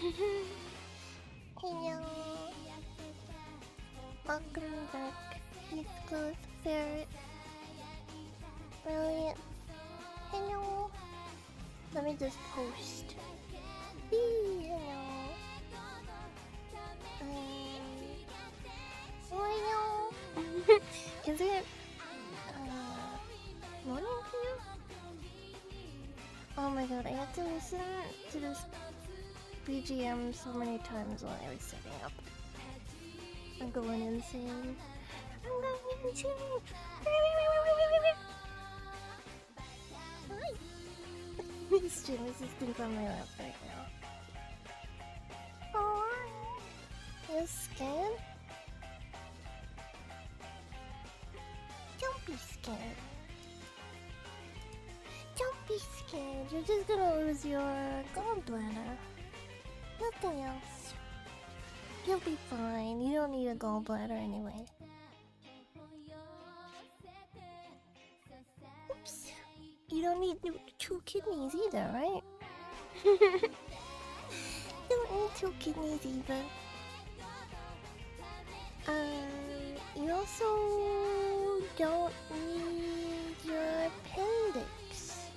Hello. Welcome back. Heath Close Ferret. Brilliant. Hello. Let me just post. Hello. Hello. Is it morning for you? Oh my god, I had to listen to this BGM so many times while I was setting up. I'm going insane. I'm going insane. Hi. This stream assistant's on my lap right now. Oh, you scared? Don't be scared. Don't be scared. You're just gonna lose your gallbladder. Nothing else. You'll be fine. You don't need a gallbladder anyway. Oops. You don't need two kidneys either, right? Don't need two kidneys either. You also don't need your appendix.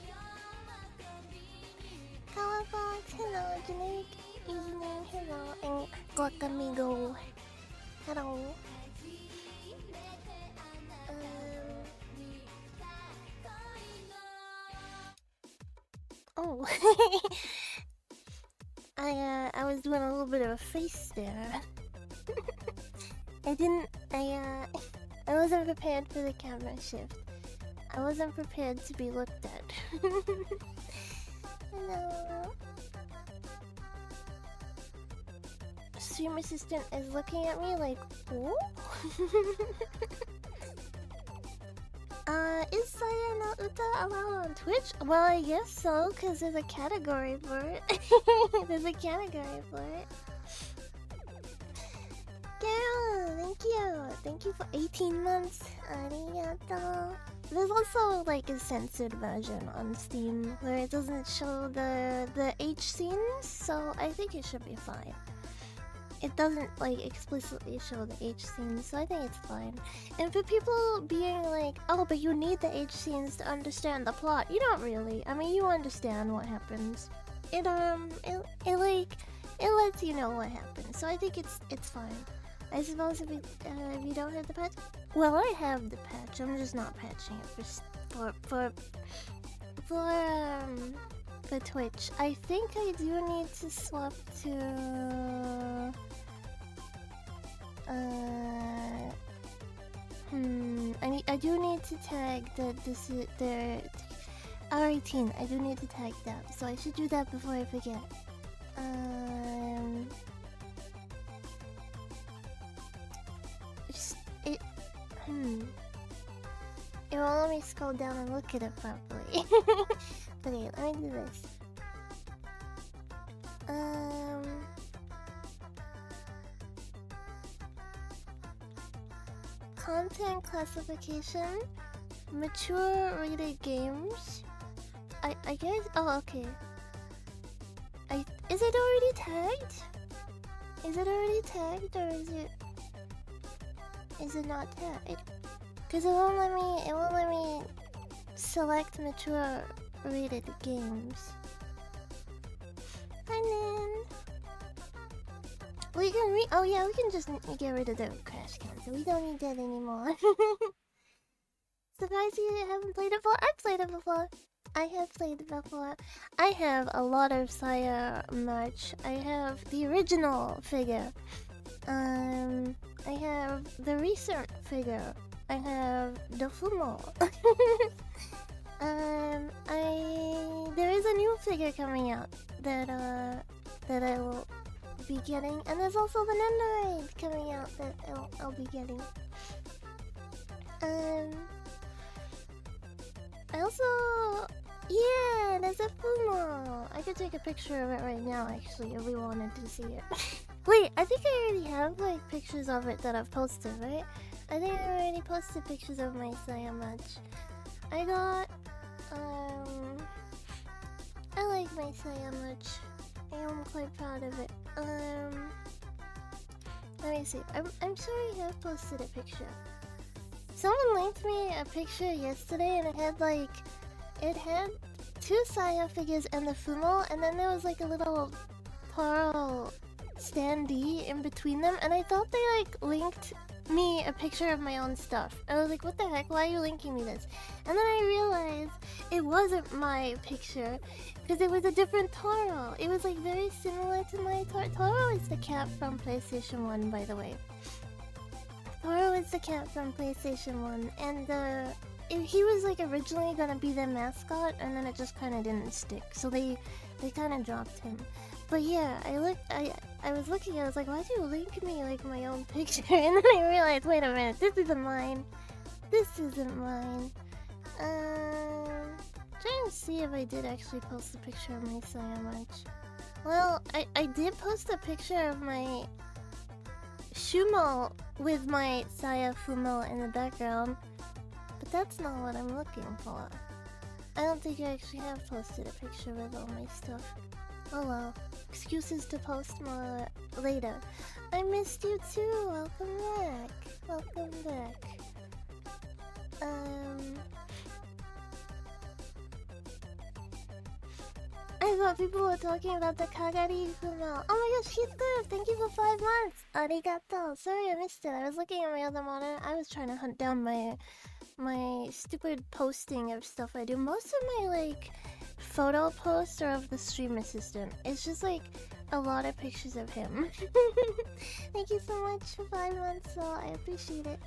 Calabox, hello, Generic username, hello, and Guacamigo, hello. Oh, I was doing a little bit of a face there. I wasn't prepared for the camera shift. I wasn't prepared to be looked at. Hello. Stream assistant is looking at me like, oh? Is Saya no Uta allowed on Twitch? Well, I guess so, because there's a category for it. There's a category for it. Girl, thank you. Thank you for 18 months. Arigato. There's also like a censored version on Steam where it doesn't show the H scenes, so I think it should be fine. It doesn't like explicitly show the H scenes, so I think it's fine. And for people being like, oh, but you need the H scenes to understand the plot, you don't really. I mean, you understand what happens. It lets you know what happens, so I think it's fine. I suppose if you don't have the patch, well, I have the patch. I'm just not patching it for Twitch. I think I do need to swap to I do need to tag the R18. I do need to tag that, so I should do that before I forget. It won't let me scroll down and look at it properly. Okay, let me do this. Content classification, mature rated games. I guess. Oh, okay. Is it already tagged? Is it already tagged, or is it not tagged? Because it won't let me select mature rated games. Hi, Nan. We can oh yeah, we can just get rid of the crash cans. We don't need that anymore. Surprised you haven't played it before? I've played it before. I have played it before. I have a lot of Saya merch. I have the original figure. I have the recent figure. I have the Fumo. There is a new figure coming out that I will be getting, and there's also the Nendoroid coming out that I'll be getting. I also, yeah, there's a Fumo. I could take a picture of it right now, actually, if we wanted to see it. Wait, I think I already have like pictures of it that I've posted, right? I think I already posted pictures of my Saya merch. I got, I like my Saya merch. I am quite proud of it. Um, let me see. I'm sure you have posted a picture. Someone linked me a picture yesterday, and it had two Saya figures and the Fumo, and then there was like a little Taro standee in between them, and I thought they like linked me a picture of my own stuff. I was like, what the heck? Why are you linking me this? And then I realized it wasn't my picture because it was a different Taro. It was like very similar to my Taro. Taro is the cat from PlayStation 1, by the way. Taro is the cat from PlayStation 1, and he was like originally gonna be their mascot, and then it just kind of didn't stick, so they kind of dropped him. But yeah, I was looking, I was like, why do you link me like my own picture? And then I realized, wait a minute, this isn't mine. This isn't mine. Trying to see if I did actually post a picture of my Saya Munch. Well, I did post a picture of my Shumo with my Saya Fumo in the background, but that's not what I'm looking for. I don't think I actually have posted a picture with all my stuff. Oh well. Excuses to post more later. I missed you too. Welcome back. Welcome back. I thought people were talking about the Kagari Fumo. Oh my gosh, he's good. Thank you for 5 months. Arigato. Sorry I missed it. I was looking at my other monitor. I was trying to hunt down my stupid posting of stuff I do. Most of my like photo posts are of the stream assistant. It's just like a lot of pictures of him. Thank you so much for 5 months, so I appreciate it.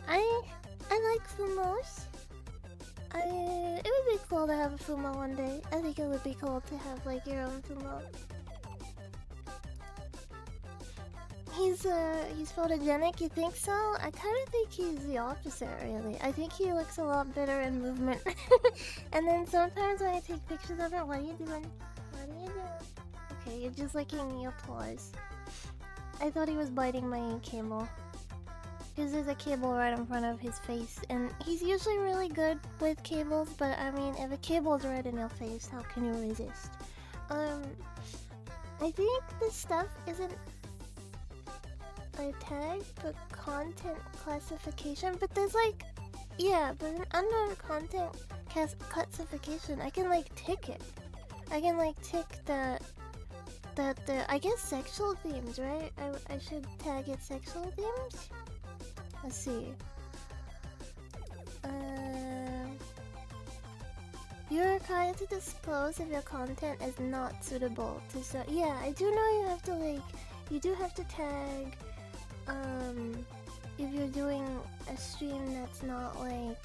I like Fumos. It would be cool to have a Fumo one day. I think it would be cool to have like your own Fumo. He's photogenic, you think so? I kind of think he's the opposite, really. I think he looks a lot better in movement. And then sometimes when I take pictures of him, what are you doing? What are you doing? Okay, you're just licking your paws. I thought he was biting my cable. Because there's a cable right in front of his face, and he's usually really good with cables, but I mean, if a cable's right in your face, how can you resist? I think this stuff isn't a tag, but content classification, but there's like, yeah, but under content classification, I can like tick it. I can like tick the I guess sexual themes, right? I should tag it sexual themes? Let's see. You're required to disclose if your content is not suitable to yeah, I do know you have to like, you do have to tag if you're doing a stream that's not like,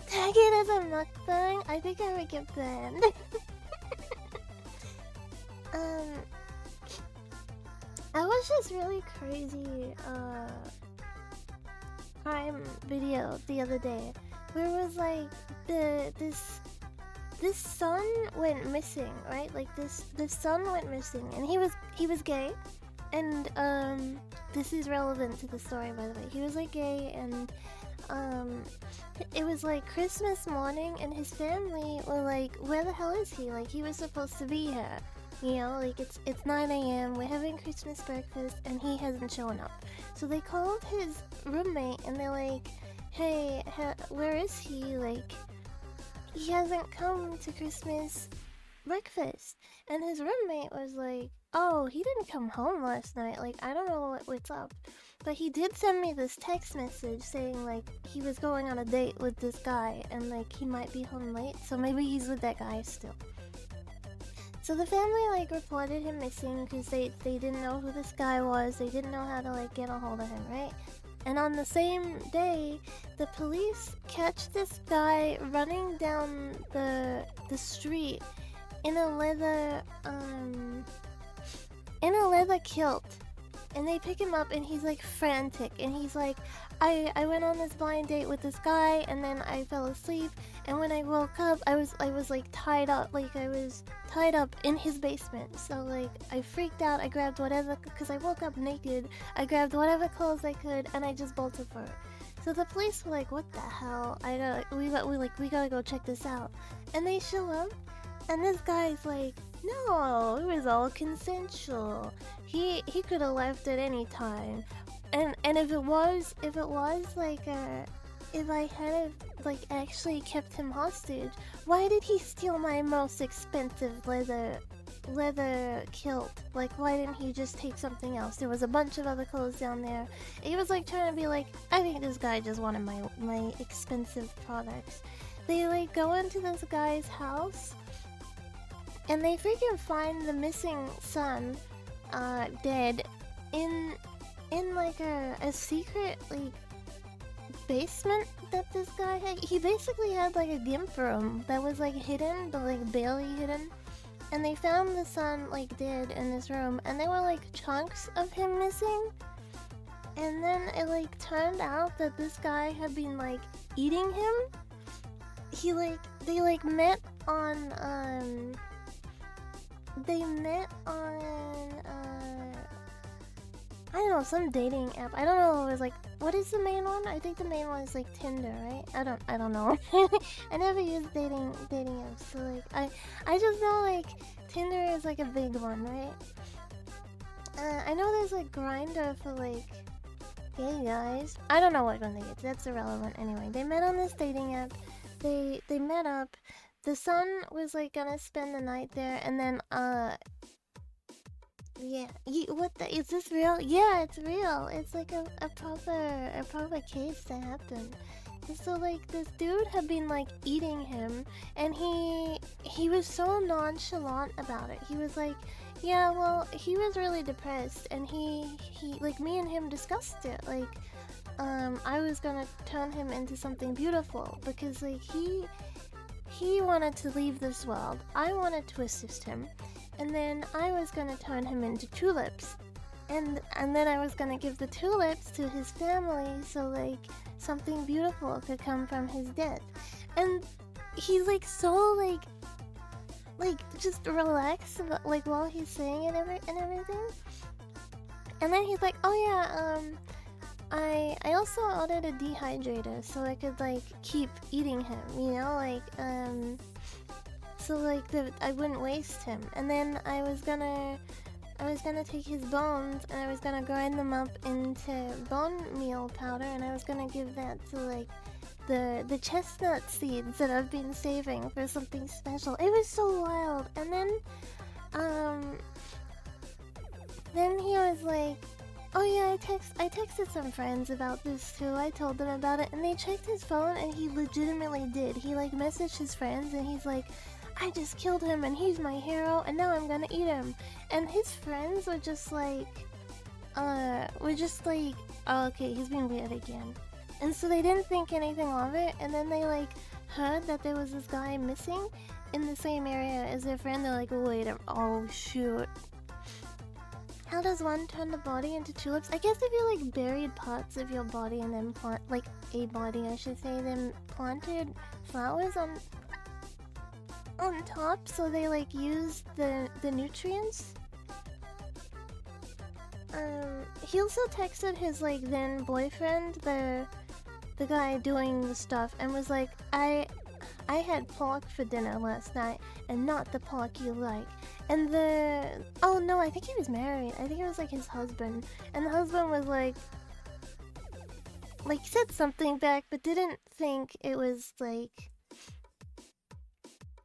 tag it as a mukbang. I think I would get banned. I watched this really crazy crime video the other day where it was like this son went missing, right? Like this son went missing, and he was gay, and this is relevant to the story, by the way. He was like gay, and it was like Christmas morning, and his family were like, where the hell is he? Like, he was supposed to be here. You know, like it's 9 AM, we're having Christmas breakfast, and he hasn't shown up. So they called his roommate, and they're like, hey, where is he? Like, he hasn't come to Christmas breakfast. And his roommate was like, oh, he didn't come home last night. Like, I don't know what's up. But he did send me this text message saying, like, he was going on a date with this guy, and, like, he might be home late. So maybe he's with that guy still. So the family like reported him missing because they didn't know who this guy was. They didn't know how to like get a hold of him, right? And on the same day, the police catch this guy running down the street in a leather kilt. And they pick him up, and he's like frantic, and he's like, I went on this blind date with this guy, and then I fell asleep, and when I woke up, I was like tied up, like I was tied up in his basement. So like I freaked out. I grabbed whatever, because I woke up naked. I grabbed whatever clothes I could, and I just bolted for it. So the police were like, what the hell? We gotta go check this out. And they show up, And this guy's like, no, it was all consensual. He could have left at any time. And if it was like if I had like actually kept him hostage, why did he steal my most expensive leather kilt? Like, why didn't he just take something else? There was a bunch of other clothes down there. He was like trying to be like, I think this guy just wanted my expensive products. They like go into this guy's house and they freaking find the missing son dead in like a secret like basement that this guy had. He basically had like a gimp room that was like hidden, but like barely hidden. And they found the son like dead in this room, and there were like chunks of him missing. And then it like turned out that this guy had been like eating him. They met on I don't know, some dating app. I don't know, it was like, what is the main one? I think the main one is like Tinder, right? I don't know. I never used dating apps, so like I just know like Tinder is like a big one, right? I know there's like Grinder for like gay guys. I don't know what one they get. That's irrelevant anyway. They met on this dating app. They met up. The son was like gonna spend the night there, and then yeah, what the, is this real? Yeah, it's real. It's like a proper case that happened. And so like this dude had been like eating him, and he was so nonchalant about it. He was like, yeah, well, he was really depressed, and he like, me and him discussed it. Like, I was gonna turn him into something beautiful because like he wanted to leave this world. I wanted to assist him. And then I was gonna turn him into tulips, and then I was gonna give the tulips to his family, so like something beautiful could come from his death. And he's like so like just relaxed about, like, while he's saying it and everything. And then he's like, oh yeah, I also ordered a dehydrator so I could like keep eating him, you know, like so like I wouldn't waste him. And then I was gonna take his bones and I was gonna grind them up into bone meal powder, and I was gonna give that to like the chestnut seeds that I've been saving for something special. It was so wild. And then he was like, oh yeah, I texted some friends about this too. I told them about it, and they checked his phone, and he legitimately did. He like messaged his friends, and he's like, I just killed him, and he's my hero, and now I'm gonna eat him. And his friends were just like, oh, okay, he's being weird again. And so they didn't think anything of it, and then they like heard that there was this guy missing in the same area as their friend. They're like, wait, oh shoot. How does one turn the body into tulips? I guess if you like buried parts of your body and then like a body, I should say, then planted flowers on top, so they like use the nutrients. He also texted his like then boyfriend, the guy doing the stuff, and was like, I had pork for dinner last night, and not the pork you like. And oh no, I think he was married. I think it was like his husband. And the husband was like said something back, but didn't think it was like,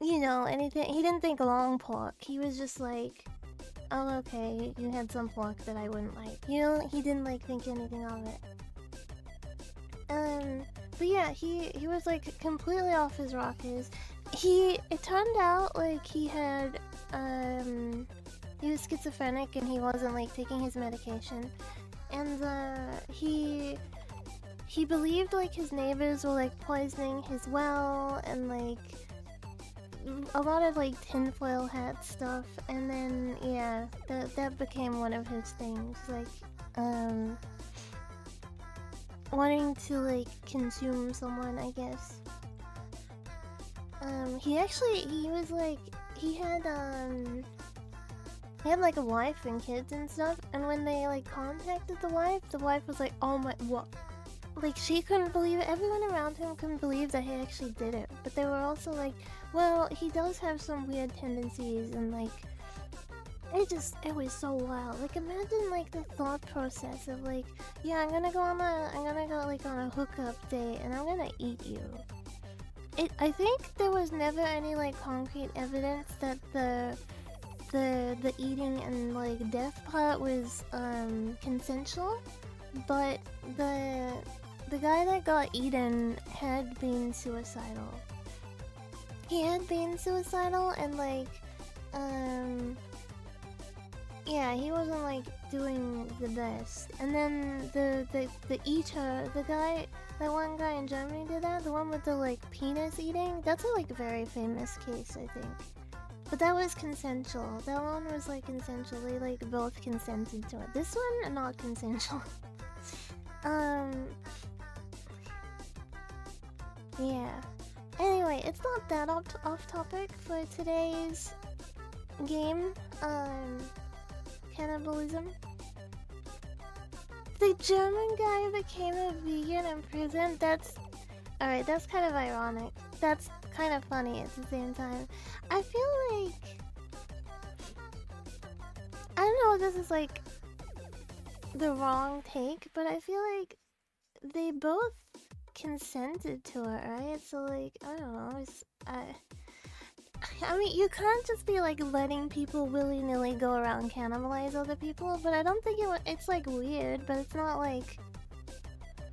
you know, anything. He didn't think long pork. He was just like, oh okay, you had some pork that I wouldn't like. You know, he didn't like think anything of it. But yeah, he was like completely off his rockers. It turned out like he was schizophrenic, and he wasn't like taking his medication. And he believed like his neighbors were like poisoning his well, and like a lot of like tinfoil hat stuff. And then yeah, that became one of his things, like wanting to like consume someone, I guess. He had like a wife and kids and stuff, and when they like contacted the wife was like, oh my, what? like she couldn't believe it. Everyone around him couldn't believe that he actually did it. But they were also like, well, he does have some weird tendencies, and like it was so wild. Like imagine like the thought process of like, yeah, I'm gonna go like on a hookup date and I'm gonna eat you. I think there was never any like concrete evidence that the eating and like death part was consensual, but the guy that got eaten had been suicidal. He had been suicidal and like yeah, he wasn't like doing the best. And then the eater, that one guy in Germany did that, the one with the like penis eating, that's a like very famous case, I think. But that was consensual. That one was like consensual. They like both consented to it. This one not consensual. Yeah. Anyway, it's not that off topic for today's game. Cannibalism. The German guy became a vegan in prison. Alright, that's kind of ironic. That's kind of funny at the same time. I feel like I don't know if this is like the wrong take, but I feel like they both consented to it, right? So like, I don't know, I mean, you can't just be like letting people willy-nilly go around cannibalize other people, but I don't think it's like weird, but it's not like,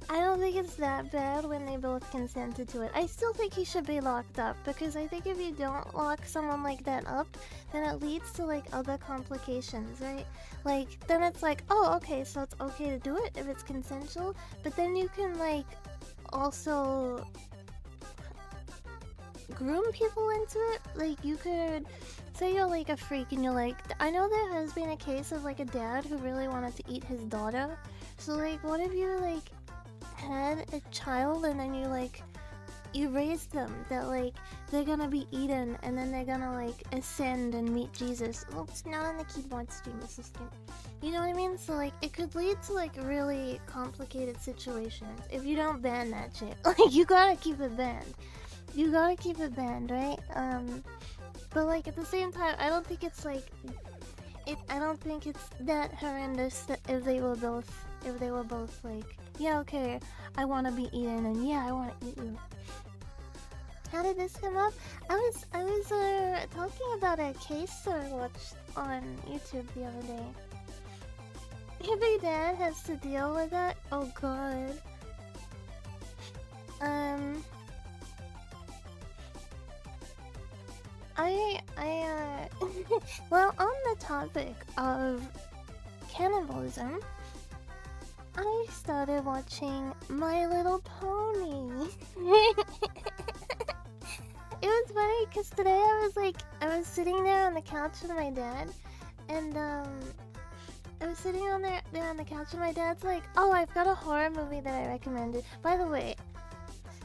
I don't think it's that bad when they both consented to it. I still think he should be locked up, because I think if you don't lock someone like that up, then it leads to like other complications, right? Like, then it's like, oh, okay, so it's okay to do it if it's consensual, but then you can like also groom people into it. Like, you could say you're like a freak and you're like, I know there has been a case of like a dad who really wanted to eat his daughter, so like what if you like had a child and then you raised them that like they're gonna be eaten and then they're gonna like ascend and meet Jesus. Oh, it's not on the keyboard stream assistant. You know what I mean? So like it could lead to like really complicated situations if you don't ban that shit. Like you gotta keep it banned. You gotta keep it banned, right? But like at the same time, I don't think it's like I don't think it's that horrendous that if they were both like, yeah, okay, I want to be eaten, and yeah, I want to eat you. How did this come up? I was talking about a case I watched on YouTube the other day. Every dad has to deal with that. Oh god. Well, on the topic of cannibalism, I started watching My Little Pony. It was funny because today I was sitting there on the couch with my dad, and I was sitting there on the couch and my dad's like, oh, I've got a horror movie that I recommended. By the way,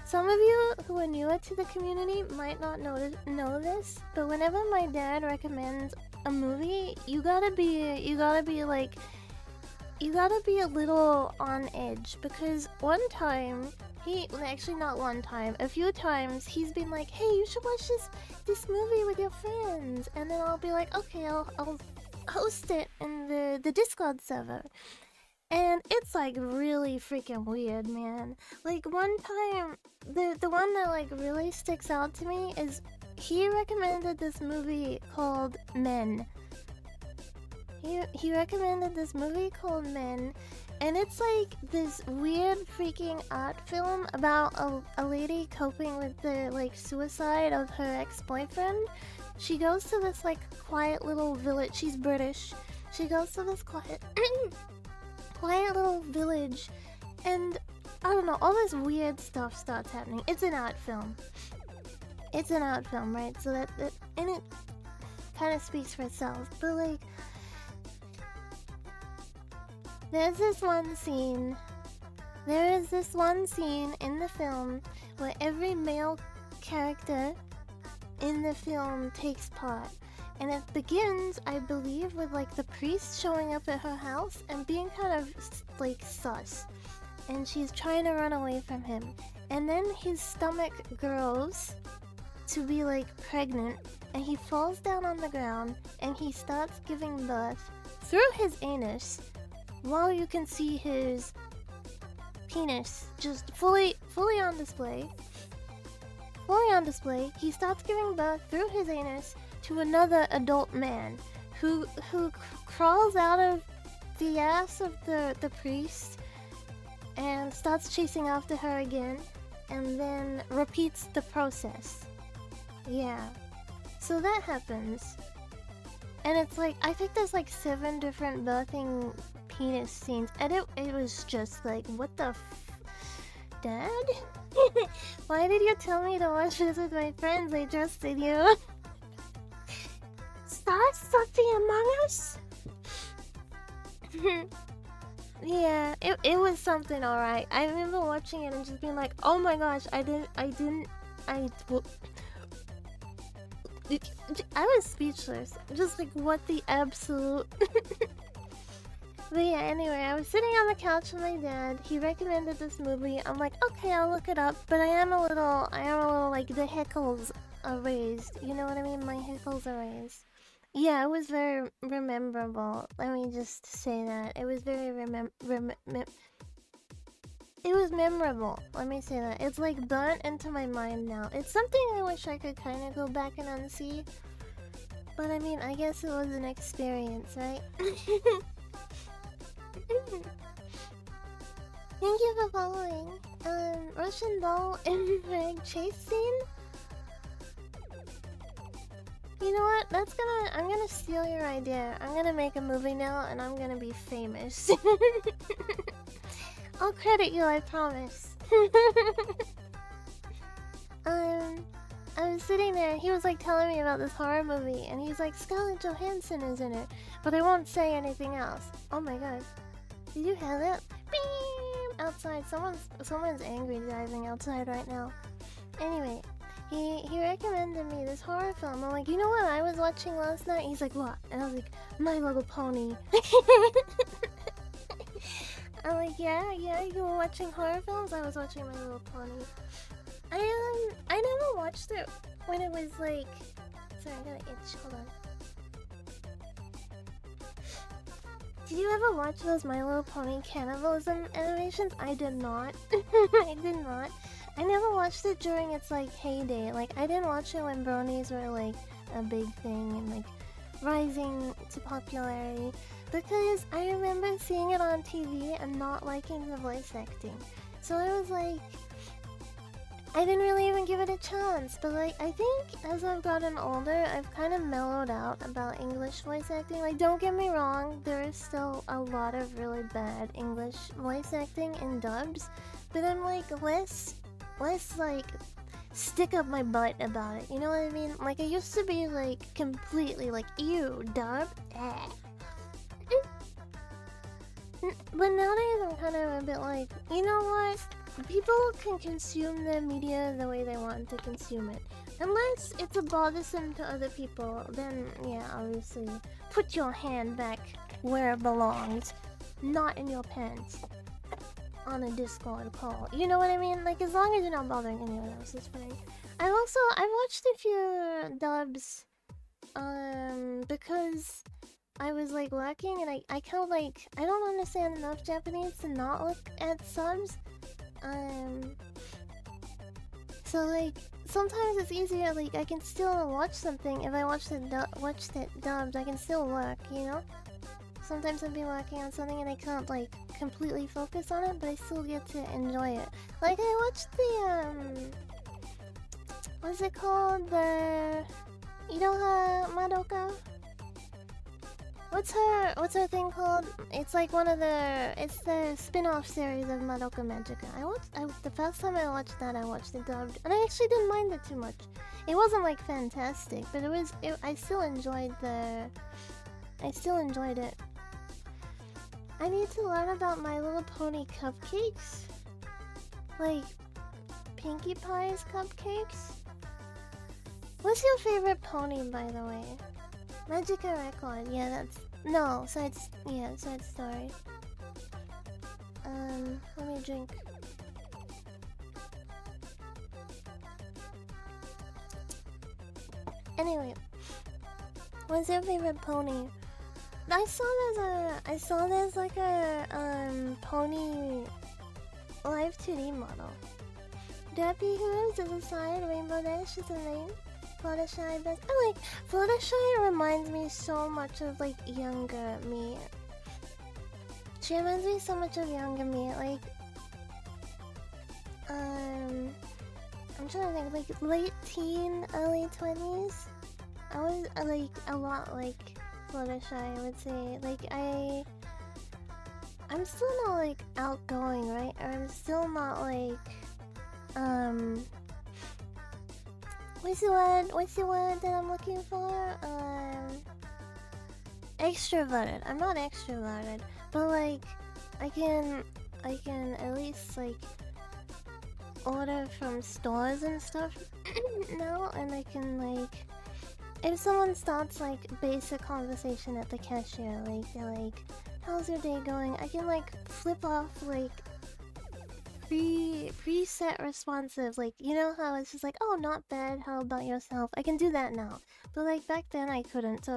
some of you who are newer to the community might not know this, but whenever my dad recommends a movie, you gotta be a little on edge, because one time actually not one time, a few times he's been like, hey, you should watch this movie with your friends, and then I'll be like, okay, I'll host it in the Discord server. And it's like really freaking weird, man. Like one time, the one that like really sticks out to me is he recommended this movie called Men. He recommended this movie called Men, and it's like this weird freaking art film about a lady coping with the like suicide of her ex-boyfriend. She goes to this like quiet little village. She's British. She goes to this quiet little village, and I don't know, all this weird stuff starts happening. It's an art film. It's an art film, right? So that and it kind of speaks for itself. But like, there is this one scene in the film where every male character in the film takes part. And it begins, I believe, with like the priest showing up at her house and being kind of like sus. and she's trying to run away from him. And then his stomach grows to be like pregnant, and he falls down on the ground and he starts giving birth through his anus while you can see his penis just fully on display. Fully on display, he starts giving birth through his anus to another adult man who crawls out of the ass of the priest and starts chasing after her again, and then repeats the process. Yeah. So that happens. And it's like, I think there's like 7 different birthing penis scenes, and it was just like, what the Dad? Why did you tell me to watch this with my friends? I trusted you. Start something Among Us? Yeah, it was something, alright. I remember watching it and just being like, oh my gosh, I was speechless. Just like, what the absolute... But yeah, anyway, I was sitting on the couch with my dad. He recommended this movie. I'm like, okay, I'll look it up. But I am a little like, the heckles are raised. You know what I mean? My heckles are raised. Yeah, it was very rememberable. Let me just say that. It was very it was memorable. Let me say that. It's like burnt into my mind now. It's something I wish I could kind of go back and unsee. But I mean, I guess it was an experience, right? Thank you for following. Russian doll and Reg chase scene? You know what? I'm gonna steal your idea. I'm gonna make a movie now and I'm gonna be famous. I'll credit you, I promise. I was sitting there, he was like telling me about this horror movie, and he's like, Scarlett Johansson is in it, but I won't say anything else. Oh my god. Did you hear that? Beep! Outside, someone's angry driving outside right now. Anyway, he recommended me this horror film. I'm like, you know what I was watching last night? He's like, what? And I was like, My Little Pony. I'm like, yeah, you were watching horror films? I was watching My Little Pony. I never watched it when it was like... Sorry, I got an itch. Hold on. Did you ever watch those My Little Pony cannibalism animations? I did not. I did not. I never watched it during its like heyday. Like, I didn't watch it when bronies were like a big thing and like rising to popularity, because I remember seeing it on TV and not liking the voice acting. So I was like, I didn't really even give it a chance. But like, I think as I've gotten older, I've kind of mellowed out about English voice acting. Like, don't get me wrong, there is still a lot of really bad English voice acting in dubs, but I'm like less like stick up my butt about it, you know what I mean? Like, I used to be like completely like, ew, dub, but nowadays I'm kind of a bit like, you know what? People can consume their media the way they want to consume it. Unless it's a bothersome to other people, then yeah, obviously, put your hand back where it belongs, not in your pants. On a Discord call. You know what I mean? Like, as long as you're not bothering anyone else, it's fine. I've watched a few dubs, because I was like working and I kind of like, I don't understand enough Japanese to not look at subs. So like, sometimes it's easier, like, I can still watch something if I watched it dubbed, I can still work, you know? Sometimes I'll be working on something and I can't like completely focus on it, but I still get to enjoy it. Like, I watched the what's it called? The Iroha Madoka? What's her thing called? It's like it's the spin-off series of Madoka Magica. The first time I watched that, I watched it dubbed, and I actually didn't mind it too much. It wasn't like fantastic, but I still enjoyed it. I need to learn about My Little Pony cupcakes. Like, Pinkie Pie's cupcakes? What's your favorite pony, by the way? Magica Record, yeah, that's... No, side story. Let me drink. Anyway, what's your favorite pony? I saw there's like a pony live 2D model. Derpy Hooves is a side, Rainbow Dash is a main. Fluttershy best. I like Fluttershy reminds me so much of like younger me. She reminds me so much of younger me, like I'm trying to think, like late teen, early 20s. I was like a lot like Fluttershy, I would say. Like I'm still not like outgoing, right? Or I'm still not like what's the word that I'm looking for? Extroverted. I'm not extroverted, but like I can at least like order from stores and stuff now, and I can like if someone starts like basic conversation at the cashier, like they're like, how's your day going? I can like flip off like preset responsive, like you know how it's just like, oh not bad, how about yourself? I can do that now. But like back then I couldn't, so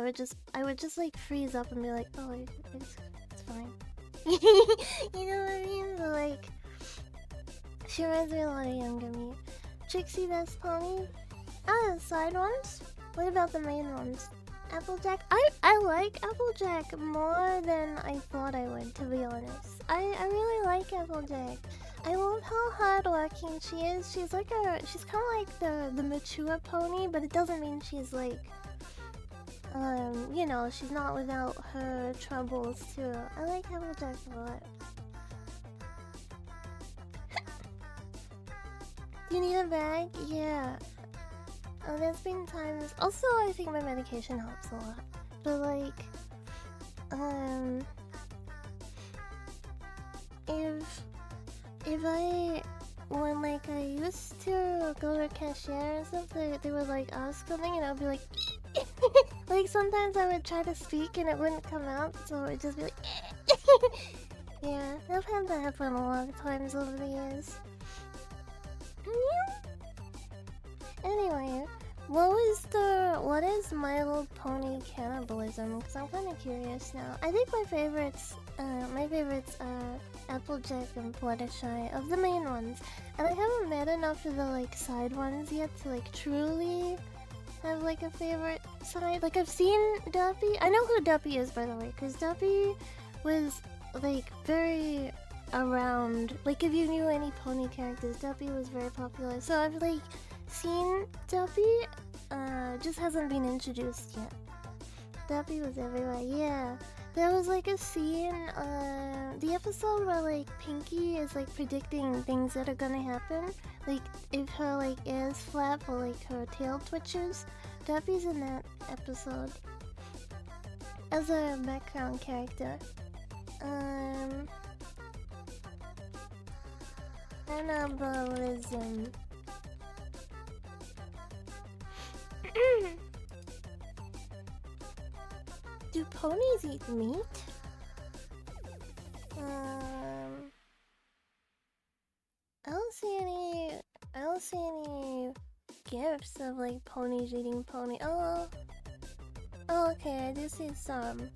I would just like freeze up and be like, oh it's fine. You know what I mean? But like she reminds me a lot of younger me. Trixie Best Pony. Ah, the side ones? What about the main ones? Applejack? I like Applejack more than I thought I would, to be honest. I really like Applejack. I love how hardworking she is. She's like she's kind of like the mature pony, but it doesn't mean she's like, you know, she's not without her troubles too. I like Applejack a lot. Do you need a bag? Yeah. There's been times. Also, I think my medication helps a lot. But like, if when like I used to go to cashier and stuff, they would like ask something and I would be like, like sometimes I would try to speak and it wouldn't come out, so it would just be like, yeah, I've had that happen a lot of times over the years. Anyway, what is My Little Pony cannibalism? Because I'm kind of curious now. I think my favorites are Applejack and Fluttershy of the main ones, and I haven't met enough of the like side ones yet to like truly have like a favorite side. Like I've seen Duppy. I know who Duppy is, by the way, because Duppy was like very around. Like if you knew any pony characters, Duppy was very popular. So I've like seen Duppy, just hasn't been introduced yet. Duppy was everywhere. Yeah, there was like a scene, the episode where like Pinky is like predicting things that are gonna happen, like if her like ears flap or like her tail twitches. Duppy's in that episode as a background character. Cannibalism. Do ponies eat meat? I don't see any gifs of like ponies eating pony. Oh, okay, I do see some.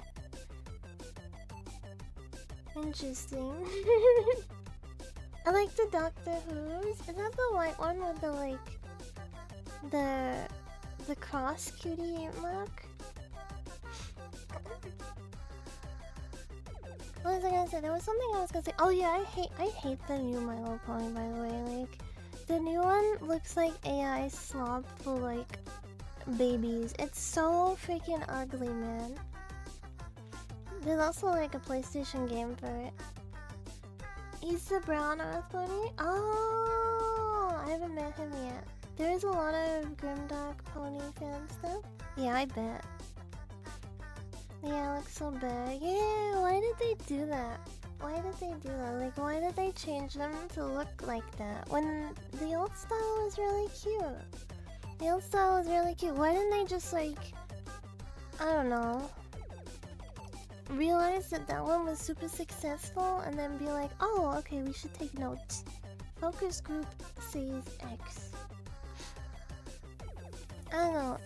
Interesting. I like the Doctor Who's. Is that the white one with the like the cross cutie mark? What was I gonna say? There was something I was gonna say. Oh yeah, I hate the new My Little Pony, by the way. Like the new one looks like AI slop for like babies. It's so freaking ugly, man. There's also like a PlayStation game for it. He's the brown Earth Pony? Oh, I haven't met him yet. There's a lot of Grimdark Pony fan stuff. Yeah, I bet. Yeah, it looks so bad. Yeah, why did they do that? Why did they do that? Like, why did they change them to look like that? When the old style was really cute. The old style was really cute. Why didn't they just like, I don't know, realize that that one was super successful and then be like, oh, okay, we should take notes. Focus group says X. I don't know.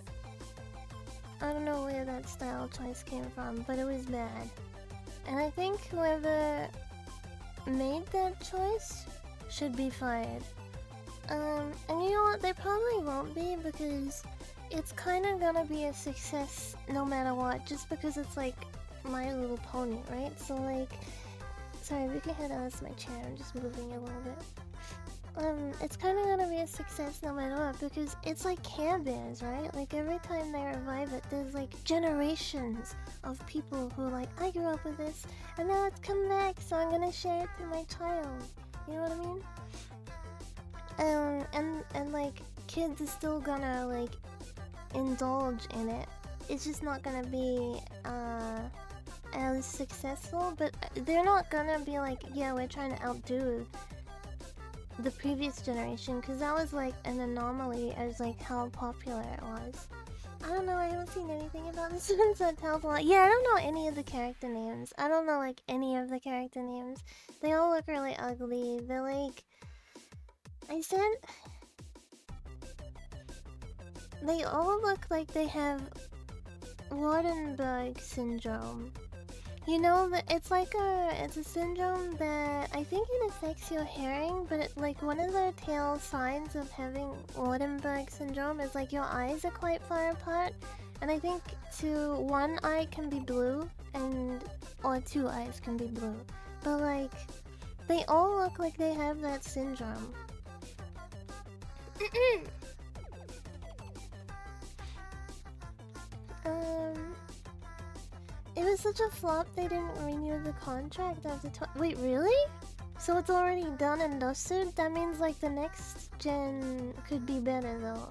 I don't know where that style choice came from, but it was bad. And I think whoever made that choice should be fired. And you know what? They probably won't be because it's kind of gonna be a success no matter what, just because it's like My Little Pony, right? So like, sorry, we can head out my chair. I'm just moving a little bit. It's kind of gonna be a success no matter what because it's like Care Bears, right? Like every time they revive it, there's like generations of people who are like, I grew up with this, and now it's come back, so I'm gonna share it to my child. You know what I mean? And like kids are still gonna like indulge in it. It's just not gonna be as successful, but they're not gonna be like, yeah, we're trying to outdo the previous generation, because that was like an anomaly as like how popular it was. I don't know, I haven't seen anything about this one, so it tells a lot. Yeah, I don't know any of the character names. I don't know like any of the character names. They all look really ugly. They're like, I said, they all look like they have Wardenberg syndrome. You know, it's like it's a syndrome that I think it affects your hearing, but like one of the tail signs of having Wardenberg syndrome is like your eyes are quite far apart, and I think one eye can be blue or two eyes can be blue, but like they all look like they have that syndrome. It was such a flop they didn't renew the contract after wait, really? So it's already done and dusted? That means like the next gen could be better though.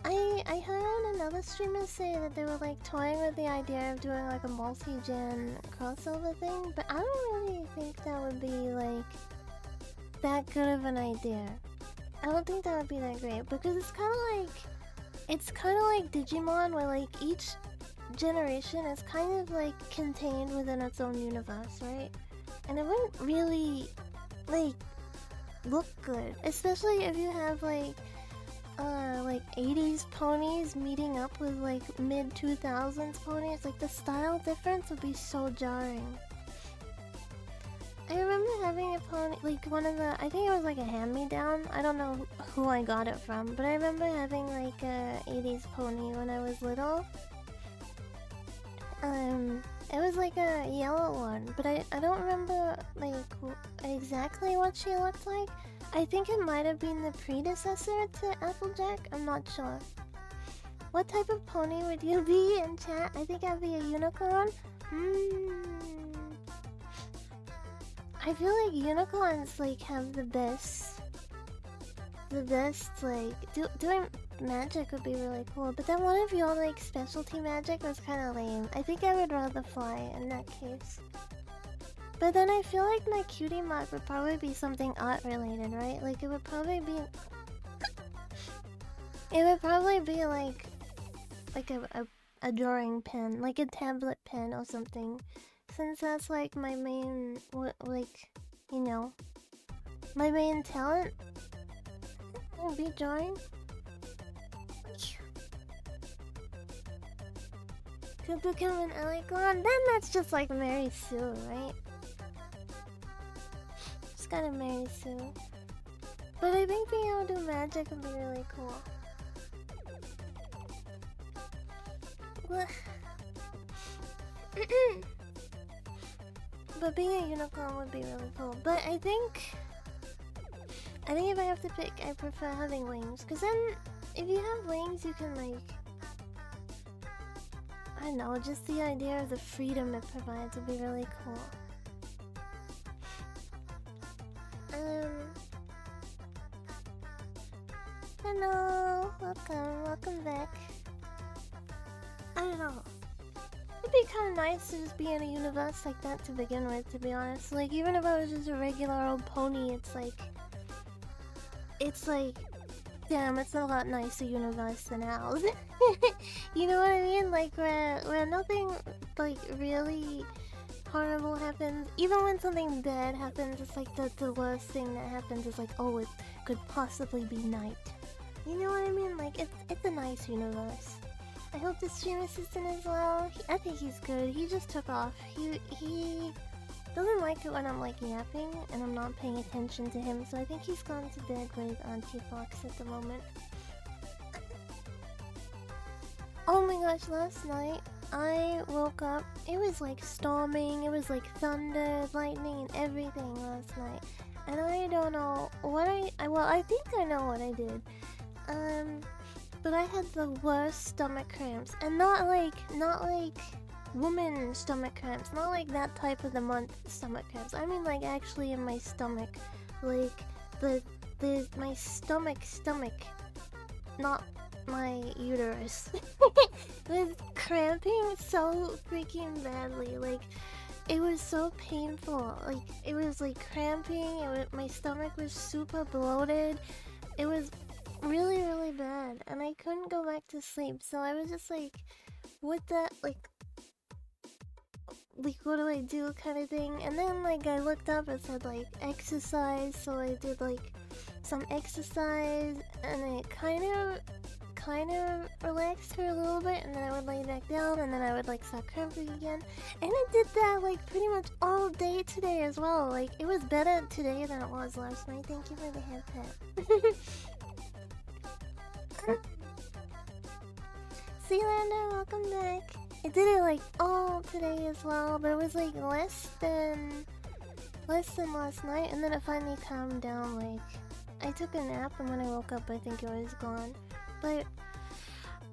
I heard another streamer say that they were like toying with the idea of doing like a multi-gen crossover thing, but I don't really think that would be like that good of an idea. I don't think that would be that great because it's kind of like Digimon, where like each generation is kind of like contained within its own universe, right? And it wouldn't really like look good, especially if you have like 80s ponies meeting up with like mid 2000s ponies. Like the style difference would be so jarring. I remember having a pony, like one of the, I think it was like a hand-me-down. I don't know who I got it from, but I remember having like a 80s pony when I was little. It was like a yellow one, but I don't remember like exactly what she looked like. I think it might have been the predecessor to Applejack, I'm not sure. What type of pony would you be in chat? I think I'd be a unicorn. I feel like unicorns like have the best like doing magic would be really cool, but then what if your like specialty magic was kind of lame? I think I would rather fly in that case. But then I feel like my cutie mark would probably be something art related, right? Like it would probably be like a drawing pen, like a tablet pen or something, since that's like my main my main talent will be drawing. Could become an Electron, then that's just like Mary Sue, right? Just gotta Mary Sue. But I think being able to do magic would be really cool. But being a unicorn would be really cool. But I think if I have to pick, I prefer having wings. Because then, if you have wings, you can like, I don't know, just the idea of the freedom it provides would be really cool. Hello, welcome back. I don't know. It'd be kind of nice to just be in a universe like that to begin with, to be honest. Like, even if I was just a regular old pony, it's like, damn, it's a lot nicer universe than ours. You know what I mean? Like where nothing like really horrible happens. Even when something bad happens, it's like the worst thing that happens is like, oh, it could possibly be night. You know what I mean? Like it's a nice universe. I hope the stream assistant is well. I think he's good. He just took off. He doesn't like it when I'm like yapping and I'm not paying attention to him, so I think he's gone to bed with Auntie Fox at the moment. Oh my gosh, last night I woke up, it was like storming, it was like thunder, lightning, and everything last night. And I don't know what well, I think I know what I did. But I had the worst stomach cramps, and not like woman stomach cramps, not like that type of the month stomach cramps. I mean like actually in my stomach, like my stomach, not my uterus. Was cramping so freaking badly. Like it was so painful. Like it was like cramping. My stomach was super bloated. It was really really bad, and I couldn't go back to sleep. So I was just like, what the like what do I do kind of thing. And then like I looked up, it said like exercise, so I did like some exercise, and it kind of relaxed for a little bit, and then I would lay back down, and then I would like start cramping again. And I did that like pretty much all day today as well. Like it was better today than it was last night. Thank you for the hand pat. See, Lando, welcome back. I did it like all today as well, but it was like less than last night, and then it finally calmed down. Like I took a nap, and when I woke up I think it was gone. But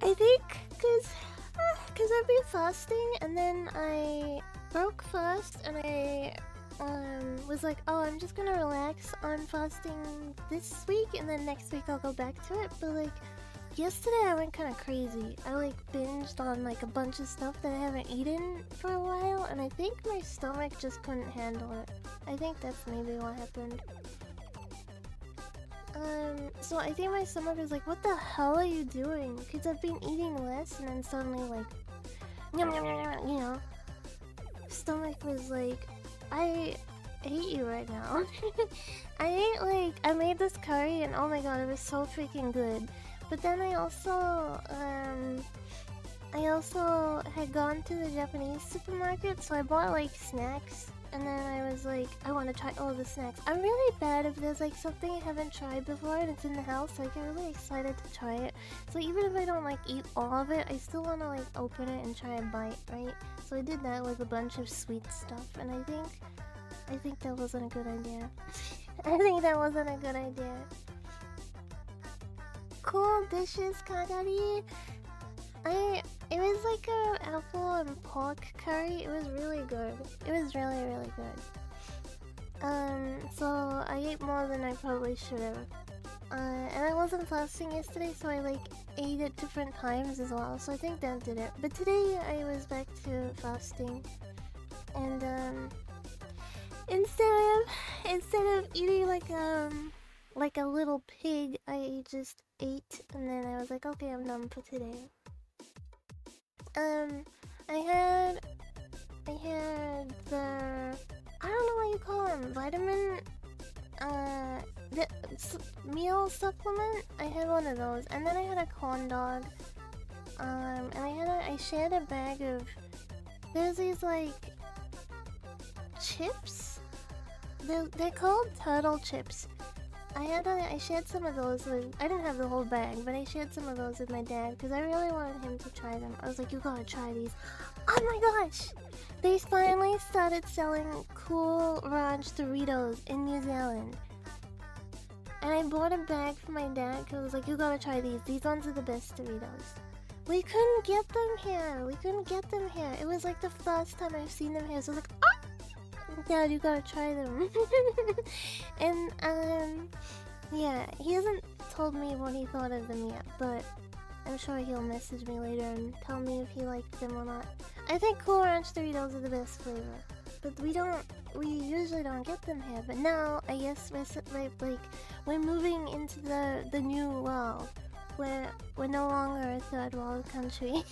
I think cause I've been fasting, and then I broke fast, and I was like, oh, I'm just gonna relax on fasting this week, and then next week I'll go back to it. But like yesterday I went kind of crazy. I like binged on like a bunch of stuff that I haven't eaten for a while, and I think my stomach just couldn't handle it. I think that's maybe what happened. So I think my stomach was like, what the hell are you doing? Because I've been eating less, and then suddenly like, yum, yum, yum, yum, you know, stomach was like, I hate you right now. I made this curry, and oh my god, it was so freaking good. But then I also had gone to the Japanese supermarket, so I bought like snacks. And then I was like, I want to try all the snacks. I'm really bad if there's like something I haven't tried before and it's in the house, so I get really excited to try it. So even if I don't like eat all of it, I still want to like open it and try a bite, right? So I did that with a bunch of sweet stuff, and I think that wasn't a good idea. I think that wasn't a good idea. Cool dishes, Kagari. It was like a apple and pork curry. It was really good. It was really really good. So I ate more than I probably should have. And I wasn't fasting yesterday, so I like ate at different times as well. So I think that did it. But today I was back to fasting, and instead of eating like a little pig, I just ate, and then I was like, okay, I'm done for today. I had the, I don't know what you call them, vitamin, the meal supplement. I had one of those, and then I had a corn dog, and I shared a bag of, there's these like chips. They're called turtle chips. I shared some of those with, I didn't have the whole bag, but I shared some of those with my dad because I really wanted him to try them. I was like, you gotta try these. Oh my gosh! They finally started selling Cool Ranch Doritos in New Zealand. And I bought a bag for my dad because I was like, you gotta try these. These ones are the best Doritos. We couldn't get them here. It was like the first time I've seen them here, so I was like, ah! Dad, you gotta try them. And yeah, he hasn't told me what he thought of them yet, but I'm sure he'll message me later and tell me if he liked them or not. I think Cool Ranch Doritos are the best flavor, but we usually don't get them here. But now I guess we're moving into the new world we're no longer a third world country.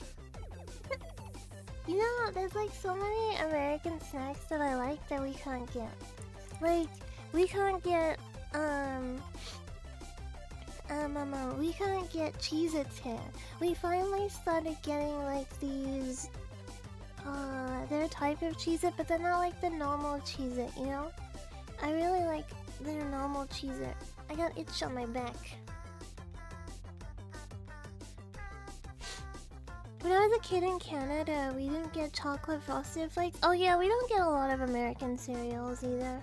You know, there's like so many American snacks that I like that we can't get. Like, we can't get, we can't get Cheez-Its here. We finally started getting like these, they're a type of Cheez-It, but they're not like the normal Cheez-It, you know? I really like their normal Cheez-It. I got itch on my back. When I was a kid in Canada, we didn't get chocolate frosted flakes. Oh yeah, we don't get a lot of American cereals either.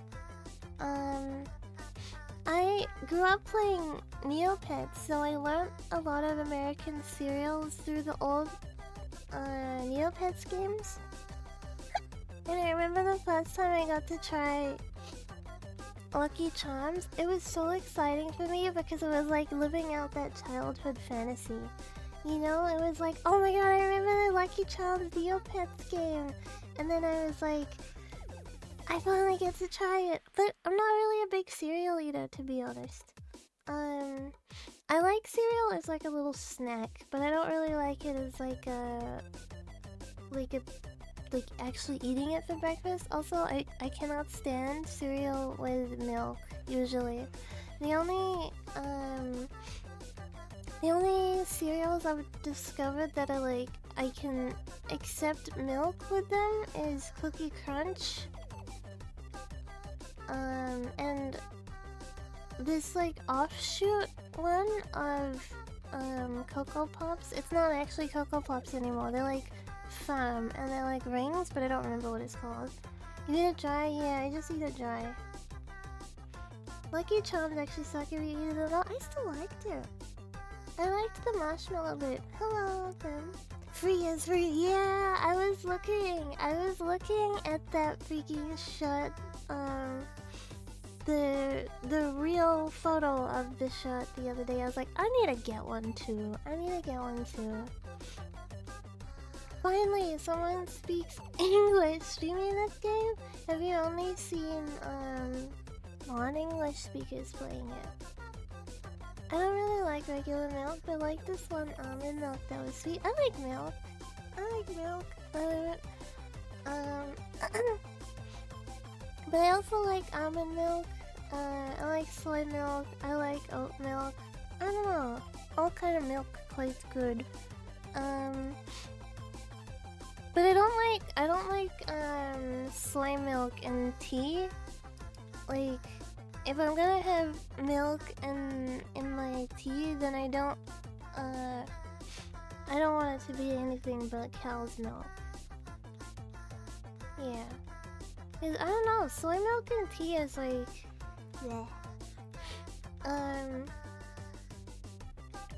I grew up playing Neopets, so I learned a lot of American cereals through the old Neopets games. And I remember the first time I got to try Lucky Charms. It was so exciting for me because it was like living out that childhood fantasy. You know, it was like, oh my god, I remember the Lucky Charms Neopets game. And then I was like, I finally get to try it. But I'm not really a big cereal eater, to be honest. I like cereal as like a little snack, but I don't really like it as like actually eating it for breakfast. Also, I cannot stand cereal with milk, usually. The only cereals I've discovered that I can accept milk with them is Cookie Crunch. And this like offshoot one of Cocoa Pops. It's not actually Cocoa Pops anymore. They're like firm and they're like rings, but I don't remember what it's called. You eat it dry? Yeah, I just eat it dry. Lucky Charms actually suck if you eat it at all. I still liked it. I liked the marshmallow bit. Hello, them. Free is free. Yeah, I was looking at that freaking shirt. The real photo of the shirt the other day. I was like, I need to get one too. Finally, someone speaks English streaming this game. Have you only seen non-English speakers playing it? I don't really like regular milk, but like this one almond milk that was sweet. I like milk. But I also like almond milk. I like soy milk. I like oat milk. I don't know. All kind of milk tastes good. But I don't like soy milk in tea. Like, if I'm gonna have milk in my tea, then I don't want it to be anything but cow's milk. Yeah. 'Cause I don't know, soy milk in tea is like, bleh.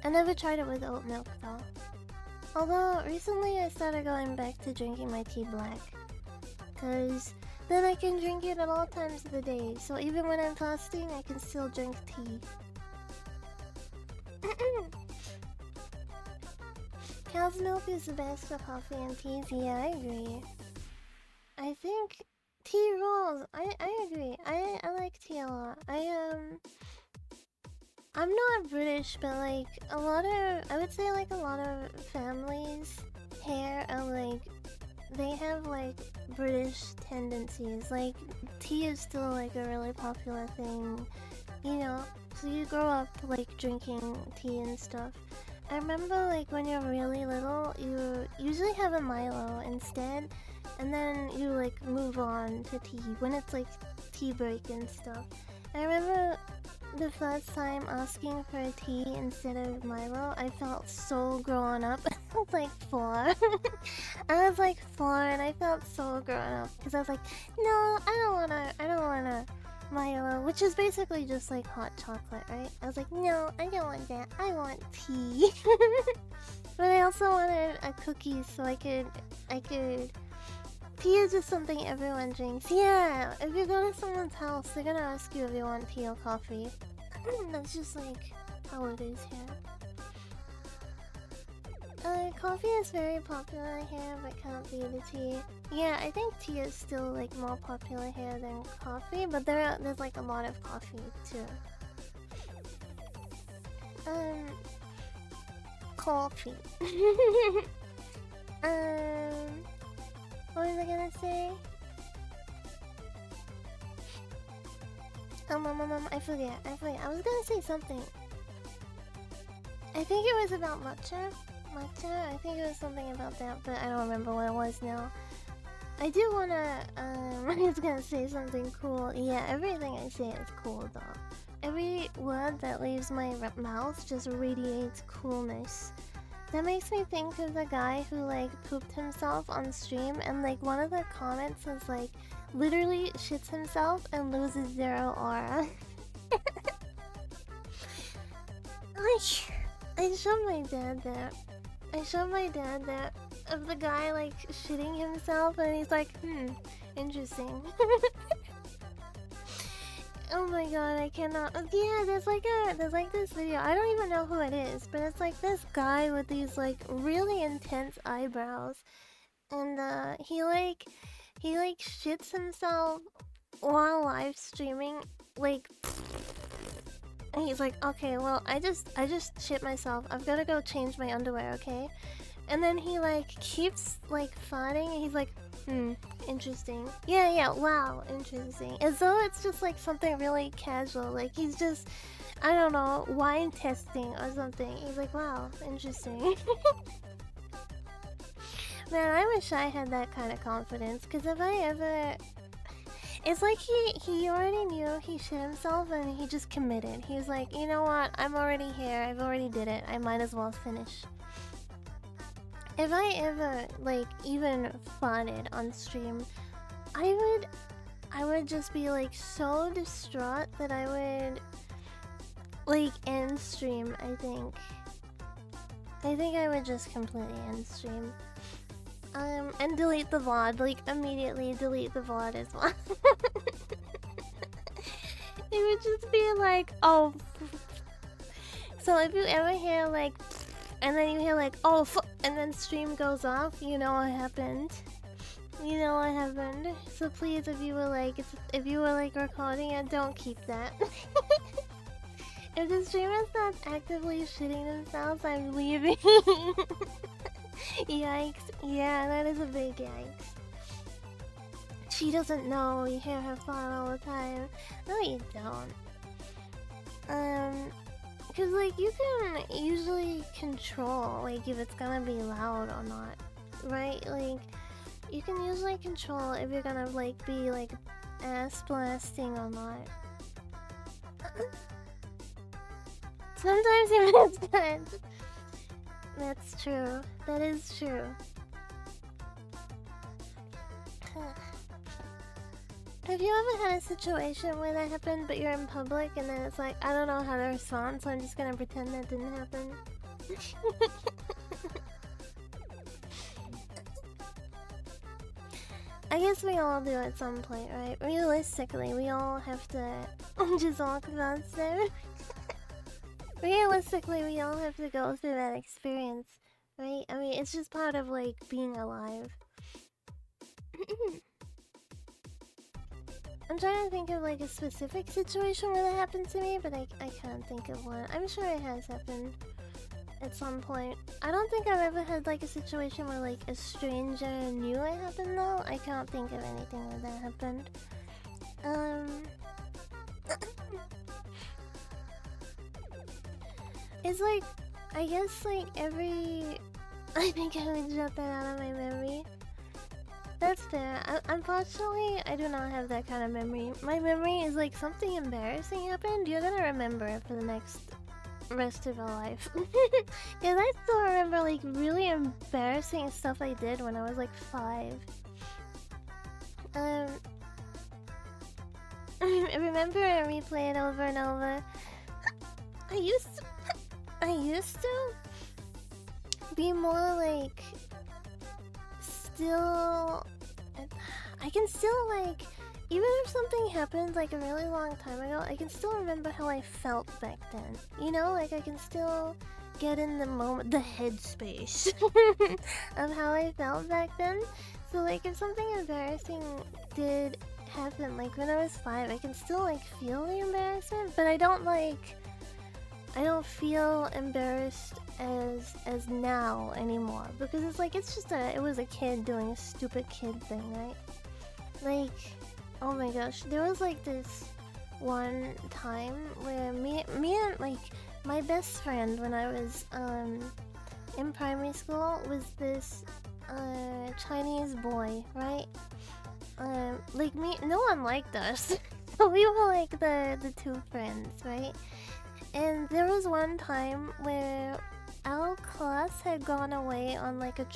I never tried it with oat milk though. Although recently I started going back to drinking my tea black, 'cause then I can drink it at all times of the day. So even when I'm fasting, I can still drink tea. Cow's milk is the best for coffee and teas. Yeah, I agree. I think tea rules. I agree. I like tea a lot. I'm not British, but like I would say like a lot of families here are like, they have like British tendencies. Like tea is still like a really popular thing, you know? So you grow up like drinking tea and stuff. I remember like when you're really little, you usually have a Milo instead, and then you like move on to tea when it's like tea break and stuff. I remember the first time asking for a tea instead of Milo, I felt so grown up. I was like 4. I was like 4 and I felt so grown up because I was like, no, I don't wanna Milo, which is basically just like hot chocolate, right? I was like, no, I don't want that. I want tea. But I also wanted a cookie so I could. Tea is just something everyone drinks. Yeah, if you go to someone's house, they're gonna ask you if you want tea or coffee. That's just like how it is here. Coffee is very popular here, but can't beat the tea. Yeah, I think tea is still like more popular here than coffee, but there's like a lot of coffee too. coffee. What was I gonna say? I forget. I was gonna say something. I think it was about matcha. I think it was something about that, but I don't remember what it was now. I do wanna, I was gonna say something cool. Yeah, everything I say is cool though. Every word that leaves my mouth just radiates coolness. That makes me think of the guy who like pooped himself on stream, and like one of the comments was like, literally shits himself and loses 0 aura. I showed my dad that. Of the guy like shitting himself, and he's like, interesting. Oh my god, I cannot. Yeah, there's like this video. I don't even know who it is, but it's like this guy with these like really intense eyebrows, and he shits himself while live streaming, like. And he's like, okay, well, I just shit myself. I've gotta go change my underwear, okay? And then he like keeps like farting, and he's like, interesting. Yeah, wow, interesting. As though it's just like something really casual. Like he's just, I don't know, wine testing or something. He's like, wow, interesting. Man, I wish I had that kind of confidence, because if I ever... It's like he already knew he shit himself and he just committed. He was like, you know what, I'm already here, I've already did it, I might as well finish. If I ever, like, even farted on stream, I would just be like so distraught that I would like end stream, I think. I think I would just completely end stream. And delete the VOD, like immediately delete the VOD as well. It would just be like, oh. So if you ever hear like, and then you hear like, oh, and then stream goes off, you know what happened. You know what happened. So please, if you were like recording it, don't keep that. If the streamer's not actively shitting themselves, I'm leaving. Yikes. Yeah, that is a big yikes. She doesn't know. You hear her fart all the time. No, you don't. Cause like you can usually control like if it's gonna be loud or not, right? Like you can usually control if you're gonna like be like ass blasting or not. Sometimes even it's bad. That's true. That is true. Have you ever had a situation where that happened but you're in public and then it's like, I don't know how to respond, so I'm just gonna pretend that didn't happen? I guess we all do at some point, right? Realistically, we all have to just walk downstairs. Realistically, we all have to go through that experience, right? I mean, it's just part of, like, being alive. I'm trying to think of, like, a specific situation where that happened to me, but I can't think of one. I'm sure it has happened at some point. I don't think I've ever had, like, a situation where, like, a stranger knew it happened, though. I can't think of anything where that happened. It's like, I guess like I think I would jot that out of my memory. That's fair. Unfortunately, I do not have that kind of memory. My memory is like something embarrassing happened, you're gonna remember it for the rest of your life. Because I still remember like really embarrassing stuff I did when I was like 5. I remember and replay it over and over. I used to be more like still. I can still like, even if something happened like a really long time ago, I can still remember how I felt back then. You know, like I can still get in the moment, the headspace of how I felt back then. So like if something embarrassing did happen, like when I was 5, I can still like feel the embarrassment, but I don't like. I don't feel embarrassed as now anymore, because it's like it was a kid doing a stupid kid thing, right? Like, oh my gosh, there was like this one time where me and like my best friend when I was in primary school was this Chinese boy, right? Like no one liked us. We were like the two friends, right? And there was one time where our class had gone away on like a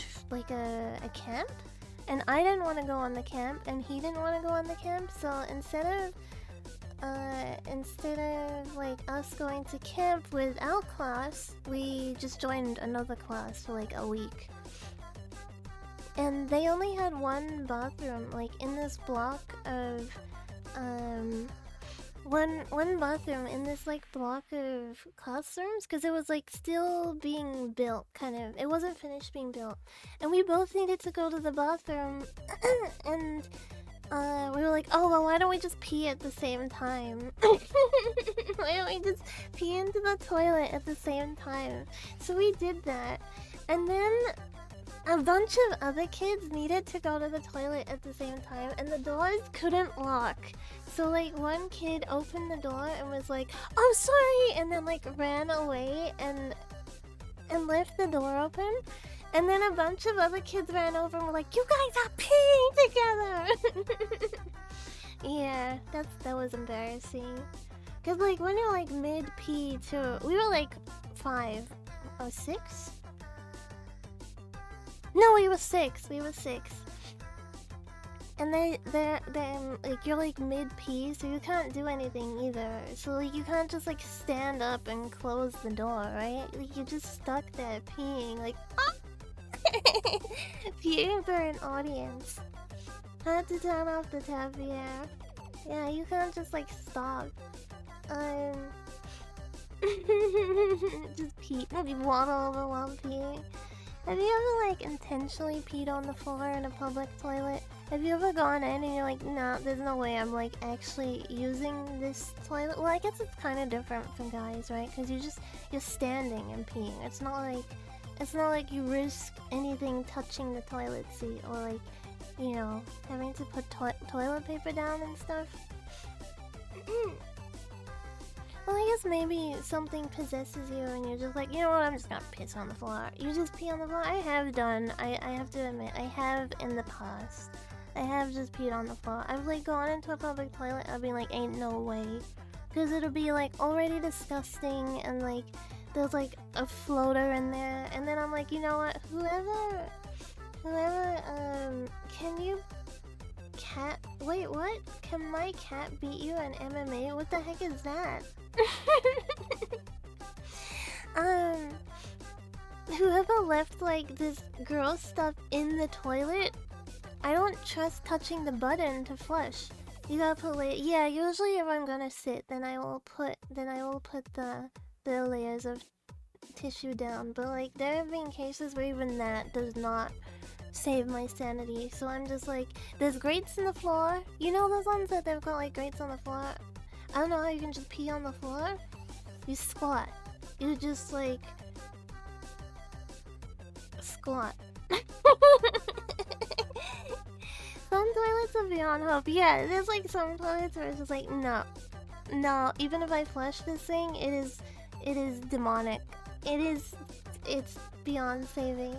camp, and I didn't want to go on the camp, and he didn't want to go on the camp. So instead of like us going to camp with our class, we just joined another class for like a week. And they only had one bathroom, like in this block of one bathroom in this like block of classrooms, because it was like still being built, kind of. It wasn't finished being built, and we both needed to go to the bathroom. And we were like, oh well, why don't we just pee at the same time? Why don't we just pee into the toilet at the same time? So we did that, and then a bunch of other kids needed to go to the toilet at the same time, and the doors couldn't lock. So like one kid opened the door and was like, "Oh, sorry," and then like ran away and left the door open. And then a bunch of other kids ran over and were like, "You guys are peeing together!" Yeah, that was embarrassing. Cause like when you're like mid pee too, we were like 5 or 6. No, we were 6. We were 6. And they're like, you're like mid pee, so you can't do anything either. So like you can't just like stand up and close the door, right? Like you're just stuck there peeing, like peeing for an audience. Had to turn off the tap, yeah. Yeah, you can't just like stop. Just pee. Maybe waddle over while peeing. Have you ever like intentionally peed on the floor in a public toilet? Have you ever gone in and you're like, nah, there's no way I'm like actually using this toilet? Well, I guess it's kind of different from guys, right? Because you're standing and peeing. It's not like you risk anything touching the toilet seat, or like, you know, having to put toilet paper down and stuff. Well, I guess maybe something possesses you and you're just like, you know what, I'm just gonna piss on the floor. You just pee on the floor. I have to admit, I have in the past. I have just peed on the floor. I've like gone into a public toilet, I'll be like, ain't no way. Because it'll be like already disgusting, and like there's like a floater in there. And then I'm like, you know what, whoever, can you wait, what? Can my cat beat you in MMA? What the heck is that? Whoever left like this gross stuff in the toilet, I don't trust touching the button to flush. You gotta put yeah, usually if I'm gonna sit, then I will put the layers of tissue down. But like there have been cases where even that does not save my sanity. So I'm just like, there's grates in the floor. You know those ones that they've got like grates on the floor? I don't know how you can just pee on the floor. You squat. You just like squat. Some toilets are beyond hope. Yeah, there's like some toilets where it's just like, no, even if I flush this thing, it is demonic. It's beyond saving.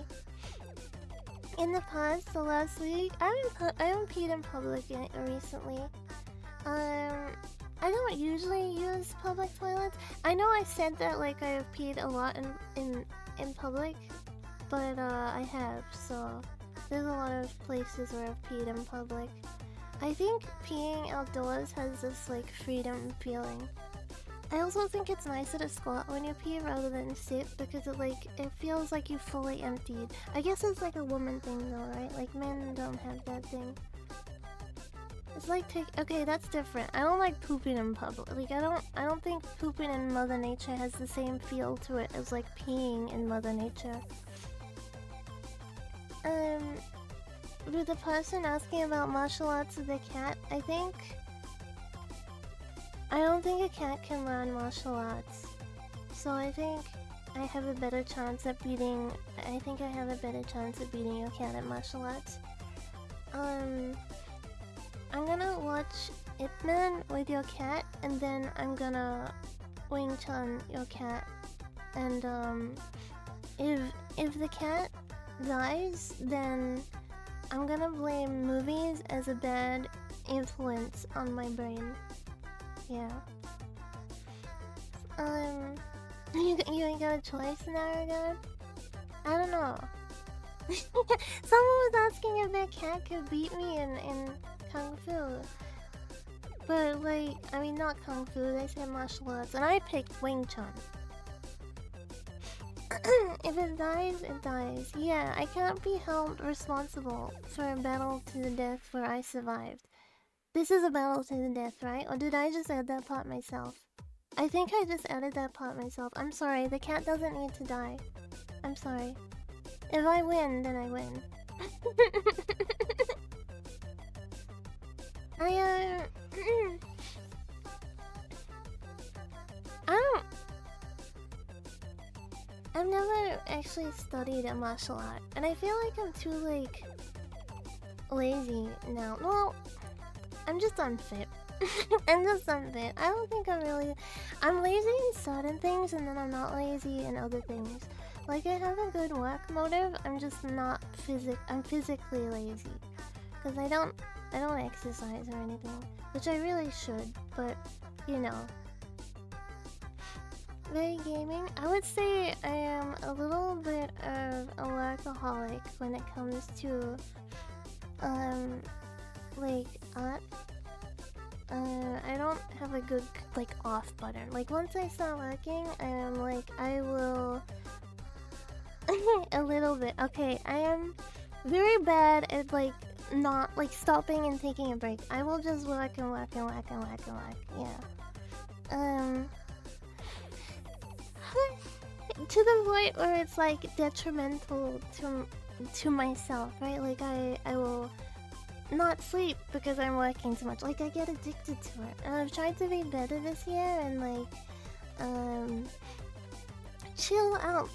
In the past, the last week, I haven't peed in public recently. I don't usually use public toilets. I know I said that like I have peed a lot in public, but I have, so there's a lot of places where I've peed in public. I think peeing outdoors has this like freedom feeling. I also think it's nicer to squat when you pee rather than sit, because it feels like you fully emptied. I guess it's like a woman thing though, right? Like men don't have that thing. It's like okay, that's different. I don't like pooping in public. Like I don't think pooping in Mother Nature has the same feel to it as like peeing in Mother Nature. With the person asking about martial arts of the cat, I don't think a cat can learn martial arts. So I think I have a better chance at beating. I think I have a better chance at beating your cat at martial arts. I'm gonna watch Ip Man with your cat, and then I'm gonna Wing Chun your cat. And if the cat dies, then I'm gonna blame movies as a bad influence on my brain. Yeah. You ain't got a choice in that regard? I don't know. Someone was asking if that cat could beat me in Kung Fu. But like, I mean not Kung Fu, they said martial arts, and I picked Wing Chun. If it dies, it dies. Yeah, I can't be held responsible for a battle to the death where I survived. This is a battle to the death, right? Or did I just add that part myself? I think I just added that part myself. I'm sorry, the cat doesn't need to die. I'm sorry. If I win, then I win. I don't... I've never actually studied a martial art, and I feel like I'm too, like, lazy now. Well, I'm just unfit. I'm just unfit. I don't think I'm really... I'm lazy in certain things, and then I'm not lazy in other things. Like, I have a good work motive, I'm just not I'm physically lazy. Because I don't exercise or anything, which I really should, but, you know. Very gaming? I would say I am a little bit of a workaholic when it comes to, like, art. I don't have a good, like, off button. Like, once I start working, I will... a little bit. Okay, I am very bad at, like, not, like, stopping and taking a break. I will just work and work and work and work and work. Yeah. To the point where it's, like, detrimental to myself, right? Like, I will not sleep because I'm working too much. Like, I get addicted to it. And I've tried to be better this year and, like, chill out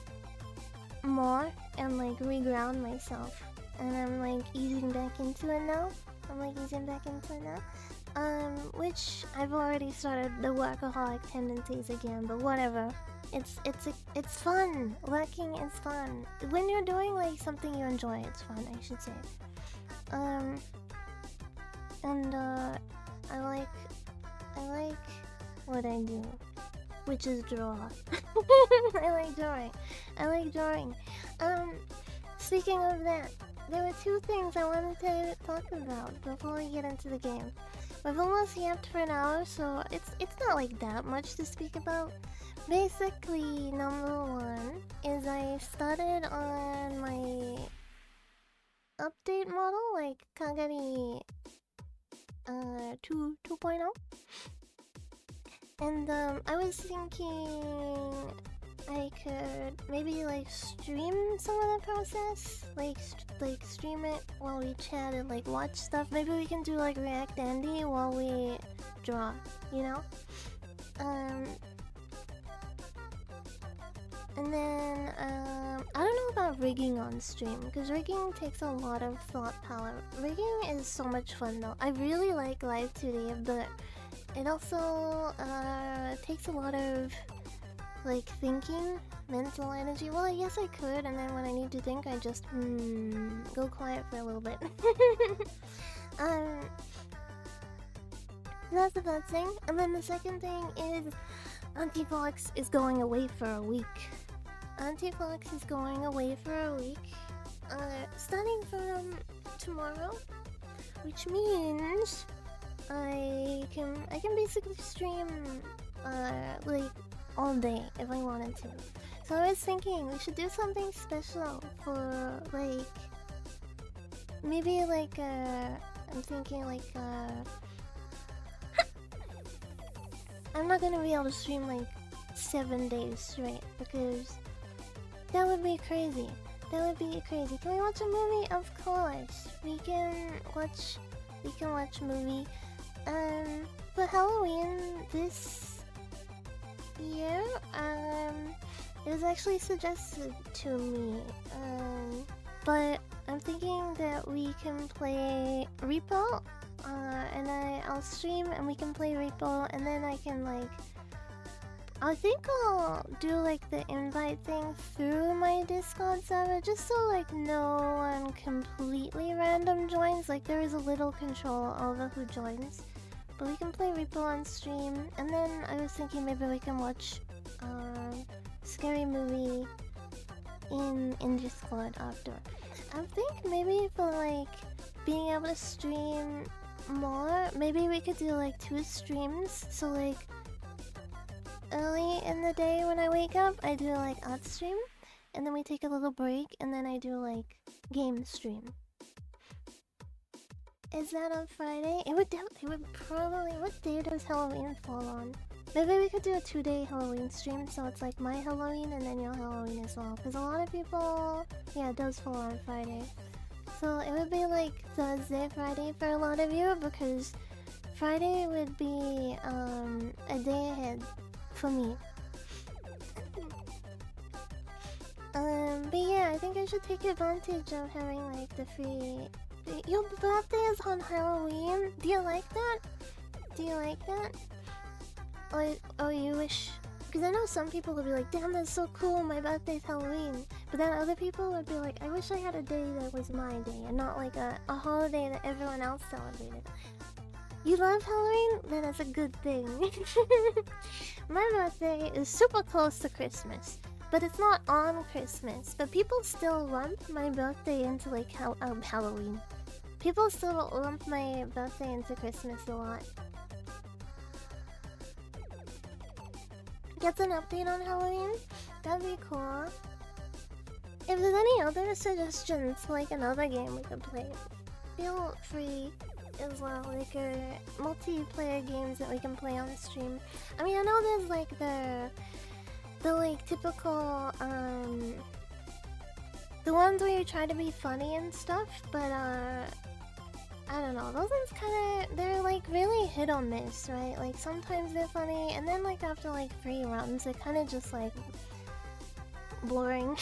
more and, like, reground myself. And I'm, like, easing back into it now. Which I've already started the workaholic tendencies again, but whatever. It's fun. Working is fun. When you're doing, like, something you enjoy, it's fun, I should say. I like what I do, which is draw. I like drawing. Speaking of that, there were two things I wanted to talk about before we get into the game. We've almost yapped for an hour, so it's not like that much to speak about. Basically, number one is I started on my update model, like Kagari 2.0. And I was thinking I could maybe, like, stream some of the process, like stream it while we chat and, like, watch stuff. Maybe we can do, like, React Andy while we draw, you know? And then, I don't know about rigging on stream, because rigging takes a lot of thought power. Rigging is so much fun though. I really like Live 2D, but it also, takes a lot of, like, thinking, mental energy. Well, yes I could, and then when I need to think, I just, go quiet for a little bit. That's the first thing. And then the second thing is Antifox is going away for a week. Antifox is going away for a week, starting from tomorrow, which means I can basically stream like all day if I wanted to. So I was thinking we should do something special for, like, maybe like I'm thinking like I'm not gonna be able to stream like 7 days straight because that would be crazy. Can we watch a movie? Of course. We can watch a movie. For Halloween year, it was actually suggested to me. But I'm thinking that we can play Repo, and I'll stream and we can play Repo, and then I can like. I think I'll do like the invite thing through my Discord server just so like no one completely random joins. Like there is a little control over who joins. But we can play Repo on stream, and then I was thinking maybe we can watch scary movie in Discord after. I think maybe for like being able to stream more, maybe we could do like 2 streams. So like early in the day when I wake up, I do like art stream, and then we take a little break, and then I do like game stream. Is that on Friday? It would probably. What day does Halloween fall on? Maybe we could do a 2-day Halloween stream, so it's like my Halloween and then your Halloween as well. Because a lot of people, yeah, it does fall on Friday. So it would be like Thursday, Friday for a lot of you, because Friday would be a day ahead for me. But yeah, I think I should take advantage of having like the free. Your birthday is on Halloween? Do you like that? Do you like that? Or you wish... Because I know some people would be like, damn, that's so cool, my birthday's Halloween. But then other people would be like, I wish I had a day that was my day and not like a holiday that everyone else celebrated. You love Halloween? Then that's a good thing. My birthday is super close to Christmas. But it's not on Christmas. But people still lump my birthday into like Halloween. People still lump my birthday into Christmas a lot. Gets an update on Halloween? That'd be cool. If there's any other suggestions for like another game we could play, feel free as well. Like multiplayer games that we can play on stream. I mean, I know there's like the like typical the ones where you try to be funny and stuff, but I don't know, those ones kinda, they're like really hit or miss, right? Like sometimes they're funny, and then like after like 3 runs they're kinda just like boring.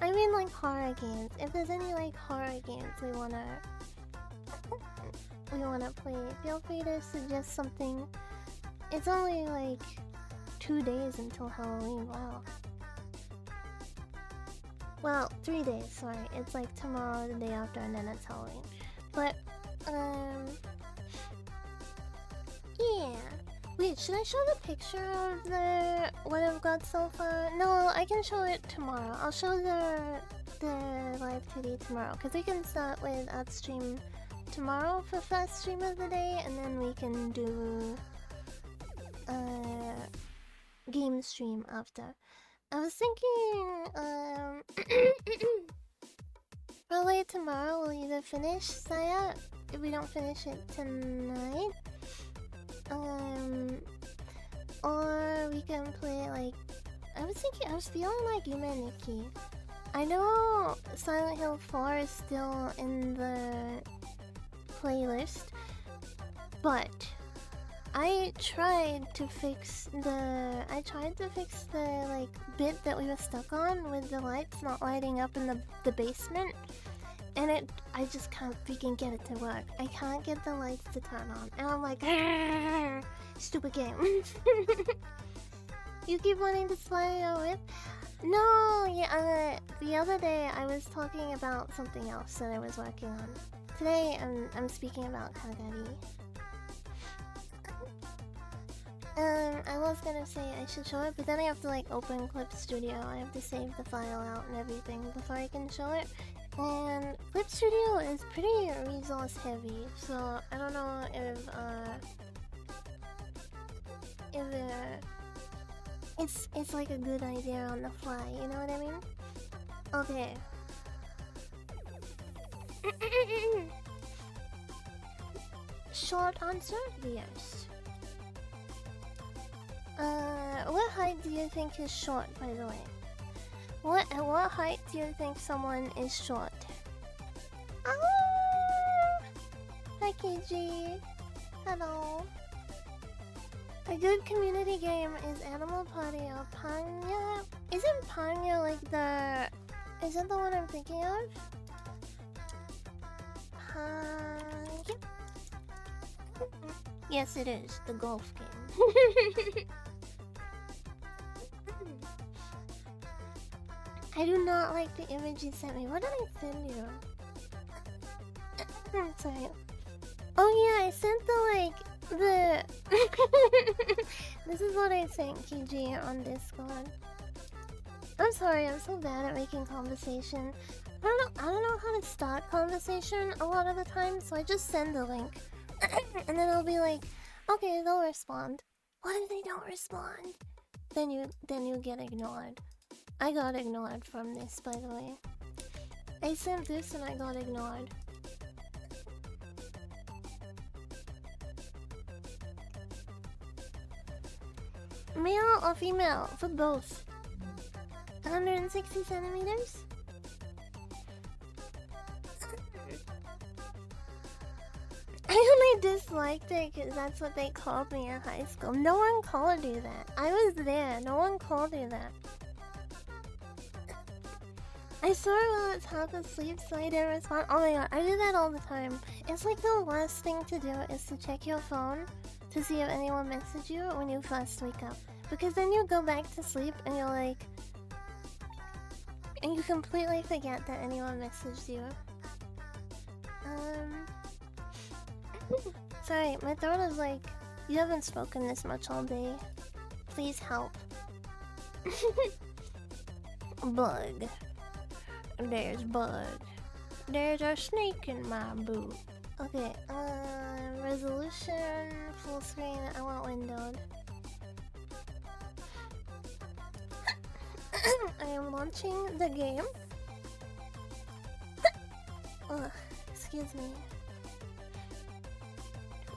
I mean like horror games. If there's any like horror games we wanna play, feel free to suggest something. It's only like 2 days until Halloween, wow. Well, 3 days, sorry. It's like tomorrow, the day after, and then it's Halloween. But, yeah. Wait, should I show the picture of what I've got so far? No, I can show it tomorrow. I'll show the live TD tomorrow, because we can start with art stream tomorrow for first stream of the day, and then we can do game stream after. I was thinking, probably tomorrow we'll either finish Saya if we don't finish it tonight, or we can play like, I was feeling like Yume and Nikki. I know Silent Hill 4 is still in the playlist, but I tried to fix the like bit that we were stuck on with the lights not lighting up in the basement, and I just can't freaking get it to work. I can't get the lights to turn on, and I'm like, stupid game. You keep wanting to slide your whip? No, yeah. The other day I was talking about something else that I was working on. Today I'm speaking about Kagari. I was gonna say I should show it, but then I have to like open Clip Studio. I have to save the file out and everything before I can show it. And Clip Studio is pretty resource heavy, so I don't know if it's like a good idea on the fly, you know what I mean? Okay. Short answer, yes. What height do you think is short, by the way? At what height do you think someone is short? Ah! Hi KG. Hello. A good community game is Animal Party or Panya. Isn't Panya like the... Is that the one I'm thinking of? Panya? Yes, it is. The golf game. I do not like the image you sent me. What did I send you? Sorry. Oh yeah, I sent the This is what I sent KG on Discord. I'm sorry, I'm so bad at making conversation. I don't know how to start conversation a lot of the time, so I just send the link. And then I'll be like, okay, they'll respond. What if they don't respond? Then you get ignored. I got ignored from this, by the way. I sent this and I got ignored. Male or female? For both. 160 centimeters? I only disliked it because that's what they called me in high school. No one called you that. I was there. No one called you that. I saw it while it's half asleep, so I didn't respond. Oh my god, I do that all the time. It's like the worst thing to do is to check your phone to see if anyone messaged you when you first wake up. Because then you go back to sleep and you're like... And you completely forget that anyone messaged you. Sorry, my throat is like... You haven't spoken this much all day. Please help. Bug. There's Bug. There's a snake in my boot. Okay, resolution, full screen, I want windowed. I am launching the game. Ugh, excuse me.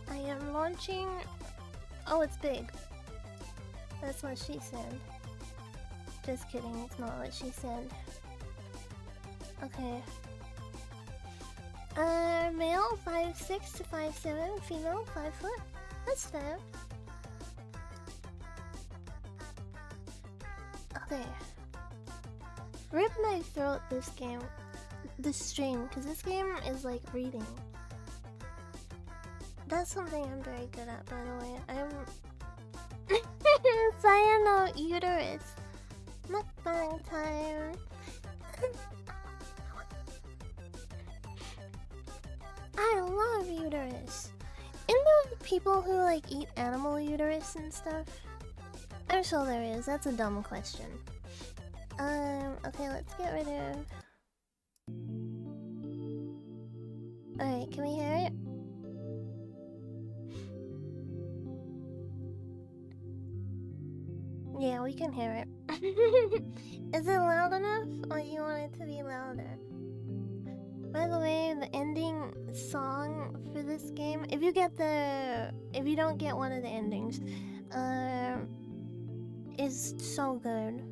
I am launching... Oh, it's big. That's what she said. Just kidding, it's not what she said. Okay. Male 5'6" to 5'7", female 5 foot. That's fair. Okay. Rip my throat this game. This stream, because this game is like reading. That's something I'm very good at, by the way. I'm... Cyano uterus. Mukbang time. I love uterus. Isn't there people who like eat animal uterus and stuff? I'm sure there is. That's a dumb question. Okay, let's get rid of... Alright, can we hear it? Yeah, we can hear it. Is it loud enough? Or you want it to be louder? By the way, the ending song for this game, if you don't get one of the endings, is so good.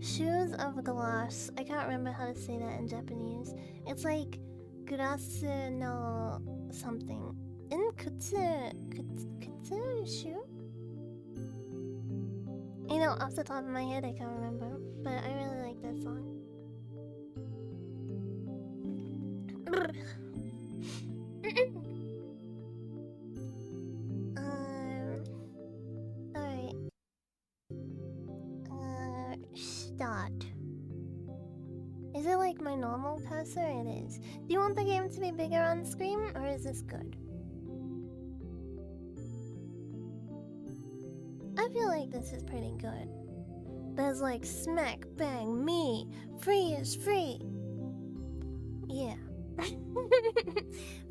Shoes of glass. I can't remember how to say that in Japanese. It's like glass no something. In kutsu shoe? You know, off the top of my head, I can't remember, but I really like that song. Alright. Start. Is it like my normal cursor? It is. Do you want the game to be bigger on screen, or is this good? I feel like this is pretty good. There's like smack, bang, me. Free is free. Yeah.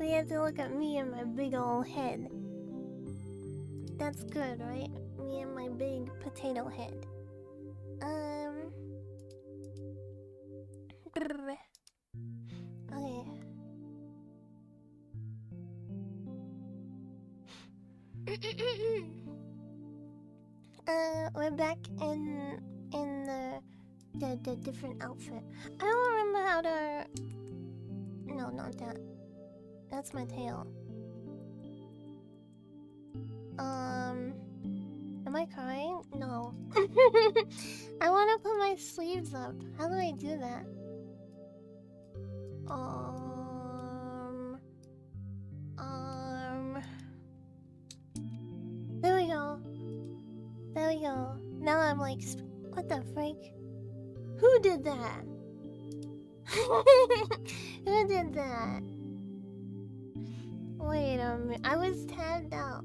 We have to look at me and my big old head. That's good, right? Me and my big potato head. Okay. We're back in the different outfit. I don't remember how to... No, not that. That's my tail. Am I crying? No. I want to put my sleeves up. How do I do that? Um. There we go. There we go. Now I'm like, what the frick? Who did that? Who did that? Wait a minute. I was tabbed out.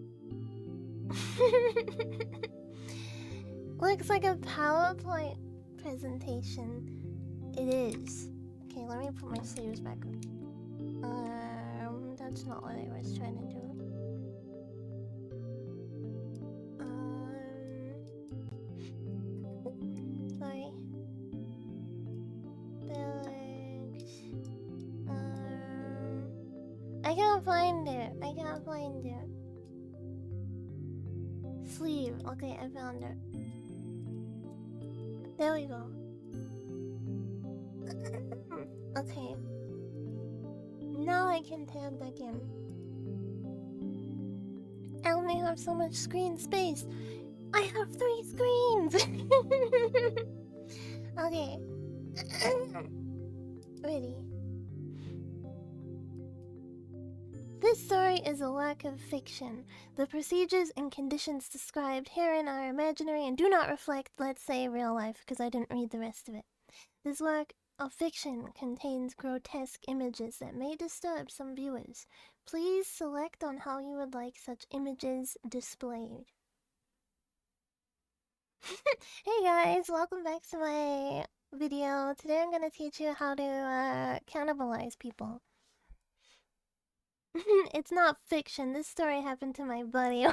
Looks like a PowerPoint presentation. It is. Okay, let me put my sleeves back on. That's not what I was trying to do. Sorry. Lyrics. I can't find it. I can't find it. Sleeve. Okay, I found it. There we go. Okay. Now I can tab back in. I only have so much screen space. I have 3 screens. Okay. Ready. This story is a work of fiction. The procedures and conditions described herein are imaginary and do not reflect, let's say, real life, because I didn't read the rest of it. This work of fiction contains grotesque images that may disturb some viewers. Please select on how you would like such images displayed. Hey guys, welcome back to my video. Today I'm gonna teach you how to cannibalize people. It's not fiction. This story happened to my buddy.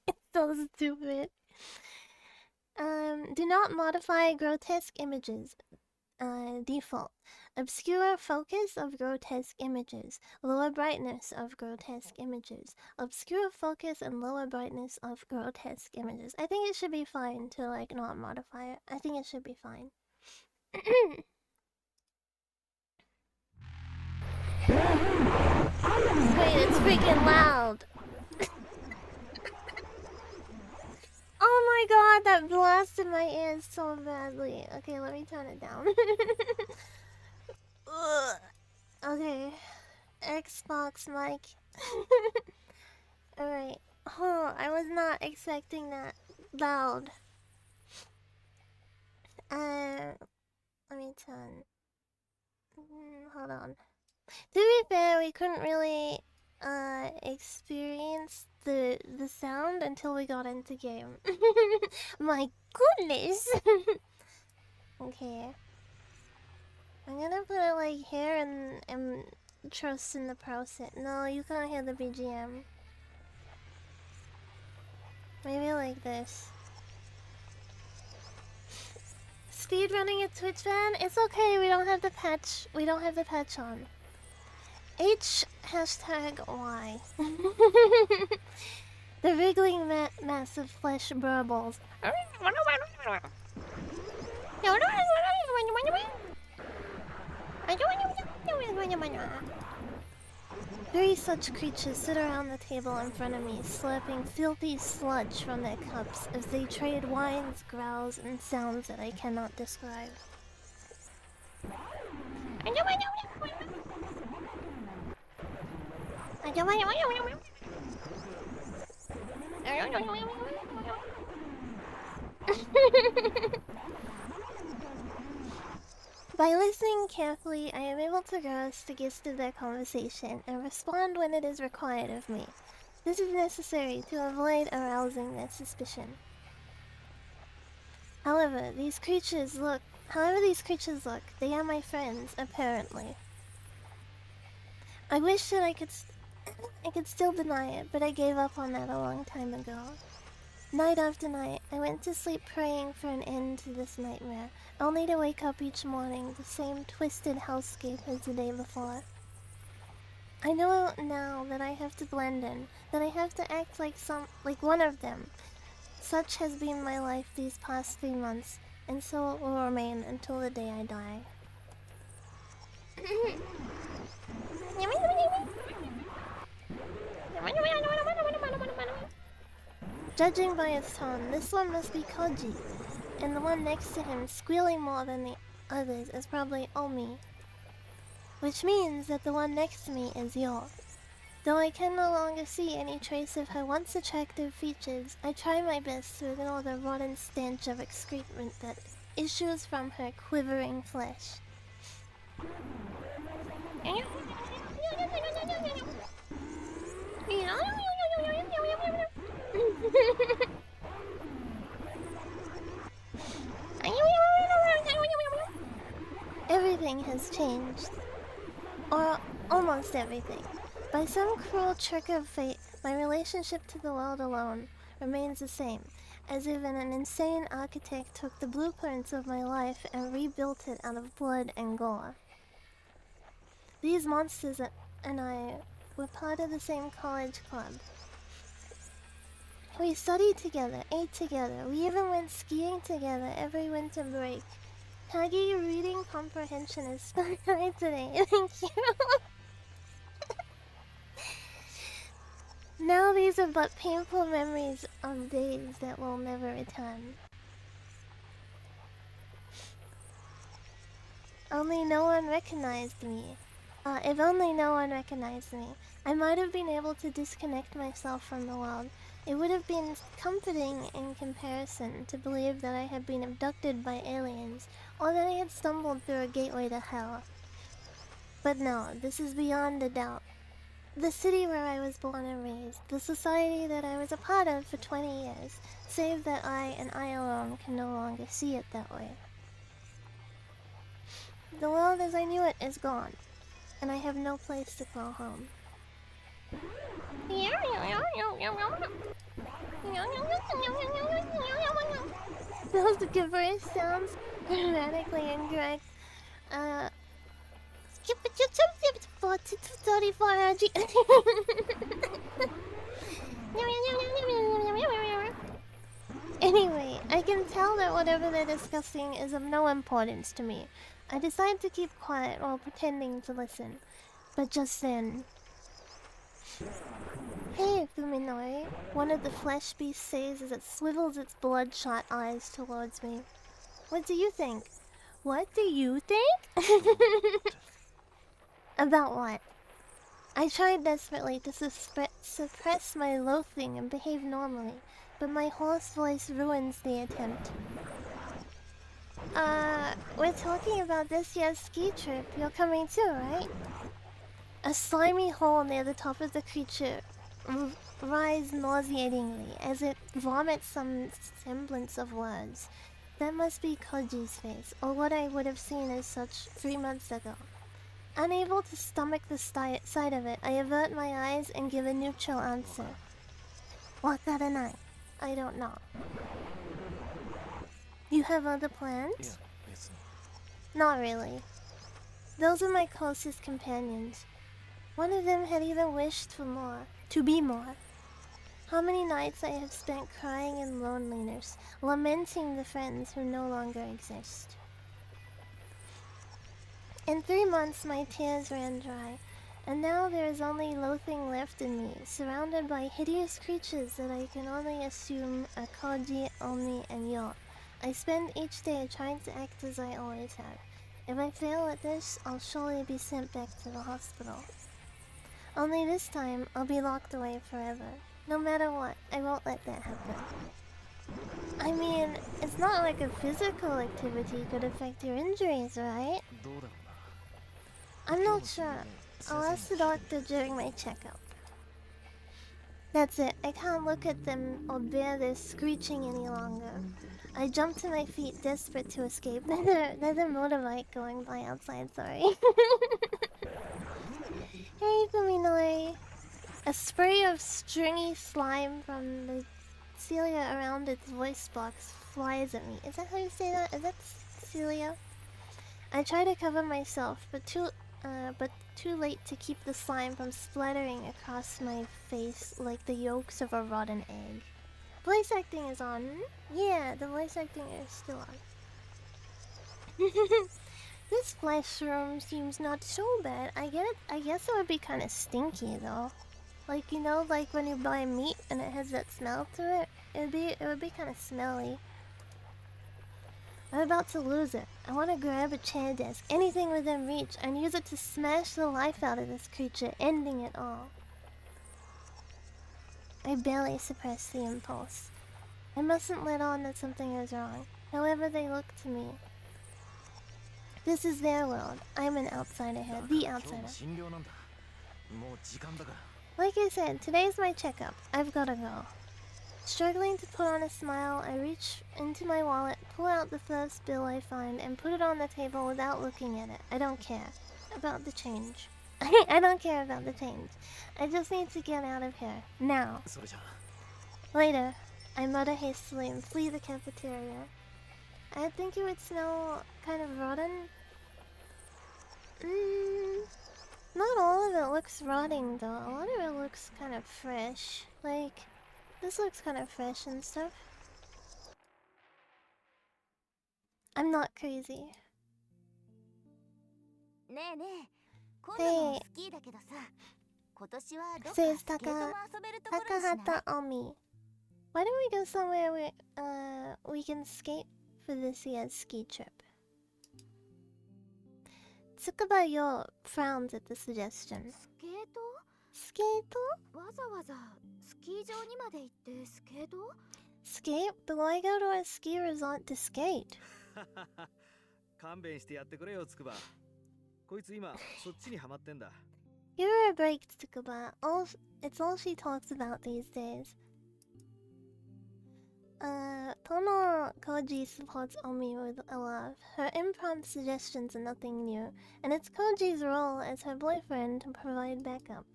It's so stupid. Do not modify grotesque images. Default. Obscure focus of grotesque images. Lower brightness of grotesque images. Obscure focus and lower brightness of grotesque images. I think it should be fine to like not modify it. I think it should be fine. Wait, it's freaking loud. Oh my god, that blasted my ears so badly. Okay, let me turn it down. Okay. Xbox mic. Alright. Oh, I was not expecting that loud. Let me turn. Hold on. To be fair, we couldn't really experience the sound until we got into game. My goodness. Okay. I'm gonna put it like here and trust in the process. No, you can't hear the BGM. Maybe like this. Speedrunning a Twitch ban? It's okay, we don't have the patch. We don't have the patch on. #Y. The wriggling massive flesh burbles. Three such creatures sit around the table in front of me, slurping filthy sludge from their cups as they trade whines, growls, and sounds that I cannot describe. By listening carefully, I am able to grasp the gist of their conversation and respond when it is required of me. This is necessary to avoid arousing their suspicion. However these creatures look, they are my friends, apparently. I wish that I could still deny it, but I gave up on that a long time ago. Night after night, I went to sleep praying for an end to this nightmare, only to wake up each morning the same twisted hellscape as the day before. I know now that I have to blend in, that I have to act like one of them. Such has been my life these past 3 months, and so it will remain until the day I die. Judging by its tone, this one must be Koji, and the one next to him, squealing more than the others, is probably Omi. Which means that the one next to me is Yo. Though I can no longer see any trace of her once attractive features, I try my best to ignore the rotten stench of excrement that issues from her quivering flesh. Everything has changed. Or almost everything. By some cruel trick of fate, my relationship to the world alone remains the same, as if an insane architect took the blueprints of my life and rebuilt it out of blood and gore. These monsters and I were part of the same college club. We studied together, ate together, we even went skiing together every winter break. Kagari, your reading comprehension is so high today. Thank you. Now these are but painful memories of days that will never return. Only no one recognized me. If only no one recognized me, I might have been able to disconnect myself from the world. It would have been comforting in comparison to believe that I had been abducted by aliens, or that I had stumbled through a gateway to hell. But no, this is beyond a doubt. The city where I was born and raised, the society that I was a part of for 20 years, save that I and I alone can no longer see it that way. The world as I knew it is gone, and I have no place to call home. Those gibberish sounds grammatically incorrect. Skip it, you skip it, 34 energy. Anyway, I can tell that whatever they're discussing is of no importance to me. I decide to keep quiet while pretending to listen. But just then... Hey, Fuminori, one of the flesh beasts says as it swivels its bloodshot eyes towards me. What do you think? What do you think? About what? I tried desperately to suppress my loathing and behave normally, but my hoarse voice ruins the attempt. We're talking about this year's ski trip. You're coming too, right? A slimy hole near the top of the creature rise nauseatingly as it vomits some semblance of words. That must be Koji's face, or what I would have seen as such 3 months ago. Unable to stomach the sight of it, I avert my eyes and give a neutral answer. Wakaranai. I don't know. You have other plans? Not really. Those are my closest companions. One of them had even wished for more, to be more. How many nights I have spent crying in loneliness, lamenting the friends who no longer exist. In 3 months my tears ran dry, and now there is only loathing left in me, surrounded by hideous creatures that I can only assume are Koji, Omi, and Yo. I spend each day trying to act as I always have. If I fail at this, I'll surely be sent back to the hospital. Only this time, I'll be locked away forever. No matter what, I won't let that happen. I mean, it's not like a physical activity could affect your injuries, right? I'm not sure. I'll ask the doctor during my checkup. That's it. I can't look at them or bear their screeching any longer. I jump to my feet, desperate to escape. There's a motorbike going by outside, sorry. Hey, Fuminori. A spray of stringy slime from the cilia around its voice box flies at me. Is that how you say that? Is that cilia? I try to cover myself, but too late to keep the slime from splattering across my face like the yolks of a rotten egg. Voice acting is on. Yeah, the voice acting is still on. This flesh room seems not so bad. I get it. I guess it would be kind of stinky though. Like, you know, like when you buy meat and it has that smell to it. it would be kind of smelly. I'm about to lose it. I want to grab a chair desk, anything within reach, and use it to smash the life out of this creature, ending it all. I barely suppress the impulse. I mustn't let on that something is wrong, however they look to me. This is their world. I'm an outsider here, the outsider. Like I said, today's my checkup. I've gotta go. Struggling to put on a smile, I reach into my wallet, pull out the first bill I find, and put it on the table without looking at it. I don't care about the change. I don't care about the change. I just need to get out of here. Now. Later, I mutter hastily and flee the cafeteria. I think it would smell kind of rotten. Not all of it looks rotting though. A lot of it looks kind of fresh. Like, this looks kind of fresh and stuff. I'm not crazy. Hey, says Takahata Omi. Why don't we go somewhere we can skate for this year's ski trip? Tsukuba-yo frowns at the suggestion. Skate? Skate? But why go to a ski resort to skate? Give her a break, Tsukuba. It's all she talks about these days. Tono Koji supports Omi with a laugh. Her impromptu suggestions are nothing new, and it's Koji's role as her boyfriend to provide backup.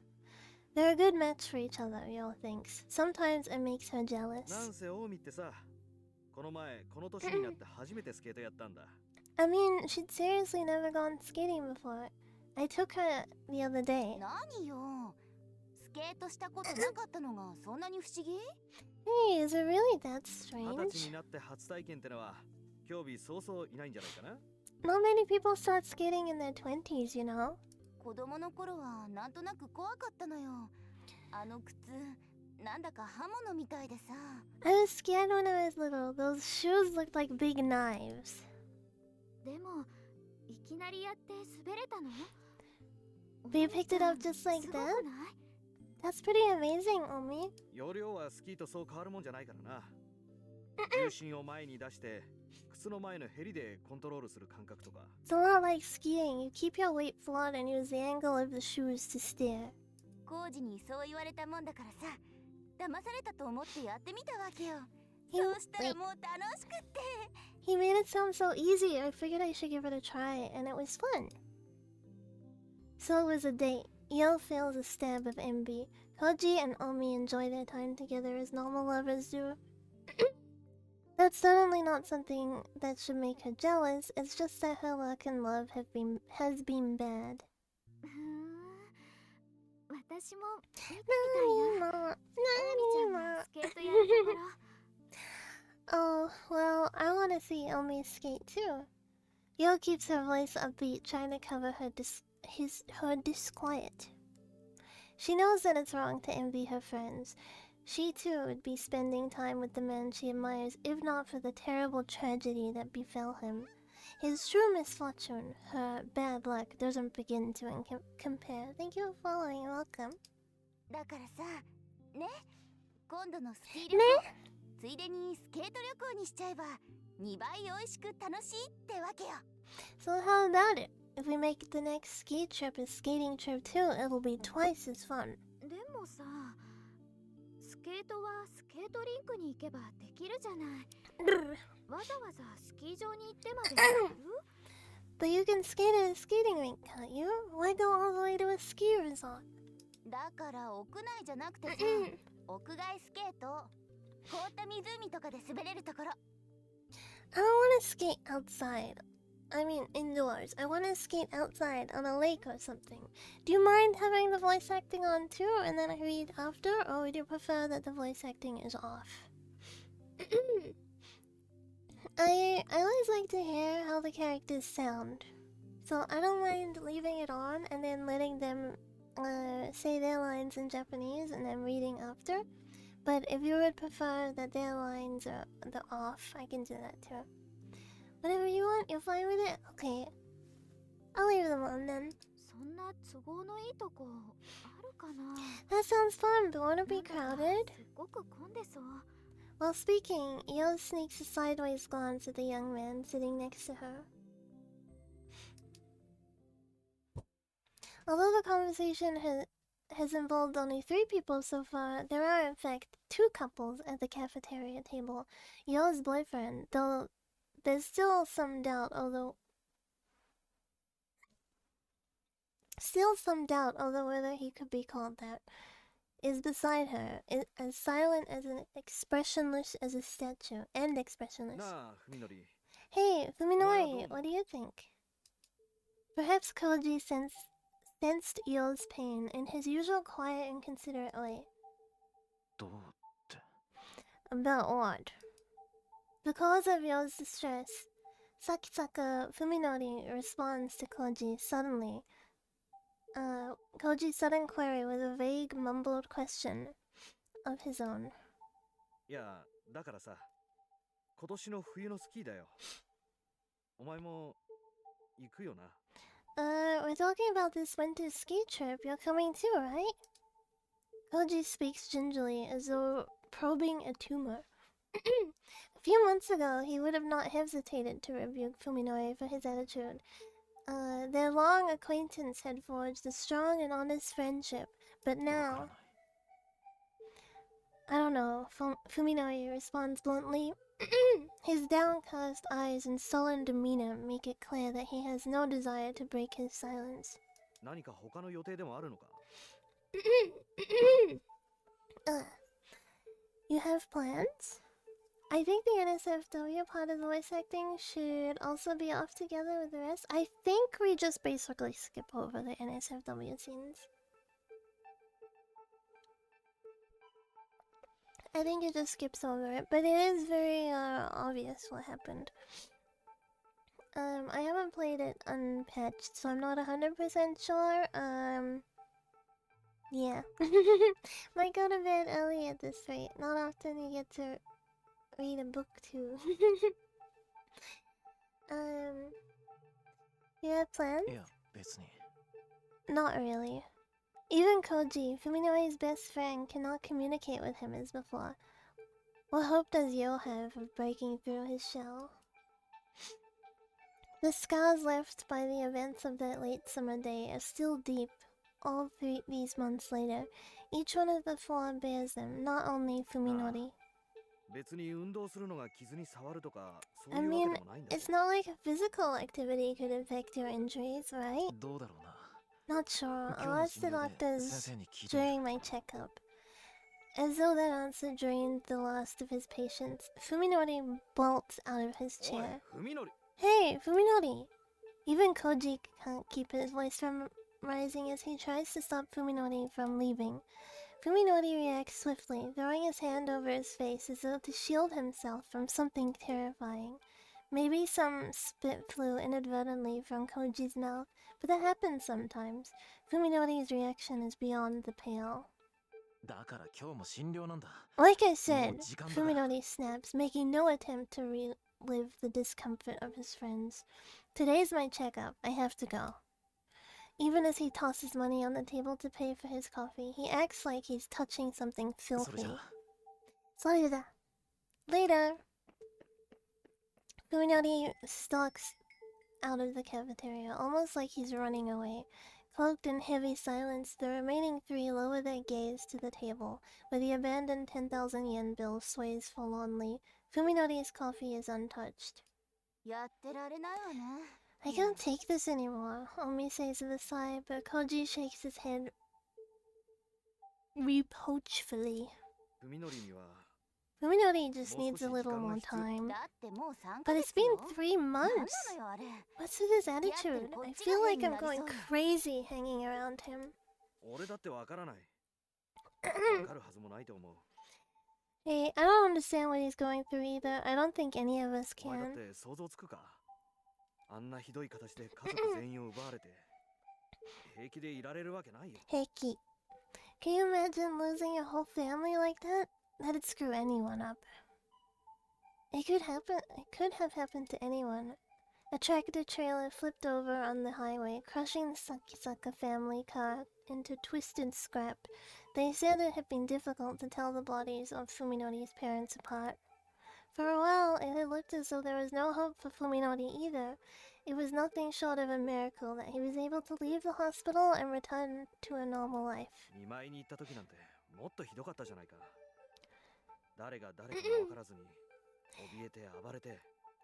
They're a good match for each other, Yo thinks. Sometimes it makes her jealous. I mean, she'd seriously never gone skating before. I took her the other day. Hey, is it really that strange? Not many people start skating in their 20s, you know? I was scared when I was little. Those shoes looked like big knives. But you picked it up just like that? That's pretty amazing, Omi. It's a lot like skiing. You keep your weight flat and use the angle of the shoes to steer. He made it sound so easy. I figured I should give it a try, and it was fun. So it was a date. Yo feels a stab of envy. Koji and Omi enjoy their time together as normal lovers do. That's certainly not something that should make her jealous. It's just that her luck and love has been bad. Oh, well, I want to see Omi skate too. Yo keeps her voice upbeat, trying to cover her disquiet. She knows that it's wrong to envy her friends. She too would be spending time with the man she admires if not for the terrible tragedy that befell him. His true misfortune, her bad luck, doesn't begin to compare. Thank you for following. Welcome. So how about it? If we make the next ski trip a skating trip too, it'll be twice as fun. But you can skate at a skating rink, can't you? Why go all the way to a ski resort? I don't want to skate outside. I mean, indoors. I want to skate outside on a lake or something. Do you mind having the voice acting on too, and then I read after, or would you prefer that the voice acting is off? I always like to hear how the characters sound, so I don't mind leaving it on and then letting them say their lines in Japanese and then reading after. But if you would prefer that their lines are the off, I can do that too. Whatever you want, you're fine with it? Okay. I'll leave them on then. That sounds fun, but won't it be crowded? While speaking, Io sneaks a sideways glance at the young man sitting next to her. Although the conversation has involved only 3 people so far, there are in fact 2 couples at the cafeteria table. Yo's boyfriend, though there's still some doubt, although whether he could be called that, is beside her, as silent as an expressionless as a statue, and expressionless. Hey, Fuminori, what do you think? Perhaps Koji sensed Yo's pain in his usual quiet and considerate way. About what? The cause of Yo's distress. Sakisaka Fuminori responds to Koji's sudden query with a vague, mumbled question of his own. Yeah, だからさ、今年の冬のスキーだよ。お前も行くよな。We're talking about this winter ski trip. You're coming too, right? Koji speaks gingerly, as though probing a tumor. A few months ago, he would have not hesitated to rebuke Fuminori for his attitude. Their long acquaintance had forged a strong and honest friendship, but now... I don't know, Fuminori responds bluntly. His downcast eyes and sullen demeanor make it clear that he has no desire to break his silence. 何か他の予定でもあるのか? You have plans? I think the NSFW part of the voice acting should also be off together with the rest. I think we just basically skip over the NSFW scenes. I think it just skips over it, but it is very obvious what happened. I haven't played it unpatched, so I'm not 100% sure. Yeah. Might go to bed early at this rate. Not often you get to read a book too. You have plans? Not really. Even Koji, Fuminori's best friend, cannot communicate with him as before. What hope does Yo have of breaking through his shell? The scars left by the events of that late summer day are still deep, all these months later. Each one of the 4 bears them, not only Fuminori. I mean, it's not like physical activity could affect your injuries, right? Not sure. I'll ask the doctors during my checkup. As though that answer drained the last of his patience, Fuminori bolts out of his chair. Hey, Fuminori! Even Koji can't keep his voice from rising as he tries to stop Fuminori from leaving. Fuminori reacts swiftly, throwing his hand over his face as though to shield himself from something terrifying. Maybe some spit flew inadvertently from Koji's mouth, but that happens sometimes. Fuminori's reaction is beyond the pale. Like I said, Fuminori snaps, making no attempt to relive the discomfort of his friends. Today's my checkup. I have to go. Even as he tosses money on the table to pay for his coffee, he acts like he's touching something filthy. Later. Fuminori stalks out of the cafeteria, almost like he's running away. Cloaked in heavy silence, the remaining 3 lower their gaze to the table, where the abandoned 10,000 yen bill sways forlornly. Fuminori's coffee is untouched. I can't take this anymore, Omi says with a sigh, but Koji shakes his head reproachfully. Fuminori just needs a little more time. But it's been 3 months! What's with his attitude? I feel like I'm going crazy hanging around him. Hey, I don't understand what he's going through either. I don't think any of us can. Heiki. Can you imagine losing your whole family like that? that'd screw anyone up. It could happen. It could have happened to anyone. A tractor trailer flipped over on the highway, crushing the Sakisaka family car into twisted scrap. They said it had been difficult to tell the bodies of Fuminori's parents apart. For a while, it had looked as though there was no hope for Fuminori either. It was nothing short of a miracle that he was able to leave the hospital and return to a normal life. 見舞いに行った時なんてもっとひどかったじゃないか。誰が誰かが分からずに怯えて暴れて。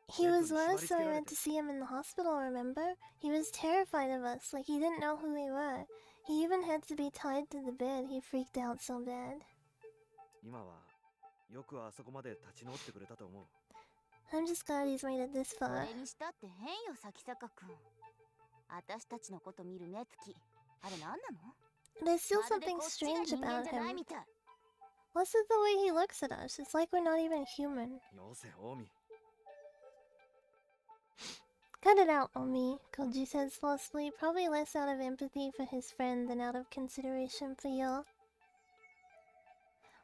He was worse, so we went to see him in the hospital, remember? He was terrified of us, like he didn't know who we were. He even had to be tied to the bed, he freaked out so bad. 今はよくあそこまで立ち直ってくれたと思う。I'm just glad he's made it this そ far. れにしたって変よ、咲坂くん。私たちのこと見る目つき、あれ何なの？ There's still まるで something こっちが strange 人間 about じゃない him. みたい。 What's it the way he looks at us? It's like we're not even human. よせ、オミ。Cut it out, Omi, Koji says forcefully, probably less out of empathy for his friend than out of consideration for Yo.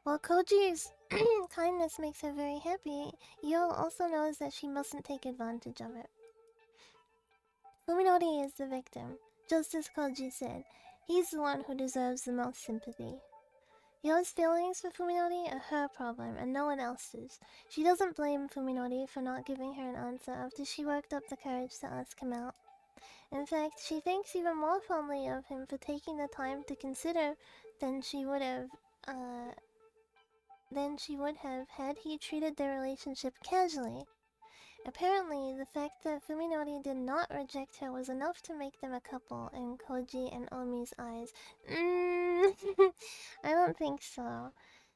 While Koji's kindness makes her very happy, Yo also knows that she mustn't take advantage of it. Fuminori is the victim, just as Koji said. He's the one who deserves the most sympathy. Yo's feelings for Fuminori are her problem and no one else's. She doesn't blame Fuminori for not giving her an answer after she worked up the courage to ask him out. In fact, she thinks even more fondly of him for taking the time to consider than she would have had he treated their relationship casually. Apparently, the fact that Fuminori did not reject her was enough to make them a couple in Koji and Omi's eyes. I don't think so.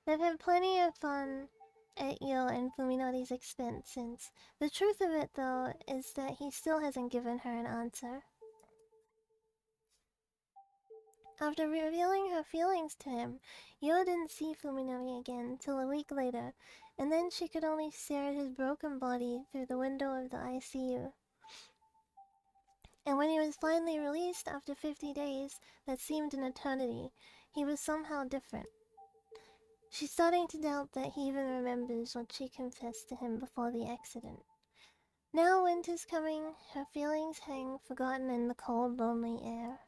They've had plenty of fun at Yo and Fuminori's expense since. The truth of it, though, is that he still hasn't given her an answer. After revealing her feelings to him, Yo didn't see Fuminori again till a week later, and then she could only stare at his broken body through the window of the ICU. And when he was finally released after 50 days, that seemed an eternity, he was somehow different. She's starting to doubt that he even remembers what she confessed to him before the accident. Now winter's coming, her feelings hang forgotten in the cold, lonely air.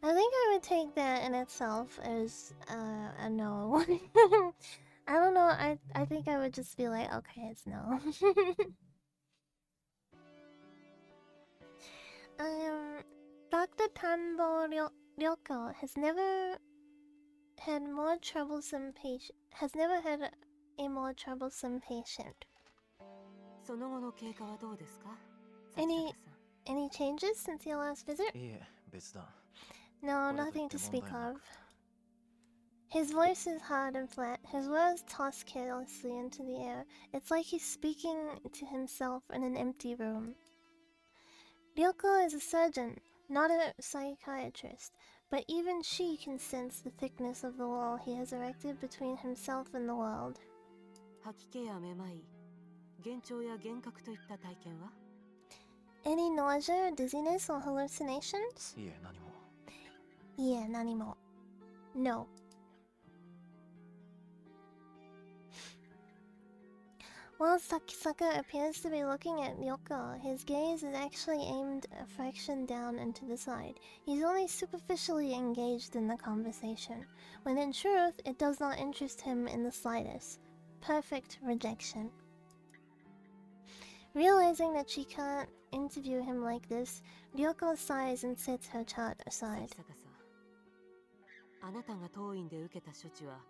I think I would take that in itself as a no. I don't know, I think I would just be like, okay, it's no. Dr. Tanbo Ryoko has never had a more troublesome patient. その後の経過はどうですか？ Any changes since your last visit? いえ、別段。 No, nothing to speak of. His voice is hard and flat, his words tossed carelessly into the air. It's like he's speaking to himself in an empty room. Ryoko is a surgeon, not a psychiatrist, but even she can sense the thickness of the wall he has erected between himself and the world. 吐き気やめまい、幻聴や幻覚といった体験は？ Any nausea, dizziness, or hallucinations? いえ、何も。Yeah, nanimo. No. While Sakisaka appears to be looking at Ryoko, his gaze is actually aimed a fraction down and to the side. He's only superficially engaged in the conversation, when in truth it does not interest him in the slightest. Perfect rejection. Realizing that she can't interview him like this, Ryoko sighs and sets her chart aside. 咲坂さん、あなたが当院で受けた処置は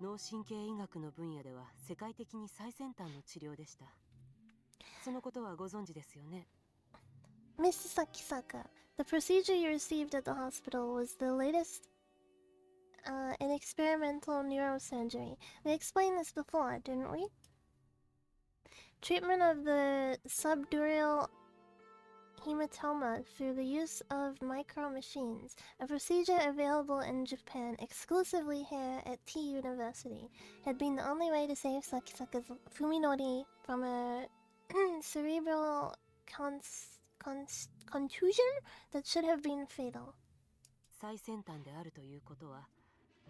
脳神経医学の分野では世界的に最先端の治療でした。そのことはご存知ですよね。 Mr. Sakisaka, the procedure you received at the hospital was the latest in experimental neurosurgery. We explained this before, didn't we? Treatment of the subdural hematoma through the use of micro-machines, a procedure available in Japan exclusively here at T University, had been the only way to save Sakisaka's Fuminori from a cerebral contusion that should have been fatal. 最先端であるということは、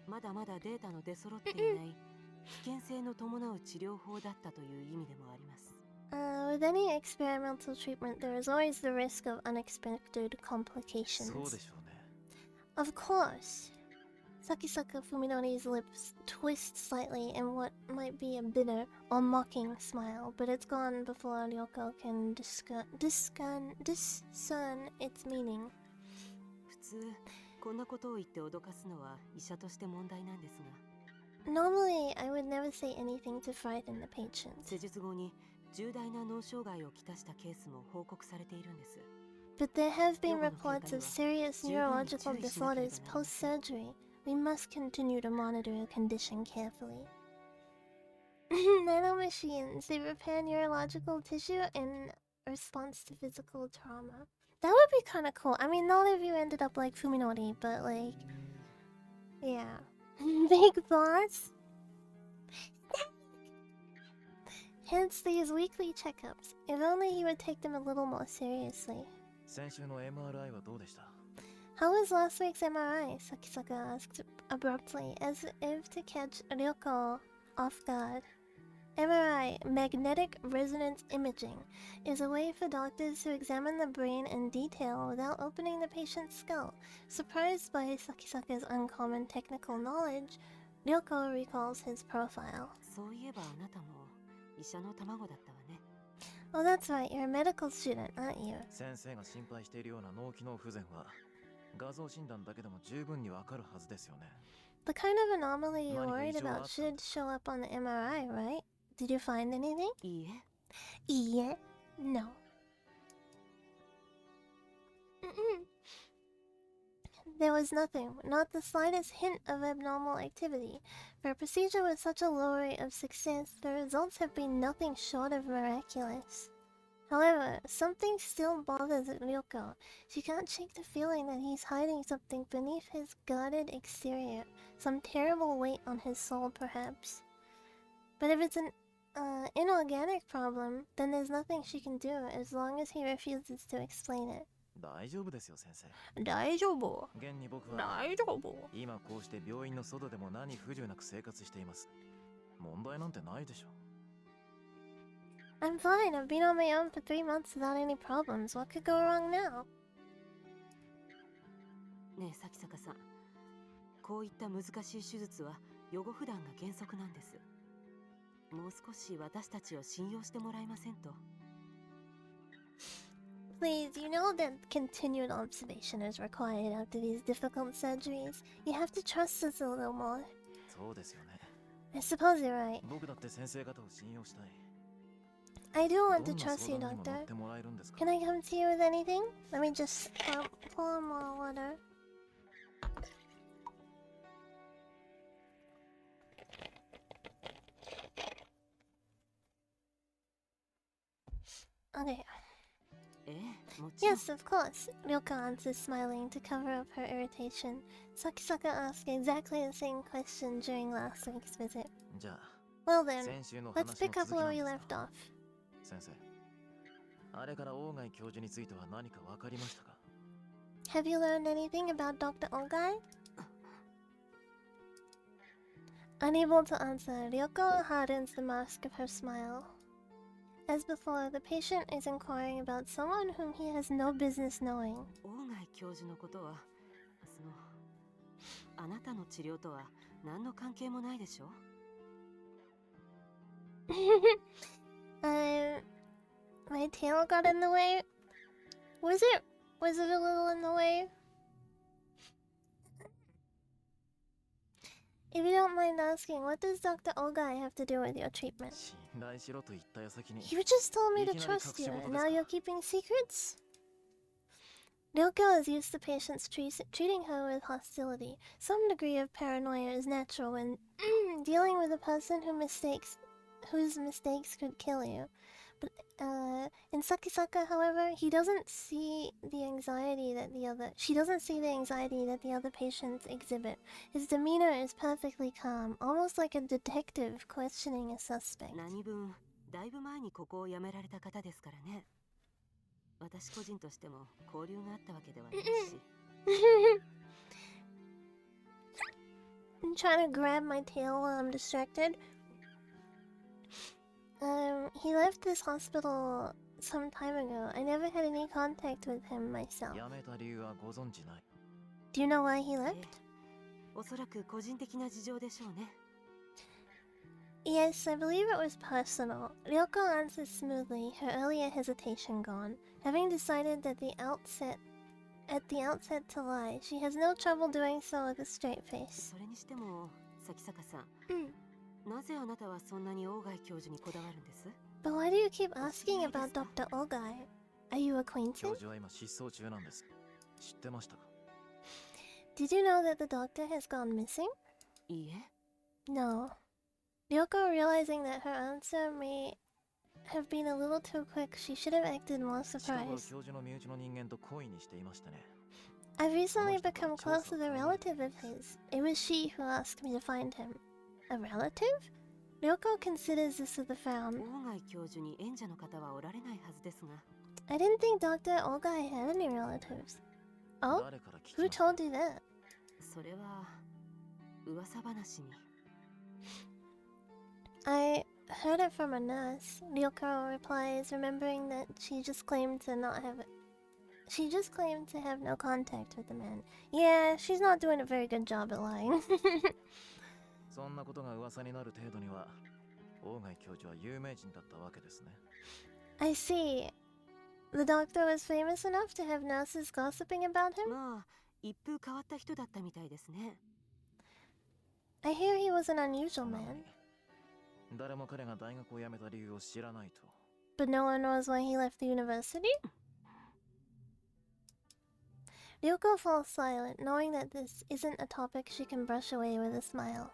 まだまだデータの出揃っていない危険性の伴う治療法だったという意味でもあります。With any experimental treatment, there is always the risk of unexpected そう complications. でしょうね。 Of course. Sakisaka Fuminori's lips twist slightly in what might be a bitter or mocking smile, but it's gone before Ryoko can discern its meaning. 普通こんなことを言って脅かすのは医者として問題なんですが、 Normally, I would never say anything to frighten the patient. 施術後に重大な脳障害をきたしたケースも報告されているんです。 But there have been reports of serious neurological disorders post-surgery. We must continue to monitor your condition carefully. Nanomachines, they repair neurological tissue in response to physical trauma. That would be kind of cool. I mean, not if you ended up like Fuminori, but like... Yeah. Big boss? Hence these weekly checkups. If only he would take them a little more seriously. 先週の MRI はどうでした？ How was last week's MRI? Sakisaka asked abruptly, as if to catch Ryoko off guard. MRI, magnetic resonance imaging, is a way for doctors to examine the brain in detail without opening the patient's skull. Surprised by Sakisaka's uncommon technical knowledge, Ryoko recalls his profile. そういえばあなたも医者の卵だったわね。 Oh, that's right, you're a medical student, aren't you? 先生が心配しているような脳機能不全は画像診断だけでも十分にわかるはずですよね。 The kind of anomaly you're worried about should show up on the MRI, right? Did you find anything? いいえ、 Yeah. No. There was nothing, not the slightest hint of abnormal activity. For a procedure with such a low rate of success, the results have been nothing short of miraculous. However, something still bothers Ryoko. She can't shake the feeling that he's hiding something beneath his guarded exterior, some terrible weight on his soul, perhaps. But if it's an inorganic problem, then there's nothing she can do as long as he refuses to explain it. 大丈夫ですよ先生。大丈夫。現に僕は今こうして病院の外でも何不自由なく生活しています。問題なんてないでしょ。 I'm fine. I've been on my own for 3 months without any problems. What could go wrong now? ねえ咲坂さん、こういった難しい手術は予後不断が原則なんです。もう少し私たちを信用してもらえませんと。 Please, you know that continued observation is required after these difficult surgeries. You have to trust us a little more. そうですよね。 I suppose you're right. 僕だって先生方を信用したい。 I do want to どんな trust 相 you, 談にも乗っ Doctor. てもらえるんですか？ Can I come to you with anything? Let me just pour more water. Okay. ええ、もちろん。 Yes, of course. Ryoko answers, smiling to cover up her irritation. Sakisaka asked exactly the same question during last week's visit. じゃあ Well then, 先週の let's 話の pick 続 up きな where ん we です left が、 off. 先生、あれから大貝教授については何か分かりましたか？ Have you learned anything about Dr. Ogai? Unable to answer, Ryoko hardens the mask of her smile. As before, the patient is inquiring about someone whom he has no business knowing. 大貝教授のことは、あなたの治療とは何の関係もないでしょ？ My tail got in the way. Was it a little in the way? If you don't mind asking, what does Dr. Ogai have to do with your treatment? 信頼しろと言った矢先に You just told me to いきなり trust you, 隠し事 and です now か？ you're keeping secrets? Ryoko is used to patients treating her with hostility. Some degree of paranoia is natural when dealing with a person whose mistakes could kill you. But in Sakisaka, however, she doesn't see the anxiety that the other patients exhibit. His demeanor is perfectly calm, almost like a detective questioning a suspect. 何分だいぶ前にここを辞められた方ですからね。私個人としても交流があったわけではないし。trying to grab my tail while I'm distracted. He left this hospital some time ago. I never had any contact with him myself. 辞めた理由はご存知ない。 Do you know why he left? おそらく個人的な事情でしょうね。 Yes, I believe it was personal. Ryoko answered smoothly, her earlier hesitation gone. Having decided at the outset to lie, she has no trouble doing so with a straight face. それにしても、咲坂さん、なぜあなたはそんなに大貝教授にこだわるんです？ But why do you keep asking about Dr. Ogai? Are you acquainted? 教授は今失踪中なんです。知ってましたか？ Did you know that the doctor has gone missing? いいえ。 No. Ryoko, realizing that her answer may have been a little too quick, she should have acted more 近頃 surprised. 教授の身内の人間と恋にしていましたね。 I've recently become close with a relative of his. It was she who asked me to find him. A relative? Ryoko considers this with a frown. 大貝教授に縁者の方はおられないはずですが。 I didn't think Dr. Ogai had any relatives. Oh? 誰から聞き Who ました？ told you that? それは噂話に。 I heard it from a nurse. Ryoko replies, remembering that she just claimed to have no contact with the man. Yeah, she's not doing a very good job at lying. そんなことが噂になる程度には、大貝教授は有名人だったわけですね。 I see. The doctor was famous enough to have nurses gossiping about him? まあ、一風変わった人だったみたいですね。 I hear he was an unusual man. 誰も彼が大学を辞めた理由を知らないと。 But no one knows why he left the university? Ryoko falls silent, knowing that this isn't a topic she can brush away with a smile.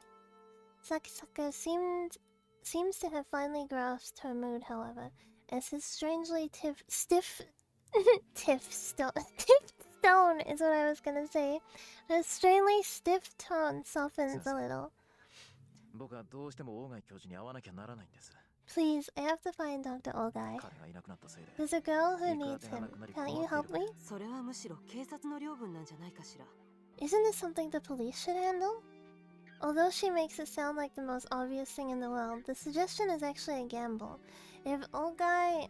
Sakisaka seems to have finally grasped her mood, however, as his strangely stiff tone is what I was gonna say. Her strangely stiff tone softens a little. 僕はどうしても大貝教授に会わなきゃならないんです。 Please, I have to find Dr. Ogai. 彼がいなくなったせいで。 There's a girl who needs him. Can't you help me? それはむしろ警察の領分なんじゃないかしら。 Isn't this something the police should handle? Although she makes it sound like the most obvious thing in the world, the suggestion is actually a gamble. If Ogai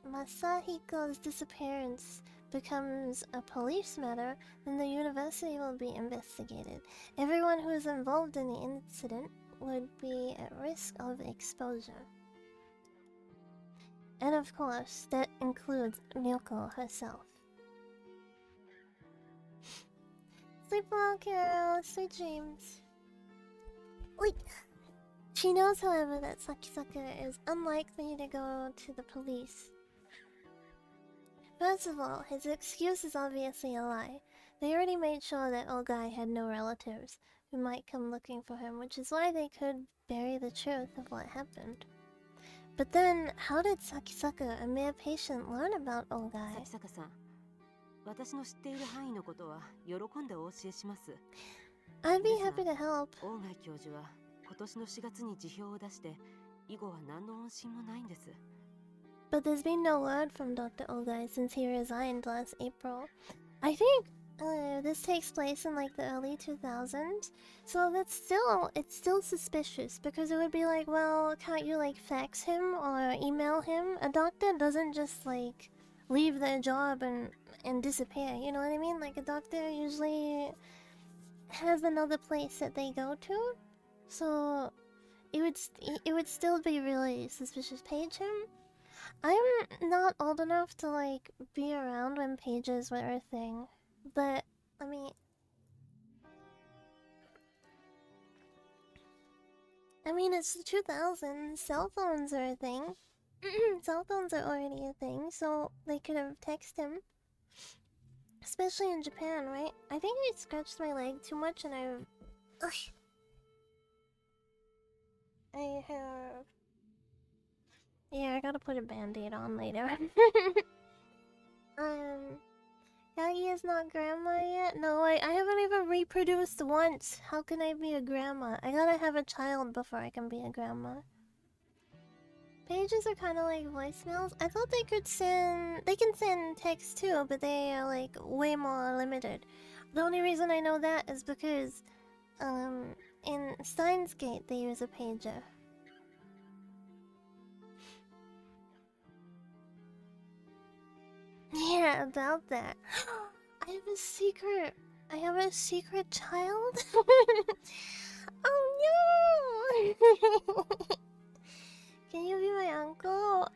Masahiko's disappearance becomes a police matter, then the university will be investigated. Everyone who is involved in the incident would be at risk of exposure. And of course, that includes Ryoko herself. Sleep well, Carol. Sweet dreams. Wait. She knows, however, that Sakisaka is unlikely to go to the police. First of all, his excuse is obviously a lie. They already made sure that Ogai had no relatives who might come looking for him, which is why they could bury the truth of what happened. But then, how did Sakisaka, a mere patient, learn about Ogai? 咲坂さん、私の知っている範囲のことは喜んでお教えします。 I'd be happy to help. 大貝教授は今年の4月に辞表を出して、以後は何の音信もないんです。 But there's been no word from Dr. Ogai since he resigned last April. I think this takes place in like the early 2000s, so it's still suspicious because it would be like, well, can't you like fax him or email him? A doctor doesn't just like leave their job and disappear, you know what I mean? Like a doctor usually has another place that they go to, so it would still be really suspicious. Page him? I'm not old enough to like be around when pages were a thing, but I mean it's the 2000s. Cell phones are a thing. Cell phones are already a thing, so they could have texted him. Especially in Japan, right? I think I scratched my leg too much and I have... Yeah, I gotta put a band-aid on later. Kagi is not grandma yet? No, I haven't even reproduced once. How can I be a grandma? I gotta have a child before I can be a grandma. Pages are kind of like voicemails. I thought they could send... They can send text too, but they are like way more limited. The only reason I know that is because In Steins Gate, they use a pager. Yeah, about that. I have a secret. I have a secret child. Oh no! Can you be my uncle?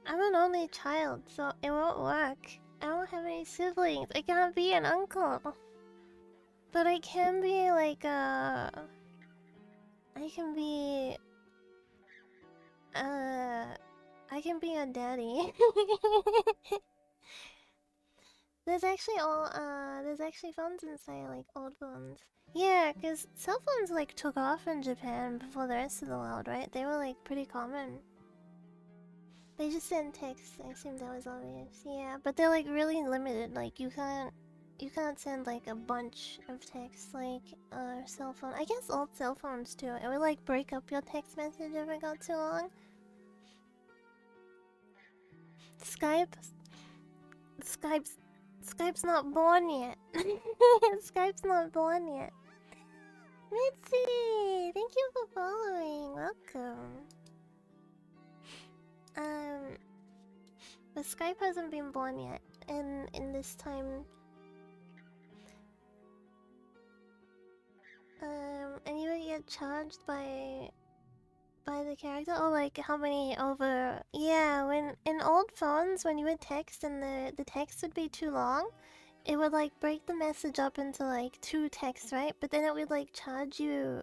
I'm an only child, so it won't work. I don't have any siblings. I can't be an uncle. But I can be like a... I can be... I can be a daddy. There's actually phones inside, like old phones. Yeah, cause cell phones like took off in Japan before the rest of the world, right? They were like pretty common. They just send texts. I assume that was obvious. Yeah, but they're like really limited. Like you can't send like a bunch of texts like cell phone. I guess old cell phones too. It would like break up your text message if it got too long. Skype's not born yet. Skype's not born yet. Mitzi, thank you for following. Welcome. But Skype hasn't been born yet, and in this time, and you would get charged by the character, or like how many over? Yeah, when in old phones, when you would text and the text would be too long, it would like break the message up into like 2 texts, right? But then it would like charge you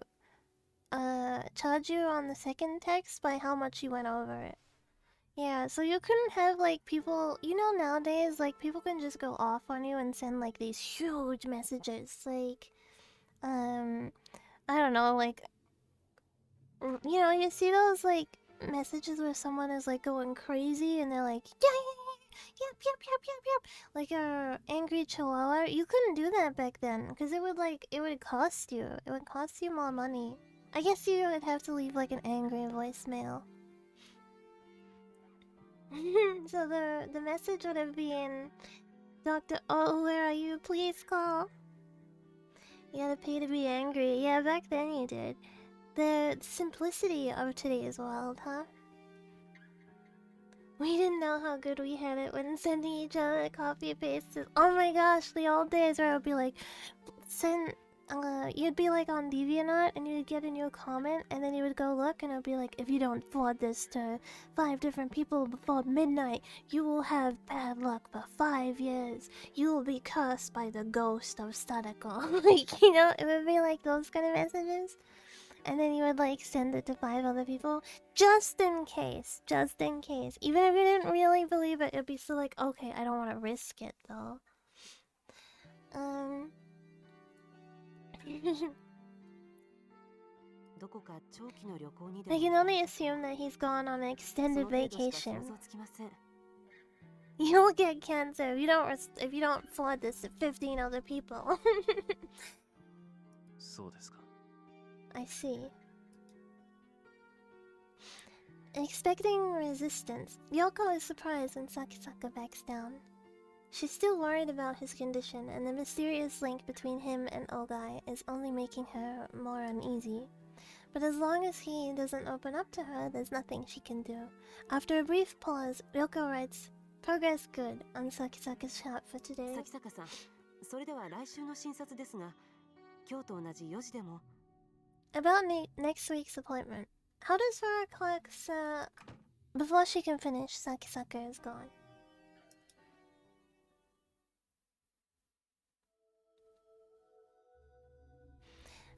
on the second text by how much you went over it. Yeah, so you couldn't have like people, you know, nowadays like people can just go off on you and send like these huge messages, like I don't know, like you know, you see those like messages where someone is like going crazy and they're like yep, like a angry chihuahua. You couldn't do that back then because it would cost you. It would cost you more money. I guess you would have to leave like an angry voicemail. So the message would have been, Doctor O, where are you? Please call. You gotta pay to be angry. Yeah, back then you did. The simplicity of today's world, huh? We didn't know how good we had it when sending each other copy pastes. Oh my gosh, the old days where it would be like, you'd be like on DeviantArt and you'd get a new comment and then you would go look and it would be like, if you don't forward this to 5 different people before midnight, you will have bad luck for 5 years. You will be cursed by the ghost of Sadako. Like, you know, it would be like those kind of messages. And then you would like send it to 5 other people just in case. Even if you didn't really believe it, it'd be still like, okay, I don't want to risk it though. I can only assume that he's gone on an extended vacation. You'll get cancer if you don't forward this to 15 other people. I see. Expecting resistance, Yoko is surprised when Sakisaka backs down. She's still worried about his condition, and the mysterious link between him and Ogai is only making her more uneasy. But as long as he doesn't open up to her, there's nothing she can do. After a brief pause, Ryoko writes, "Progress good" on Sakisaka's chat for today. Sakisaka-san, それでは来週の診察ですが、今日と同じ4時でも About next week's appointment. How does 4 o'clock, before she can finish, Sakisaka is gone.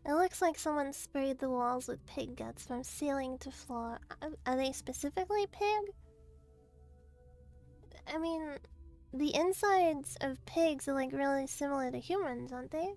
It looks like someone sprayed the walls with pig guts from ceiling to floor. Are they specifically pig? I mean, the insides of pigs are like really similar to humans, aren't they?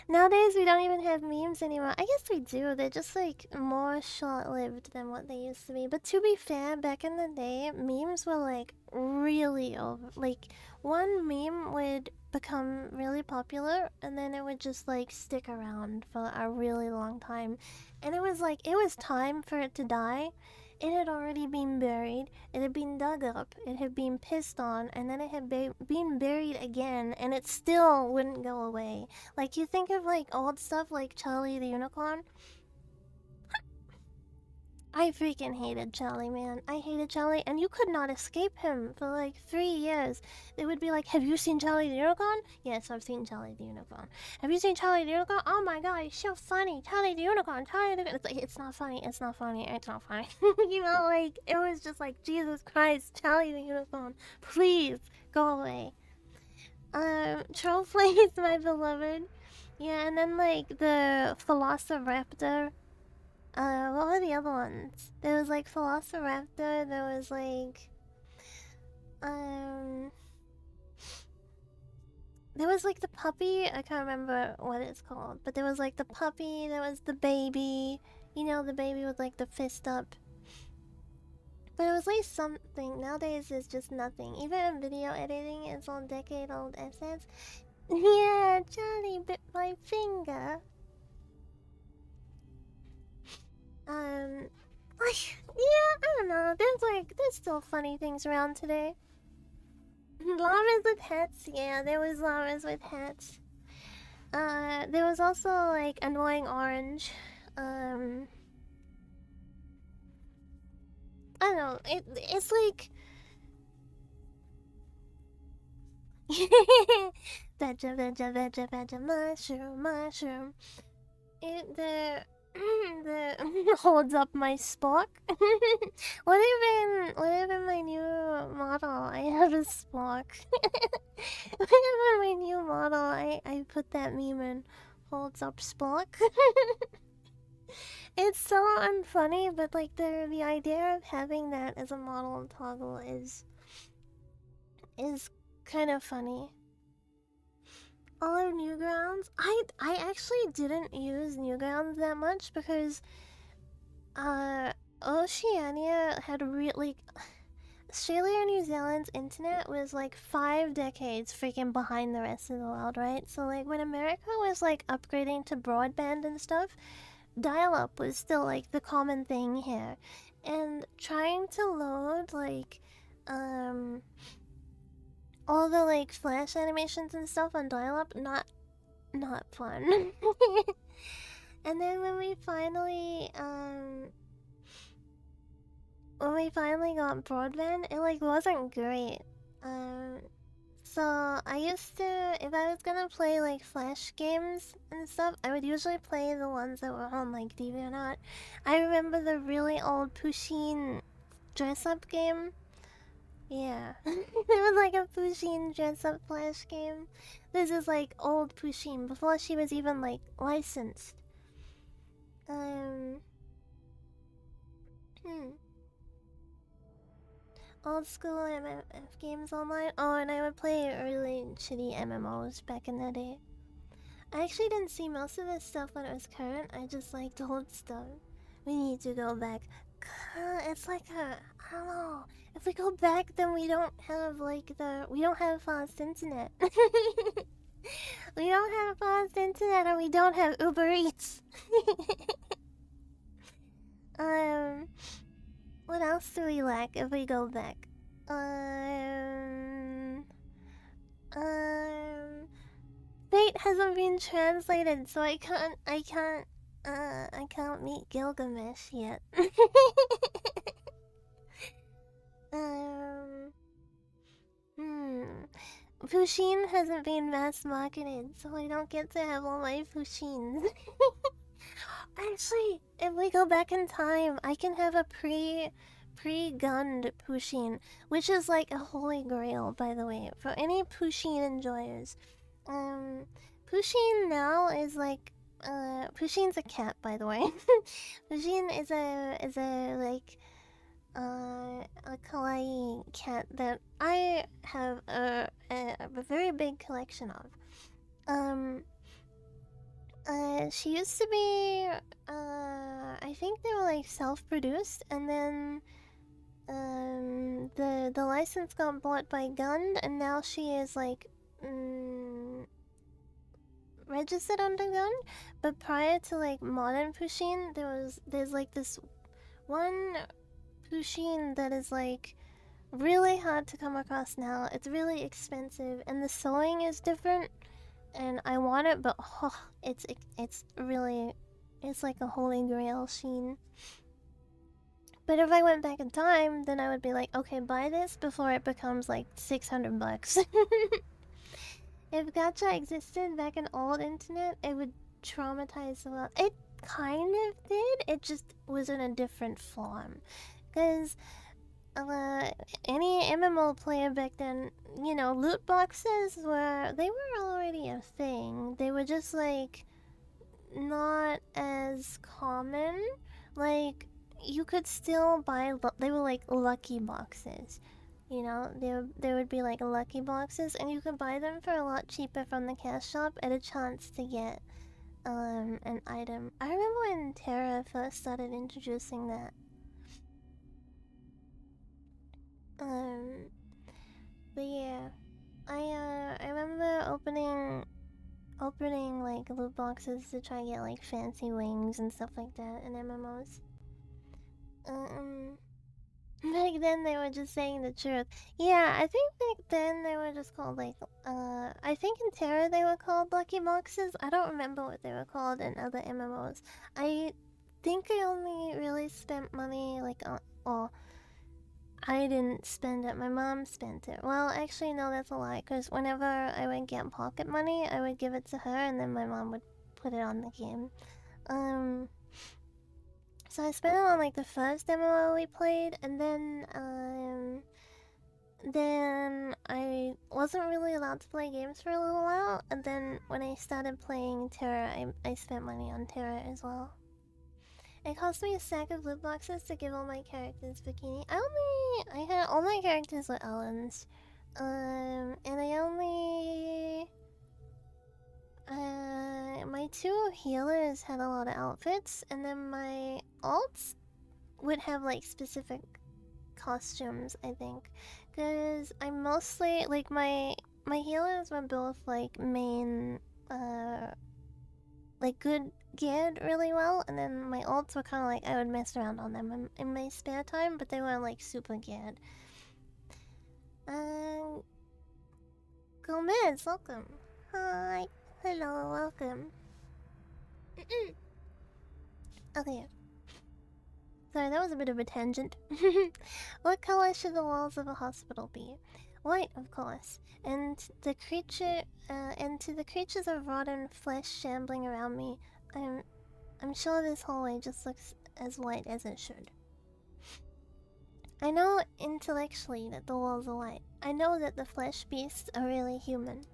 Nowadays, we don't even have memes anymore. I guess we do. They're just like more short-lived than what they used to be. But to be fair, back in the day, memes were like really over. Like, one meme would become really popular and then it would just like stick around for a really long time. And it was like, it was time for it to die. It had already been buried, it had been dug up, it had been pissed on, and then it had been buried again, and it still wouldn't go away. Like, you think of like old stuff like Charlie the Unicorn. I freaking hated Charlie, man. I hated Charlie, and you could not escape him for like 3 years. They would be like, "Have you seen Charlie the Unicorn?" "Yes, I've seen Charlie the Unicorn." "Have you seen Charlie the Unicorn?" "Oh my god, he's so funny. Charlie the Unicorn, Charlie the Unicorn." It's like, it's not funny, it's not funny, it's not funny. You know, like, it was just like, Jesus Christ, Charlie the Unicorn, please, go away. Troll is my beloved. Yeah, and then like the Velociraptor. What were the other ones? There was like Velociraptor, there was like um there was like the puppy, I can't remember what it's called, but there was like the puppy, there was the baby, you know, the baby with like the fist up. But it was like something. Nowadays it's just nothing. Even in video editing, it's all decade-old assets. Yeah, Johnny bit my finger. Yeah, I don't know. There's still funny things around today. Llamas with hats, yeah, there was llamas with hats. There was also like annoying orange. I don't know. It's like veggie, mushroom. The holds up my Spock. What if in my new model I have a Spock? What if in my new model I put that meme in, holds up Spock? It's so unfunny, but like the idea of having that as a model toggle is kind of funny. All of Newgrounds, I actually didn't use Newgrounds that much because Oceania had really Australia and New Zealand's internet was like 5 decades freaking behind the rest of the world, right? So like when America was like upgrading to broadband and stuff, dial-up was still like the common thing here. And trying to load like all the like flash animations and stuff on dial-up, not fun. And then when we finally got broadband, it like wasn't great. So I used to, if I was gonna play like flash games and stuff, I would usually play the ones that were on like DeviantArt. I remember the really old Pusheen dress-up game. Yeah, it was like a Pusheen dress-up flash game. This is like old Pusheen before she was even like licensed. Um, hmm. Old school MMF games online. Oh, and I would play really shitty MMOs back in the day. I actually didn't see most of this stuff when it was current. I just liked old stuff. We need to go back. It's like I don't know. If we go back, then we don't have like we don't have fast internet. We don't have fast internet, and we don't have Uber Eats. What else do we lack if we go back? Fate hasn't been translated, so I can't meet Gilgamesh yet. Pusheen hasn't been mass marketed, so I don't get to have all my Pusheens. Actually, if we go back in time, I can have a pre-gunned Pusheen, which is like a holy grail, by the way, for any Pusheen enjoyers. Pusheen now is like, Pusheen's a cat, by the way. Pusheen is a like, a kawaii cat that I have a very big collection of. She used to be, I think they were like self-produced, and then, the license got bought by Gund, and now she is like, registered under Gund. But prior to like modern Pusheen, there's like this one Pusheen that is like really hard to come across now. It's really expensive, and the sewing is different. And I want it, but it's really, it's like a holy grail sheen. But if I went back in time, then I would be like, okay, buy this before it becomes like 600 bucks. If gacha existed back in old internet, it would traumatize the world. It kind of did. It just was in a different form. Because any MMO player back then, you know, loot boxes they were already a thing. They were just like not as common. Like you could still buy. They were like lucky boxes. You know, there would be like lucky boxes, and you could buy them for a lot cheaper from the cash shop at a chance to get an item. I remember when Terra first started introducing that. Um, but yeah, I remember opening like loot boxes to try and get like fancy wings and stuff like that in MMOs. Um, Back then they were just saying the truth. Yeah, I think back then they were just called like I think in Terra they were called lucky boxes. I don't remember what they were called in other MMOs. I think I only really spent money like on well, I didn't spend it. My mom spent it. Well, actually no, that's a lie, cuz whenever I would get pocket money, I would give it to her and then my mom would put it on the game. Um So I spent it on like the first MMO we played, and then I wasn't really allowed to play games for a little while, and then when I started playing Terra, I spent money on Terra as well. It cost me a stack of loot boxes to give all my characters bikini. I had all my characters with Ellens, and I only my two healers had a lot of outfits, and then my alts would have like specific costumes, I think, because I mostly like my healers were both like main, like good geared really well, and then my alts were kind of like I would mess around on them in my spare time, but they weren't like super geared. Gomez, welcome. Hi, hello, welcome. Okay. Sorry, that was a bit of a tangent. What color should the walls of a hospital be? White, of course. And to the creatures of rotten flesh shambling around me, I'm sure this hallway just looks as white as it should. I know intellectually that the walls are white. I know that the flesh beasts are really human.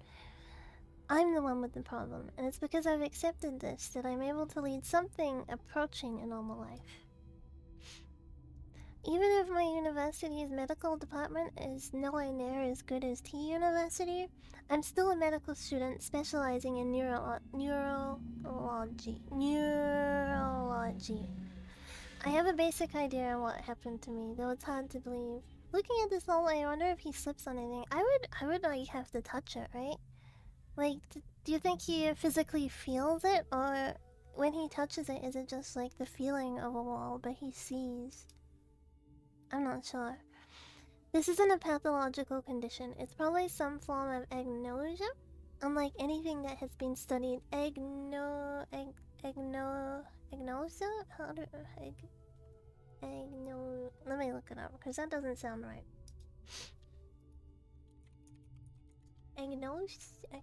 I'm the one with the problem, and it's because I've accepted this that I'm able to lead something approaching a normal life. Even if my university's medical department is nowhere near as good as T University, I'm still a medical student specializing in neurology. I have a basic idea of what happened to me, though it's hard to believe. Looking at this hallway, I wonder if he slips on anything. I would like have to touch it, right? Like, do you think he physically feels it, or when he touches it, is it just like the feeling of a wall, but he sees? I'm not sure. This isn't a pathological condition. It's probably some form of agnosia. Unlike anything that has been studied, agnosia? How do let me look it up, because that doesn't sound right. Agnosia?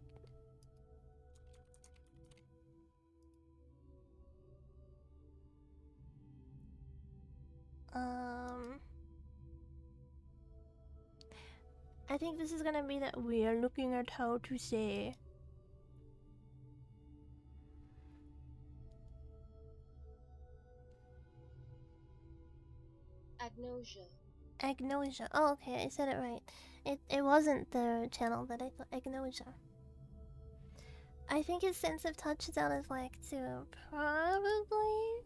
I think this is gonna be that we are looking at how to say. Agnosia. Agnosia. Oh, okay, I said it right. It wasn't the channel that I thought. Agnosia. I think his sense of touch is out of whack too. Probably.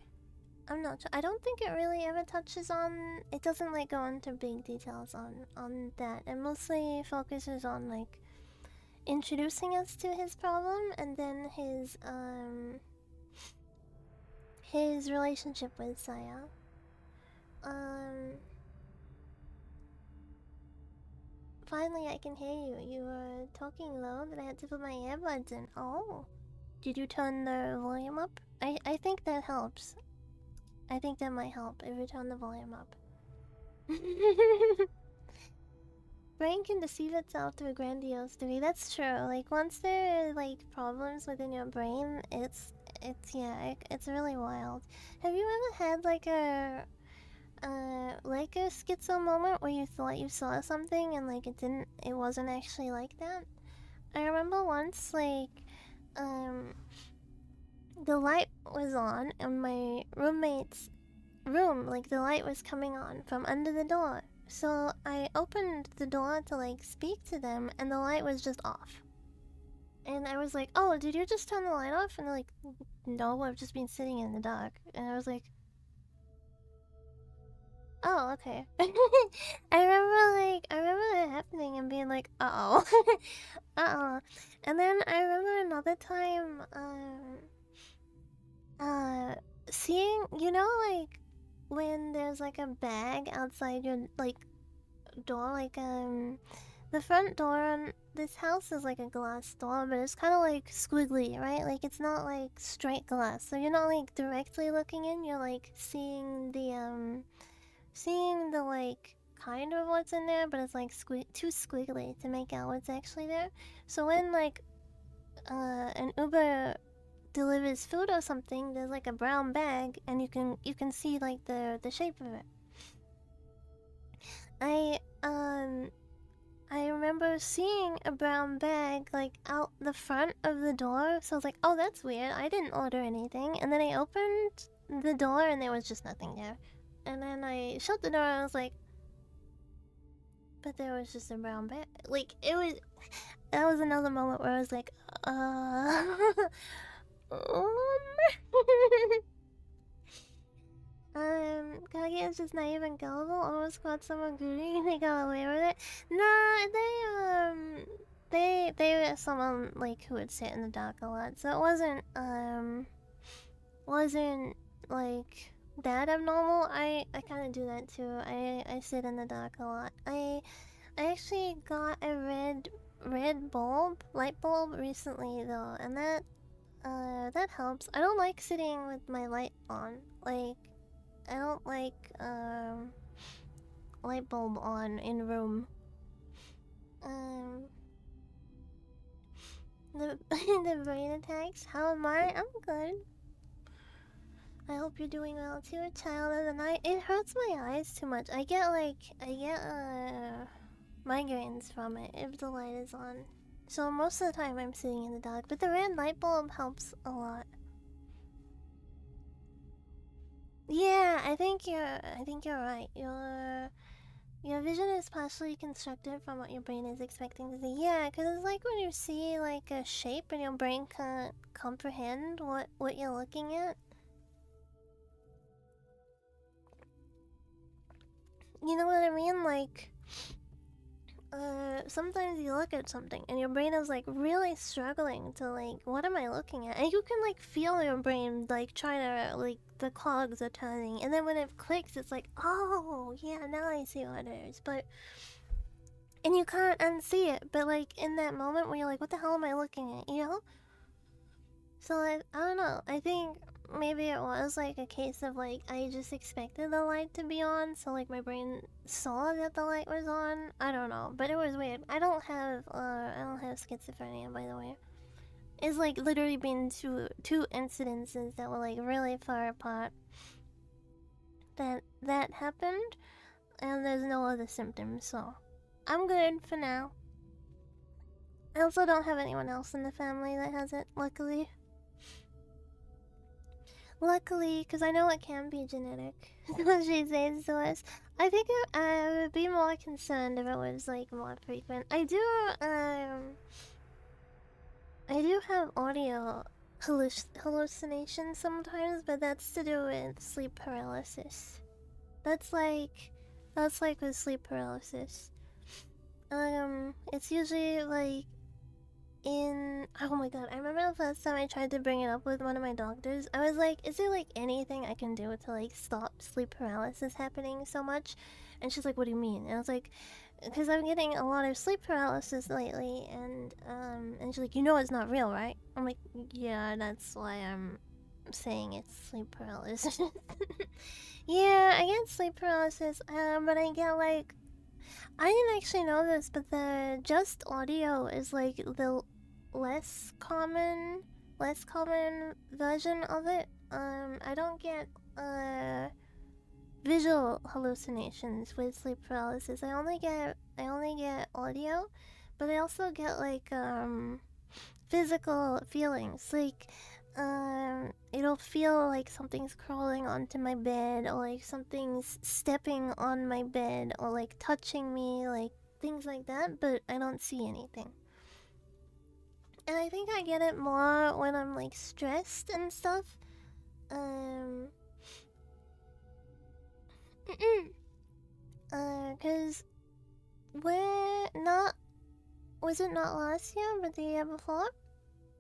I'm not sure. I don't think it really ever touches on. It doesn't like go into big details on that. It mostly focuses on like introducing us to his problem and then his relationship with Saya. finally I can hear you. You were talking low, then I had to put my earbuds in. Oh. Did you turn the volume up? I think that helps. I think that might help if you turn the volume up. Brain can deceive itself to a grandiose degree. That's true. Like once there are like problems within your brain, it's it's really wild. Have you ever had like a schizo moment where you thought you saw something and like it wasn't actually like that? I remember once the light was on in my roommate's room, like the light was coming on from under the door. So I opened the door to like speak to them and the light was just off. And I was like, "Oh, did you just turn the light off?" And they're like, "No, I've just been sitting in the dark." And I was like, "Oh, okay." I remember that happening and being like, "Uh-oh." Uh-oh. And then I remember another time seeing, like when there's like a bag outside your like door, like the front door on this house is like a glass door, but it's kind of like squiggly, right? Like it's not like straight glass, so you're not like directly looking in. You're like seeing the like kind of what's in there, but it's like too squiggly to make out what's actually there. So when like an Uber delivers food or something, there's like a brown bag, and you can see like the shape of it. I remember seeing a brown bag like out the front of the door, so I was like, "Oh, that's weird. I didn't order anything." And then I opened the door, and there was just nothing there. And then I shut the door, and I was like, "But there was just a brown bag." Like it was. That was another moment where I was like, Kage is just naive and gullible. Almost caught someone greeting and they got away with it. Nah, they were someone like who would sit in the dark a lot, so it wasn't like that abnormal. I kind of do that too. I sit in the dark a lot. I actually got a light bulb recently though, and that helps. I don't like sitting with my light on. Like I don't like light bulb on in room. Um the the brain attacks. How am I? I'm good. I hope you're doing well too, child of the night. It hurts my eyes too much. I get migraines from it if the light is on. So most of the time I'm sitting in the dark, but the red light bulb helps a lot. Yeah, I think you're right. Your vision is partially constructed from what your brain is expecting to see. Yeah, because it's like when you see like a shape and your brain can't comprehend what you're looking at. You know what I mean? Like, sometimes you look at something and your brain is like really struggling to like, what am I looking at? And you can like feel your brain like trying to like the cogs are turning, and then when it clicks, it's like, oh yeah, now I see what it is. And you can't unsee it. But like in that moment where you're like, what the hell am I looking at? You know? So I don't know. I think maybe it was like a case of like I just expected the light to be on, so like my brain saw that the light was on. I don't know, but it was weird. I don't have schizophrenia, by the way. It's like literally been two incidences that were like really far apart that happened, and there's no other symptoms, so I'm good for now. I also don't have anyone else in the family that has it, luckily. Luckily, because I know it can be genetic. She says to us. I think I would be more concerned if it was like more frequent. I do have audio hallucinations sometimes, but that's to do with sleep paralysis. That's like with sleep paralysis. It's usually like oh my god, I remember the first time I tried to bring it up with one of my doctors. I was like, is there like anything I can do to like stop sleep paralysis happening so much? And she's like, what do you mean? And I was like, because I'm getting a lot of sleep paralysis lately, and she's like, you know it's not real, right? I'm like, yeah, that's why I'm saying it's sleep paralysis. Yeah, I get sleep paralysis, but I get like, I didn't actually know this, but the just audio is like the less common version of it. I don't get visual hallucinations with sleep paralysis. I only get audio, but I also get like physical feelings. Like it'll feel like something's crawling onto my bed, or like something's stepping on my bed, or like touching me, like things like that, but I don't see anything. And I think I get it more when I'm like stressed and stuff. Um, cause we're not, was it not last year, but the year before?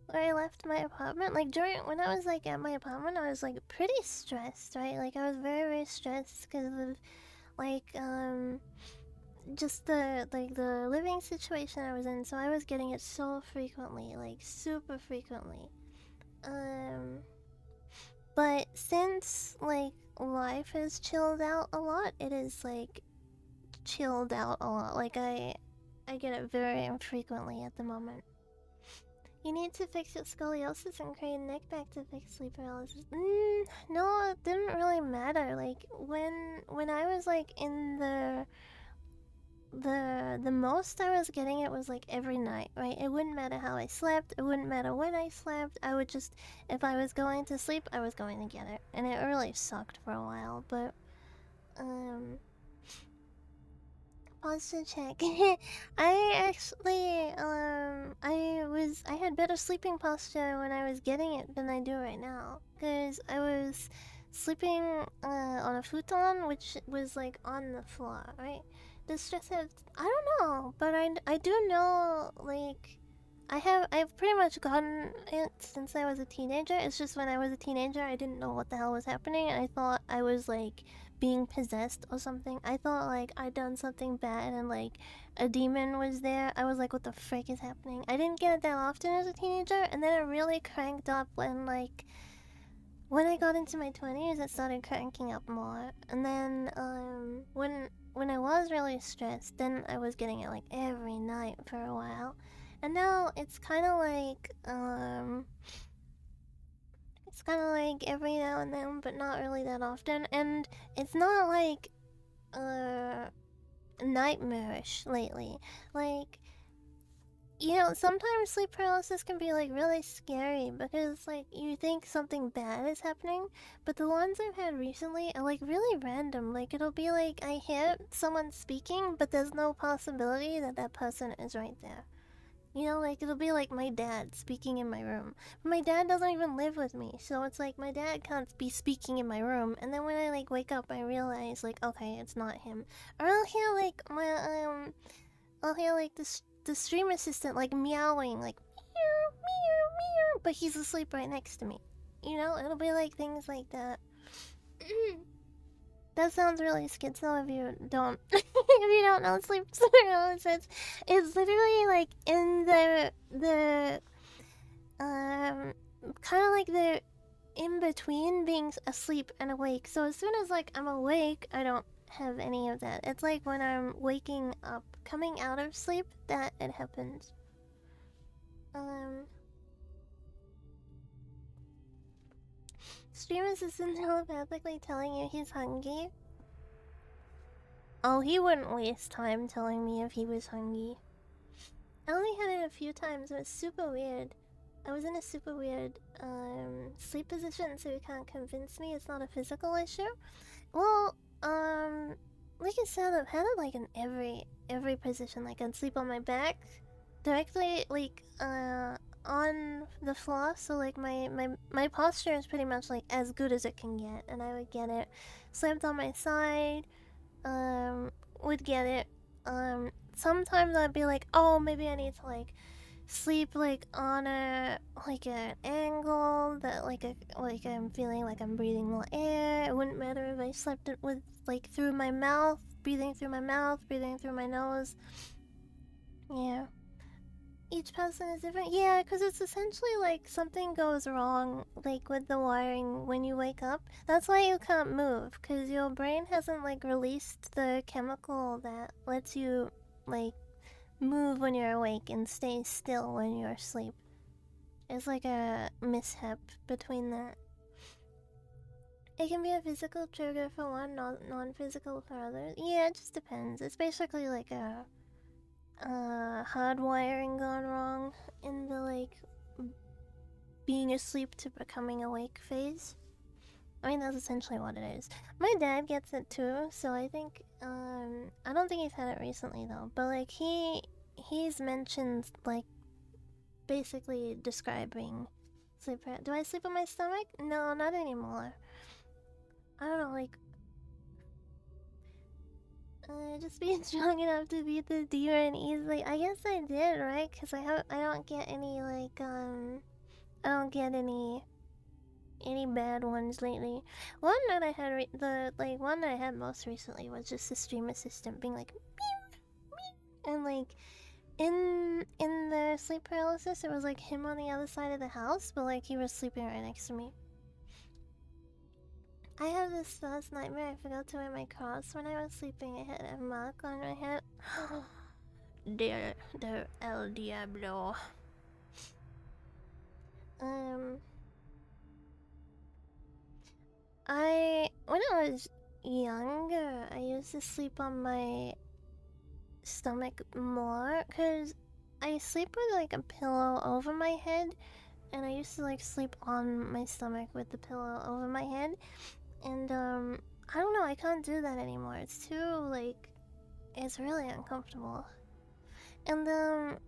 Where I left my apartment, like during when I was like at my apartment, I was like pretty stressed, right? Like I was very very stressed because of like just the living situation I was in. So I was getting it so frequently, like super frequently. Um, but since like life has chilled out a lot, it is like chilled out a lot. Like I get it very infrequently at the moment. You need to fix your scoliosis and crane neck back to fix sleep paralysis. No, it didn't really matter. Like when I was like in the most I was getting it was like every night, right? It wouldn't matter how I slept, it wouldn't matter when I slept. I would just, if I was going to sleep, I was going to get it. And it really sucked for a while, but um posture check. I actually, I had better sleeping posture when I was getting it than I do right now. Because I was sleeping on a futon, which was like on the floor, right? The stress has, I don't know, but I do know, like, I've pretty much gotten it since I was a teenager. It's just when I was a teenager, I didn't know what the hell was happening. I thought I was like being possessed or something. I thought like I'd done something bad and like a demon was there. I was like, what the frick is happening? I didn't get it that often as a teenager, and then it really cranked up when I got into my 20s, it started cranking up more. And then when I was really stressed, then I was getting it like every night for a while. And now it's kind of like every now and then, but not really that often. And it's not like nightmarish lately. Like, you know, sometimes sleep paralysis can be like really scary because like you think something bad is happening, but the ones I've had recently are like really random. Like it'll be like I hear someone speaking, but there's no possibility that that person is right there. You know, like it'll be like my dad speaking in my room. But my dad doesn't even live with me, so it's like my dad can't be speaking in my room. And then when I like wake up, I realize like okay, it's not him. Or I'll hear like the stream assistant like meowing like meow meow meow, but he's asleep right next to me. You know, it'll be like things like that. That sounds really schizo if you don't if you don't know sleep paralysis. It's literally like in the kind of like the in between being asleep and awake. So as soon as like I'm awake, I don't have any of that. It's like when I'm waking up, coming out of sleep, that it happens. Stream assistant telepathically telling you he's hungry. Oh, he wouldn't waste time telling me if he was hungry. I only had it a few times. It was super weird. I was in a super weird sleep position, so he can't convince me it's not a physical issue. Well, like I said, I've had it like in every position. Like I'd sleep on my back, directly like on the floor. So like my posture is pretty much like as good as it can get, and I would get it. Slept on my side, would get it. Sometimes I'd be like, oh, maybe I need to like sleep like on a like an angle that like I'm feeling like I'm breathing more air. It wouldn't matter if I slept it with like through my mouth, breathing through my mouth, breathing through my nose. Yeah. Each person is different. Yeah, because it's essentially like something goes wrong like with the wiring when you wake up. That's why you can't move, because your brain hasn't like released the chemical that lets you like move when you're awake and stay still when you're asleep. It's like a mishap between that. It can be a physical trigger for one, non-physical for others. Yeah, it just depends. It's basically like a hard wiring gone wrong in the like being asleep to becoming awake phase. I mean, that's essentially what it is. My dad gets it too, so I think I don't think he's had it recently though, but like he's mentioned like basically describing sleep. Do I sleep on my stomach? No, not anymore. I don't know, like just being strong enough to beat the demon easily. I guess I did, right? Cause I don't get any like I don't get any bad ones lately. One that I had the like one that I had most recently was just the stream assistant being like meow, meow, and like in the sleep paralysis it was like him on the other side of the house, but like he was sleeping right next to me. I have this last nightmare. I forgot to wear my cross when I was sleeping. I had a mark on my head. The El Diablo. Um, when I was younger, I used to sleep on my stomach more because I sleep with like a pillow over my head, and I used to like sleep on my stomach with the pillow over my head, and I don't know, I can't do that anymore. It's too like it's really uncomfortable. And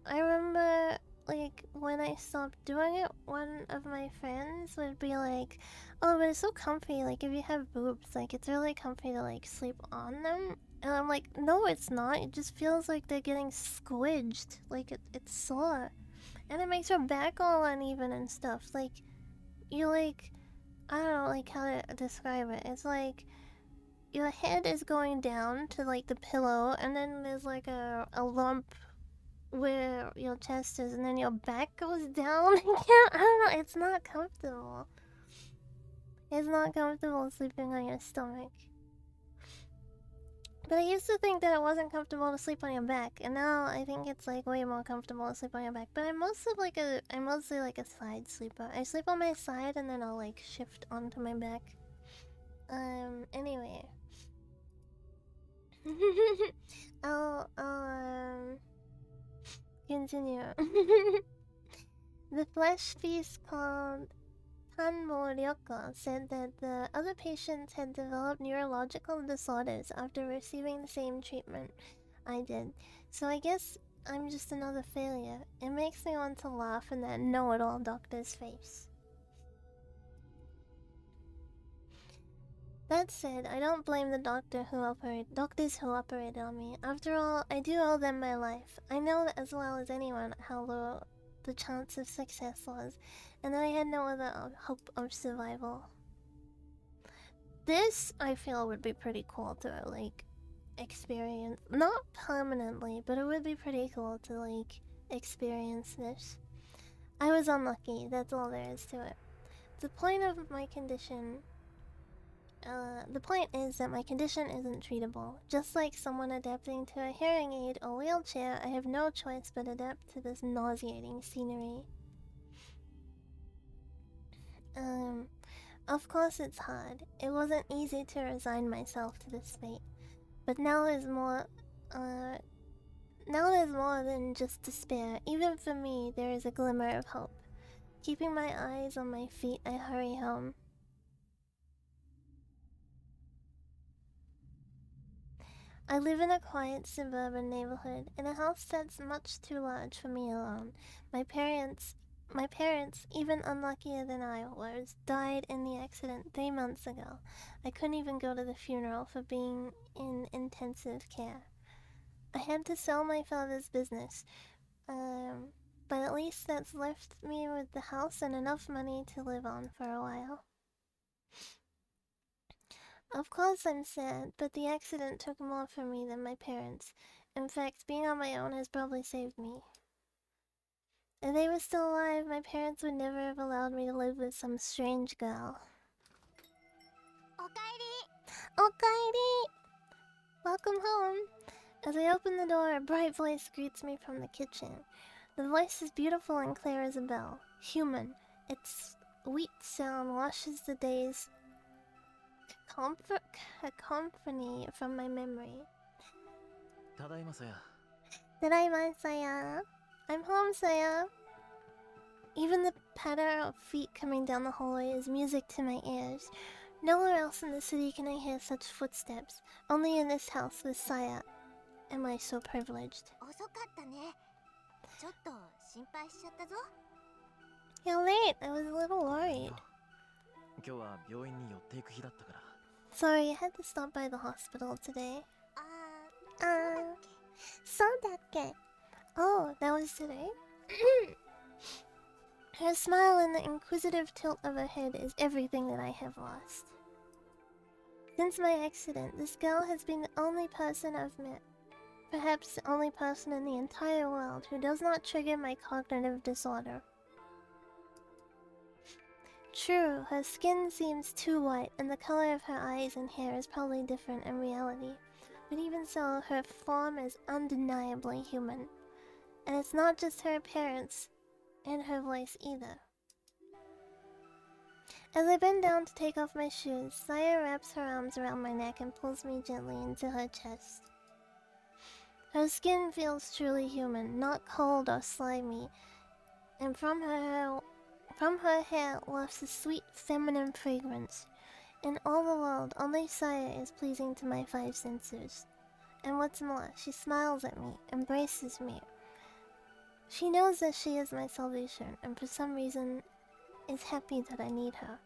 I remember like when I stopped doing it, one of my friends would be like, "Oh, but it's so comfy. Like if you have boobs, like it's really comfy to like sleep on them." And I'm like, "No, it's not. It just feels like they're getting squidged. Like it's sore, and it makes your back all uneven and stuff. Like you like I don't know like how to describe it. It's like." Your head is going down to like the pillow, and then there's like a lump where your chest is, and then your back goes down. I don't know. It's not comfortable. It's not comfortable sleeping on your stomach. But I used to think that it wasn't comfortable to sleep on your back, and now I think it's like way more comfortable to sleep on your back. But I'm mostly like a side sleeper. I sleep on my side, and then I'll like shift onto my back. Anyway. I'll continue. The flesh feast called Tanmo Ryoko said that the other patients had developed neurological disorders after receiving the same treatment I did. So I guess I'm just another failure. It makes me want to laugh in that know-it-all doctor's face. That said, I don't blame the doctors who operated on me. After all, I do owe them my life. I know as well as anyone how low the chance of success was, and that I had no other hope of survival. This, I feel, would be pretty cool to, like, experience. Not permanently, but it would be pretty cool to, like, experience this. I was unlucky, that's all there is to it. The point of my condition the point is that my condition isn't treatable. Just like someone adapting to a hearing aid or wheelchair, I have no choice but adapt to this nauseating scenery. Of course it's hard. It wasn't easy to resign myself to this fate. But now there's more than just despair. Even for me, there is a glimmer of hope. Keeping my eyes on my feet, I hurry home. I live in a quiet suburban neighborhood, in a house that's much too large for me alone. My parents, even unluckier than I was, died in the accident 3 months ago. I couldn't even go to the funeral for being in intensive care. I had to sell my father's business. But at least that's left me with the house and enough money to live on for a while. Of course I'm sad, but the accident took more from me than my parents. In fact, being on my own has probably saved me. If they were still alive, my parents would never have allowed me to live with some strange girl. Okaeri! Welcome home! As I open the door, a bright voice greets me from the kitchen. The voice is beautiful and clear as a bell. Human. Its sweet sound washes the day's cacophony from my memory. Tadaima, Saya. Tadaima, Saya. I'm home, Saya. Even the patter of feet coming down the hallway is music to my ears. Nowhere else in the city can I hear such footsteps. Only in this house with Saya am I so privileged. 遅かったね。ちょっと心配しちゃったぞ。 You're late. I was a little worried. 今日は病院に寄っていく日だったから。 Sorry, I had to stop by the hospital today. そうだっけ? Oh, that was today? Her smile and the inquisitive tilt of her head is everything that I have lost. Since my accident, this girl has been the only person I've met. Perhaps the only person in the entire world who does not trigger my cognitive disorder. True, her skin seems too white, and the color of her eyes and hair is probably different in reality. But even so, her form is undeniably human. And it's not just her appearance, and her voice either. As I bend down to take off my shoes, Saya wraps her arms around my neck and pulls me gently into her chest. Her skin feels truly human, not cold or slimy, and from her hair wafts a sweet feminine fragrance. In all the world, only Saya is pleasing to my five senses. And what's more, she smiles at me, embraces me. She knows that she is my salvation, and for some reason is happy that I need her.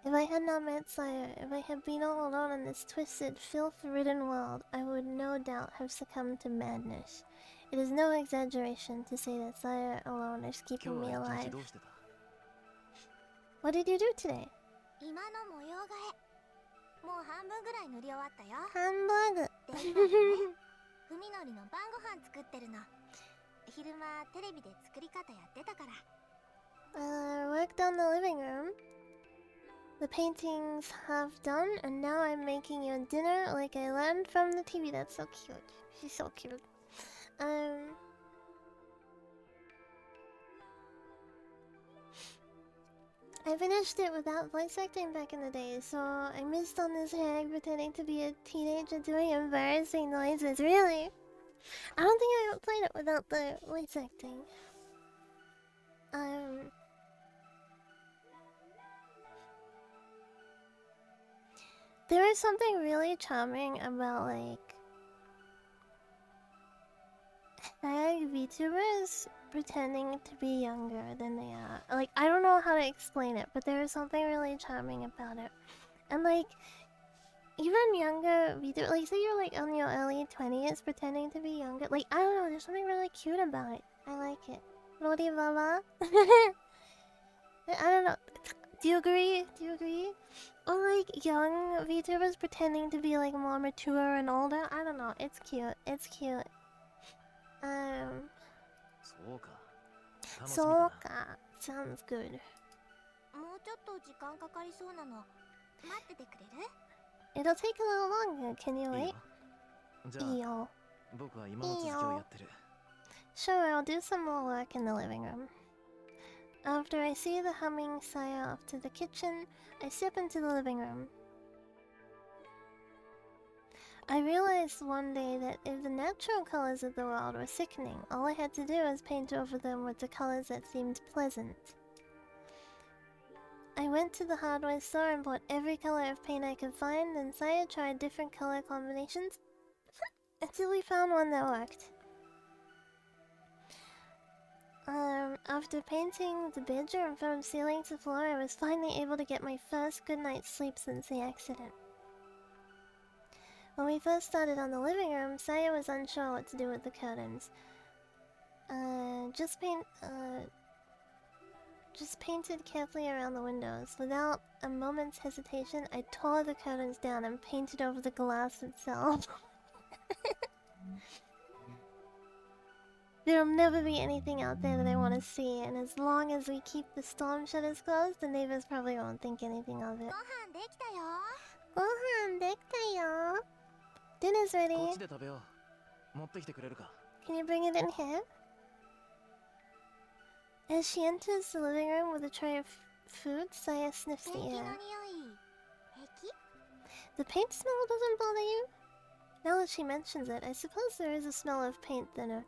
If I had not met Saya, if I had been all alone in this twisted, filth-ridden world, I would no doubt have succumbed to madness. It is no exaggeration to say that Saya alone is keeping me alive. What did you do today? 今の模様替え。もう半分ぐらい塗り終わったよ。Hamburger. で今ね、文のりの晩ご飯作ってるの。昼間テレビで作り方やってたから。Worked on the living room. The painting's half done, and now I'm making you dinner like I learned from the TV. That's so cute. She's so cute. I finished it without voice acting back in the day, so I missed on this hag pretending to be a teenager doing embarrassing noises. Really? I don't think I played it without the voice acting. There is something really charming about, like, hag VTubers pretending to be younger than they are. Like, I don't know how to explain it, but there is something really charming about it. And, like, even younger VTubers, like, say you're, like, on your early 20s pretending to be younger. Like, I don't know, there's something really cute about it. I like it. Lodi Baba? I don't know. Do you agree? Do you agree? Or like young VTubers pretending to be like more mature and older. I don't know. It's cute. It's cute. So sounds good. もうちょっと時間かかりそうなの。待っててくれる？ It'll take a little longer. Can you wait? じゃあ僕は今の続きをやってる。 Sure, I'll do some more work in the living room. After I see the humming Saya off to the kitchen, I step into the living room. I realized one day that if the natural colors of the world were sickening, all I had to do was paint over them with the colors that seemed pleasant. I went to the hardware store and bought every color of paint I could find, and Saya tried different color combinations until we found one that worked. After painting the bedroom from ceiling to floor, I was finally able to get my first good night's sleep since the accident. When we first started on the living room, Saya was unsure what to do with the curtains. Just painted carefully around the windows. Without a moment's hesitation, I tore the curtains down and painted over the glass itself. There'll never be anything out there that I want to see, and as long as we keep the storm shutters closed, the neighbors probably won't think anything of it. ご飯できたよ。ご飯できたよ. Dinner's こっ ready. ちで食べよう。持ってきてくれるか？ Can you bring it in here? As she enters the living room with a tray of food, Saya sniffs ペ the ンキの匂い air. 平気？ The paint smell doesn't bother you? Now that she mentions it, I suppose there is a smell of paint thinner.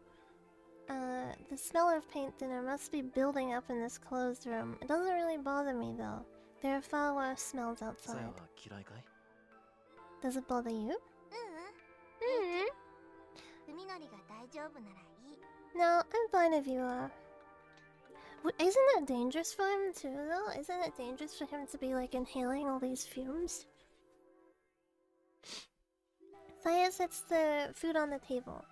The smell of paint thinner must be building up in this closed room. It doesn't really bother me though. There are far worse smells さや outside. は嫌いかい？ Does it bother you? ううん。 Mm. 海のりが大丈夫ならいい。 No, I'm fine if you are. Isn't that dangerous for him too though? Isn't it dangerous for him to be like inhaling all these fumes? Saya sets the food on the table.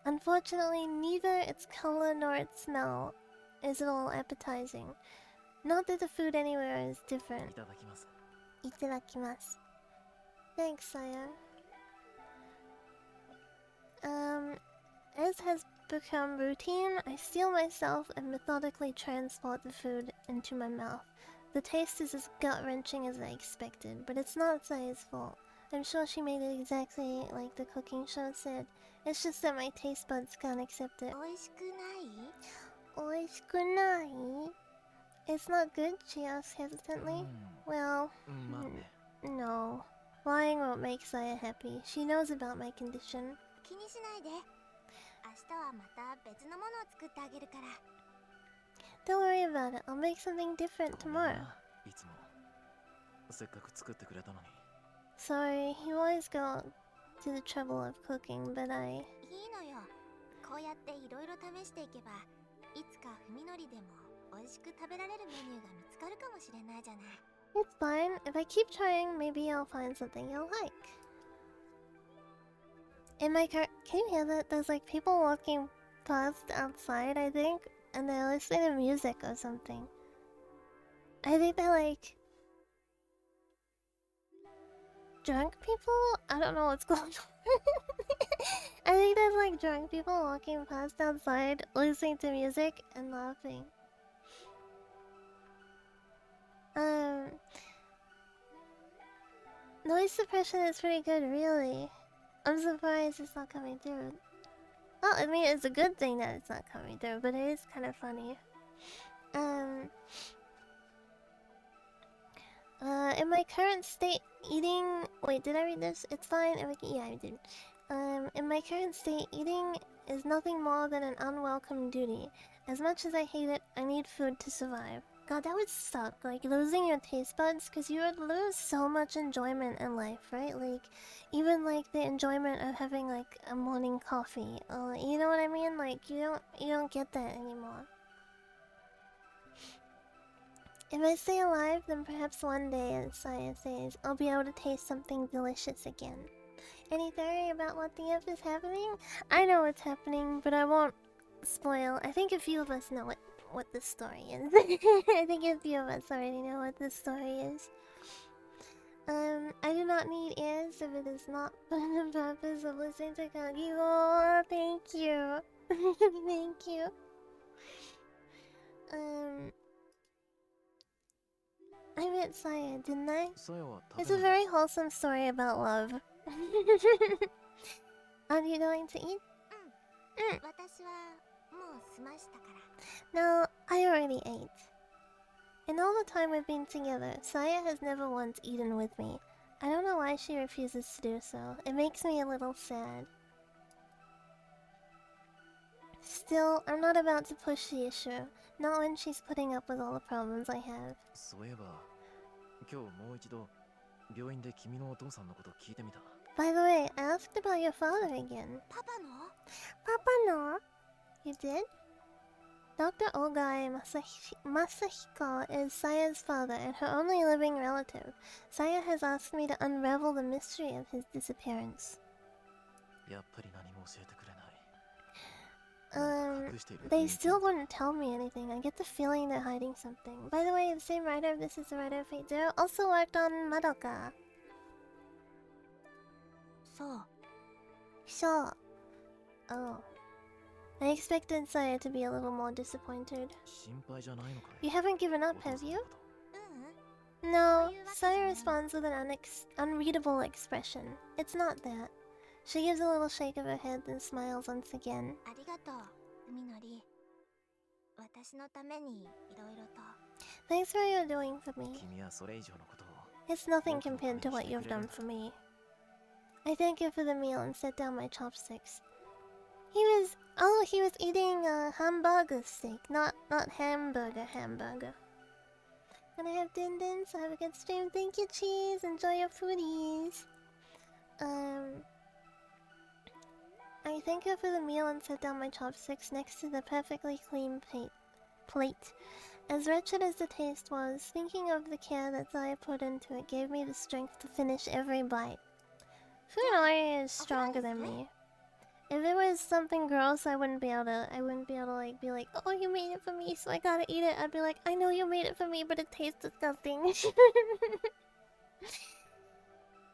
Unfortunately, neither its color nor its smell is at all appetizing. Not that the food anywhere is い different. ただきます。 Itadakimasu. Thanks, Saya. As has become routine, I steel myself and methodically transport the food into my mouth. The taste is as gut-wrenching as I expected, but it's not Saya's fault. I'm sure she made it exactly like the cooking show said. It's just that my taste buds can't accept it. 美味しくない？ Oishikunai? It's not good, she asks hesitantly. Well, まあね。 no. Lying won't make Saya happy. She knows about my condition. 気にしないで。明日はまた別のものを作ってあげるから。 Don't worry about it. I'll make something different ごめんな tomorrow. いつも。せっかく作ってくれたのに。 Sorry, you always go to the trouble of cooking, but いいのよ。こうやっていろいろ試していけば、いつかふみのりでも美味しく食べられるメニューが見つかるかもしれないじゃない。 It's fine. If I keep trying, maybe I'll find something you'll like. In my car, can you hear that? There's like people walking past outside, I think, and they're listening to music or something. I think they're like drunk people? I don't know what's going on. I think there's like drunk people walking past outside, listening to music and laughing. Noise suppression is pretty good, really. I'm surprised it's not coming through. Well, I mean, it's a good thing that it's not coming through, but it is kind of funny. In my current state, eating... Wait, did I read this? It's fine. Yeah, I did. In my current state, eating is nothing more than an unwelcome duty. As much as I hate it, I need food to survive. God, that would suck. Like, losing your taste buds, because you would lose so much enjoyment in life, right? Like, even, like, the enjoyment of having, like, a morning coffee. You know what I mean? Like, you don't get that anymore. If I stay alive, then perhaps one day, as Saya says, I'll be able to taste something delicious again. Any theory about what the F is happening? I know what's happening, but I won't spoil. I think a few of us know what this story is. I think a few of us already know what this story is. I do not need ears if it is not for the purpose of listening to Kagari. Oh, thank you. Thank you. I met Saya, didn't I? さやは食 It's べ a ない。 very wholesome story about love. Are you going to eat? 私はもう済ましたから。 No, I already ate. In all the time we've been together, Saya has never once eaten with me. I don't know why she refuses to do so. It makes me a little sad. Still, I'm not about to push the issue. Not when she's putting up with all the problems I have. そういえば、今日もう一度病院で君のお父さんのこと聞いてみた。 By the way, I asked about your father again. パパの？ Papa no? You did? Dr. Ogai Masahiko is Saya's father and her only living relative. Saya has asked me to unravel the mystery of his disappearance. やっぱり何も教えてくれない。 Um, they still wouldn't tell me anything. I get the feeling they're hiding something. By the way, the same writer of This Is the Writer of Fate Zero also worked on Madoka. そう Sure. Oh. I expected Saya to be a little more disappointed. 心配じゃないのかい You haven't given up, お父 have さん you? のこと No. Saya responds with an unreadable expression. It's not that. She gives a little shake of her head and smiles once again. ありがとう海のり私のためにいろいろと Thanks for what you're doing for me. 君はそれ以上のことを It's nothing compared to what you've done for me. I thank you for the meal and set down my chopsticks. He was eating a hamburger steak, not hamburger. And I have din din, so have a good stream. Thank you, cheese. Enjoy your foodies. I thank you for the meal and set down my chopsticks next to the perfectly clean plate. As wretched as the taste was, thinking of the care that Zaya put into it gave me the strength to finish every bite. Funori is stronger than me. If it was something gross, I wouldn't be able to like be like, oh, you made it for me, so I gotta eat it. I'd be like, I know you made it for me, but it tastes disgusting.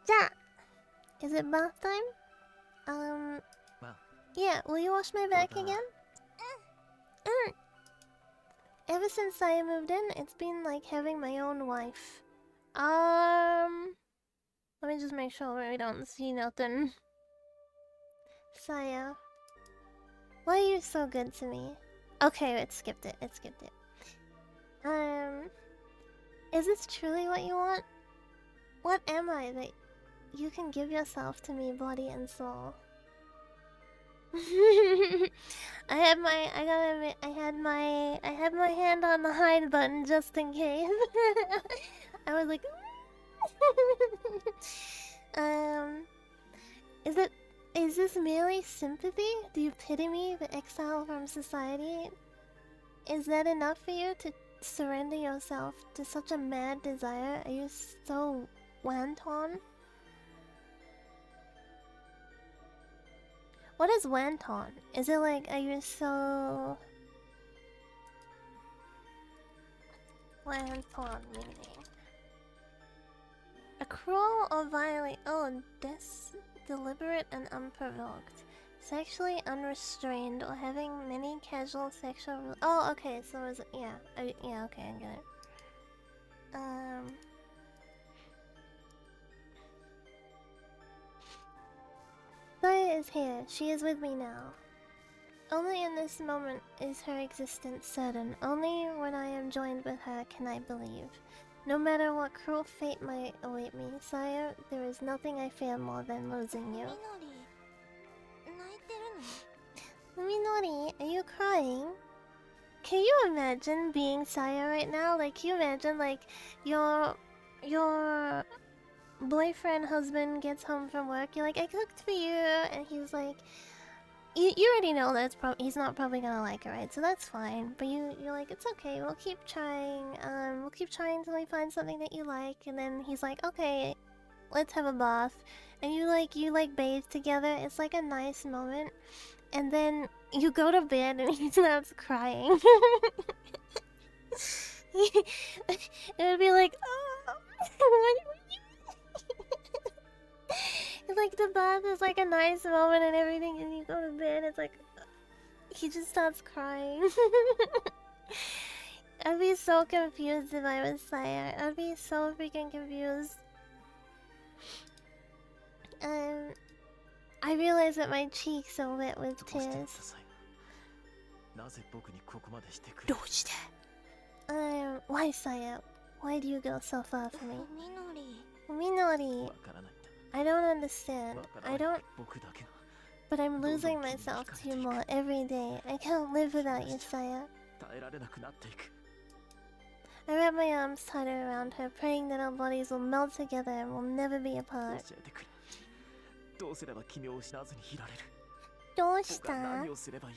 Ja, is it bath time? Yeah, will you wash my back again? Ever since Saya moved in, it's been like having my own wife. Let me just make sure we don't see nothing. Saya, why are you so good to me? Okay, it skipped it. Is this truly what you want? What am I that you can give yourself to me, body and soul? I had my hand on the hide button just in case. I was like, is this merely sympathy? Do you pity me, the exile from society? Is that enough for you to surrender yourself to such a mad desire? Are you so wanton? What is wanton? Is it like, are you so... Wanton meaning? A cruel or violent... Oh, deliberate and unprovoked. Sexually unrestrained or having many casual sexual... Oh, okay, so is it... Yeah, yeah, okay, I get it. Saya is here. She is with me now. Only in this moment is her existence certain. Only when I am joined with her can I believe. No matter what cruel fate might await me, Saya, there is nothing I fear more than losing you. みのり泣いてるの Minori, are you crying? Can you imagine being Saya right now? Like, can you imagine, like, your boyfriend, husband gets home from work, you're like, I cooked for you, and he's like, you already know that he's not probably gonna like it, right? So that's fine. But you're like, it's okay, we'll keep trying. We'll keep trying until we find something that you like. And then he's like, okay, let's have a bath. And you bathe together. It's like a nice moment. And then you go to bed and he starts crying. It would be like, oh, like the bath is like a nice moment and everything, and you go to bed, it's like he just starts crying. I'd be so confused if I was Saya. I'd be so freaking confused. I realize that my cheeks are wet with tears. Why Saya? Why do you go so far from me? みのり Minori, I don't understand. But I'm losing myself to you more every day. I can't live without you, Saya. I wrap my arms tighter around her, praying that our bodies will melt together and will never be apart. どうすれば君を失わずにいられる Doshita? 何をすればいい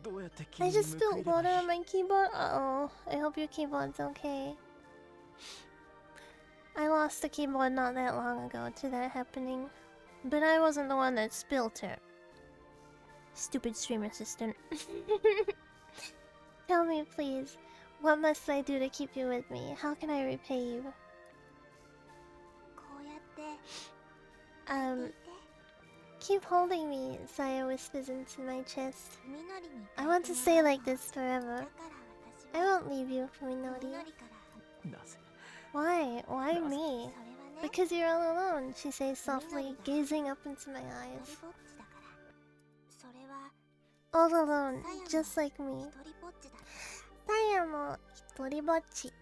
どうやって君 I に just 報い spilled ればい water い on my keyboard. Uh-oh. I hope your keyboard's okay. I lost the keyboard not that long ago to that happening. But I wasn't the one that spilled it. Stupid stream assistant. Tell me, please, what must I do to keep you with me? How can I repay you? こうやってい Um, て keep holding me, Saya whispers into my chest. 文則に I want to stay like this forever. だから I 私は won't leave you, 文 Fuminori. 則からなぜ Why? Why そ me? れはね Because you're all alone, she says softly, gazing up into my 一 eyes. 人ぼっちだからそれは All alone, just like me. 一人ぼっちだ Saya mo hitoribochi.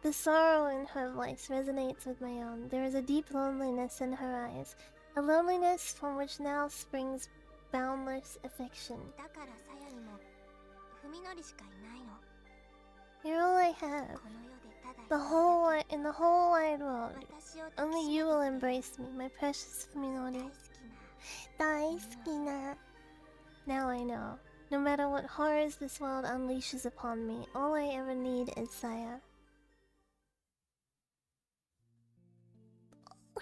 The sorrow in her voice resonates with my own. There is a deep loneliness in her eyes, a loneliness from which now springs boundless affection. だからさやにも文則しかいないの You're all I have. この世でただ In the whole wide world, 私を only you will embrace me, my precious 大 Fuminori. 好きな Daisukina. Now I know. No matter what horrors this world unleashes upon me, all I ever need is Saya.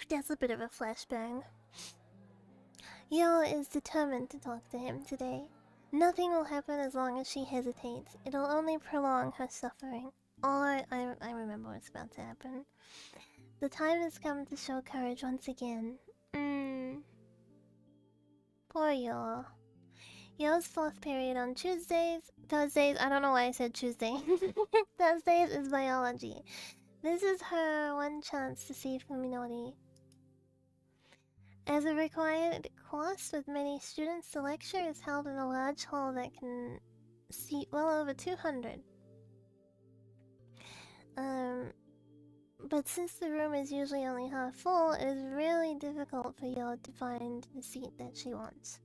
That's a bit of a flashbang. Yo is determined to talk to him today. Nothing will happen as long as she hesitates. It'll only prolong her suffering. I remember what's about to happen. The time has come to show courage once again. Poor Yo. Yo's fourth period on Thursdays, I don't know why I said Tuesday. Thursdays is biology. This is her one chance to see Fuminori. As a required course with many students, the lecture is held in a large hall that can seat well over 200. But since the room is usually only half full, it is really difficult for Yo to find the seat that she wants.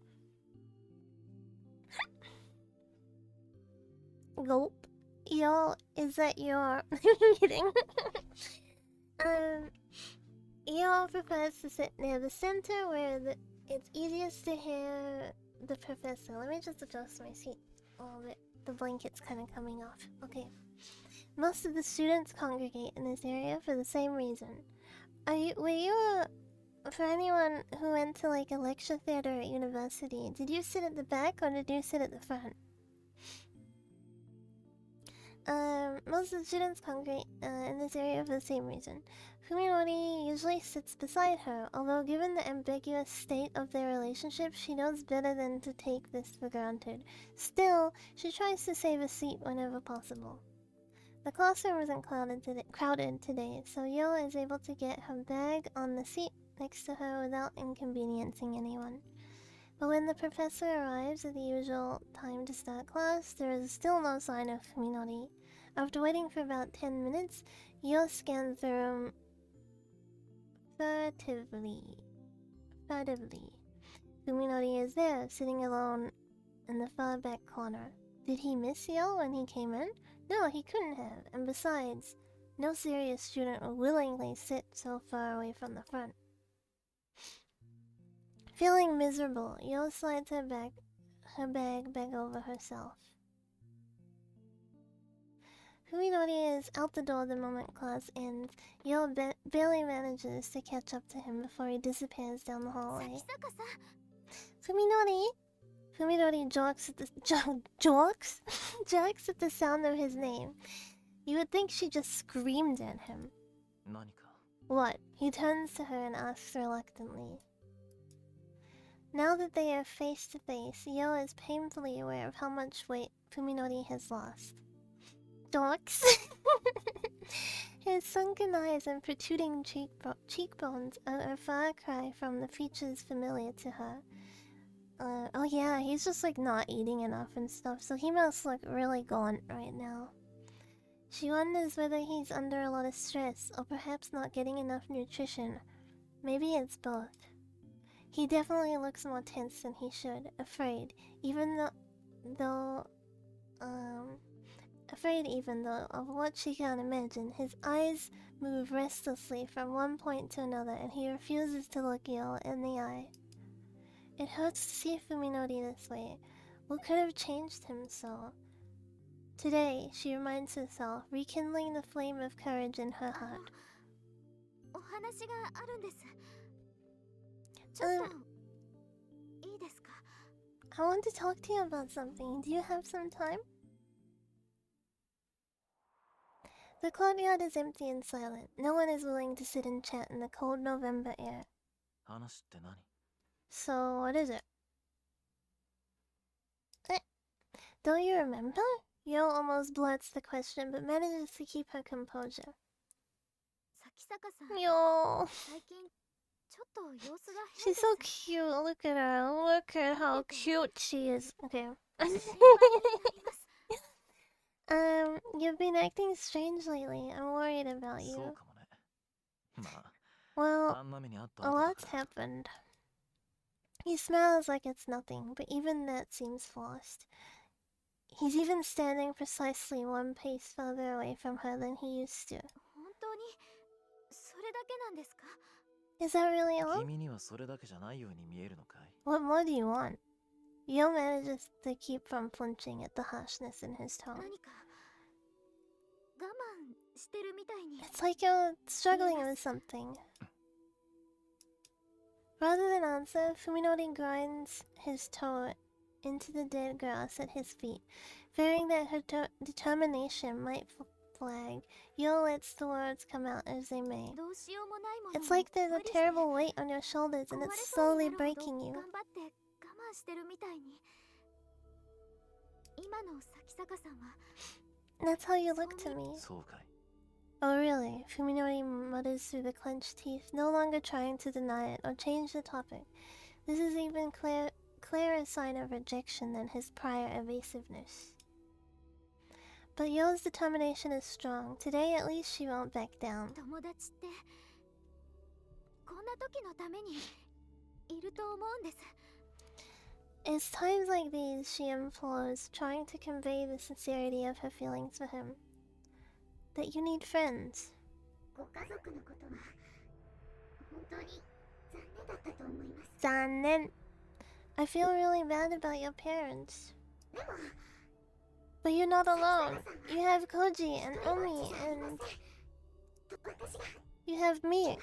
Gulp. Yo, is that your meeting? Yo prefers to sit near the center where it's easiest to hear the professor. Let me just adjust my seat a little bit. The blanket's kind of coming off. Okay. Most of the students congregate in this area for the same reason. For anyone who went to like a lecture theater at university, did you sit at the back or did you sit at the front? Most of the students congregate in this area for the same reason. Fuminori usually sits beside her, although given the ambiguous state of their relationship, she knows better than to take this for granted. Still, she tries to save a seat whenever possible. The classroom isn't crowded today, so Yo is able to get her bag on the seat next to her without inconveniencing anyone. But when the professor arrives at the usual time to start class, there is still no sign of Fuminori. After waiting for about 10 minutes, Yo scans the room furtively. Fuminori is there, sitting alone in the far back corner. Did he miss Yo when he came in? No, he couldn't have, and besides, no serious student would willingly sit so far away from the front. Feeling miserable, Yo slides her bag back over herself. Fuminori is out the door the moment class ends. Yo barely manages to catch up to him before he disappears down the hallway. Fuminori? Fuminori jokes at the jokes at the sound of his name. You would think she just screamed at him. 何か What? He turns to her and asks reluctantly. Now that they are face to face, Yo is painfully aware of how much weight Fuminori has lost. Jokes? His sunken eyes and protruding cheekbones are a far cry from the features familiar to her. Oh yeah, he's just like not eating enough and stuff, so he must look really gaunt right now. She wonders whether he's under a lot of stress or perhaps not getting enough nutrition. Maybe it's both. He definitely looks more tense than he should, afraid, even though of what she can imagine. His eyes move restlessly from one point to another, and he refuses to look Yo in the eye. It hurts to see Fuminori this way. What could have changed him so? Today, she reminds herself, rekindling the flame of courage in her heart. お話があるんですちょっといいですか？ I want to talk to you about something. Do you have some time? The courtyard is empty and silent. No one is willing to sit and chat in the cold November air. 話って何？ So, what is it? Don't you remember? Yo almost blurts the question but manages to keep her composure. 咲坂さん、 Yo, 最近ちょっと様子が変 she's です。 so cute. Look at her. Look at how cute she is. Okay. 心配になります。 You've been acting strange lately. I'm worried about そう you. かもね。ま Well, あ、あんな目にあった a 後だ lot's から。 happened. He smiles like it's nothing, but even that seems forced. He's even standing precisely one pace further away from her than he used to. 本当にそれだけなんですか？ Is that really all? 君にはそれだけじゃないように見えるのかい？ What more do you want? Yo manages to keep from flinching at the harshness in his tone. 何か我慢してるみたいに。 It's like you're struggling with something. Rather than answer, Fuminori grinds his toe into the dead grass at his feet, fearing that her determination might flag. Yo lets the words come out as they may. どうしようもないものを It's like there's a 無理して terrible weight on your shoulders and 壊れ it's そうに slowly なるほど breaking you. 頑張って我慢してるみたいに。今の咲坂さんは That's how you look to me. そうかい。 Oh really? Fuminori mutters through the clenched teeth, no longer trying to deny it or change the topic. This is even clearer sign of rejection than his prior evasiveness. But Yo's determination is strong. Today at least she won't back down. 友達ってこんな時のためにいると思うんです。 It's times like these, she implores, trying to convey the sincerity of her feelings for him. That you need friends. ご家族のことは本当に残念だったと思います。 Zanen. I feel really bad about your parents. でも But you're not alone. You have Koji and Omi and 私が you have me.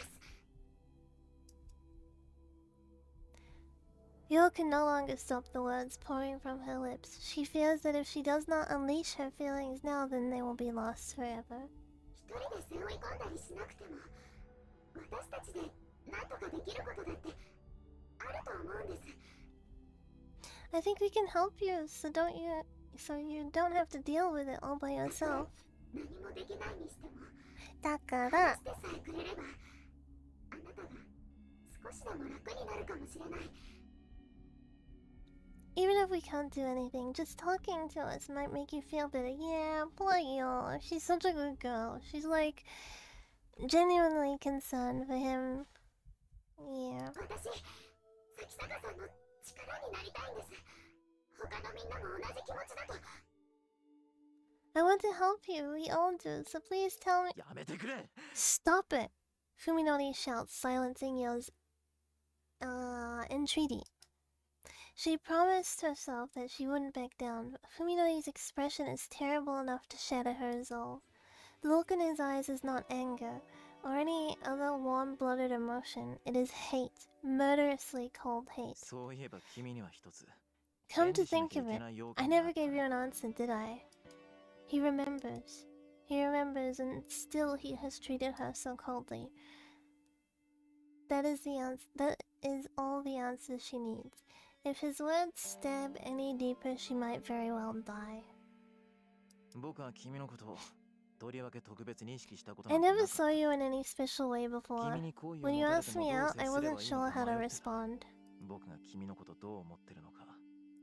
Yo can no longer stop the words pouring from her lips. She fears that if she does not unleash her feelings now, then they will be lost forever. 一人で背負い込んだりしなくても私たちで何とかできることだってあると思うんです。 I think we can help you, so you don't have to deal with it all by yourself. 何もできないにしてもだからしてさえくれればあなたが少しでも楽になるかもしれない。 even if we can't do anything, just talking to us might make you feel better. Yeah, poor Yo. She's such a good girl. She's like genuinely concerned for him. Yeah. 私、咲坂さんの力になりたいんです。他のみんなも同じ気持ちだと。 I want to help you. We all do. So please tell me. やめてくれ。 Stop it! Fuminori shouts, silencing Yo's entreaty. She promised herself that she wouldn't back down, but Fuminori's expression is terrible enough to shatter her resolve. The look in his eyes is not anger, or any other warm-blooded emotion. It is hate. Murderously cold hate. そういえば君には一つ。 Come to think of it, I never gave you an answer, did I? He remembers. He remembers, and still he has treated her so coldly. That is all the answer she needs. If his words stab any deeper, she might very well die. 僕は君のことをとりわけ特別に意識したこと I なんて never なかった saw you in any special way before. 君に好意を When 持 you たれ asked て me もどう out, 接 I すれば wasn't いいの sure か how to 迷ってた respond. 僕が君のことどう思ってるのか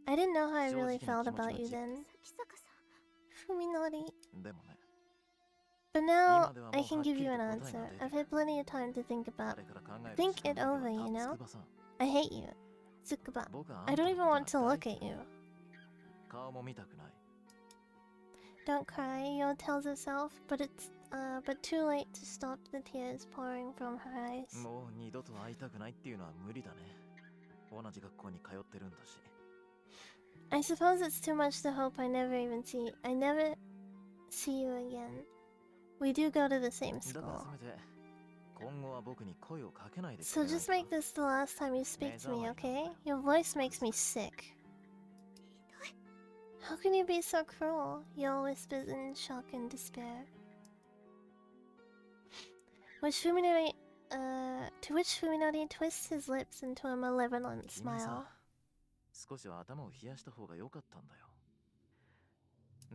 I didn't know how I really 正直 felt な気持ちは about you じ then. 咲坂さん、 Fuminori. でもね But now, 今では I もう can はっき give り you と an 答えが answer. 出る I've had plenty of time to think about. 誰から考える Think 時間 it だけは over, you know? 筑波さん I hate you. Tsukuba. 僕はあ I んた don't の even ことが want to 大 look 嫌い at you. 顔も見たくない Don't cry, Yo tells herself, but too late to stop the tears pouring from her eyes. もう二度と会いたくないっていうのは無理だね同じ学校に通ってるんだし I suppose it's too much to hope I never see you again. We do go to the same だから school. せめて今後は僕に声をかけないでく So れない just か make this the last time you speak to me, okay? Your voice makes me sick. How can you be so cruel? Yo whispers in shock and despair. To which Fuminori twists his lips into a malevolent 君は smile. さ少しは頭を冷やした方が良かったんだよ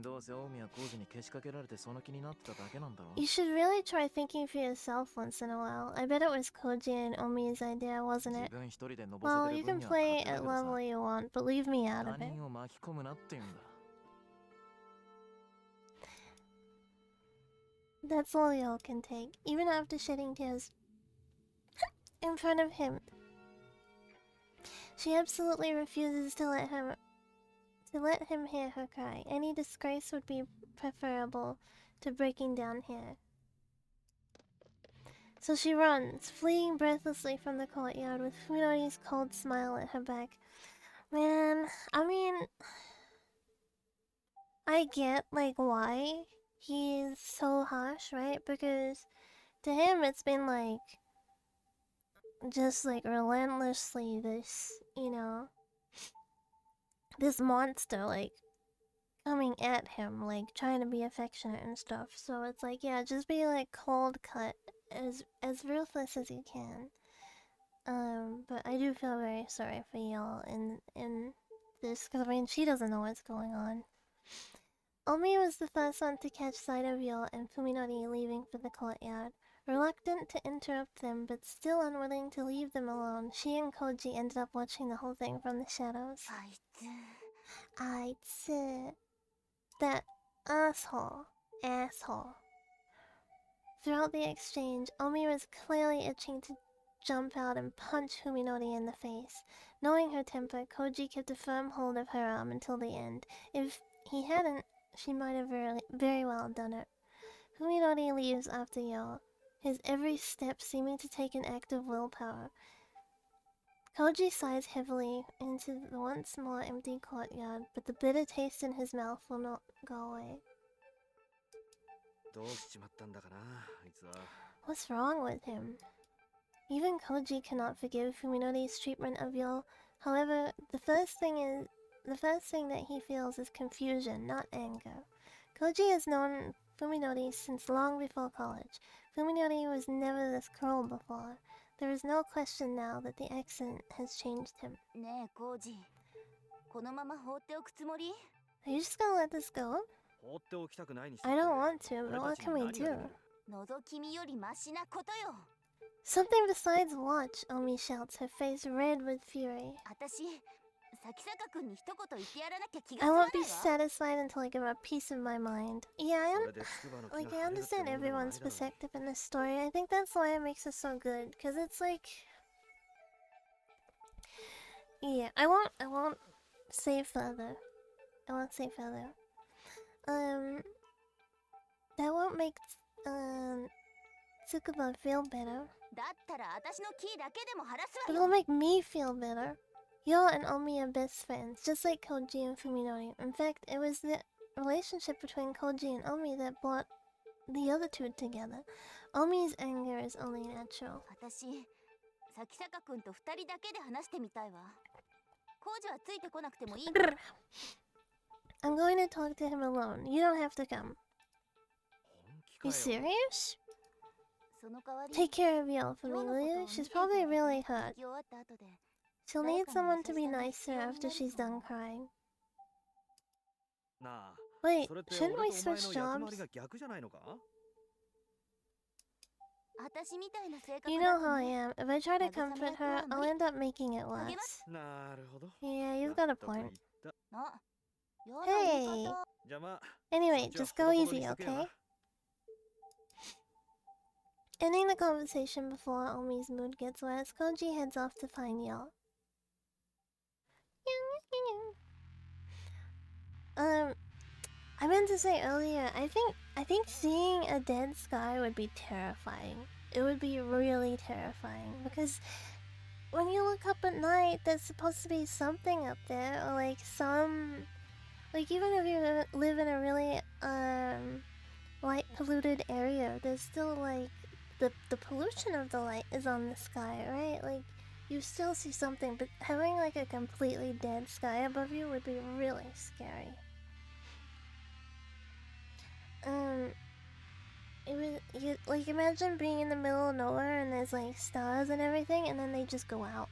どうせ大宮浩二にけしかけられてその気になってただけなんだろ You should really try thinking for yourself once in a while. I bet it was Koji and Omi's idea, wasn't 自 it? 分一人で登せ Well, て you る分 can には play 勝手だ at けどさ level you want, but leave me out 他 of it. 人を巻き込むなって言うんだ That's all y'all can take, even after shedding tears in front of him. She absolutely refuses to let him hear her cry. Any disgrace would be preferable to breaking down here. So she runs, fleeing breathlessly from the courtyard with Fuminori's cold smile at her back. Man, I mean, I get like why he's so harsh, right? Because to him it's been like just like relentlessly this, you know, this monster like coming at him, like trying to be affectionate and stuff. So it's like, yeah, just be like cold cut, as ruthless as you can. But I do feel very sorry for y'all in this, because I mean she doesn't know what's going on. Omi was the first one to catch sight of Yo and Fuminori leaving for the courtyard. Reluctant to interrupt them, but still unwilling to leave them alone, she and Koji ended up watching the whole thing from the shadows. That asshole. Throughout the exchange, Omi was clearly itching to jump out and punch Fuminori in the face. Knowing her temper, Koji kept a firm hold of her arm until the end. If he hadn't, she might have very well done it. Fuminori leaves after Yo, his every step seeming to take an act of willpower. Koji sighs heavily into the once more empty courtyard, but the bitter taste in his mouth will not go away. どうしちまったんだかなあいつは What's wrong with him? Even Koji cannot forgive Fuminori's treatment of Yo. However, the first thing that he feels is confusion, not anger. Koji has known Fuminori since long before college. Fuminori was never this cruel before. There is no question now that the accident has changed him. ねえコージこのまま放っておくつもり Are you just gonna let this go? 放っておきたくないにして I don't want to, 俺 but た what ち can に we 何ができ do? る覗き見よりマシなことよ Something besides watch, Omi shouts, her face red with fury. 私崎坂君に一言言ってやらなきゃ気が I 済まない won't be わ satisfied until I give her peace of my mind. Yeah, それで筑波の木が like I 晴れるって understand もんでもない everyone's だろう perspective in this story. I think that's why it makes it so good, because it's like, yeah, I won't say further. That won't make Tsukuba feel better, だったら私のキーだけでも晴らす but わ it'll よ make me feel better. Yo and Omi are best friends, just like Koji and Fuminori. In fact, it was the relationship between Koji and Omi that brought the other two together. Omi's anger is only natural. 私崎坂君と二人だけで話してみたいわコージはついてこなくてもいい Brr. I'm going to talk to him alone. You don't have to come. 本気か You よ serious? その代わり Take care of Yo for 今 me, 日の will こと you? を She's 見ていた probably だけ really て hurt. 聞き終わった後で She'll need someone to be nicer after she's done crying. なあ Wait, それって shouldn't 俺 we とお前 switch の役 jobs? 割が逆じゃないのか私みたいな性格 You だ know と how I ね am. If I try to comfort her, I'll end up making it worse. なるほど Yeah, you've got a 納得い point. った あやだ言い方 じゃあまあ Anyway, そっちは just go ほどほど easy, にしとけよ okay? な Ending the conversation before Omi's mood gets worse, Koji heads off to find Yo. I meant to say earlier, I think seeing a dead sky would be terrifying. It would be really terrifying because when you look up at night, there's supposed to be something up there, or like even if you live in a really light polluted area, there's still like the pollution of the light is on the sky, right? Like you still see something, but having like a completely dead sky above you would be really scary. It was you like imagine being in the middle of nowhere and there's like stars and everything, and then they just go out.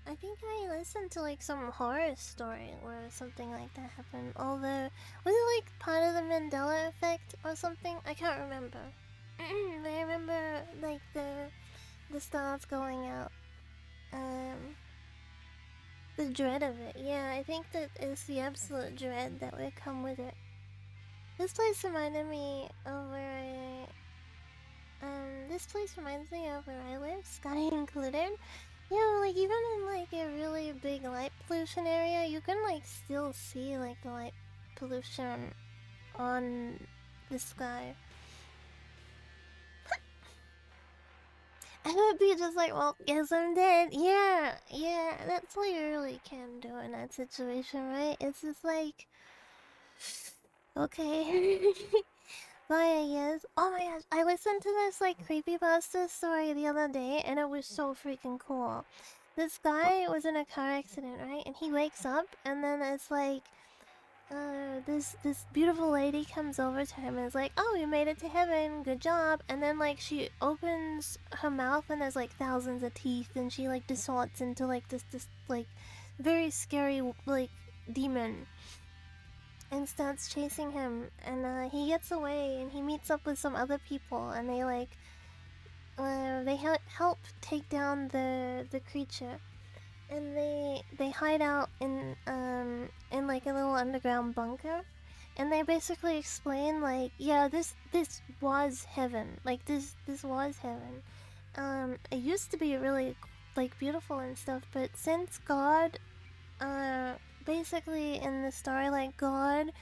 I think I listened to like some horror story where something like that happened. Although, was it like part of the Mandela effect or something? I can't remember. But I remember like the stars going out. The dread of it. Yeah, I think that is the absolute dread that would come with it. This place reminded me of where this place reminds me of where I live, Sky included. Yeah, like even in like a really big light pollution area, you can like still see like the light pollution on the sky. I would be just like, well, guess I'm dead. Yeah, yeah, that's what you really can do in that situation, right? It's just like, okay. Bye, I guess. Oh my gosh, I listened to this like creepypasta story the other day, and it was so freaking cool. This guy was in a car accident, right? And he wakes up, and then it's like, this beautiful lady comes over to him and is like, "Oh, you made it to heaven, good job." And then like she opens her mouth, and there's like thousands of teeth, and she like distorts into like this like very scary like demon, and starts chasing him. And he gets away, and he meets up with some other people, and they like they help take down the creature, and they hide out in like a little underground bunker, and they basically explain like, yeah, this was heaven, like this was heaven. It used to be really like beautiful and stuff, but since God basically in the story, like God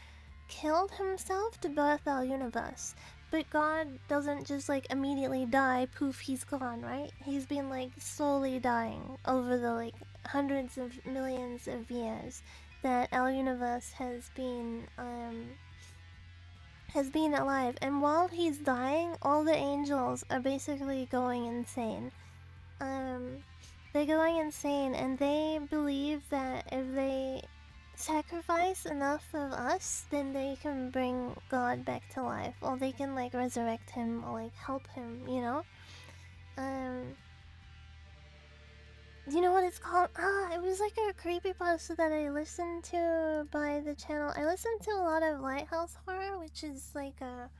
killed himself to birth our universe. But God doesn't just like immediately die, poof, he's gone, right? He's been like slowly dying over the like hundreds of millions of years that our universe has been alive. And while he's dying, all the angels are basically going insane. They're going insane, and they believe that if they sacrifice enough of us, then they can bring God back to life, or they can like resurrect him or like help him, you know? Do you know what it's called? It was like a creepypasta that I listened to by the channel. I listened to a lot of Lighthouse Horror, which is like a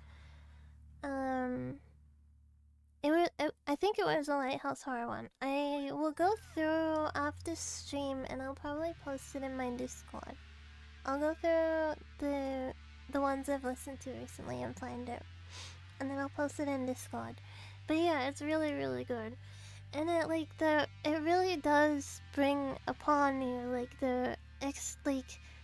I think it was a Lighthouse Horror one. I will go through after stream, and I'll probably post it in my Discord. I'll go through the ones I've listened to recently and find it, and then I'll post it in Discord. But yeah, it's really really good, and it really does bring upon you like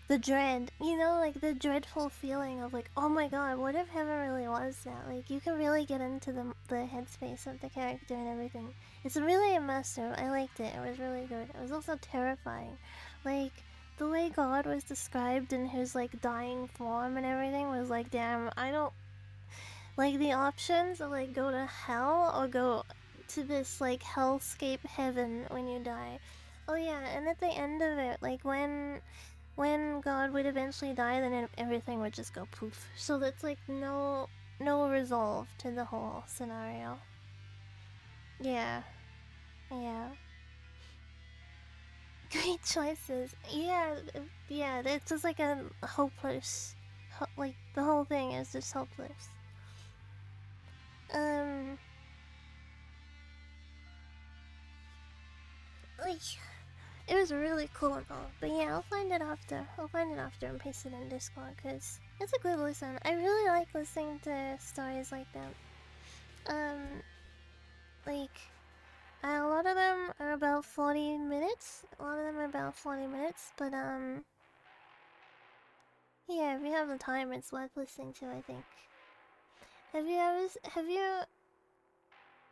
the dread, you know, like the dreadful feeling of like, oh my god, what if heaven really was that? Like you can really get into the headspace of the character and everything. It's really immersive. I liked it. It was really good. It was also terrifying. Like the way God was described in his like dying form and everything was like, damn, I don't like the options of like go to hell or go to this like hellscape heaven when you die. Oh yeah, and at the end of it, like when God would eventually die, then everything would just go poof. So that's like no resolve to the whole scenario. Yeah. Yeah. Great choices. Yeah, yeah, it's just like a hopeless, like the whole thing is just hopeless. Like, it was really cool though. But yeah, I'll find it after. I'll find it after and paste it in Discord because it's a good listen. I really like listening to stories like that. Like a lot of them are about 40 minutes. A lot of them are about 40 minutes, but yeah, if you have the time, it's worth listening to, I think. Have you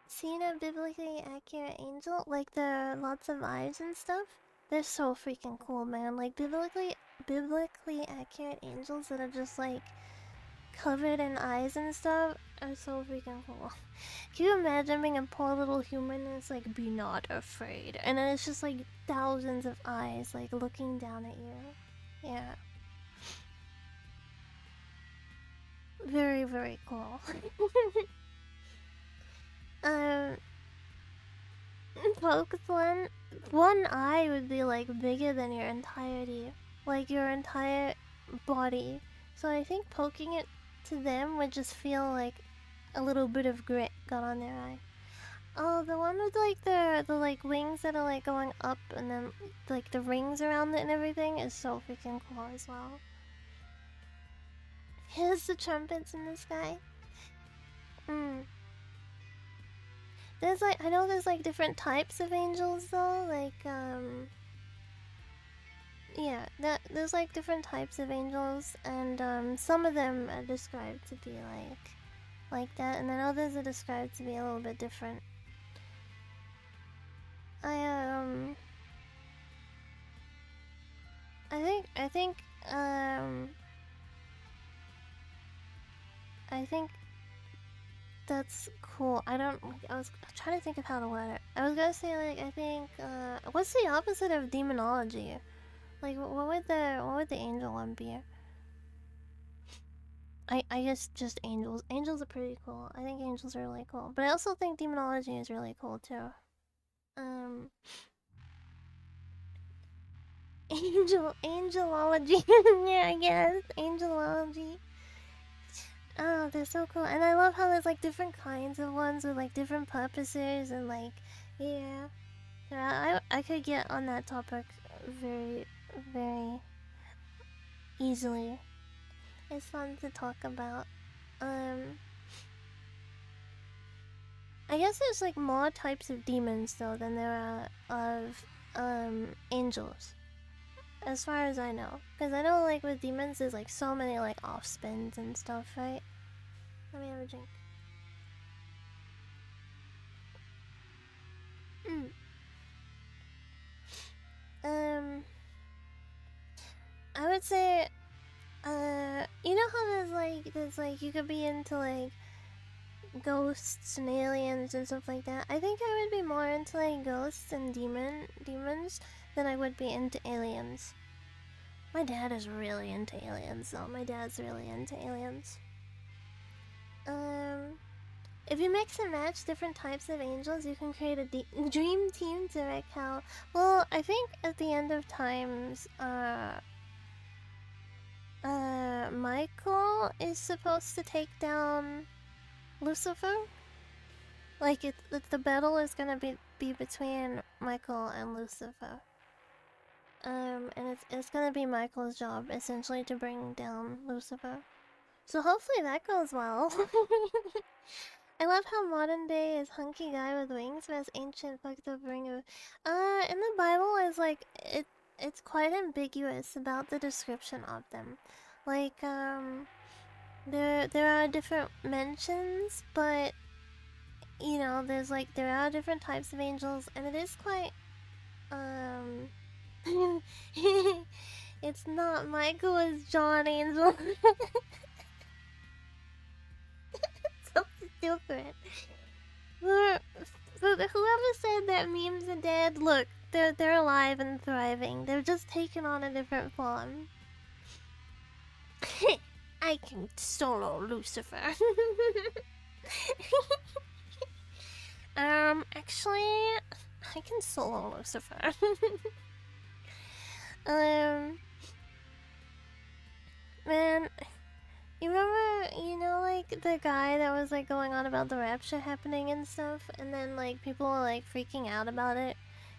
seen a biblically accurate angel? Like the lots of eyes and stuff? They're so freaking cool, man. Like biblically accurate angels that are just like covered in eyes and stuff are so freaking cool. Can you imagine being a poor little human and it's like, be not afraid, and then it's just like thousands of eyes like looking down at you? Yeah. Very, very cool. um, Focus one eye would be like bigger than your entirety, like your entire body. So I think poking it to them would just feel like a little bit of grit got on their eye. Oh, the one with like the like wings that are like going up and then like the rings around it and everything is so freaking cool as well. Here's the trumpets in the sky. There's like, I know there's like different types of angels though, like yeah, there's like different types of angels, and some of them are described to be like that, and then others are described to be a little bit different. I think that's cool. I was trying to think of how to word it. I was gonna say like I think what's the opposite of demonology? Like what would the angel one be? I guess just angels. Angels are pretty cool. I think angels are really cool. But I also think demonology is really cool too. Angelology. Yeah, I guess. Angelology. Oh, they're so cool. And I love how there's like different kinds of ones with like different purposes and like, yeah. Yeah, I could get on that topic very, very easily. It's fun to talk about. I guess there's like more types of demons though than there are of angels, as far as I know. Because I know like with demons there's like so many like off spins and stuff, right? Let me have a drink. I would say, you know how there's like you could be into like ghosts and aliens and stuff like that. I think I would be more into like ghosts and demons than I would be into aliens. My dad is really into aliens though. My dad's really into aliens. If you mix and match different types of angels, you can create a dream team to wreak hell. Well, I think at the end of times, Michael is supposed to take down Lucifer. Like the battle is gonna be between Michael and Lucifer. And it's gonna be Michael's job essentially to bring down Lucifer. So hopefully that goes well. I love how modern day is hunky guy with wings, but as ancient fucked up ring of. In the Bible is like it's quite ambiguous about the description of them. Like there are different mentions, but you know there's like there are different types of angels, and it is quite it's not Michael, it's John Angel. So stupid. Whoever said that memes are dead, look, they're alive and thriving. They're just taking on a different form. I can solo Lucifer. Actually, I can solo Lucifer. Man, you remember, you know, like the guy that was like going on about the rapture happening and stuff, and then like people were like freaking out about it.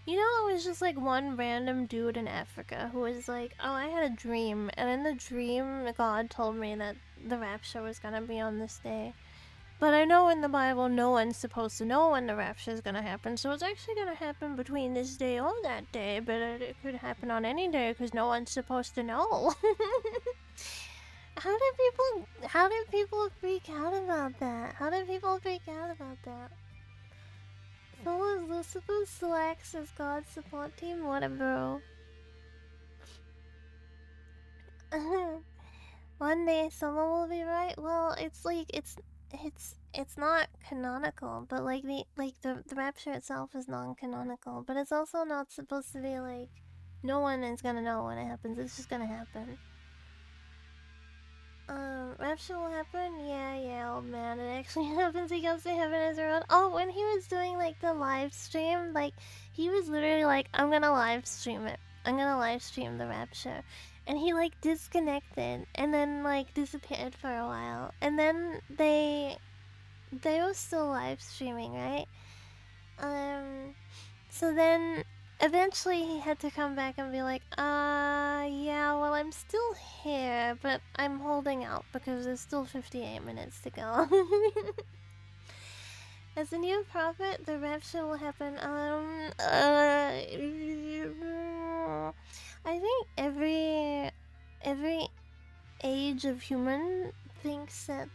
You know, it was just like one random dude in Africa who was like, "Oh, I had a dream, and in the dream, God told me that the rapture was gonna be on this day. But I know in the Bible, no one's supposed to know when the rapture is gonna happen, so it's actually gonna happen between this day or that day, but it could happen on any day because no one's supposed to know." How did people freak out about that? How did people freak out about that? So was Lucifer Slacks as God's support team? What a bro. One day someone will be right. Well, it's like it's not canonical, but like the rapture itself is non-canonical, but it's also not supposed to be like no one is gonna know when it happens. It's just gonna happen. Rapture will happen? Yeah, old man. It actually happens. He goes to heaven as a road. Oh, when he was doing like the live stream, like he was literally like, I'm gonna live stream it. I'm gonna live stream the rapture. And he like disconnected and then like disappeared for a while. And then they were still live streaming, right? So then eventually he had to come back and be like, yeah, well, I'm still here, but I'm holding out because there's still 58 minutes to go. As a new prophet, the rapture will happen. I think every age of human thinks that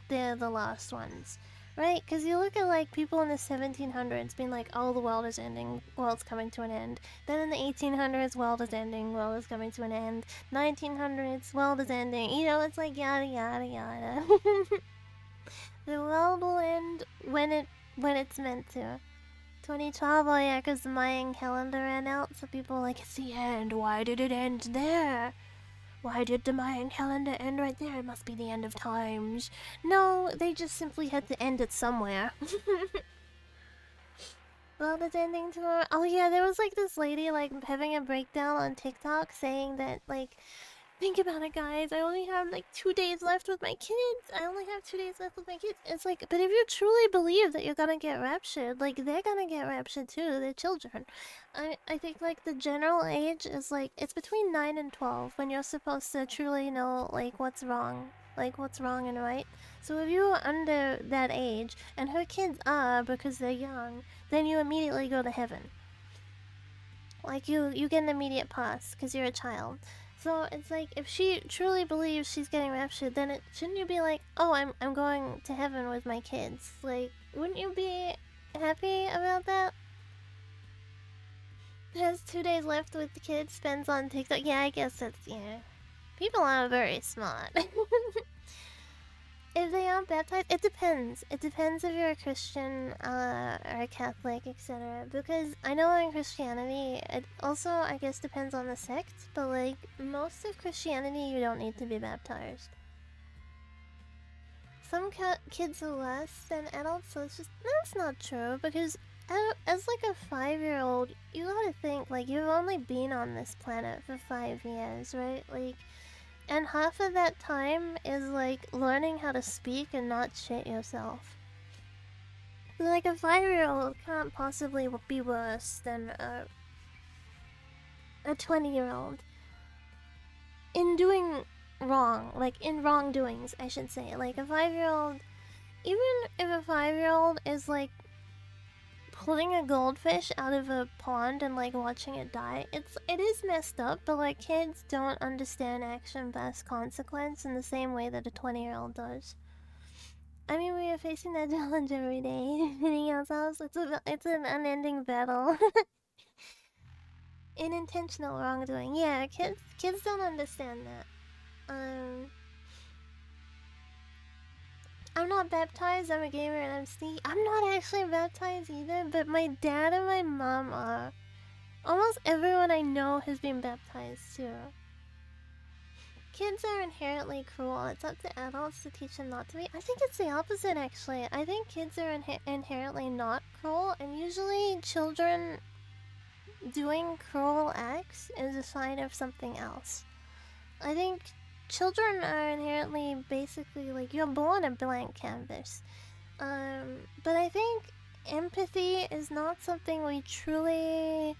they're the last ones, right? Because you look at like people in the 1700s being like, "Oh, the world is ending, world's coming to an end." Then in the 1800s, world is ending, world is coming to an end. 1900s, world is ending. You know, it's like yada yada yada. The world will end when it's meant to. 2012, oh yeah, because the Mayan calendar ran out, so people were like, it's the end. Why did it end there? Why did the Mayan calendar end right there? It must be the end of times. No, they just simply had to end it somewhere. Well, it's ending tomorrow. Oh yeah, there was like this lady like having a breakdown on TikTok saying that like, think about it, guys. I only have like 2 days left with my kids. I only have 2 days left with my kids. It's like, but if you truly believe that you're gonna get raptured, like they're gonna get raptured too. They're children. I think like the general age is like it's between 9 and 12 when you're supposed to truly know like what's wrong and right. So if you're under that age and her kids are because they're young, then you immediately go to heaven. Like you get an immediate pass because you're a child. So it's like if she truly believes she's getting raptured, then shouldn't you be like, oh, I'm going to heaven with my kids? Like, wouldn't you be happy about that? Has 2 days left with the kids, spends on TikTok. Yeah, I guess that's yeah. People aren't very smart. If they aren't baptized, it depends. It depends if you're a Christian or a Catholic, etc. Because I know in Christianity, it also, I guess, depends on the sect, but like most of Christianity, you don't need to be baptized. Some kids are less than adults, so it's just that's not true. Because as like a 5-year-old, you gotta think like you've only been on this planet for 5 years, right? Like. And half of that time is like learning how to speak and not shit yourself. Like a 5-year-old can't possibly be worse than a 20-year-old in doing wrong, like in wrongdoings, I should say. Like a 5-year-old, even if a 5-year-old is like pulling a goldfish out of a pond and like watching it die, it is messed up, but like kids don't understand action past consequence in the same way that a 20-year-old does. I mean, we are facing that challenge every day, hitting ourselves. It's an unending battle. Intentional wrongdoing. Yeah, kids don't understand that. I'm not baptized, I'm a gamer and I'm sneaky. I'm not actually baptized either, but my dad and my mom are. Almost everyone I know has been baptized too. Kids are inherently cruel. It's up to adults to teach them not to be. I think it's the opposite actually. I think kids are inherently not cruel, and usually children doing cruel acts is a sign of something else. I think children are inherently basically like you're born a blank canvas. But I think empathy is not something we truly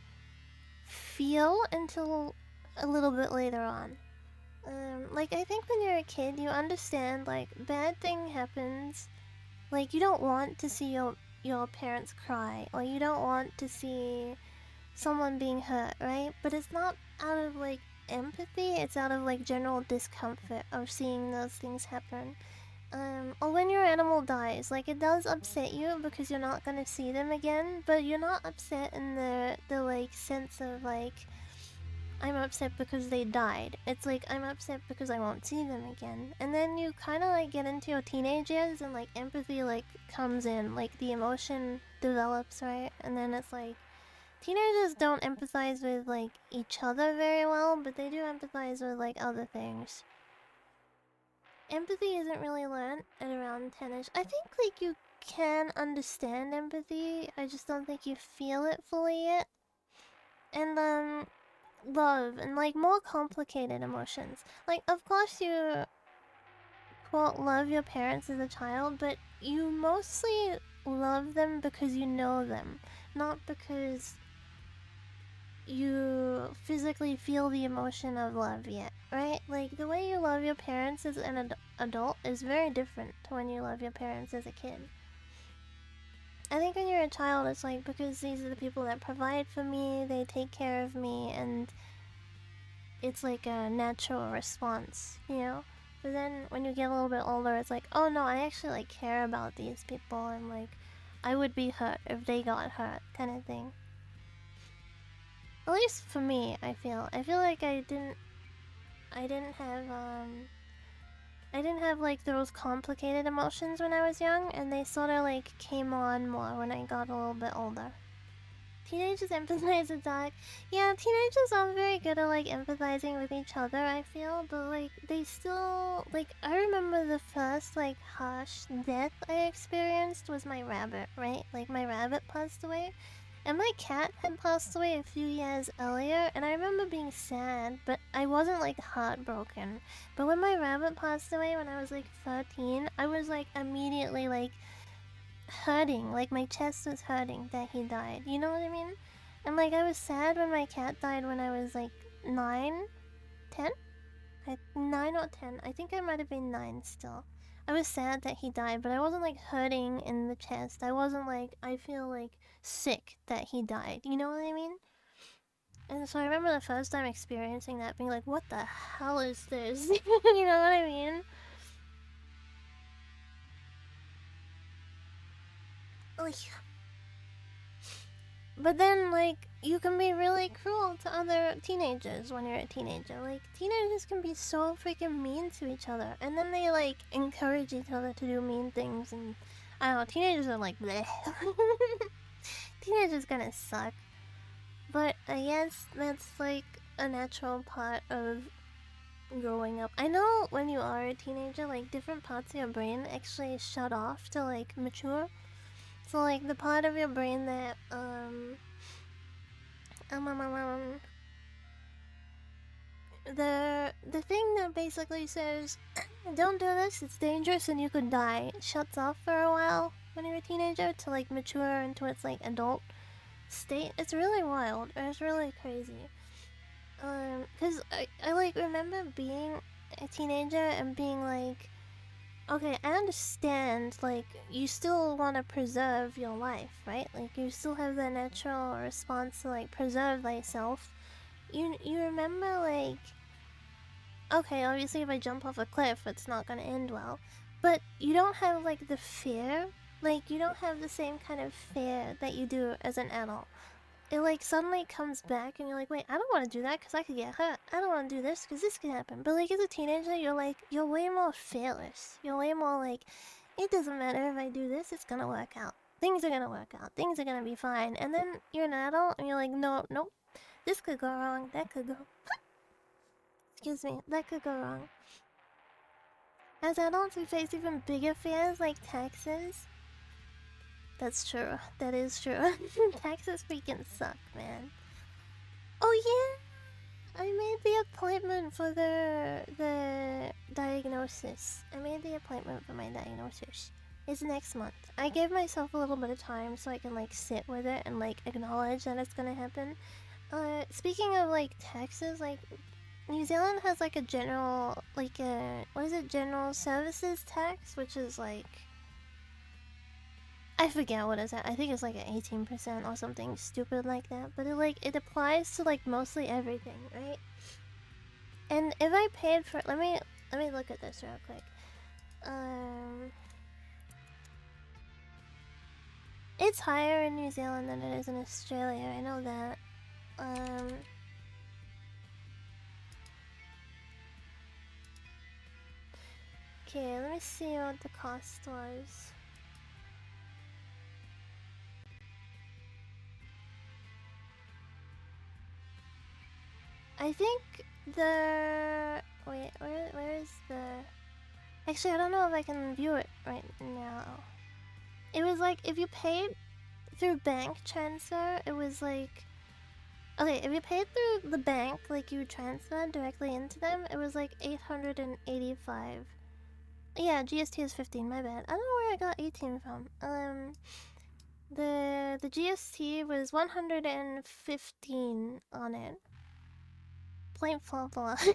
feel until a little bit later on. Like I think when you're a kid, you understand like bad thing happens. Like you don't want to see your parents cry, or you don't want to see someone being hurt, right? But it's not out of like empathy, it's out of like general discomfort of seeing those things happen. Or when your animal dies, like it does upset you because you're not gonna see them again, but you're not upset in the like sense of like I'm upset because they died. It's like I'm upset because I won't see them again. And then you kind of like get into your teenage years and like empathy like comes in, like the emotion develops, right? And then it's like teenagers don't empathize with like each other very well, but they do empathize with like other things. Empathy isn't really learned at around 10ish. I think like you can understand empathy. I just don't think you feel it fully yet. And love and like more complicated emotions. Like of course you quote love your parents as a child, but you mostly love them because you know them, not because you physically feel the emotion of love yet, right? Like the way you love your parents as an adult is very different to when you love your parents as a kid. I think when you're a child, it's like because these are the people that provide for me, they take care of me, and it's like a natural response, you know? But then when you get a little bit older, it's like, oh no, I actually like care about these people, and like I would be hurt if they got hurt, kind of thing. At least for me, I feel like I didn't have like those complicated emotions when I was young, and they sort of like came on more when I got a little bit older. Teenagers empathize with dog. Yeah, teenagers aren't very good at like empathizing with each other, I feel, but like they still like I remember the first like harsh death I experienced was my rabbit, right? Like my rabbit passed away. And my cat had passed away a few years earlier, and I remember being sad, but I wasn't like heartbroken. But when my rabbit passed away when I was like 13, I was like immediately like hurting, like my chest was hurting that he died. You know what I mean? And like I was sad when my cat died when I was like 9, 10? 9 or 10. I think I might have been 9 still. I was sad that he died, but I wasn't like hurting in the chest. I wasn't like, I feel like sick that he died. You know what I mean? And so I remember the first time experiencing that, being like, what the hell is this? You know what I mean? Like, but then, like, you can be really cruel to other teenagers when you're a teenager. Like, teenagers can be so freaking mean to each other. And then they, like, encourage each other to do mean things. And, I don't know, teenagers are like, bleh. Teenagers gonna suck. But I guess that's, like, a natural part of growing up. I know when you are a teenager, like, different parts of your brain actually shut off to, like, mature. So, like, the part of your brain that, the thing that basically says, don't do this, it's dangerous and you could die, shuts off for a while when you're a teenager to, like, mature into its, like, adult state. It's really wild. It's really crazy. Cause I, like, remember being a teenager and being like, okay, I understand, like, you still want to preserve your life, right? Like, you still have the natural response to, like, preserve thyself. You remember, like, okay, obviously if I jump off a cliff, it's not gonna end well. But you don't have, like, the fear. Like, you don't have the same kind of fear that you do as an adult. It, like, suddenly comes back and you're like, wait, I don't want to do that because I could get hurt. I don't want to do this because this could happen. But, like, as a teenager, you're, like, you're way more fearless. You're way more, like, it doesn't matter if I do this, it's gonna work out. Things are gonna work out. Things are gonna be fine. And then you're an adult and you're like, no, nope. This could go wrong. That could go... Excuse me. That could go wrong. As adults, we face even bigger fears like taxes. That's true. That is true. Taxes freaking suck, man. Oh yeah! I made the appointment for the diagnosis. I made the appointment for my diagnosis. It's next month. I gave myself a little bit of time so I can like sit with it and like acknowledge that it's gonna happen. Speaking of like taxes, like New Zealand has like a general, like a, what is it, general services tax, which is like, I forget what it's at. I think it's like an 18% or something stupid like that. But it applies to like mostly everything, right? And if I paid for, let me look at this real quick. It's higher in New Zealand than it is in Australia. I know that. Okay, let me see what the cost was. I think the... Wait, where is the... Actually, I don't know if I can view it right now. It was like, if you paid through bank transfer, it was like... Okay, if you paid through the bank, like you transferred directly into them, it was like 885. Yeah, GST is 15, my bad. I don't know where I got 18 from. The GST was 115 on it. Point blah blah. So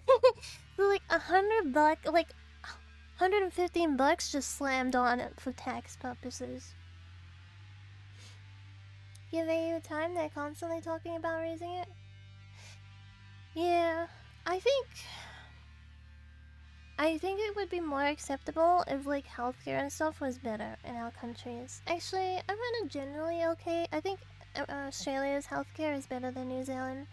like $100, like 115 bucks just slammed on it for tax purposes. Give AU time, they're constantly talking about raising it. Yeah, I think it would be more acceptable if like healthcare and stuff was better in our countries. Actually, I've had a generally okay. I think Australia's healthcare is better than New Zealand.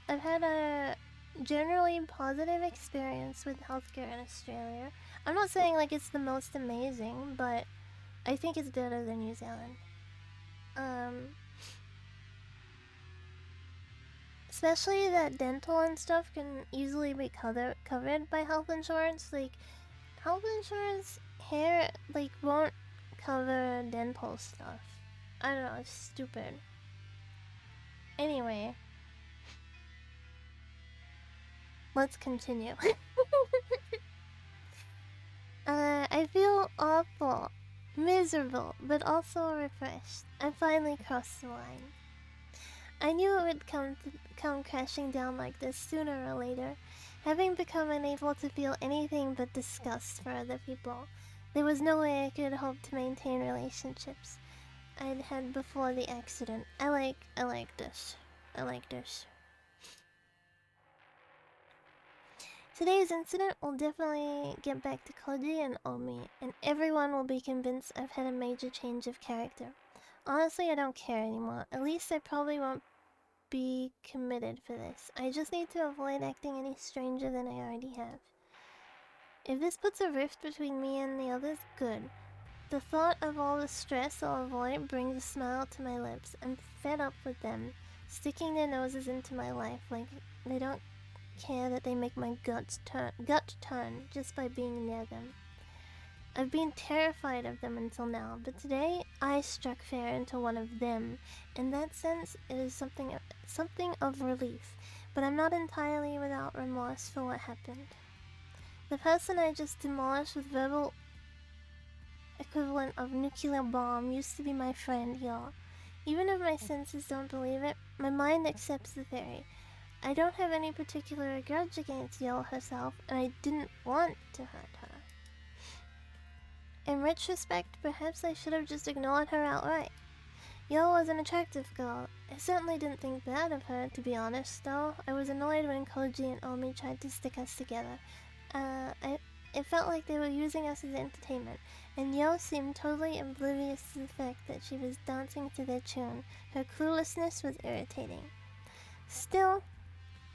I've had a generally positive experience with healthcare in Australia. I'm not saying like it's the most amazing, but I think it's better than New Zealand. Especially that dental and stuff can easily be covered by health insurance. Like, health insurance here, like, won't cover dental stuff. I don't know, it's stupid. Anyway. Let's continue. I feel awful, miserable, but also refreshed. I finally crossed the line. I knew it would come crashing down like this sooner or later. Having become unable to feel anything but disgust for other people, there was no way I could hope to maintain relationships I'd had before the accident. I like this. I like this. Today's incident will definitely get back to Koji and Omi, and everyone will be convinced I've had a major change of character. Honestly, I don't care anymore. At least I probably won't be committed for this. I just need to avoid acting any stranger than I already have. If this puts a rift between me and the others, good. The thought of all the stress I'll avoid brings a smile to my lips. I'm fed up with them, sticking their noses into my life like they don't care that they make my gut turn just by being near them. I've been terrified of them until now, but today I struck fear into one of them. In that sense, it is something of relief, but I'm not entirely without remorse for what happened. The person I just demolished with verbal equivalent of nuclear bomb used to be my friend, y'all. Even if my senses don't believe it, my mind accepts the theory. I don't have any particular grudge against Yo herself, and I didn't want to hurt her. In retrospect, perhaps I should have just ignored her outright. Yo was an attractive girl. I certainly didn't think bad of her, to be honest, though. I was annoyed when Koji and Omi tried to stick us together. It felt like they were using us as entertainment, and Yo seemed totally oblivious to the fact that she was dancing to their tune. Her cluelessness was irritating. Still,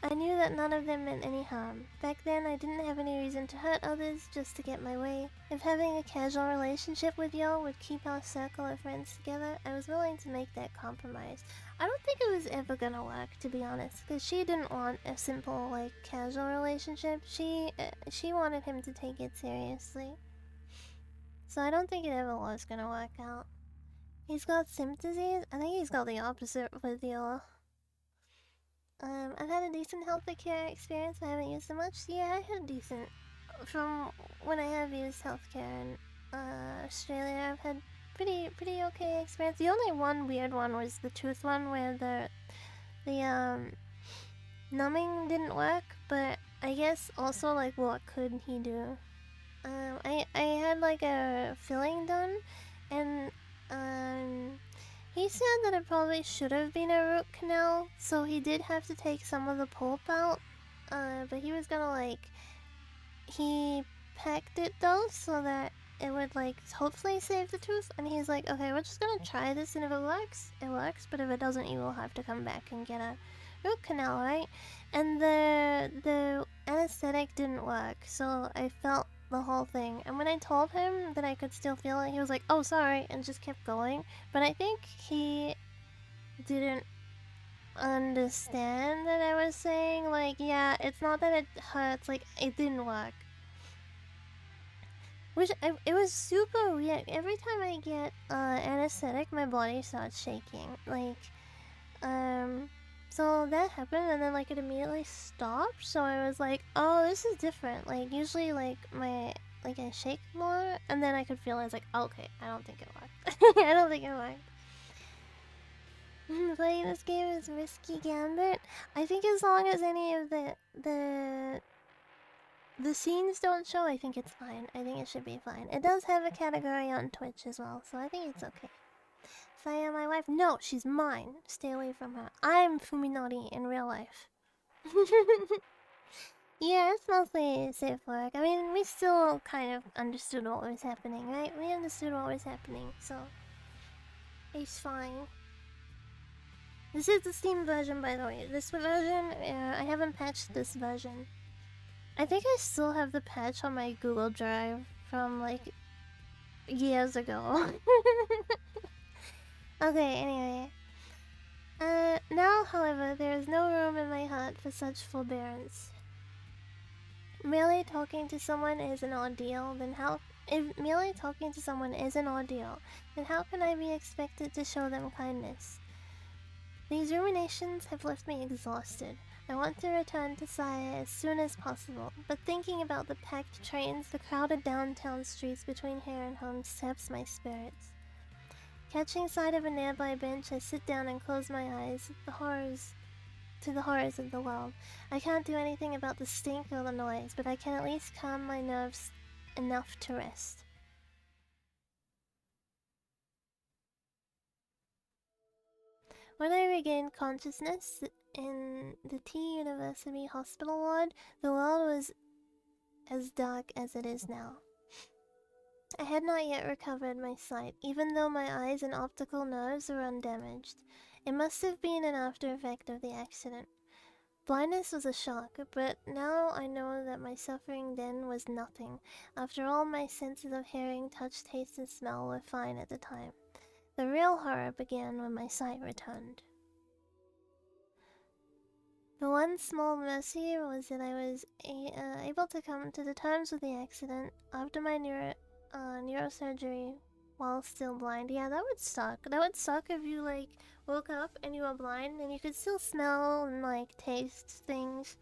I knew that none of them meant any harm. Back then, I didn't have any reason to hurt others just to get my way. If having a casual relationship with Yo would keep our circle of friends together, I was willing to make that compromise. I don't think it was ever gonna work, to be honest, because she didn't want a simple, like, casual relationship. She wanted him to take it seriously. So I don't think it ever was gonna work out. He's got Simp disease? I think he's got the opposite with Yo. I've had a decent healthcare experience. I haven't used it much. Yeah, I had decent. From when I have used healthcare in Australia, I've had pretty okay experience. The only one weird one was the tooth one, where the numbing didn't work. But I guess also, like, what could he do? I had like a filling done, and he said that it probably should have been a root canal, so he did have to take some of the pulp out. But he was gonna, like, he packed it though, so that it would, like, hopefully save the tooth. And he's like, okay, we're just gonna try this, and if it works, it works. But if it doesn't, you will have to come back and get a root canal, right? And the anesthetic didn't work, so I felt the whole thing. And when I told him that I could still feel it, he was like, "Oh, sorry," and just kept going. But I think he didn't understand that I was saying, like, yeah, it's not that it hurts, like, it didn't work. It was super weird. Every time I get anesthetic, my body starts shaking. Like, so that happened, and then like it immediately stopped. So I was like, oh, this is different. Like usually, like I shake more, and then I could feel it. I was like, okay, I don't think it worked. I don't think it worked. Playing this game is risky gambit. I think as long as any of the scenes don't show, I think it's fine. I think it should be fine. It does have a category on Twitch as well, so I think it's okay. Saya, my wife? No, she's mine. Stay away from her. I'm Fuminori in real life. Yeah, it's mostly safe work. I mean, we still kind of understood what was happening, right? We understood what was happening, so it's fine. This is the Steam version, by the way. This version, I haven't patched this version. I think I still have the patch on my Google Drive from like years ago. Okay, anyway. Now, however, there is no room in my heart for such forbearance. Merely talking to someone is an ordeal, then how... If merely talking to someone is an ordeal, then how can I be expected to show them kindness? These ruminations have left me exhausted. I want to return to Saya as soon as possible, but thinking about the packed trains, the crowded downtown streets between here and home saps my spirits. Catching sight of a nearby bench, I sit down and close my eyes. The horrors of the world. I can't do anything about the stink or the noise, but I can at least calm my nerves enough to rest. When I regained consciousness in the T University hospital ward, the world was as dark as it is now. I had not yet recovered my sight, even though my eyes and optical nerves were undamaged. It must have been an after effect of the accident. Blindness was a shock, but now I know that my suffering then was nothing. After all, my senses of hearing, touch, taste, and smell were fine at the time. The real horror began when my sight returned. The one small mercy was that I was able to come to the terms with the accident after my neurosurgery while still blind. Yeah, that would suck. That would suck if you like woke up and you were blind and you could still smell and like taste things,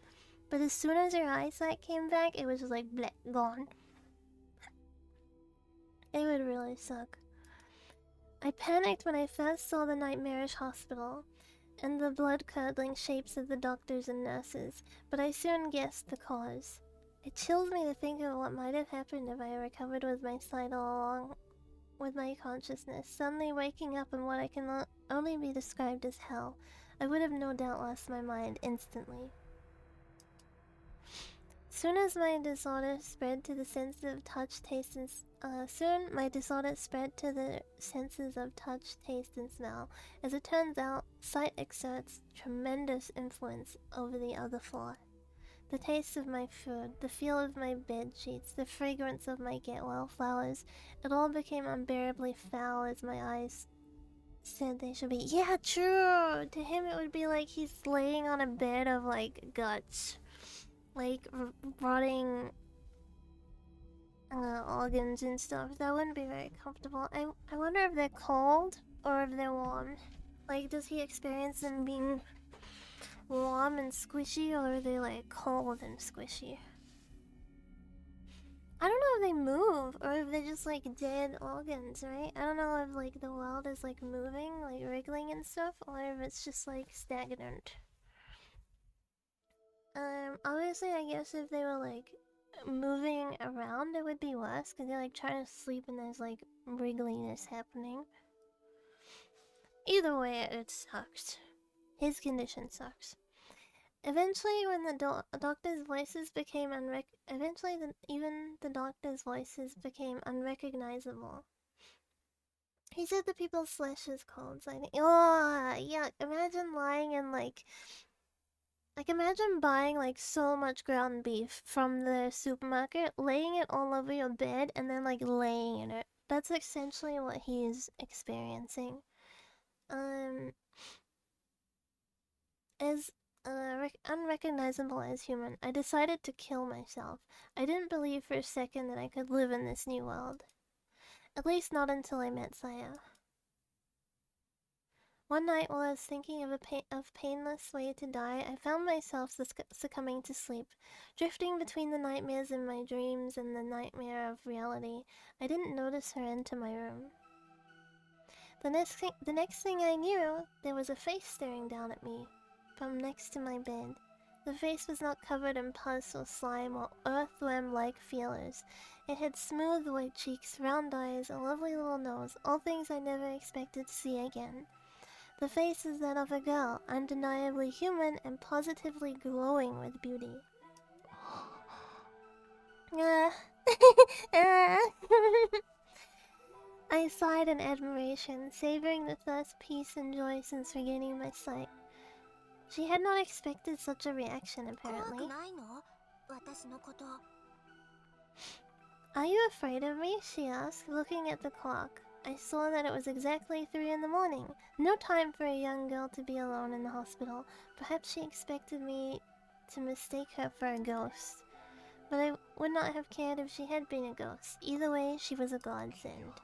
but as soon as your eyesight came back, it was just like bleh, gone. It would really suck. I panicked when I first saw the nightmarish hospital and the blood-curdling shapes of the doctors and nurses, but I soon guessed the cause. It chills me to think of what might have happened if I recovered with my sight all along with my consciousness, suddenly waking up in what I can only be described as hell. I would have no doubt lost my mind instantly. Soon as my disorder spread to the senses of touch, taste, and soon my disorder spread to the senses of touch, taste, and smell. As it turns out, sight exerts tremendous influence over the other four. The taste of my food, the feel of my bed sheets, the fragrance of my get well flowers, it all became unbearably foul as my eyes said they should be. Yeah, true! To him it would be like he's laying on a bed of like guts. Like rotting organs and stuff. That wouldn't be very comfortable. I wonder if they're cold or if they're warm. Like, does he experience them being warm and squishy, or are they like cold and squishy? I don't know if they move or if they're just like dead organs, right? I don't know if like the world is like moving, like wriggling and stuff, or if it's just like stagnant. Obviously, I guess if they were like moving around, it would be worse because they're like trying to sleep and there's like wriggliness happening. Either way, it sucks. His condition sucks. Eventually, when the doctor's voices became even the doctor's voices became unrecognizable. He said the people's flesh is cold, so I think, oh, yuck. Imagine lying in like Like, imagine buying like so much ground beef from the supermarket, laying it all over your bed, and then like laying in it. That's essentially what he's experiencing. As unrecognizable as human, I decided to kill myself. I didn't believe for a second that I could live in this new world. At least not until I met Saya. One night, while I was thinking of a painless way to die, I found myself succumbing to sleep, drifting between the nightmares in my dreams and the nightmare of reality. I didn't notice her enter my room. The next thing I knew, there was a face staring down at me from next to my bed. The face was not covered in pus or slime or earthworm-like feelers. It had smooth white cheeks, round eyes, a lovely little nose, all things I never expected to see again. The face is that of a girl, undeniably human and positively glowing with beauty. I sighed in admiration, savoring the first peace and joy since regaining my sight. She had not expected such a reaction, apparently. Are you afraid of me? She asked, looking at the clock. I saw that it was exactly 3 in the morning. No time for a young girl to be alone in the hospital. Perhaps she expected me to mistake her for a ghost. But I would not have cared if she had been a ghost. Either way, she was a godsend.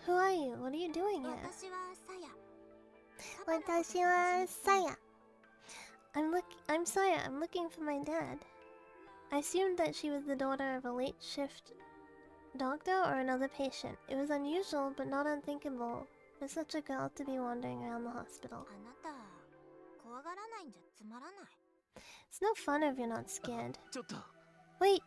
Who are you? What are you doing here? Watashi wa Saya. I'm Saya. I'm looking for my dad. I assumed that she was the daughter of a late shift doctor or another patient. It was unusual, but not unthinkable for such a girl to be wandering around the hospital. It's no fun if you're not scared. Wait!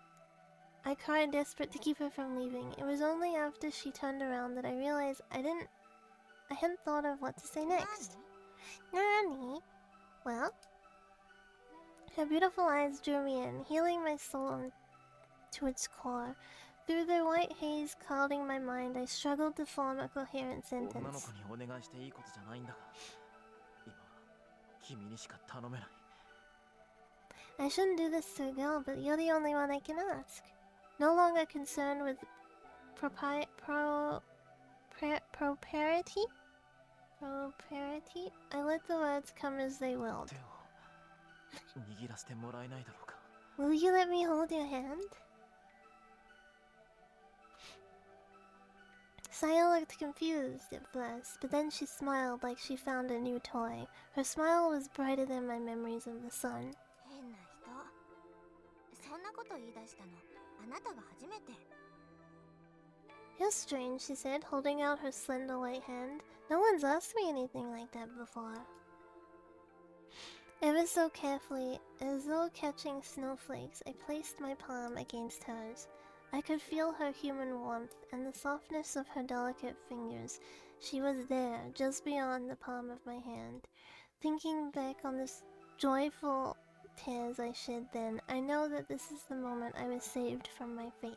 I cried, desperate to keep her from leaving. It was only after she turned around that I realized I hadn't thought of what to say next. Nani? Well? Her beautiful eyes drew me in, healing my soul to its core. Through the white haze clouding my mind, I struggled to form a coherent sentence. I shouldn't do this to a girl, but you're the only one I can ask. No longer concerned with propriety? I let the words come as they willed. Will you let me hold your hand? Saya looked confused at first, but then she smiled like she found a new toy. Her smile was brighter than my memories of the sun. You're strange, she said, holding out her slender white hand. No one's asked me anything like that before. Ever so carefully, as though catching snowflakes, I placed my palm against hers. I could feel her human warmth and the softness of her delicate fingers. She was there, just beyond the palm of my hand. Thinking back on the joyful tears I shed then, I know that this is the moment I was saved from my fate.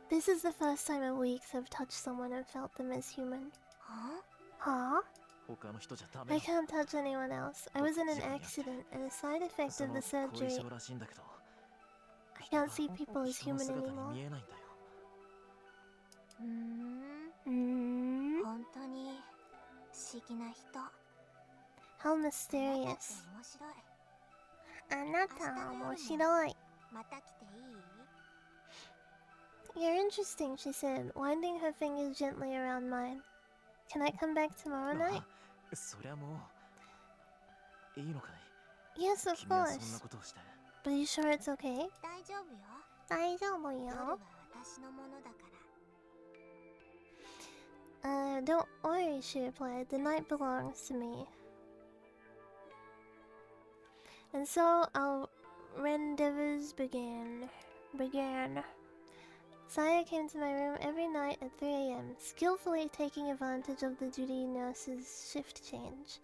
This is the first time in weeks I've touched someone and felt them as human. Huh? I can't touch anyone else. I was in an accident and a side effect of the surgery. I can't see people as human anymore. How mysterious. あなた面白い. You're interesting, she said, winding her fingers gently around mine. Can I come back tomorrow night? Yes, of course. But are you sure it's okay? 大丈夫よ. Don't worry, she replied. The night belongs to me. And so our rendezvous began. Saya came to my room every night at 3 a.m., skillfully taking advantage of the duty nurse's shift change.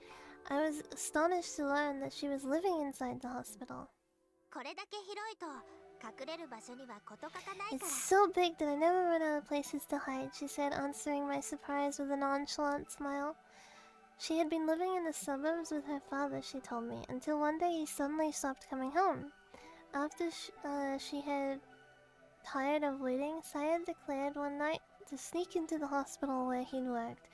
I was astonished to learn that she was living inside the hospital. 隠れる場所には事欠かない It's から。 so big that I never run out of places to hide, she said, answering my surprise with a nonchalant smile. She had been living in the suburbs with her father, she told me, until one day he suddenly stopped coming home. After she had tired of waiting, Saya declared one night to sneak into the hospital where he'd worked.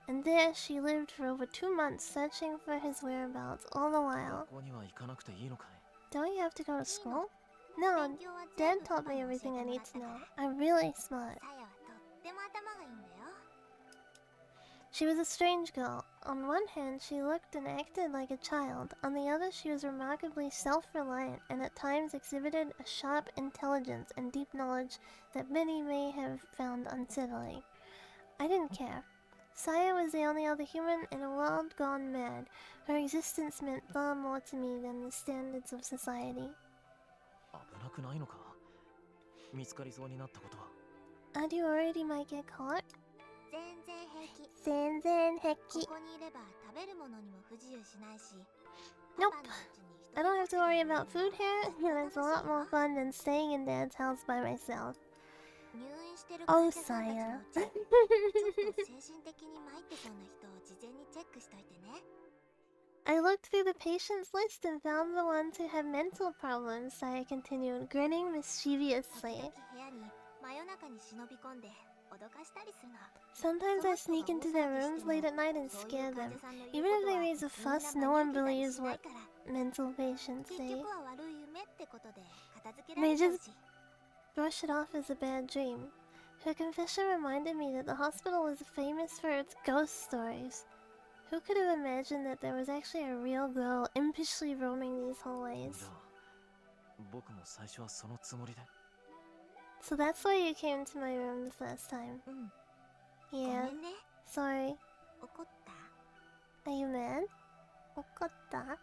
And there she lived for over 2 months, searching for his whereabouts all the while. 学校には行かなくていいのかい？ Don't you have to go to school? No, 勉強は Dad 全部パ taught パ me に教 everything え I てもら need った to か know. ら。 I'm really smart. さやはとっても頭がいいんだよ。 She was a strange girl. On one hand, she looked and acted like a child. On the other, she was remarkably self-reliant and at times exhibited a sharp intelligence and deep knowledge that many may have found unsettling. I didn't care. Saya was the only other human in a world gone mad. Her existence meant far more to me than the standards of society. 危なくないのか？見つかりそうになったことは。 Aren't you worried you might get caught? 全然平気。全然平こ気。こにいれば食べるものにも不自由しないし。 Nope. パパのうちに一人 I don't have to ぼっ worry ちで about いる food here. It's a lot more fun than staying in Dad's house by myself. 入院してる Oh, 患者さんたちの Saya. うちちょっと精神的に参ってそうな人を事前にチェックしといてね。 I looked through the patients list and found the ones who had mental problems, Saya continued, grinning 時 mischievously. 々部屋に真夜中に忍び込んで脅かしたりするの。 Sometimes I sneak into their rooms late at night and そういう scare 患 them. 者さんの言 Even う if こと they は raise a みんな fuss, no 真 one に受けたり believes しない what から。 mental patients 結 say. 局は悪い夢ってことで片付けら They れちゃう just し。 brush it off as a bad dream. Her confession reminded me that the hospital was famous for its ghost stories. Who could have imagined that there was actually a real girl impishly roaming these じ hallways? ゃあ僕も最初はそのつもりで。 So that's why you came to my room the first time. うん。ご Yeah, めんね。 sorry. 怒った？ Are you mad? Okata?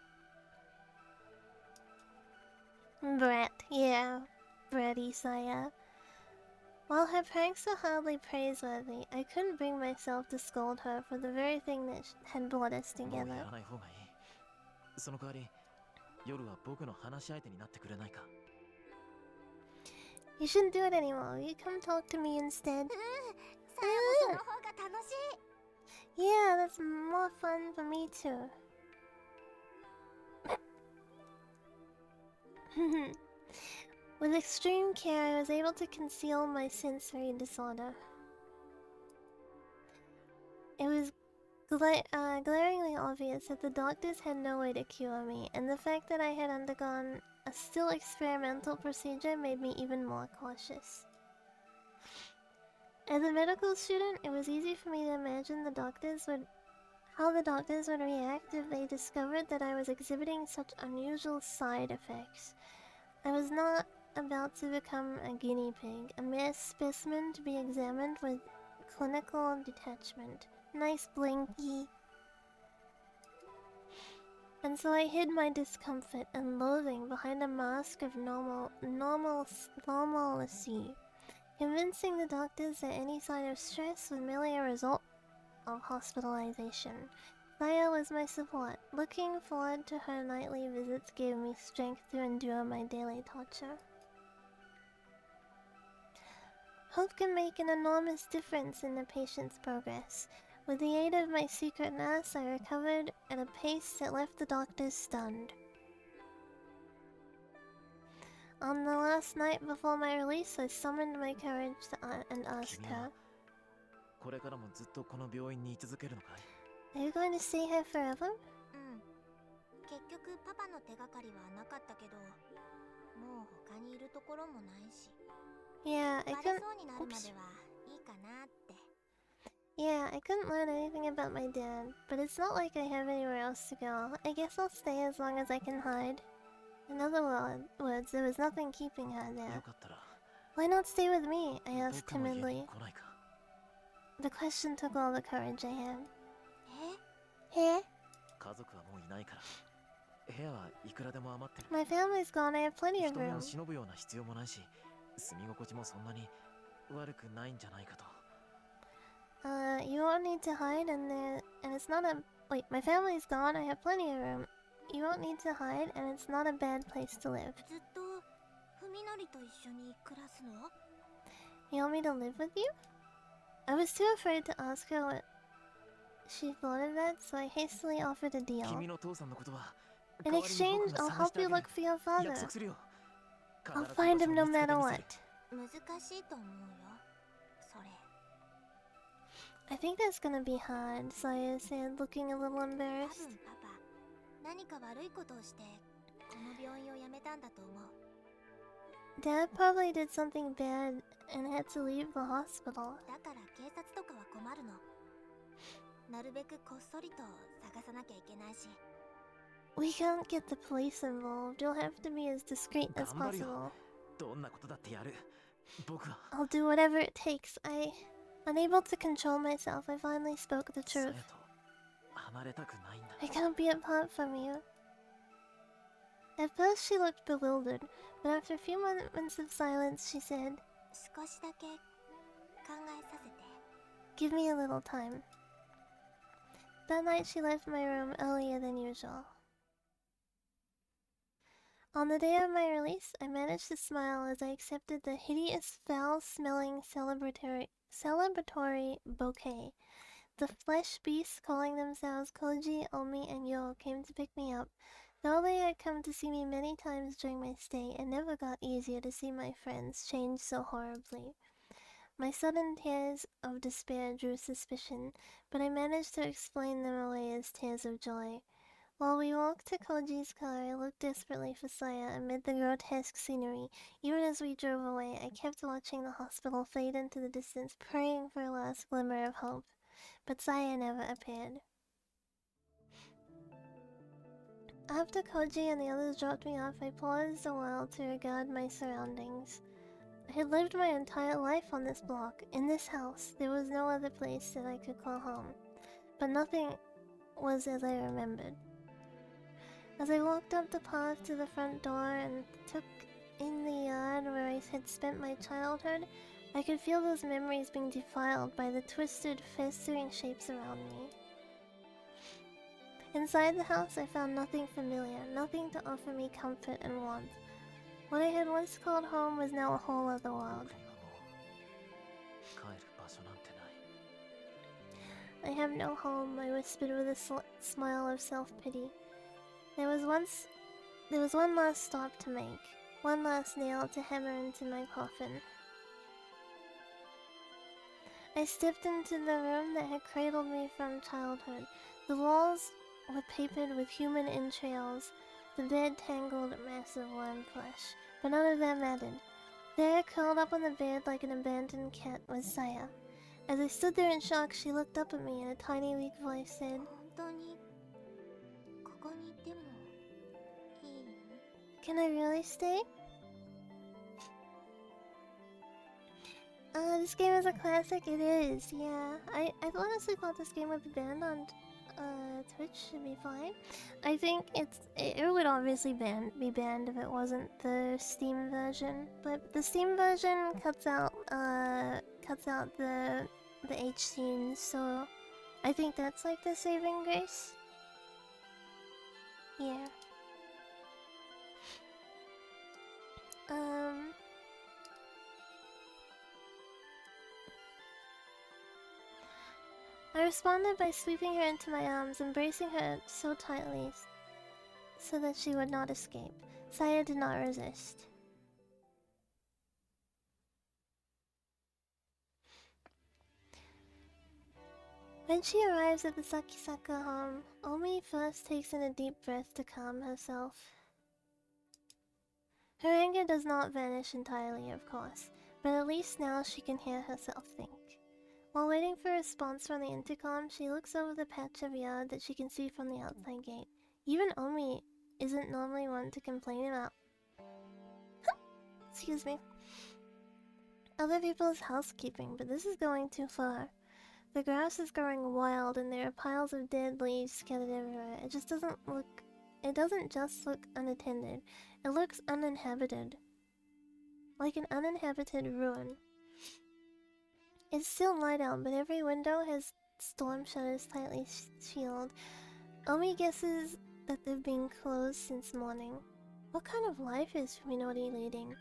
Brat, yeah. Bratty Saya. While her pranks were hardly praiseworthy, I couldn't bring myself to scold her for the very thing that had brought us もうや together. らない方がいい。その代わり夜は僕の話し相手になってくれないか？ You shouldn't do it anymore. You come talk to me instead. さやもその方が楽しい。 Yeah, that's more fun for me too. With extreme care, I was able to conceal my sensory disorder. It was glaringly obvious that the doctors had no way to cure me, and the fact that I had undergone a still experimental procedure made me even more cautious. As a medical student, it was easy for me to imagine how the doctors would react if they discovered that I was exhibiting such unusual side effects. I was not about to become a guinea pig, a mere specimen to be examined with clinical detachment. Nice blinky. And so I hid my discomfort and loathing behind a mask of normalcy, convincing the doctors that any sign of stress was merely a result of hospitalization. Saya was my support. Looking forward to her nightly visits gave me strength to endure my daily torture. Hope can make an enormous difference in a patient's progress. With the aid of my secret nurse, I recovered at a pace that left the doctors stunned. On the last night before my release, I summoned my courage and asked her, これからもずっとこの病院に居続けるのかい？ Are you going to stay here forever? うん。結局パパの手がかりはなかったけど、もう他にいるところもないし。 Yeah, I バレ couldn't. そうになるまで Oops. はいいかなって。 Yeah, I couldn't learn anything about my dad, but it's not like I have anywhere else to go. I guess I'll stay as long as I can hide. In other words, there was nothing keeping her よ there. かったら Why not stay with me? I asked 僕の家に timidly. 来ないか？ The question took all the courage I had. え？ Hey, 家族はもういないから。部屋はいくらでも余ってる。 my family's gone. I have plenty of 人目 room. を忍ぶような必要もないし、住み心地もそんなに悪くないんじゃないかと。 You won't need to hide, and it's not a. Wait, my family's gone. I have plenty of room. You won't need to hide, and it's not a bad place to live. ずっとふみのりと一緒に暮らすの？ You want me to live with you? I was too afraid to ask her what she thought of that, so I hastily offered a deal. 君の父さんのことは In exchange, I'll help you look for your father. 約束するよ。 I'll find him no matter what. 難しいと思うよ、それ。 I think that's gonna be hard, Saya said, looking a little 多 embarrassed. 分パパ、何か悪いことをしてこの病院を辞めたんだと思う。 Dad probably did something bad and had to leave the hospital. だから警察とかは困るの。なるべくこっそりと探さなきゃいけないし。 We can't get the police involved. You'll have to be as discreet as 頑張るよ。 possible. どんなことだってやる。僕は I'll do whatever it takes. Unable to control myself, I finally spoke the さや truth. と離れたくないんだ。 I can't be apart from you. At first, she looked bewildered, but after a few moments of silence, she said, 少しだけ考えさせて。 Give me a little time. That night, she left my room earlier than usual. On the day of my release, I managed to smile as I accepted the hideous, foul-smelling celebratory bouquet. The flesh beasts calling themselves Koji, Omi, and Yo came to pick me up. Though they had come to see me many times during my stay, it never got easier to see my friends change so horribly. My sudden tears of despair drew suspicion, but I managed to explain them away as tears of joy. While we walked to Koji's car, I looked desperately for Saya amid the grotesque scenery. Even as we drove away, I kept watching the hospital fade into the distance, praying for a last glimmer of hope. But Saya never appeared. After Koji and the others dropped me off, I paused a while to regard my surroundings. I had lived my entire life on this block, in this house. There was no other place that I could call home. But nothing was as I remembered. As I walked up the path to the front door and took in the yard where I had spent my childhood, I could feel those memories being defiled by the twisted, festering shapes around me. Inside the house, I found nothing familiar, nothing to offer me comfort and warmth. What I had once called home was now a whole other world. 帰る場所なんてない。 I have no home, I whispered with a smile of self-pity. There was one last stop to make, one last nail to hammer into my coffin. I stepped into the room that had cradled me from childhood. The walls were papered with human entrails, the bed tangled mass of warm flesh, but none of that mattered. There, curled up on the bed like an abandoned cat, was Saya. As I stood there in shock, she looked up at me and a tiny, weak voice said, 本当にここにいてもいい？ Can I really stay? This game is a classic. It is, yeah. I honestly thought this game would be banned on Twitch. Should be fine. I think it would obviously be banned if it wasn't the Steam version. But the Steam version cuts out the H scenes, so I think that's like the saving grace. Yeah. I responded by sweeping her into my arms, embracing her so tightly so that she would not escape. Saya did not resist. When she arrives at the Sakisaka home, Omi first takes in a deep breath to calm herself. Her anger does not vanish entirely, of course, but at least now she can hear herself think. While waiting for a response from the intercom, she looks over the patch of yard that she can see from the outside gate. Even Omi isn't normally one to complain about excuse me, other people's housekeeping, but this is going too far. The grass is growing wild and there are piles of dead leaves scattered everywhere. It doesn't just look unattended, it looks uninhabited. Like an uninhabited ruin. It's still light out, but every window has storm shutters tightly sealed. Omi guesses that they've been closed since morning. What kind of life is Fuminori leading?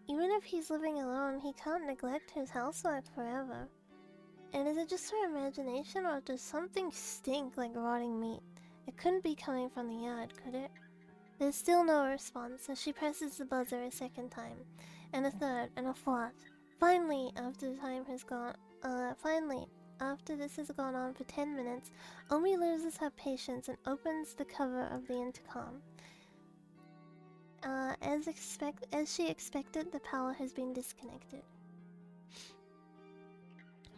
Even if he's living alone, he can't neglect his housework forever. And is it just her imagination, or does something stink like rotting meat? It couldn't be coming from the yard, could it? There's still no response, so she presses the buzzer a second time, and a third, and a fourth. Finally, after this has gone on for 10 minutes, Omi loses her patience and opens the cover of the intercom. As she expected, the power has been disconnected.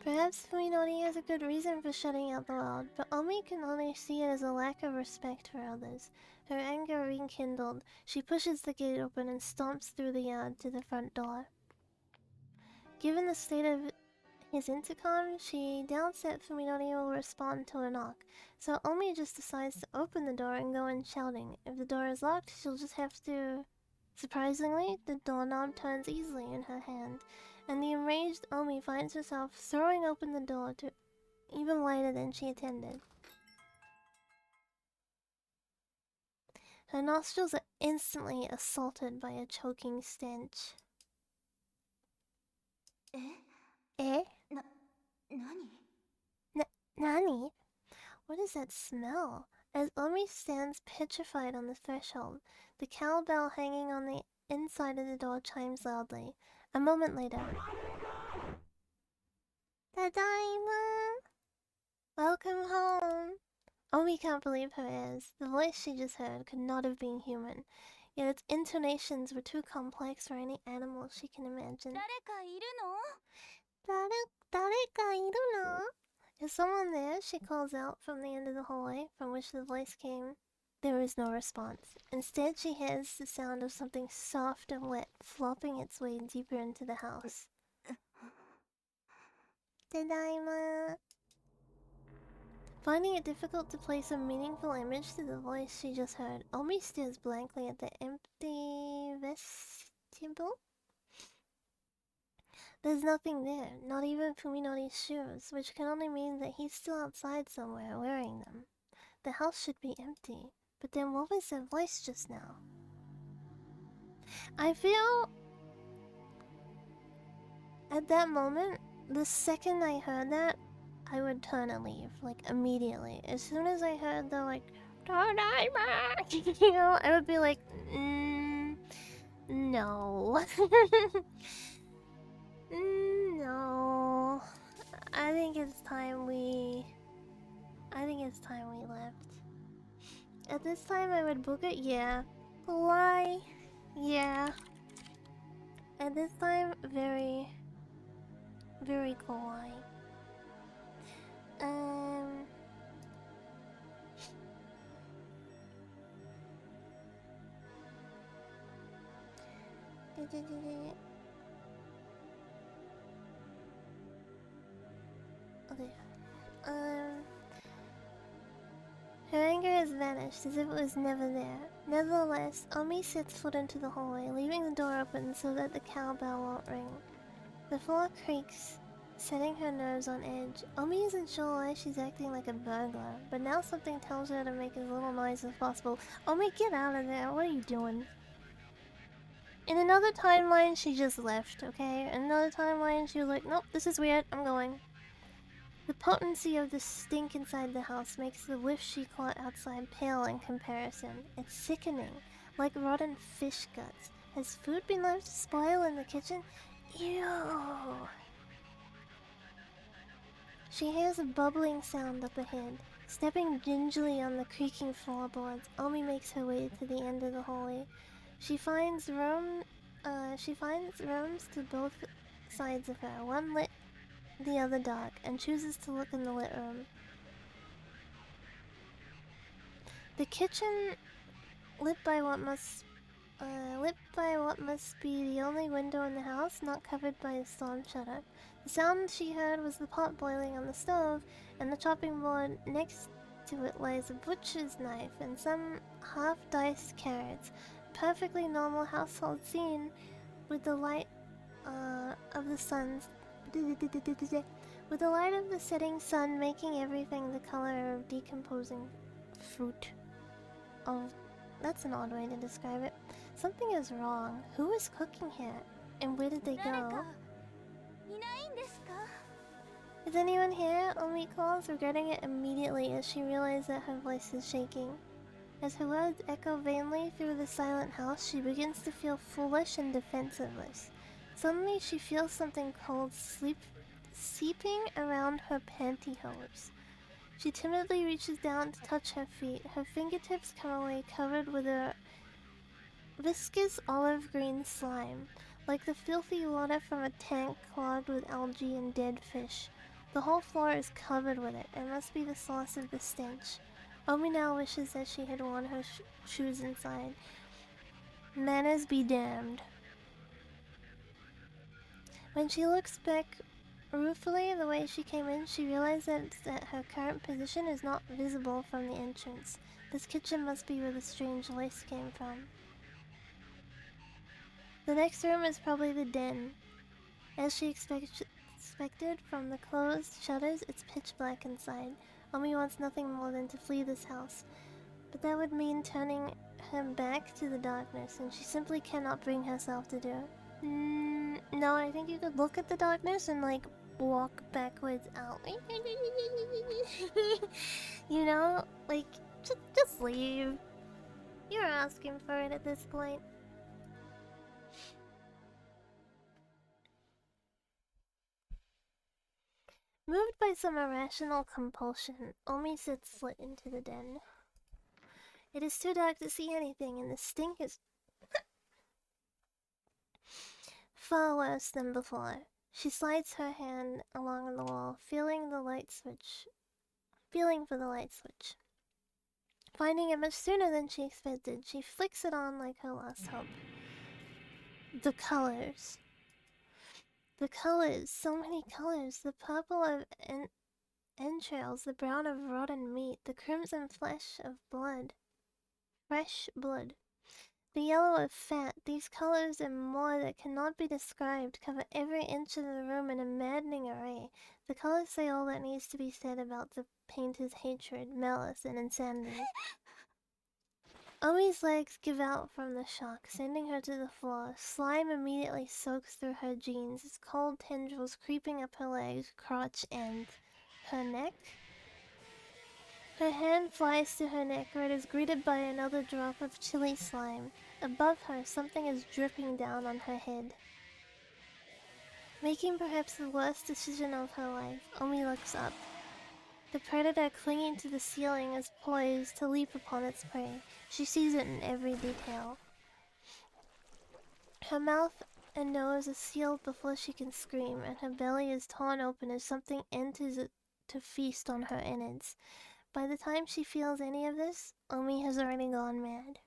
Perhaps Fuminori has a good reason for shutting out the world, but Omi can only see it as a lack of respect for others. Her anger rekindled, she pushes the gate open and stomps through the yard to the front door. Given the state of his intercom, she doubts that Fuminori will respond to a knock, so Omi just decides to open the door and go in shouting. If the door is locked, she'll just have to... Surprisingly, the doorknob turns easily in her hand, and the enraged Omi finds herself throwing open the door to even wider than she intended. Her nostrils are instantly assaulted by a choking stench. Eh? Nani? What is that smell? As Omi stands petrified on the threshold, the cowbell hanging on the inside of the door chimes loudly. A moment later... Tadaima! Welcome home! Omi can't believe her ears. The voice she just heard could not have been human, yet its intonations were too complex for any animal she can imagine. 誰かいるの? Is someone there? She calls out from the end of the hallway from which the voice came. There is no response. Instead, she hears the sound of something soft and wet flopping its way deeper into the house. Tadaima. Finding it difficult to place a meaningful image to the voice she just heard, Omi stares blankly at the empty vestibule. There's nothing there, not even Fuminori's shoes, which can only mean that he's still outside somewhere wearing them. The house should be empty, but then what was that voice just now? I feel... At that moment, the second I heard that, I would turn and leave, like, immediately. As soon as I heard the, like, you know, I would be like, no. No. I think it's time we left. At this time, I would book it, yeah. Why? Yeah. At this time, very, very kawaii. Okay. Her anger has vanished as if it was never there. Nevertheless, Omi sets foot into the hallway, leaving the door open so that the cowbell won't ring. The floor creaks, setting her nerves on edge. Omi isn't sure why she's acting like a burglar, but now something tells her to make as little noise as possible. Omi, get out of there. What are you doing? In another timeline, she just left, okay? In another timeline, she was like, nope, this is weird, I'm going. The potency of the stink inside the house makes the whiff she caught outside pale in comparison. It's sickening, like rotten fish guts. Has food been left to spoil in the kitchen? Ew! She hears a bubbling sound up ahead. Stepping gingerly on the creaking floorboards, Omi makes her way to the end of the hallway. She finds rooms to both sides of her, one lit, the other dark, and chooses to look in the lit room. The kitchen, lit by what must be the only window in the house, not covered by a storm shutter. The sound she heard was the pot boiling on the stove, and the chopping board next to it lies a butcher's knife and some half-diced carrots. Perfectly normal household scene with the light of the setting sun making everything the color of decomposing fruit. That's an odd way to describe it. Something is wrong. Who is cooking here? And where did they 誰 go? かいないんですか？ Is anyone here? Omi calls, regretting it immediately as she realizes that her voice is shaking. As her words echo vainly through the silent house, she begins to feel foolish and defenseless. Suddenly, she feels something cold seeping around her pantyhose. She timidly reaches down to touch her feet. Her fingertips come away covered with a viscous olive green slime, like the filthy water from a tank clogged with algae and dead fish. The whole floor is covered with it. It must be the source of the stench. Omi now wishes that she had worn her shoes inside. Manners be damned. When she looks back ruefully the way she came in, she realizes that her current position is not visible from the entrance. This kitchen must be where the strange voice came from. The next room is probably the den. As she expected from the closed shutters, it's pitch black inside. Omi wants nothing more than to flee this house, but that would mean turning her back to the darkness, and she simply cannot bring herself to do it. No, I think you could look at the darkness and like walk backwards out. You know, like just leave. You're asking for it at this point. Moved by some irrational compulsion, Omi sits slit into the den. It is too dark to see anything, and the stink is far worse than before. She slides her hand along the wall, feeling for the light switch. Finding it much sooner than she expected, she flicks it on like her last hope. The colors. The colors, so many colors. The purple of entrails, the brown of rotten meat, the crimson flesh of blood. Fresh blood. The yellow of fat. These colors and more that cannot be described cover every inch of the room in a maddening array. The colors say all that needs to be said about the painter's hatred, malice, and insanity. Omi's legs give out from the shock, sending her to the floor. Slime immediately soaks through her jeans, its cold tendrils creeping up her legs, crotch, and her neck. Her hand flies to her neck, where it is greeted by another drop of chilly slime. Above her, something is dripping down on her head. Making perhaps the worst decision of her life, Omi looks up. The predator clinging to the ceiling is poised to leap upon its prey. She sees it in every detail. Her mouth and nose are sealed before she can scream, and her belly is torn open as something enters it to feast on her innards. By the time she feels any of this, Omi has already gone mad.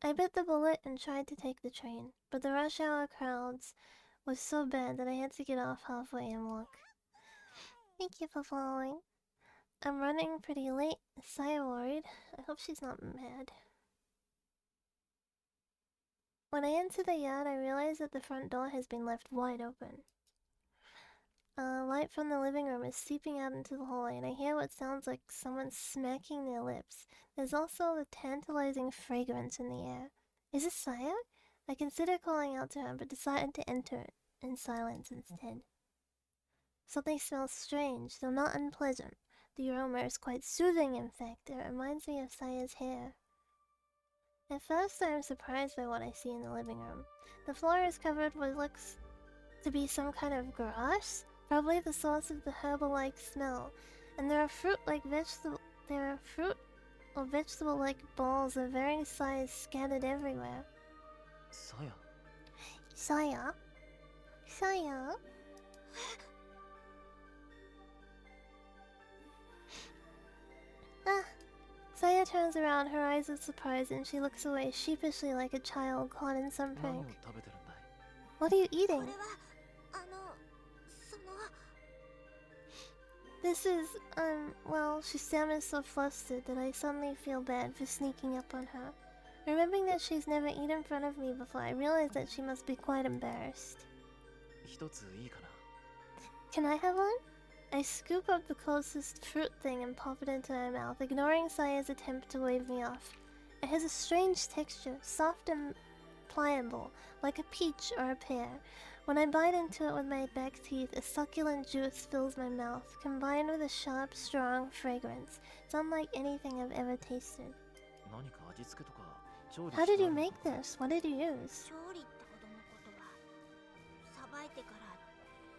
I bit the bullet and tried to take the train, but the rush hour crowds was so bad that I had to get off halfway and walk. Thank you for following. I'm running pretty late. Is Saya worried? I hope she's not mad. When I enter the yard, I realize that the front door has been left wide open. Light from the living room is seeping out into the hallway, and I hear what sounds like someone smacking their lips. There's also a tantalizing fragrance in the air. Is it Saya? I consider calling out to her, but decided to enter in silence instead. Something smells strange, though not unpleasant. The aroma is quite soothing, in fact. It reminds me of Saya's hair. At first, I am surprised by what I see in the living room. The floor is covered with what looks to be some kind of grass, probably the source of the herbal-like smell. And there are fruit or vegetable-like balls of varying size scattered everywhere. Saya. Saya? Saya? Ah! Saya turns around, her eyes of surprise, and she looks away sheepishly like a child caught in some 何 prank. を食べてるんだい？ What are you こ eating? れはその This is, well, she stammers so flustered that I suddenly feel bad for sneaking up on her. Remembering that she's never eaten in front of me before, I realize that she must be quite embarrassed. 一ついいかな？ Can I have one? I scoop up the closest fruit thing and pop it into my mouth, ignoring Saya's attempt to wave me off. It has a strange texture, soft and pliable, like a peach or a pear. When I bite into it with my back teeth, a succulent juice fills my mouth, combined with a sharp, strong fragrance. It's unlike anything I've ever tasted. 何か味付けとか調理 How して did あ you るの make か this? What did you use? 調理ってほどのことはさばいてから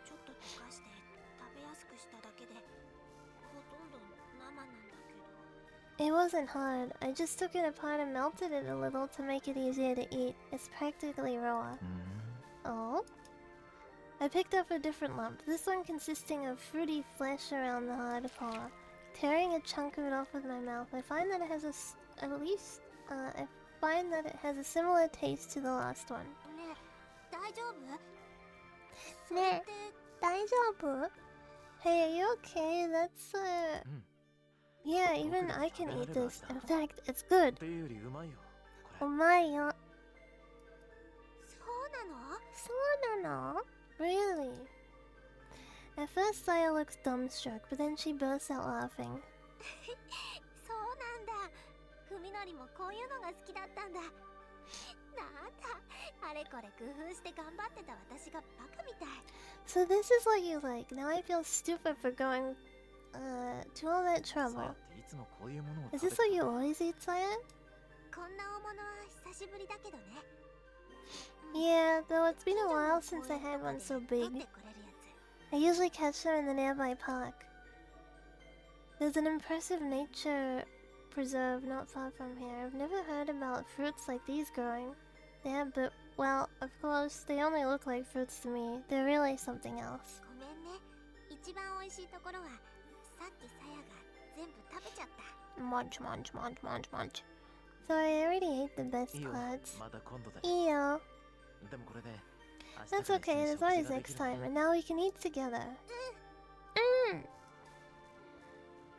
ちょっと溶かして食べやすくしただけでほとんど生なんだけど It wasn't hard. I just took it apart and melted it a little to make it easier to eat. It's practically raw. うーん Oh? I picked up a different lump, this one consisting of fruity flesh around the hard core. Tearing a chunk of it off with my mouth, I find that it has I find that it has a similar taste to the last one. ねえ大丈夫そねえれって Daijoubu? Hey, are you okay? That's うん Yeah, even I can eat this. In fact, it's good. っていうよりうまいよこれ Omayo. そうなの So Really? At first, Saya looks dumbstruck, but then she bursts out laughing. そうなんだふみのりもこういうのが好きだったんだなんだあれこれ工夫して頑張ってた私がバカみたい So this is what you like. Now I feel stupid for going, to all that さ trouble. あいつもこういうものを Is 食 this べ what you always eat, Saya? こんな大物は久しぶりだけどね Yeah, though it's been a while since I had one so 取っ big. てくれるやつ I usually catch them in the nearby park. There's an impressive nature preserve not far from here. I've never heard about fruits like these growing. Yeah, but, well, of course, they only look like fruits to me. They're really something else. ごめんね一番美味しいところはさっきさやが全部食べちゃった Munch, munch, munch, munch, munch. So I already ate the best いいよ parts. また今度で Ew. でもこれで That's okay, there's always next time, and now we can eat together.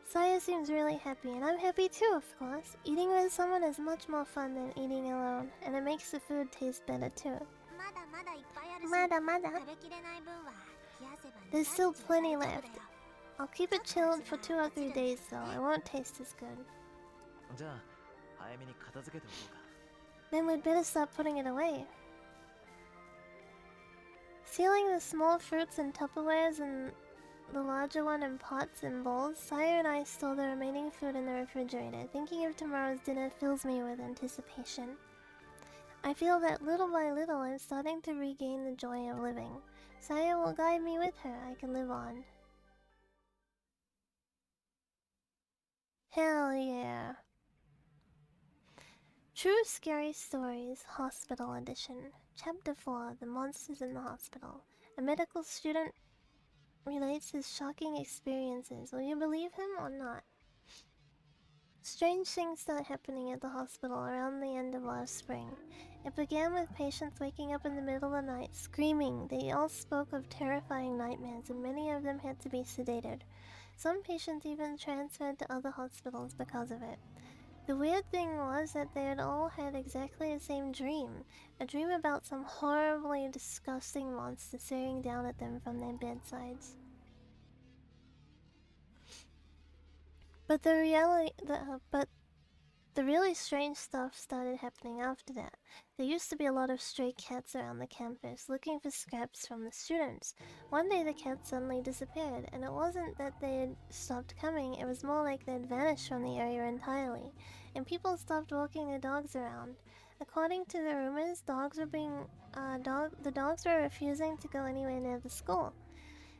Saya seems really happy, and I'm happy too, of course. Eating with someone is much more fun than eating alone, and it makes the food taste better too. まだまだいっぱいあるし Mada. 食べきれない分は冷やせば There's still 2-3 plenty 日大丈夫だ left. よ I'll keep it chilled for 2 or 3 days though. It won't taste as good. じゃあ早めに片付けておこうか Then we'd better start putting it away. Sealing the small fruits in Tupperwares and the larger one in pots and bowls, Saya and I store the remaining food in the refrigerator. Thinking of tomorrow's dinner fills me with anticipation. I feel that little by little I'm starting to regain the joy of living. Saya will guide me with her. I can live on. Hell yeah. True Scary Stories, Hospital Edition. Chapter 4, The Monsters in the Hospital. A medical student relates his shocking experiences. Will you believe him or not? Strange things start happening at the hospital around the end of last spring. It began with patients waking up in the middle of the night, screaming. They all spoke of terrifying nightmares, and many of them had to be sedated. Some patients even transferred to other hospitals because of it. The weird thing was that they had all had exactly the same dream. A dream about some horribly disgusting monster staring down at them from their bedsides. But the really strange stuff started happening after that. There used to be a lot of stray cats around the campus, looking for scraps from the students. One day the cats suddenly disappeared, and it wasn't that they had stopped coming, it was more like they'd vanished from the area entirely, and people stopped walking their dogs around. According to the rumors, the dogs were refusing to go anywhere near the school.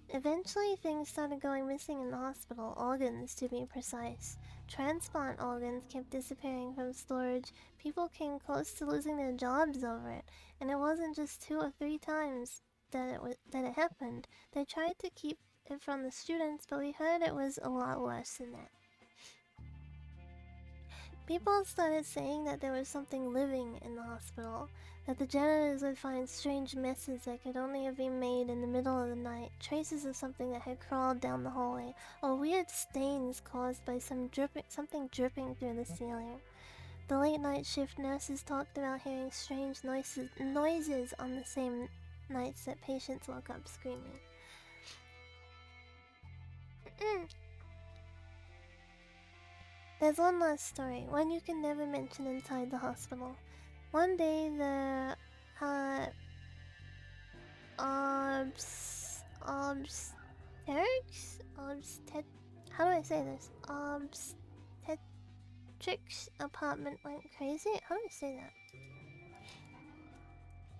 Eventually, things started going missing in the hospital, organs to be precise. Transplant organs kept disappearing from storage. People came close to losing their jobs over it, and it wasn't just 2 or 3 times that it happened. They tried to keep it from the students, but we heard it was a lot worse than that. People started saying that there was something living in the hospital, that the janitors would find strange messes that could only have been made in the middle of the night, traces of something that had crawled down the hallway, or weird stains caused by something dripping through the ceiling. The late night shift nurses talked about hearing strange noises on the same nights that patients woke up screaming. There's one last story, one you can never mention inside the hospital. One day, the obstetrics, how do I say this? Obstetrics apartment went crazy. How do I say that?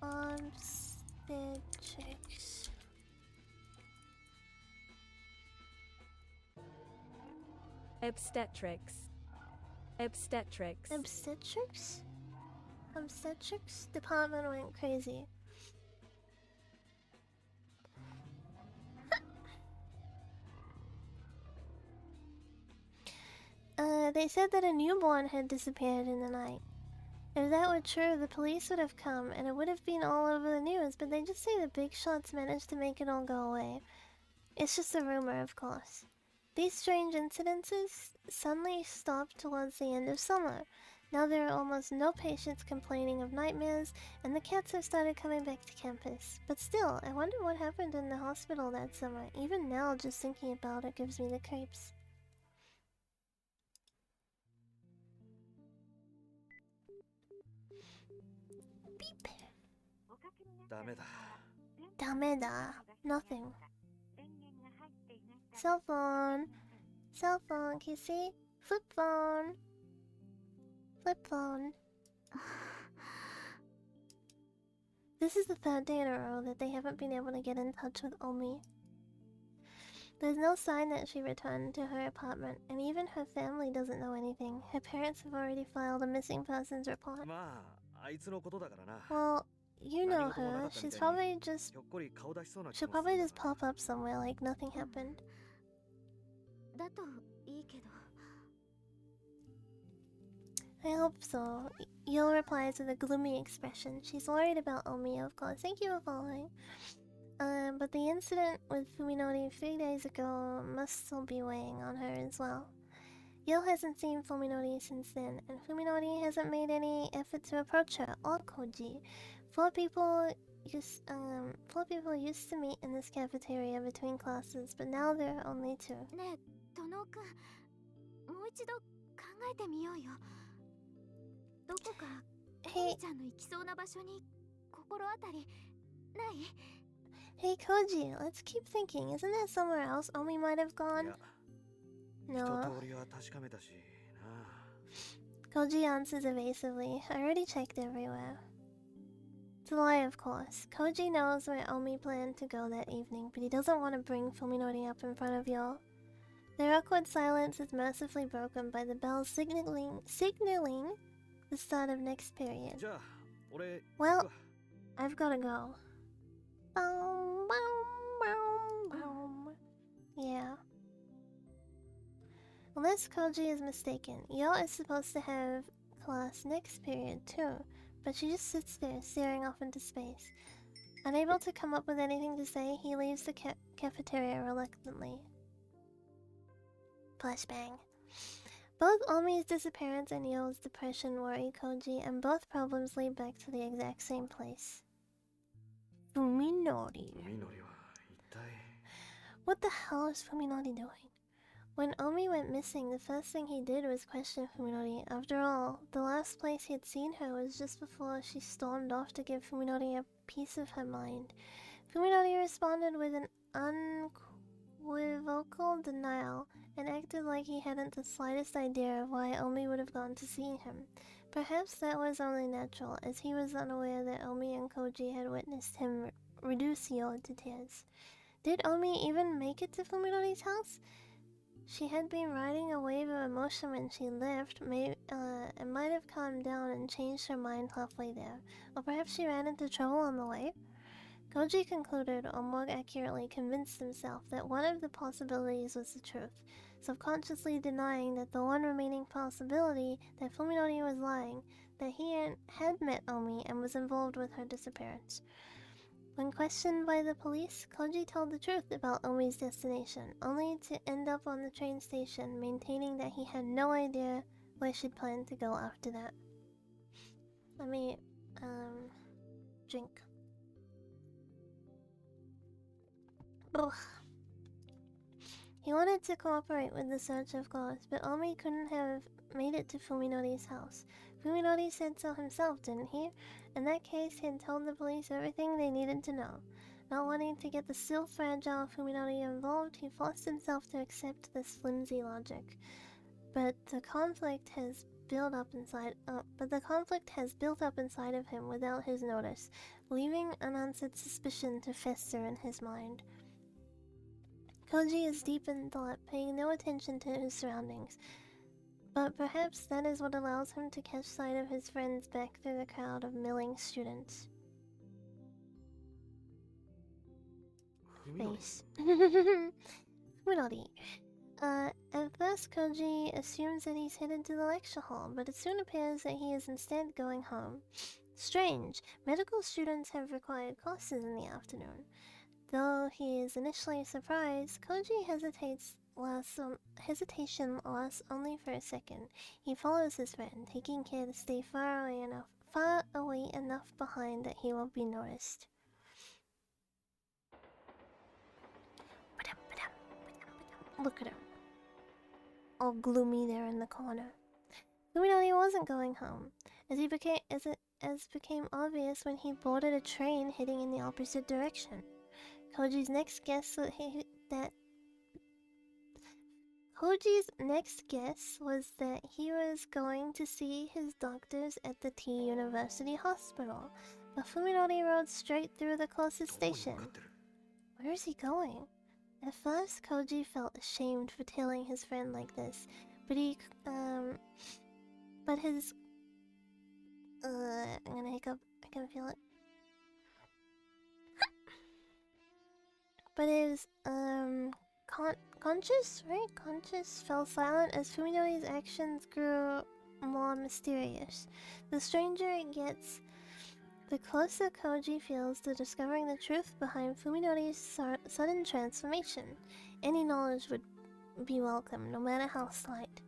Obstetrics. Obstetrics. Obstetrics. Obstetrics? Obstetrics department went crazy. They said that a newborn had disappeared in the night. If that were true, the police would have come and it would have been all over the news, but they just say the big shots managed to make it all go away. It's just a rumor, of course. These strange incidences suddenly stopped towards the end of summer. Now there are almost no patients complaining of nightmares, and the cats have started coming back to campus. But still, I wonder what happened in the hospital that summer. Even now, just thinking about it gives me the creeps. Beep. ダメだ。 Dameda. Nothing. Cell phone. Cell phone. Can you see? Flip phone. Flip phone. This is the third day in a row that they haven't been able to get in touch with Omi. There's no sign that she returned to her apartment, and even her family doesn't know anything. Her parents have already filed a missing persons report. まあ、あいつのことだからな。 Well, you know her. She's probably just... ひょっこり顔出しそうな気 She'll もする probably んだ just pop up somewhere like nothing happened. だといいけど。 I hope so. Yo replies with a gloomy expression. She's worried about Omi, of course. Thank you for following. But the incident with Fuminori 3 days ago must still be weighing on her as well. Yo hasn't seen Fuminori since then, and Fuminori hasn't made any effort to approach her or Koji. Four people used to meet in this cafeteria between classes, but now there are only two. ねえ、トノくん、もう一度考えてみようよ。どこかおみちゃんの行きそうな場所に心当たりない？ Hey Koji, let's keep thinking. Isn't there somewhere else Omi might have gone? 一 No. 通りは確かめたしな。 Koji answers evasively. I already checked everywhere. It's a lie, of course. Koji knows where Omi planned to go that evening, but he doesn't want to bring Fuminori up in front of y'all. Their awkward silence is mercifully broken by the bell signaling the start of next period. じゃあ、俺 Well, I've gotta go. Boom, boom, boom, boom. Yeah. Unless Koji is mistaken, Yo is supposed to have class next period too, but she just sits there staring off into space. Unable to come up with anything to say, he leaves the cafeteria reluctantly. Flashbang. Both Omi's disappearance and Yo's depression worry Koji, and both problems lead back to the exact same place. Fuminori. 海のりは一体 What the hell is Fuminori doing? When Omi went missing, the first thing he did was question Fuminori. After all, the last place he had seen her was just before she stormed off to give Fuminori a piece of her mind. Fuminori responded with an unequivocal denial and acted like he hadn't the slightest idea of why Omi would have gone to see him. Perhaps that was only natural, as he was unaware that Omi and Koji had witnessed him reduce Yo to tears. Did Omi even make it to Fuminori's house? She had been riding a wave of emotion when she left, and might have calmed down and changed her mind halfway there. Or perhaps she ran into trouble on the way? Koji concluded, or more accurately convinced himself, that one of the possibilities was the truth, subconsciously denying that the one remaining possibility, that Fuminori was lying, that he had met Omi and was involved with her disappearance. When questioned by the police, Koji told the truth about Omi's destination, only to end up on the train station, maintaining that he had no idea where she'd planned to go after that. Let me, drink. Ugh. He wanted to cooperate with the search, of course, but Omi couldn't have made it to Fuminori's house. Fuminori said so himself, didn't he? In that case, he had told the police everything they needed to know. Not wanting to get the still fragile Fuminori involved, he forced himself to accept this flimsy logic. But the conflict has built up inside of him without his notice, leaving unanswered suspicion to fester in his mind. Koji is deep in thought, paying no attention to his surroundings. But perhaps that is what allows him to catch sight of his friends back through the crowd of milling students. Face. Fuminori. At first Koji assumes that he's headed to the lecture hall, but it soon appears that he is instead going home. Strange. Medical students have required classes in the afternoon. Though he is initially surprised, Koji hesitation lasts only for a second. He follows his friend, taking care to stay far away enough behind that he won't be noticed. Look at him. All gloomy there in the corner. Fuminori wasn't going home, as became obvious when he boarded a train heading in the opposite direction. Koji's next guess was that he was going to see his doctors at the T University Hospital, but Fuminori rode straight through the closest station. Where is he going? At first, Koji felt ashamed for telling his friend like this, but I'm gonna hiccup, I can feel it. But his, conscious fell silent as Fuminori's actions grew more mysterious. The stranger it gets, the closer Koji feels to discovering the truth behind Fuminori's sudden transformation. Any knowledge would be welcome, no matter how slight.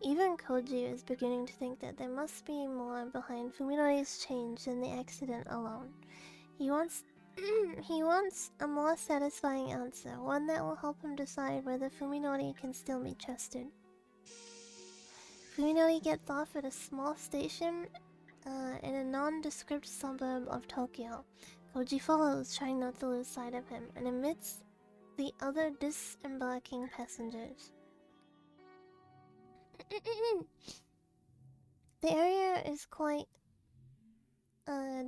Even Koji is beginning to think that there must be more behind Fuminori's change than the accident alone. He wants a more satisfying answer, one that will help him decide whether Fuminori can still be trusted. Fuminori gets off at a small station in a nondescript suburb of Tokyo. Koji follows, trying not to lose sight of him, and amidst the other disembarking passengers. The area is quite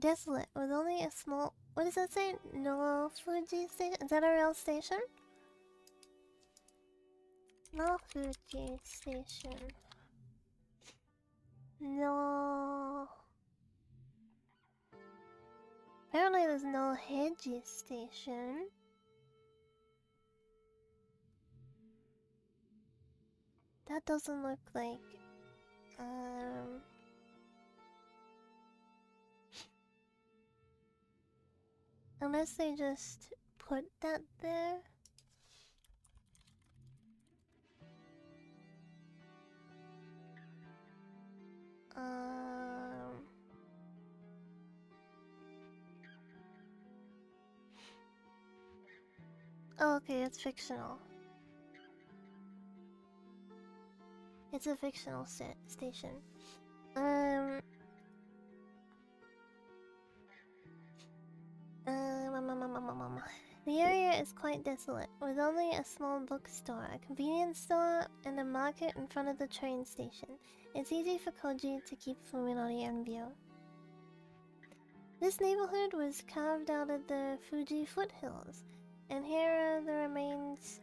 desolate, with only a small... What does that say? No Fuji Station? Is that a real station? No Fuji Station. No. Apparently there's no Heiji Station. That doesn't look like... Unless they just put that there. Oh, okay, it's fictional. It's a fictional station. The area is quite desolate, with only a small bookstore, a convenience store, and a market in front of the train station. It's easy for Koji to keep Fuminori in view. This neighborhood was carved out of the Fuji foothills, and here are the remains,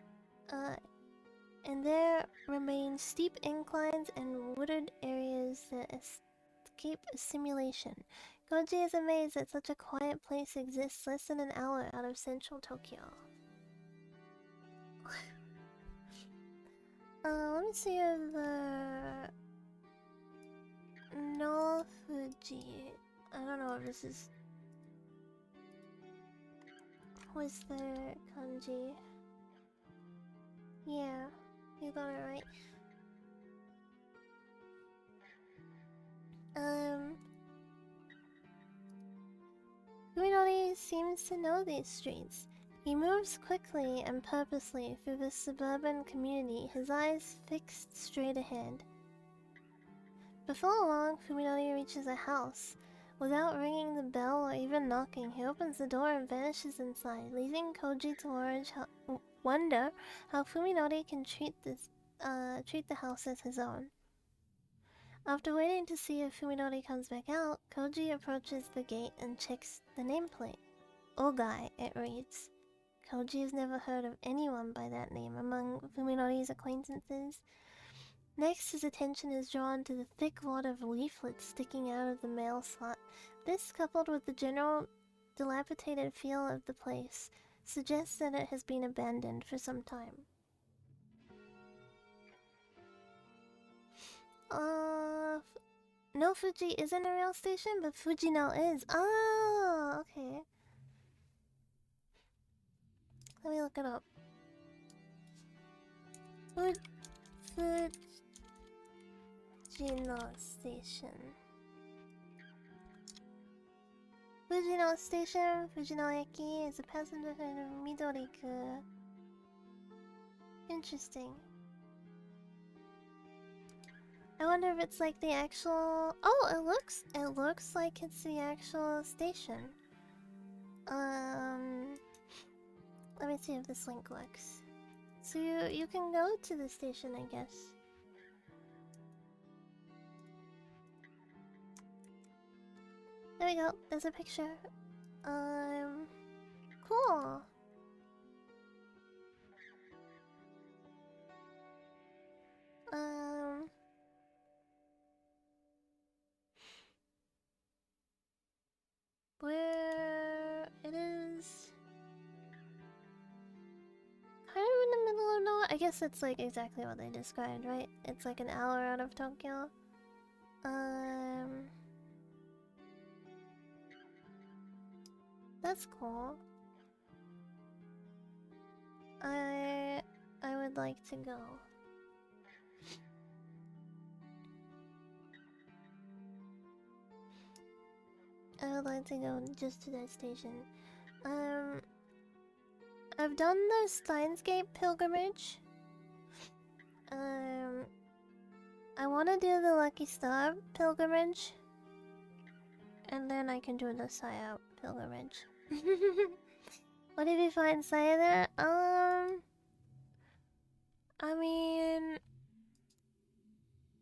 there remain steep inclines and wooded areas that escape simulation. Koji is amazed that such a quiet place exists less than an hour out of central Tokyo. Let me see if no Fuji. I don't know if this is... What's the kanji? Yeah, you got it right. Fuminori seems to know these streets. He moves quickly and purposely through the suburban community, his eyes fixed straight ahead. Before long, Fuminori reaches a house. Without ringing the bell or even knocking, he opens the door and vanishes inside, leaving Koji to wonder how Fuminori can treat the house as his own. After waiting to see if Fuminori comes back out, Koji approaches the gate and checks the nameplate. Ogai, it reads. Koji has never heard of anyone by that name among Fuminori's acquaintances. Next, his attention is drawn to the thick wad of leaflets sticking out of the mail slot. This, coupled with the general dilapidated feel of the place, suggests that it has been abandoned for some time. No Fuji isn't a rail station, but Fujino is. Oh, okay. Let me look it up. Fujino Station. Fujino Station, Fujinoeki is a passenger in Midoriku. Interesting. I wonder if it's like the actual. Oh, it looks like it's the actual station. Let me see if this link works. So you can go to the station, I guess. There we go. There's a picture. Cool. Where it is kind of in the middle of nowhere. I guess it's like exactly what they described, right? It's like an hour out of Tokyo. That's cool. I would like to go. I would like to go just to that station. I've done the Steinsgate pilgrimage. I want to do the Lucky Star pilgrimage. And then I can do the Saya pilgrimage. What if you find Saya there? I mean,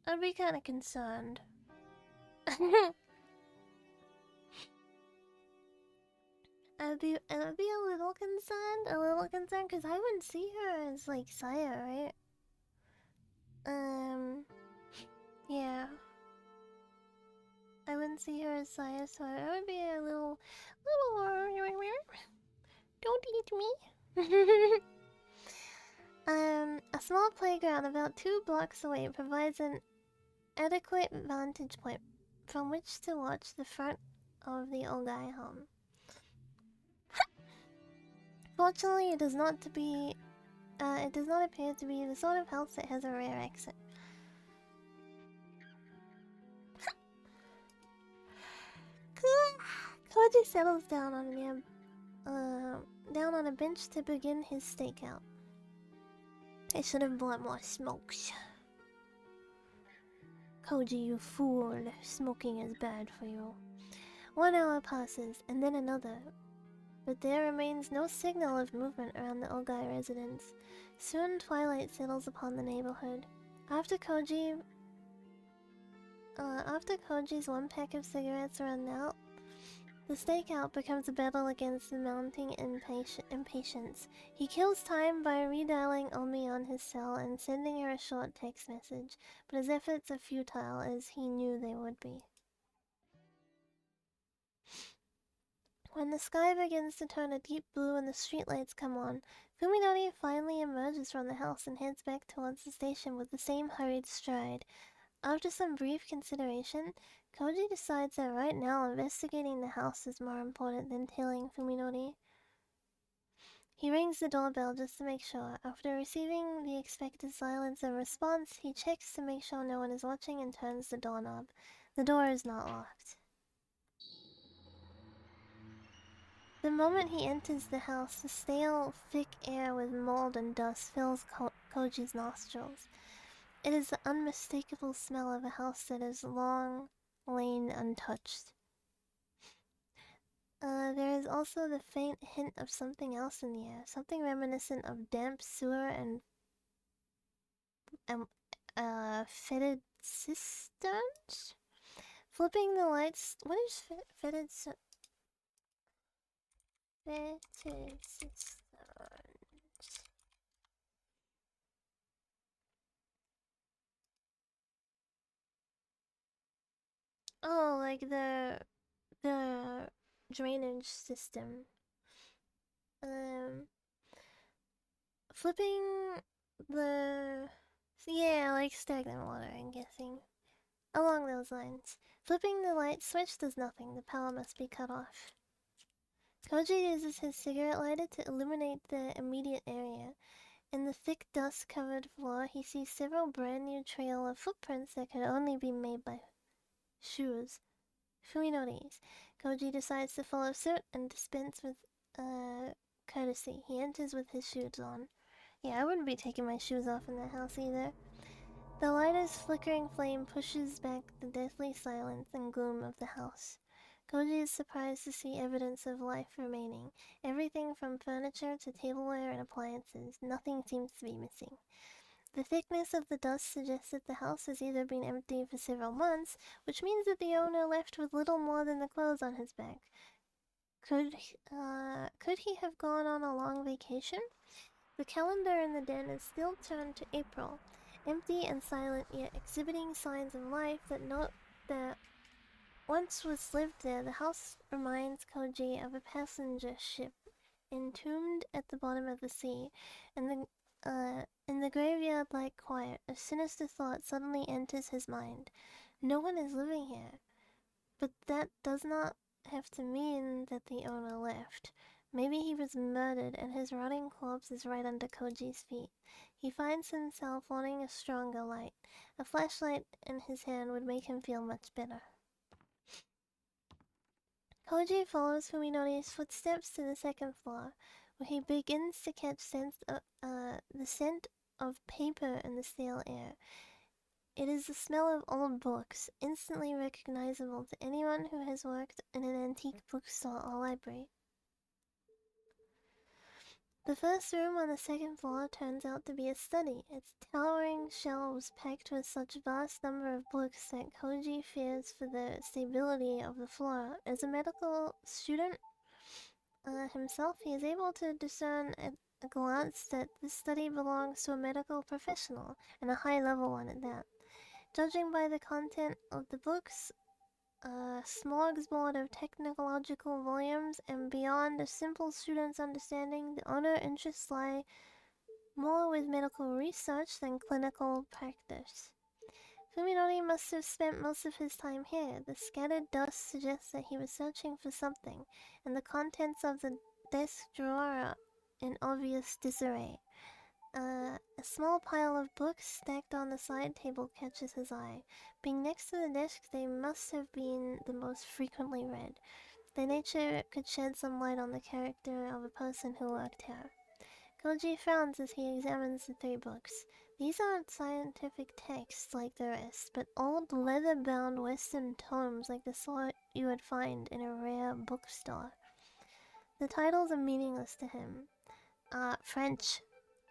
I'd be kind of concerned. I'd be a little concerned, because I wouldn't see her as like Saya, right? Yeah. I wouldn't see her as Saya, so I would be a little. Don't eat me. A small playground about 2 blocks away provides an adequate vantage point from which to watch the front of the Ogai home. Fortunately, it does not appear to be the sort of house that has a rear exit. Koji settles down on a bench to begin his stakeout. I should have bought more smokes. Koji, you fool. Smoking is bad for you. 1 hour passes, and then another. But there remains no signal of movement around the Ogai residence. Soon twilight settles upon the neighborhood. After Koji's 1 pack of cigarettes runs out, the stakeout becomes a battle against the mounting impatience. He kills time by redialing Omi on his cell and sending her a short text message, but his efforts are futile as he knew they would be. When the sky begins to turn a deep blue and the streetlights come on, Fuminori finally emerges from the house and heads back towards the station with the same hurried stride. After some brief consideration, Koji decides that right now investigating the house is more important than tailing Fuminori. He rings the doorbell just to make sure. After receiving the expected silence and response, he checks to make sure no one is watching and turns the doorknob. The door is not locked. The moment he enters the house, the stale, thick air with mold and dust fills Koji's nostrils. It is the unmistakable smell of a house that has long lain untouched. There is also the faint hint of something else in the air, something reminiscent of damp sewer and fetid cisterns? Flipping the lights. What is fetid cisterns? Oh, like the drainage system. Flipping the yeah, like stagnant water, I'm guessing. Along those lines. Flipping the light switch does nothing. The power must be cut off. Koji uses his cigarette lighter to illuminate the immediate area. In the thick dust-covered floor, he sees several brand new trail of footprints that could only be made by shoes. Fuminori's. Koji decides to follow suit and dispense with courtesy. He enters with his shoes on. Yeah, I wouldn't be taking my shoes off in that house either. The lighter's flickering flame pushes back the deathly silence and gloom of the house. Koji is surprised to see evidence of life remaining. Everything from furniture to tableware and appliances. Nothing seems to be missing. The thickness of the dust suggests that the house has either been empty for several months, which means that the owner left with little more than the clothes on his back. Could he have gone on a long vacation? The calendar in the den is still turned to April, empty and silent, yet exhibiting signs of life that once was lived there. The house reminds Koji of a passenger ship entombed at the bottom of the sea, and in the graveyard-like quiet, a sinister thought suddenly enters his mind. No one is living here. But that does not have to mean that the owner left. Maybe he was murdered and his rotting corpse is right under Koji's feet. He finds himself wanting a stronger light. A flashlight in his hand would make him feel much better. Koji follows Fuminori's footsteps to the second floor, where he begins to catch the scent of paper in the stale air. It is the smell of old books, instantly recognizable to anyone who has worked in an antique bookstore or library. The first room on the second floor turns out to be a study, its towering shelves packed with such a vast number of books that Koji fears for the stability of the floor. As a medical student himself, he is able to discern at a glance that this study belongs to a medical professional, and a high-level one at that. Judging by the content of the books, a smorgasbord of technological volumes, and beyond a simple student's understanding, the owner's interests lie more with medical research than clinical practice. Fuminori must have spent most of his time here. The scattered dust suggests that he was searching for something, and the contents of the desk drawer are in obvious disarray. A small pile of books stacked on the side table catches his eye. Being next to the desk, they must have been the most frequently read. Their nature could shed some light on the character of a person who worked here. Koji frowns as he examines the 3 books. These aren't scientific texts like the rest, but old leather-bound Western tomes like the sort you would find in a rare bookstore. The titles are meaningless to him. French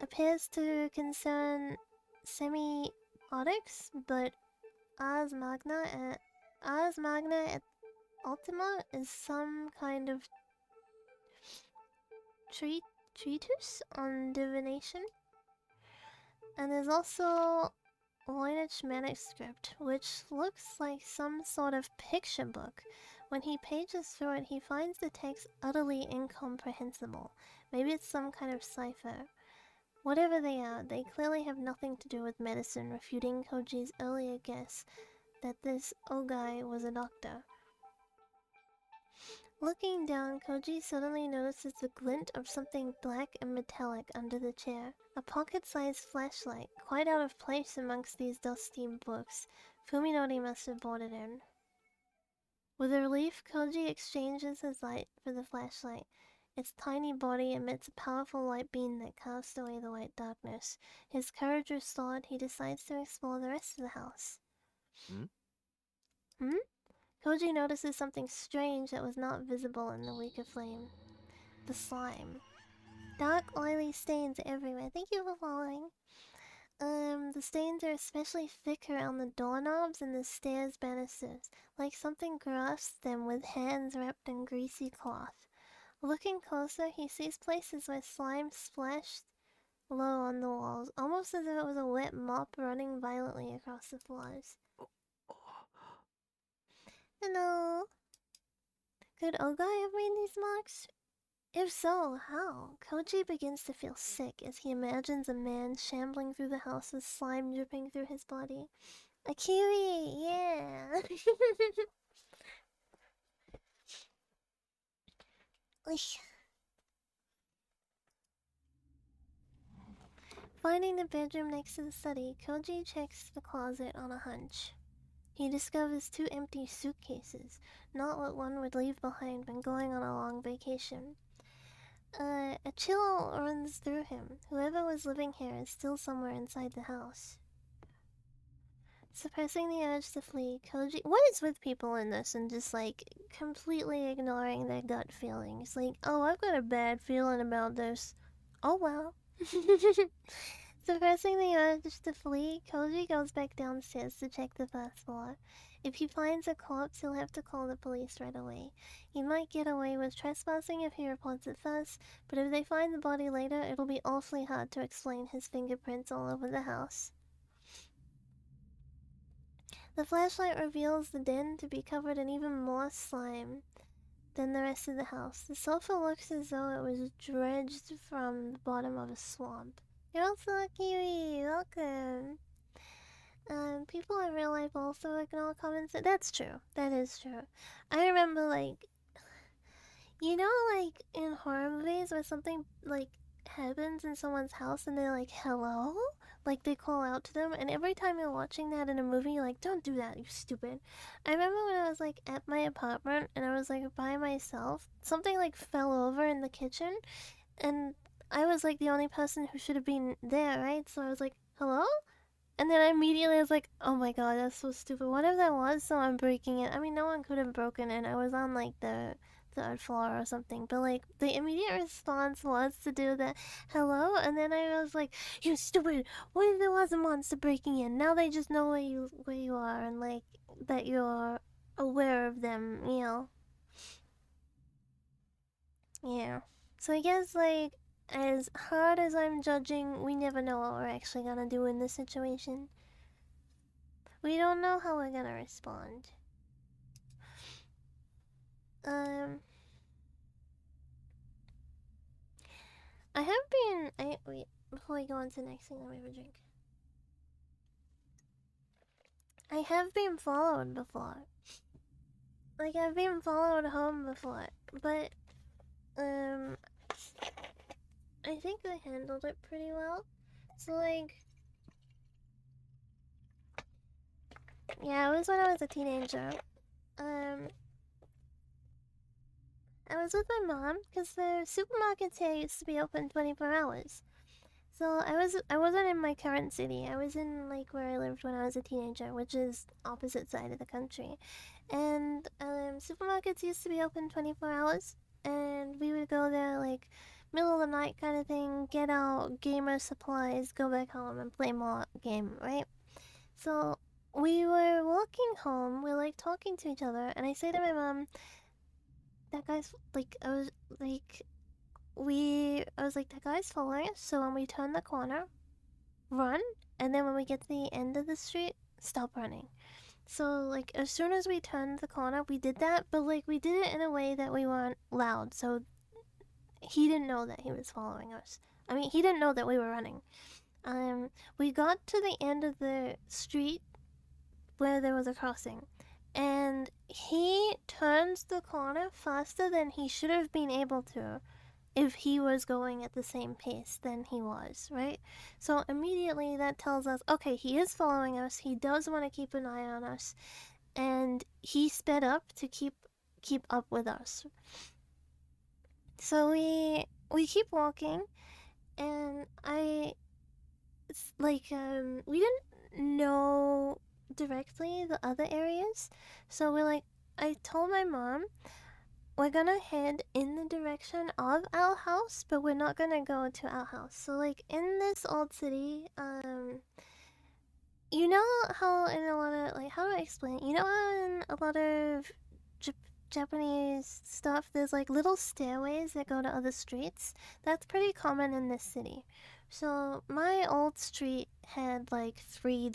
appears to concern semiotics, but Ars Magna et Ultima is some kind of treatise on divination. And there's also Voynich manuscript, which looks like some sort of picture book. When he pages through it, he finds the text utterly incomprehensible. Maybe it's some kind of cipher. Whatever they are, they clearly have nothing to do with medicine, refuting Koji's earlier guess that this Ogai was a doctor. Looking down, Koji suddenly notices the glint of something black and metallic under the chair. A pocket-sized flashlight, quite out of place amongst these dusty books. Fuminori must have brought it in. With relief, Koji exchanges his light for the flashlight. Its tiny body emits a powerful light beam that casts away the white darkness. His courage restored, he decides to explore the rest of the house. Hmm? Koji notices something strange that was not visible in the weaker flame. The slime. Dark, oily stains everywhere. Thank you for following. The stains are especially thick around the doorknobs and the stairs banisters, like something grasped them with hands wrapped in greasy cloth. Looking closer, he sees places where slime splashed low on the walls, almost as if it was a wet mop running violently across the floors. Hello. Could Ogai have made these marks? If so, how? Koji begins to feel sick as he imagines a man shambling through the house with slime dripping through his body. A kiwi, yeah. Finding the bedroom next to the study, Koji checks the closet on a hunch. He discovers 2 empty suitcases, not what one would leave behind when going on a long vacation. A chill runs through him. Whoever was living here is still somewhere inside the house. Suppressing the urge to flee, Koji... What is with people in this and just, like, completely ignoring their gut feelings? Like, oh, I've got a bad feeling about this. Oh, well. Suppressing the urge to flee, Koji goes back downstairs to check the first floor. If he finds a corpse, he'll have to call the police right away. He might get away with trespassing if he reports it first, but if they find the body later, it'll be awfully hard to explain his fingerprints all over the house. The flashlight reveals the den to be covered in even more slime than the rest of the house. The sofa looks as though it was dredged from the bottom of a swamp. You're also Kiwi, welcome. People in real life also ignore comments. That's true. That is true. I remember, like, you know, like in horror movies where something like happens in someone's house and they're like, hello? Like they call out to them, and every time you're watching that in a movie, you're like, don't do that, you stupid. I remember when I was like at my apartment and I was like by myself, something like fell over in the kitchen, and I was like the only person who should have been there, right? So I was like, hello? And then I immediately was like, oh my god, that's so stupid. What if that was someone breaking it? I mean, no one could have broken it. I was on like the third floor or something. But like, the immediate response was to do the hello. And then I was like, you stupid. What if there was a monster breaking in? Now they just know where you are and like that you're aware of them, you know. Yeah. So I guess like, as hard as I'm judging, we never know what we're actually gonna do in this situation. We don't know how we're gonna respond. I have been... wait, before we go on to the next thing, let me have a drink. I have been followed before. Like, I've been followed home before, but, I think I handled it pretty well. So, like... Yeah, it was when I was a teenager. I was with my mom, because the supermarkets here used to be open 24 hours. So I wasn't in my current city. I was in like where I lived when I was a teenager, which is opposite side of the country. And supermarkets used to be open 24 hours, and we would go there like middle of the night kind of thing, get out gamer supplies, go back home and play more game, right? So we were walking home, we're like talking to each other, and I say to my mom, that guy's like, I was like, that guy's following us, so when we turn the corner, run, and then when we get to the end of the street, stop running. So, like, as soon as we turned the corner, we did that, but, like, we did it in a way that we weren't loud, so he didn't know that he was following us. I mean, he didn't know that we were running. We got to the end of the street where there was a crossing, and he turns the corner faster than he should have been able to if he was going at the same pace than he was, right? So immediately that tells us, okay, he is following us, he does want to keep an eye on us, and he sped up to keep up with us. So we keep walking, and we didn't know directly the other areas, so I told my mom we're gonna head in the direction of our house, but we're not gonna go to our house. So like in this old city, you know how in a lot of how do I explain it? You know how in a lot of Japanese stuff there's like little stairways that go to other streets? That's pretty common in this city. So my old street had like three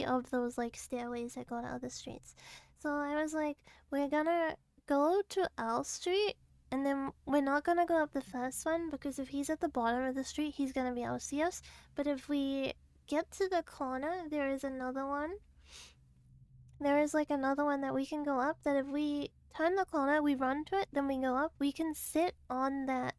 of those like stairways that go to other streets. So I was like, we're gonna go to our street, and then we're not gonna go up the first one, because if he's at the bottom of the street, he's gonna be able to see us. But if we get to the corner, there is another one. There is like another one that we can go up, that if we turn the corner, we run to it, then we go up, we can sit on that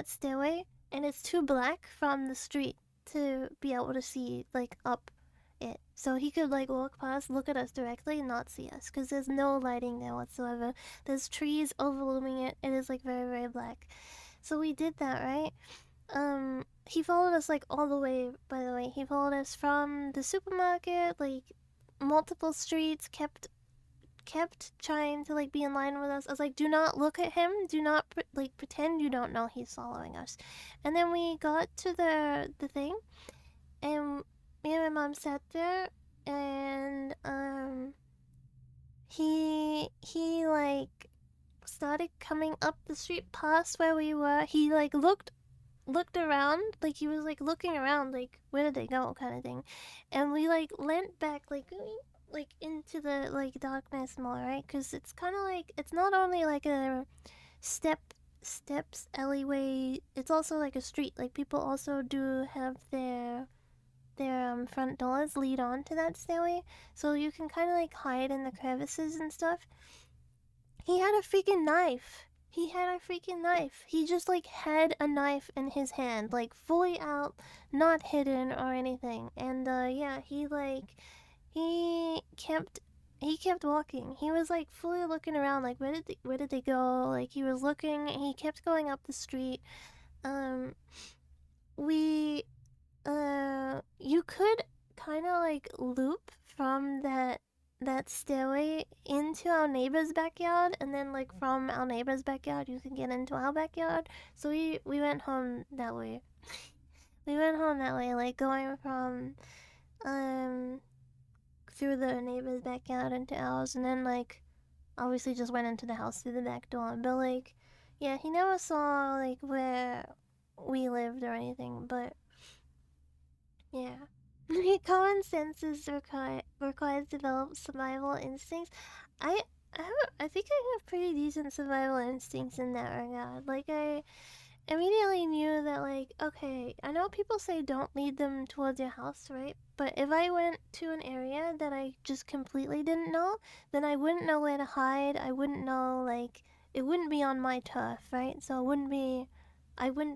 stairway, and it's too black from the street to be able to see like up it. So he could like walk past, look at us directly, and not see us, because there's no lighting there whatsoever. There's trees overlooming it. It is like very, very black. So we did that, right? He followed us like all the way, by the way. He followed us from the supermarket, like multiple streets, kept trying to like be in line with us. I was like, do not look at him, do not pretend you don't know he's following us. And then we got to the thing, and me and my mom sat there, and he like started coming up the street past where we were. He like looked around, like he was like looking around, like where did they go, kind of thing. And we like leant back, like into the like darkness more, right? Because it's kind of like, it's not only like a steps alleyway, it's also like a street. Like people also do have their front doors lead on to that stairway, so you can kind of like hide in the crevices and stuff. He had a freaking knife. He just like had a knife in his hand, like fully out, not hidden or anything. And yeah, he kept walking. He was like fully looking around, like where did they go? Like he was looking. He kept going up the street. We you could kind of like loop from that stairway into our neighbor's backyard, and then like from our neighbor's backyard you can get into our backyard. So we went home that way. Like going from through the neighbor's backyard into ours, and then like obviously just went into the house through the back door. But like, yeah, he never saw like where we lived or anything. But yeah. Common sense is requires develop survival instincts. I I think I have pretty decent survival instincts in that regard. Like I immediately knew that, like, okay, I know people say don't lead them towards your house, right? But if I went to an area that I just completely didn't know, then I wouldn't know where to hide. I wouldn't know, like, it wouldn't be on my turf, right? So I wouldn't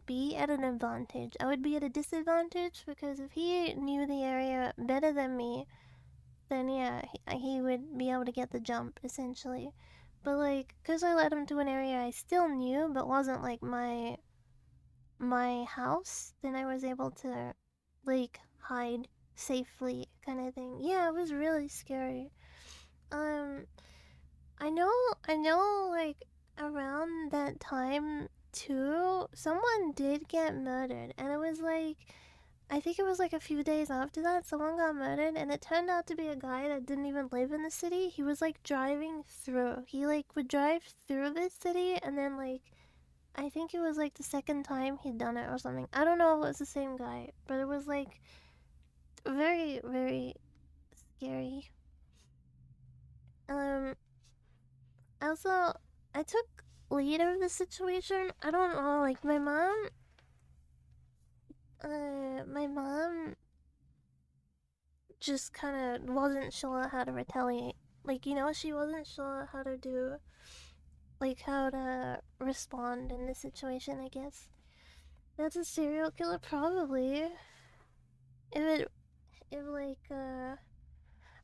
be at an advantage. I would be at a disadvantage, because if he knew the area better than me, then yeah, he would be able to get the jump, essentially. But like, because I led him to an area I still knew, but wasn't like my house, then I was able to like hide safely, kind of thing. Yeah, it was really scary. I know, like around that time too, someone did get murdered, and it was like, I think it was like a few days after that, someone got murdered, and it turned out to be a guy that didn't even live in the city. He was like driving through. He like would drive through the city, and then like, I think it was like the second time he'd done it or something. I don't know if it was the same guy, but it was like very, very scary. Also, I took lead of the situation. I don't know, like my mom just kind of wasn't sure how to retaliate. Like, you know, she wasn't sure how to do, like, how to respond in this situation, I guess. That's a serial killer, probably. If if like I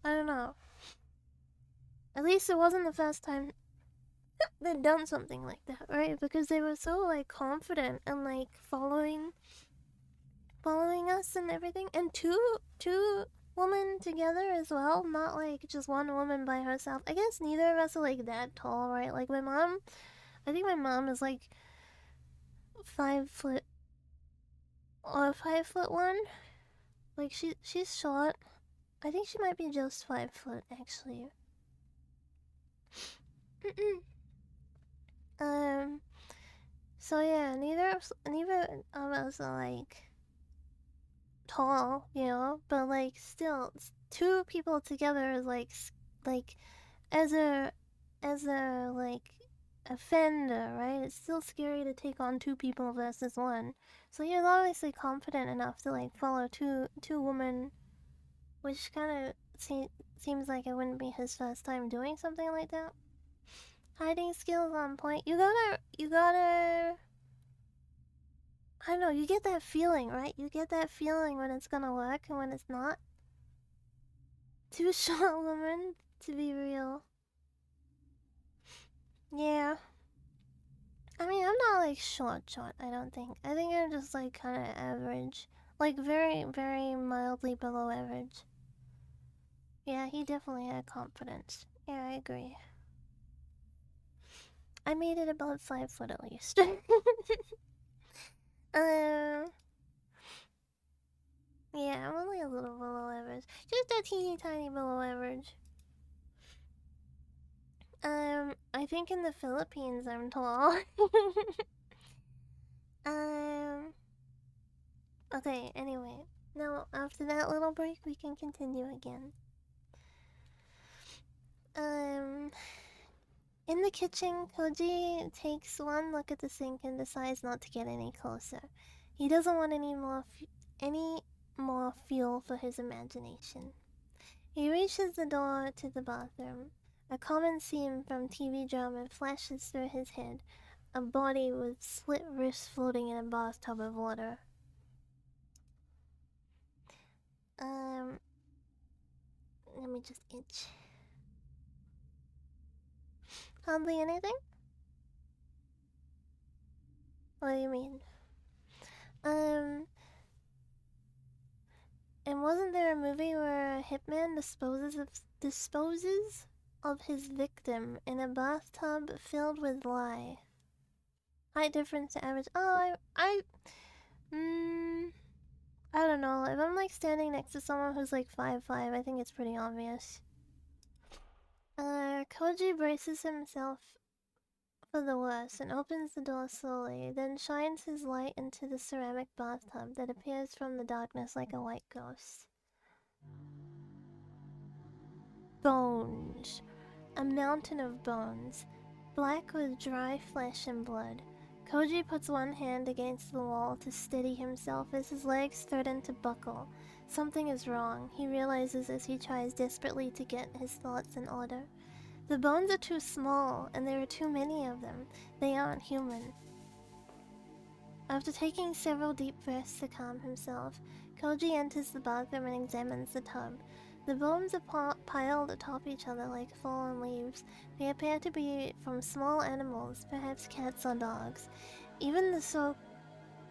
don't know. At least it wasn't the first time they'd done something like that, right? Because they were so like confident and like following us and everything, and two women together as well, not like just one woman by herself. I guess neither of us are like that tall, right? Like my mom, I think my mom is like 5 foot or 5'1". Like she's short. I think she might be just 5 foot actually. So yeah, neither of us are like tall, you know, but like still, two people together is like as a like offender, right? It's still scary to take on two people versus one. So he was obviously confident enough to like follow two women, which kind of seems like it wouldn't be his first time doing something like that. Hiding skills on point. You gotta. I don't know. You get that feeling, right? You get that feeling when it's gonna work and when it's not. Two short women to be real. Yeah. I mean, I'm not like short, I don't think. I think I'm just like kind of average. Like very, very mildly below average. Yeah, he definitely had confidence. Yeah, I agree. I made it about 5 foot at least. Yeah, I'm only a little below average. Just a teeny tiny below average. I think in the Philippines I'm tall. Okay, anyway. Now, after that little break, we can continue again. In the kitchen, Koji takes one look at the sink and decides not to get any closer. He doesn't want any more fuel for his imagination. He reaches the door to the bathroom. A common scene from TV drama flashes through his head. A body with slit wrists floating in a bathtub of water. Let me just itch. Hardly anything? What do you mean? And wasn't there a movie where a hitman disposes of his victim in a bathtub filled with lye? Height difference to average. Oh, I don't know. If I'm like standing next to someone who's like 5'5", I think it's pretty obvious. Koji braces himself for the worst and opens the door slowly, then shines his light into the ceramic bathtub that appears from the darkness like a white ghost. Bones. A mountain of bones, black with dry flesh and blood. Koji puts one hand against the wall to steady himself as his legs threaten to buckle. Something is wrong, he realizes as he tries desperately to get his thoughts in order. The bones are too small, and there are too many of them. They aren't human. After taking several deep breaths to calm himself, Koji enters the bathroom and examines the tub. The bones are piled atop each other like fallen leaves. They appear to be from small animals, perhaps cats or dogs. Even so,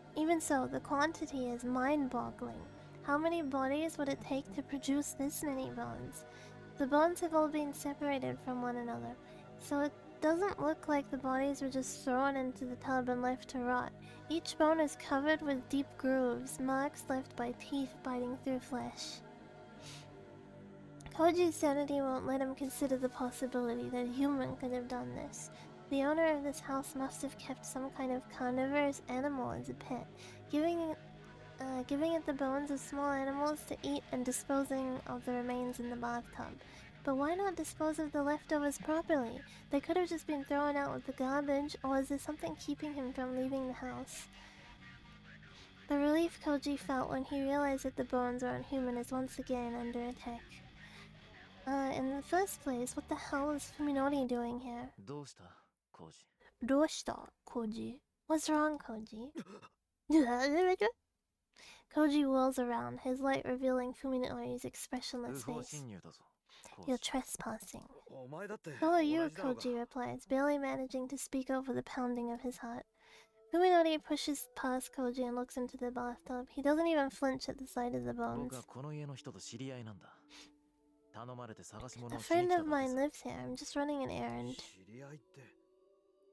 the quantity is mind-boggling. How many bodies would it take to produce this many bones? The bones have all been separated from one another, so it doesn't look like the bodies were just thrown into the tub and left to rot. Each bone is covered with deep grooves, marks left by teeth biting through flesh. Koji's sanity won't let him consider the possibility that a human could have done this. The owner of this house must have kept some kind of carnivorous animal as a pet, giving it the bones of small animals to eat and disposing of the remains in the bathtub. But why not dispose of the leftovers properly? They could have just been thrown out with the garbage, or is there something keeping him from leaving the house? The relief Koji felt when he realized that the bones aren't human is once again under attack. In the first place, what the hell is Fuminori doing here? どうしたコウジ Doshita, Koji? What's wrong, Koji? Koji whirls around, his light revealing Fuminori's expressionless 不法 face. 侵入だぞ。 You're trespassing. お前だって So 同 are じ you, だろうが Koji replies, barely managing to speak over the pounding of his heart. Fuminori pushes past Koji and looks into the bathtub. He doesn't even flinch at the sight of the 僕 bones. はこの家の人と知り合いなんだ。頼まれて探し A 物をしに friend 来た of だけ mine さ。 lives here. I'm just running an errand. 知り合いって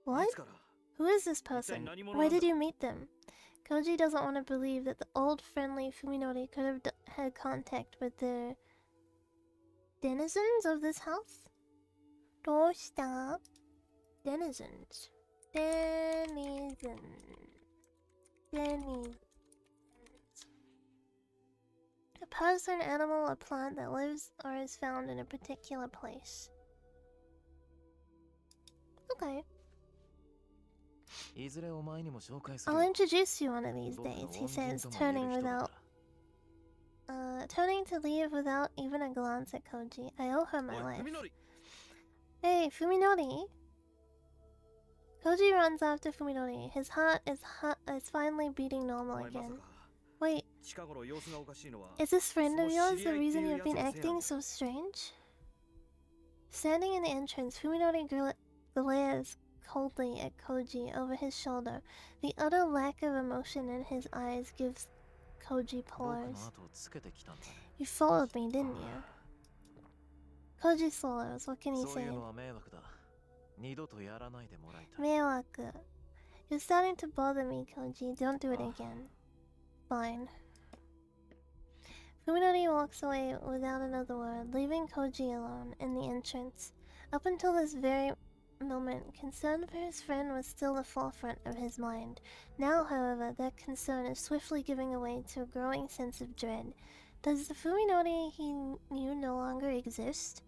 What? いつから Who is this person? Why did you meet them? Koji doesn't want to believe that the old friendly Fuminori could have had contact with the denizens of this house? どうした? Denizens. Denizens. A person, animal, or plant that lives or is found in a particular place. Okay. いずれお前にも紹介する I'll よ。 introduce you one of these 僕の days, he 恩人 says, とも言える turning 人だ without から turning to leave without even a glance at Koji. I owe her my おい life. 文則 Hey, Fuminori! Koji runs after Fuminori. His heart is finally beating お normal 前まさ again. か Wait, 近頃様子がおかしいのは is this friend of その yours 知 the り合いって reason いう you've been やつのせいなん acting だ so strange? Standing in the entrance, Fuminori glares coldly at Koji over his shoulder. The utter lack of emotion in his eyes gives Koji 僕の pause. 後をつけてきたんだね。 You followed me, didn't you? Koji swallows. What can he そう say? いうのは迷惑だ。二度とやらないでもらいたい。 Meiwaku. You're starting to bother me, Koji. Don't do it again. Fine. Fuminori walks away without another word, leaving Koji alone in the entrance. Up until this very moment, concern for his friend was still the forefront of his mind. Now, however, that concern is swiftly giving way to a growing sense of dread. Does the Fuminori he knew no longer exist?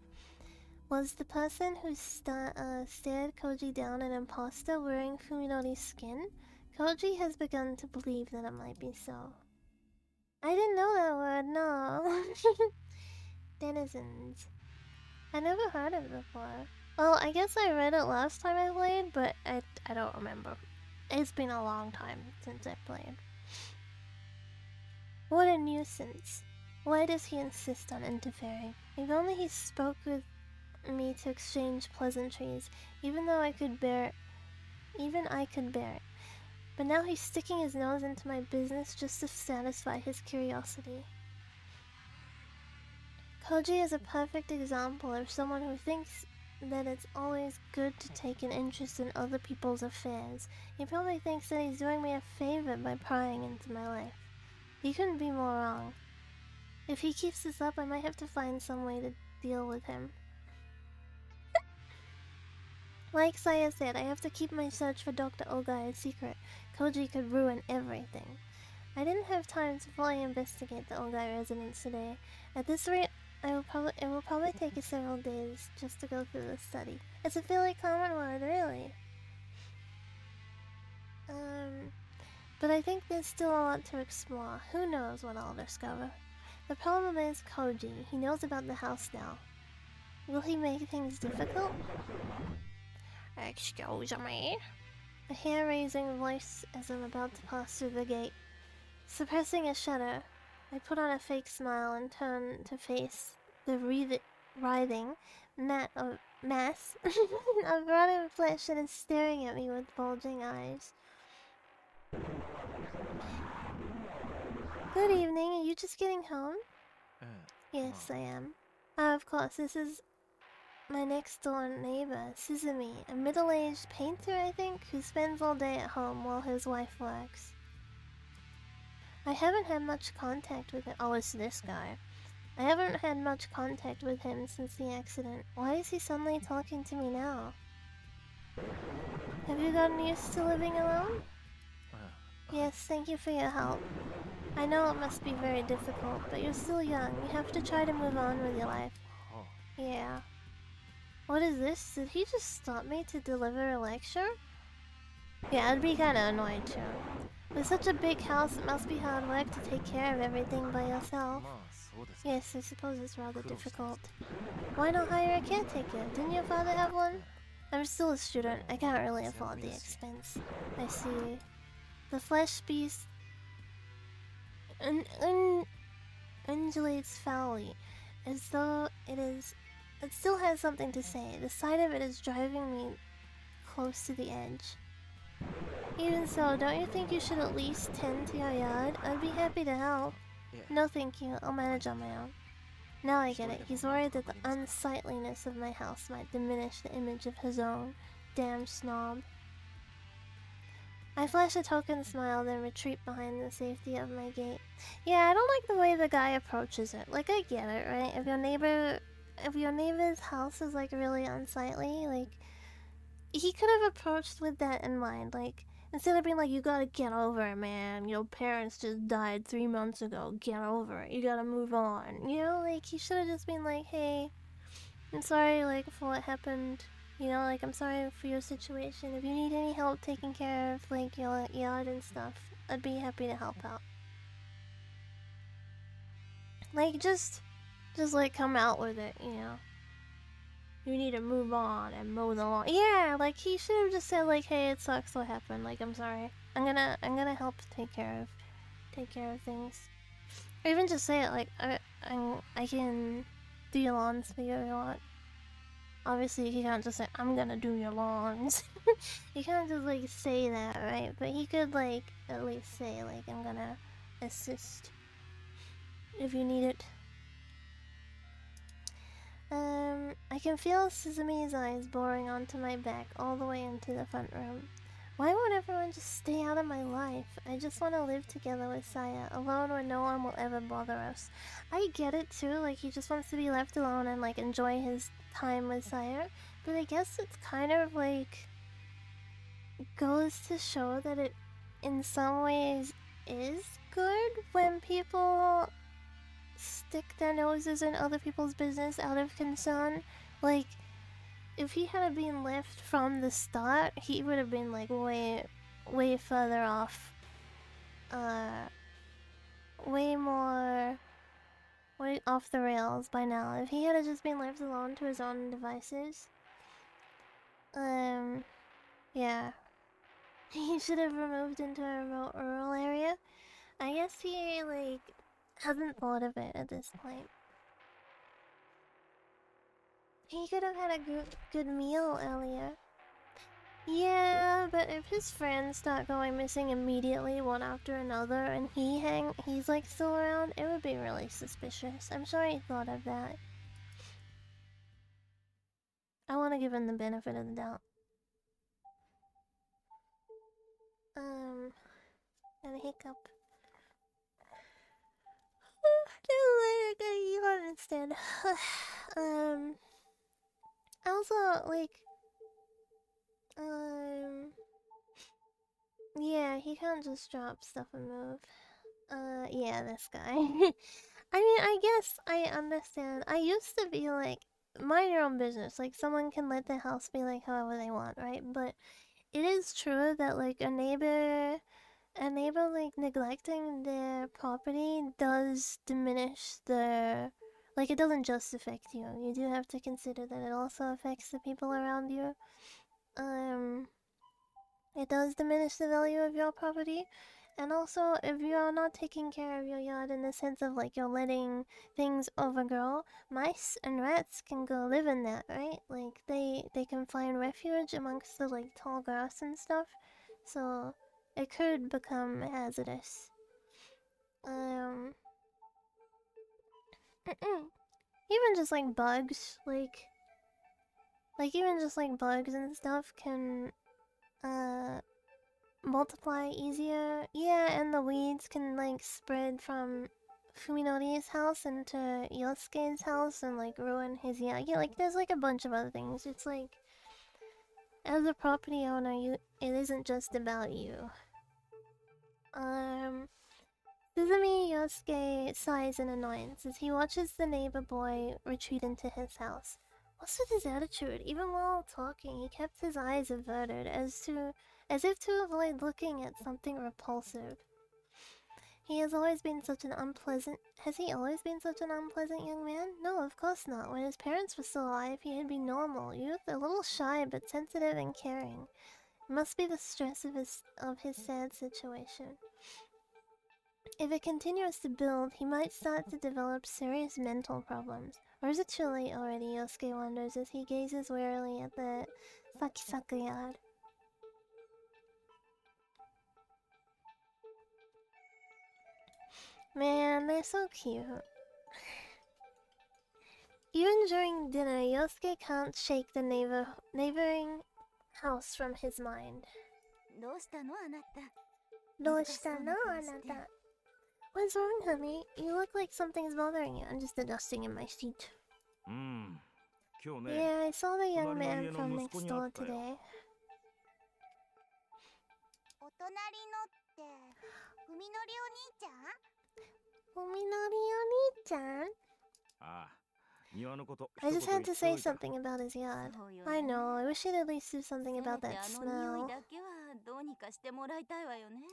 Was the person who stared Koji down an imposter wearing Fuminori's skin? Koji has begun to believe that it might be so. I didn't know that word, no. Denizens. I never heard it before. Well, I guess I read it last time I played, but I don't remember. It's been a long time since I played. What a nuisance. Why does he insist on interfering? If only he spoke with me to exchange pleasantries, even I could bear it. But now he's sticking his nose into my business just to satisfy his curiosity. Koji is a perfect example of someone who thinks that it's always good to take an interest in other people's affairs. He probably thinks that he's doing me a favor by prying into my life. He couldn't be more wrong. If he keeps this up, I might have to find some way to deal with him. Like Saya said, I have to keep my search for Dr. Ogai a secret. Koji could ruin everything. I didn't have time to fully investigate the Ogai residence today. At this rate, it will probably take us several days just to go through the study. It's a fairly common word, really. But I think there's still a lot to explore. Who knows what I'll discover? The problem is Koji. He knows about the house now. Will he make things difficult? Excuse me. A hair-raising voice as I'm about to pass through the gate. Suppressing a shudder, I put on a fake smile and turn to face the writhing mass of rotten flesh that is staring at me with bulging eyes. Good evening, are you just getting home? え Yes, I am. Of course, this is my next door neighbor, Suzumi, a middle-aged painter, I think, who spends all day at home while his wife works. I haven't had much contact with him. Oh, it's this guy. I haven't had much contact with him since the accident. Why is he suddenly talking to me now? Have you gotten used to living alone? え Yes, thank you for your help. I know it must be very difficult, but you're still young. You have to try to move on with your life. は Yeah. What is this? Did he just stop me to deliver a lecture? Yeah, I'd be kinda annoyed too. With such a big house, it must be hard work to take care of everything by あ yourself. まあそうですか Yes, I suppose it's rather difficult. Why not hire a caretaker? Didn't your father have one? I'm still a student. I can't really afford the expense. I see. The flesh beast and undulates foully, as though it still has something to say. The sight of it is driving me close to the edge. Even so, don't you think you should at least tend to your yard? I'd be happy to help. No thank you, I'll manage on my own. Now I get it. He's worried that the unsightliness of my house might diminish the image of his own. Damn snob. I flash a token smile, then retreat behind the safety of my gate. Yeah, I don't like the way the guy approaches it. Like, I get it, right? If your neighbor's house is, like, really unsightly, like, he could have approached with that in mind. Like, instead of being like, you gotta get over it, man. Your parents just died 3 months ago. Get over it. You gotta move on. You know, like, he should have just been like, hey, I'm sorry, like, for what happened. You know, like, I'm sorry for your situation. If you need any help taking care of, like, your yard and stuff, I'd be happy to help out. Like, just like, come out with it, you know. You need to move on and mow the lawn. Yeah, like, he should have just said, like, hey, it sucks what happened. Like, I'm sorry. I'm gonna help take care of things. Or even just say it, like, I can do your lawns for you if you want. Obviously, he can't just say, I'm gonna do your lawns. He can't just, like, say that, right? But he could, like, at least say, like, I'm gonna assist if you need it. I can feel Sesame's eyes boring onto my back all the way into the front room. Why won't everyone just stay out of my life? I just want to live together with Saya, alone where no one will ever bother us. I get it too, like he just wants to be left alone and like enjoy his time with Saya, but I guess it's kind of like goes to show that it in some ways is good when people stick their noses in other people's business out of concern. Like, if he had been left from the start, he would have been like way further off. Way more way off the rails by now. If he had just been left alone to his own devices, yeah. He should have moved into a remote rural area. I guess he, like, hasn't thought of it at this point. He could have had a good meal earlier. Yeah, but if his friends start going missing immediately one after another and he's like still around, it would be really suspicious. I'm sure he thought of that. I want to give him the benefit of the doubt. And a hiccup. You don't understand. Also, like, yeah, he can't just drop stuff and move. Yeah, this guy. I mean, I guess I understand. I used to be like, mind your own business. Like, someone can let the house be like however they want, right? But it is true that, like, a neighbor, like, neglecting their property does diminish the... Like, it doesn't just affect you. You do have to consider that it also affects the people around you. It does diminish the value of your property. And also, if you're not taking care of your yard in the sense of, like, you're letting things overgrow, mice and rats can go live in that, right? Like, they can find refuge amongst the, like, tall grass and stuff. So, it could become hazardous. Even just, like, bugs, like, even just, like, bugs and stuff can, multiply easier. Yeah, and the weeds can like spread from Fuminori's house into Yosuke's house and like ruin his yard. Yeah, like there's like a bunch of other things. It's like as a property owner, it isn't just about you. Suzumi Yosuke sighs in annoyance as he watches the neighbor boy retreat into his house. What's with his attitude? Even while talking, he kept his eyes averted as if to avoid looking at something repulsive. Has he always been such an unpleasant young man? No, of course not. When his parents were still alive, he'd be normal youth, a little shy but sensitive and caring. It must be the stress of his sad situation. If it continues to build, he might start to develop serious mental problems. Or is it too late already? Yosuke wonders as he gazes warily at the Sakisaka yard. Man, they're so cute. Even during dinner, Yosuke can't shake the neighboring house from his mind. どうしたのあなた。 Doshitano, anata? What's wrong, honey? You look like something's bothering you. I'm just adjusting in my seat. Yeah, I saw the young man from next door today. お隣のって文則お兄ちゃん？ Ominori-oni-chan? I just had to say something about his yard. I know, I wish he'd at least do something about that せめてあの匂い smell. だけはどうにかしてもらいたいわよね。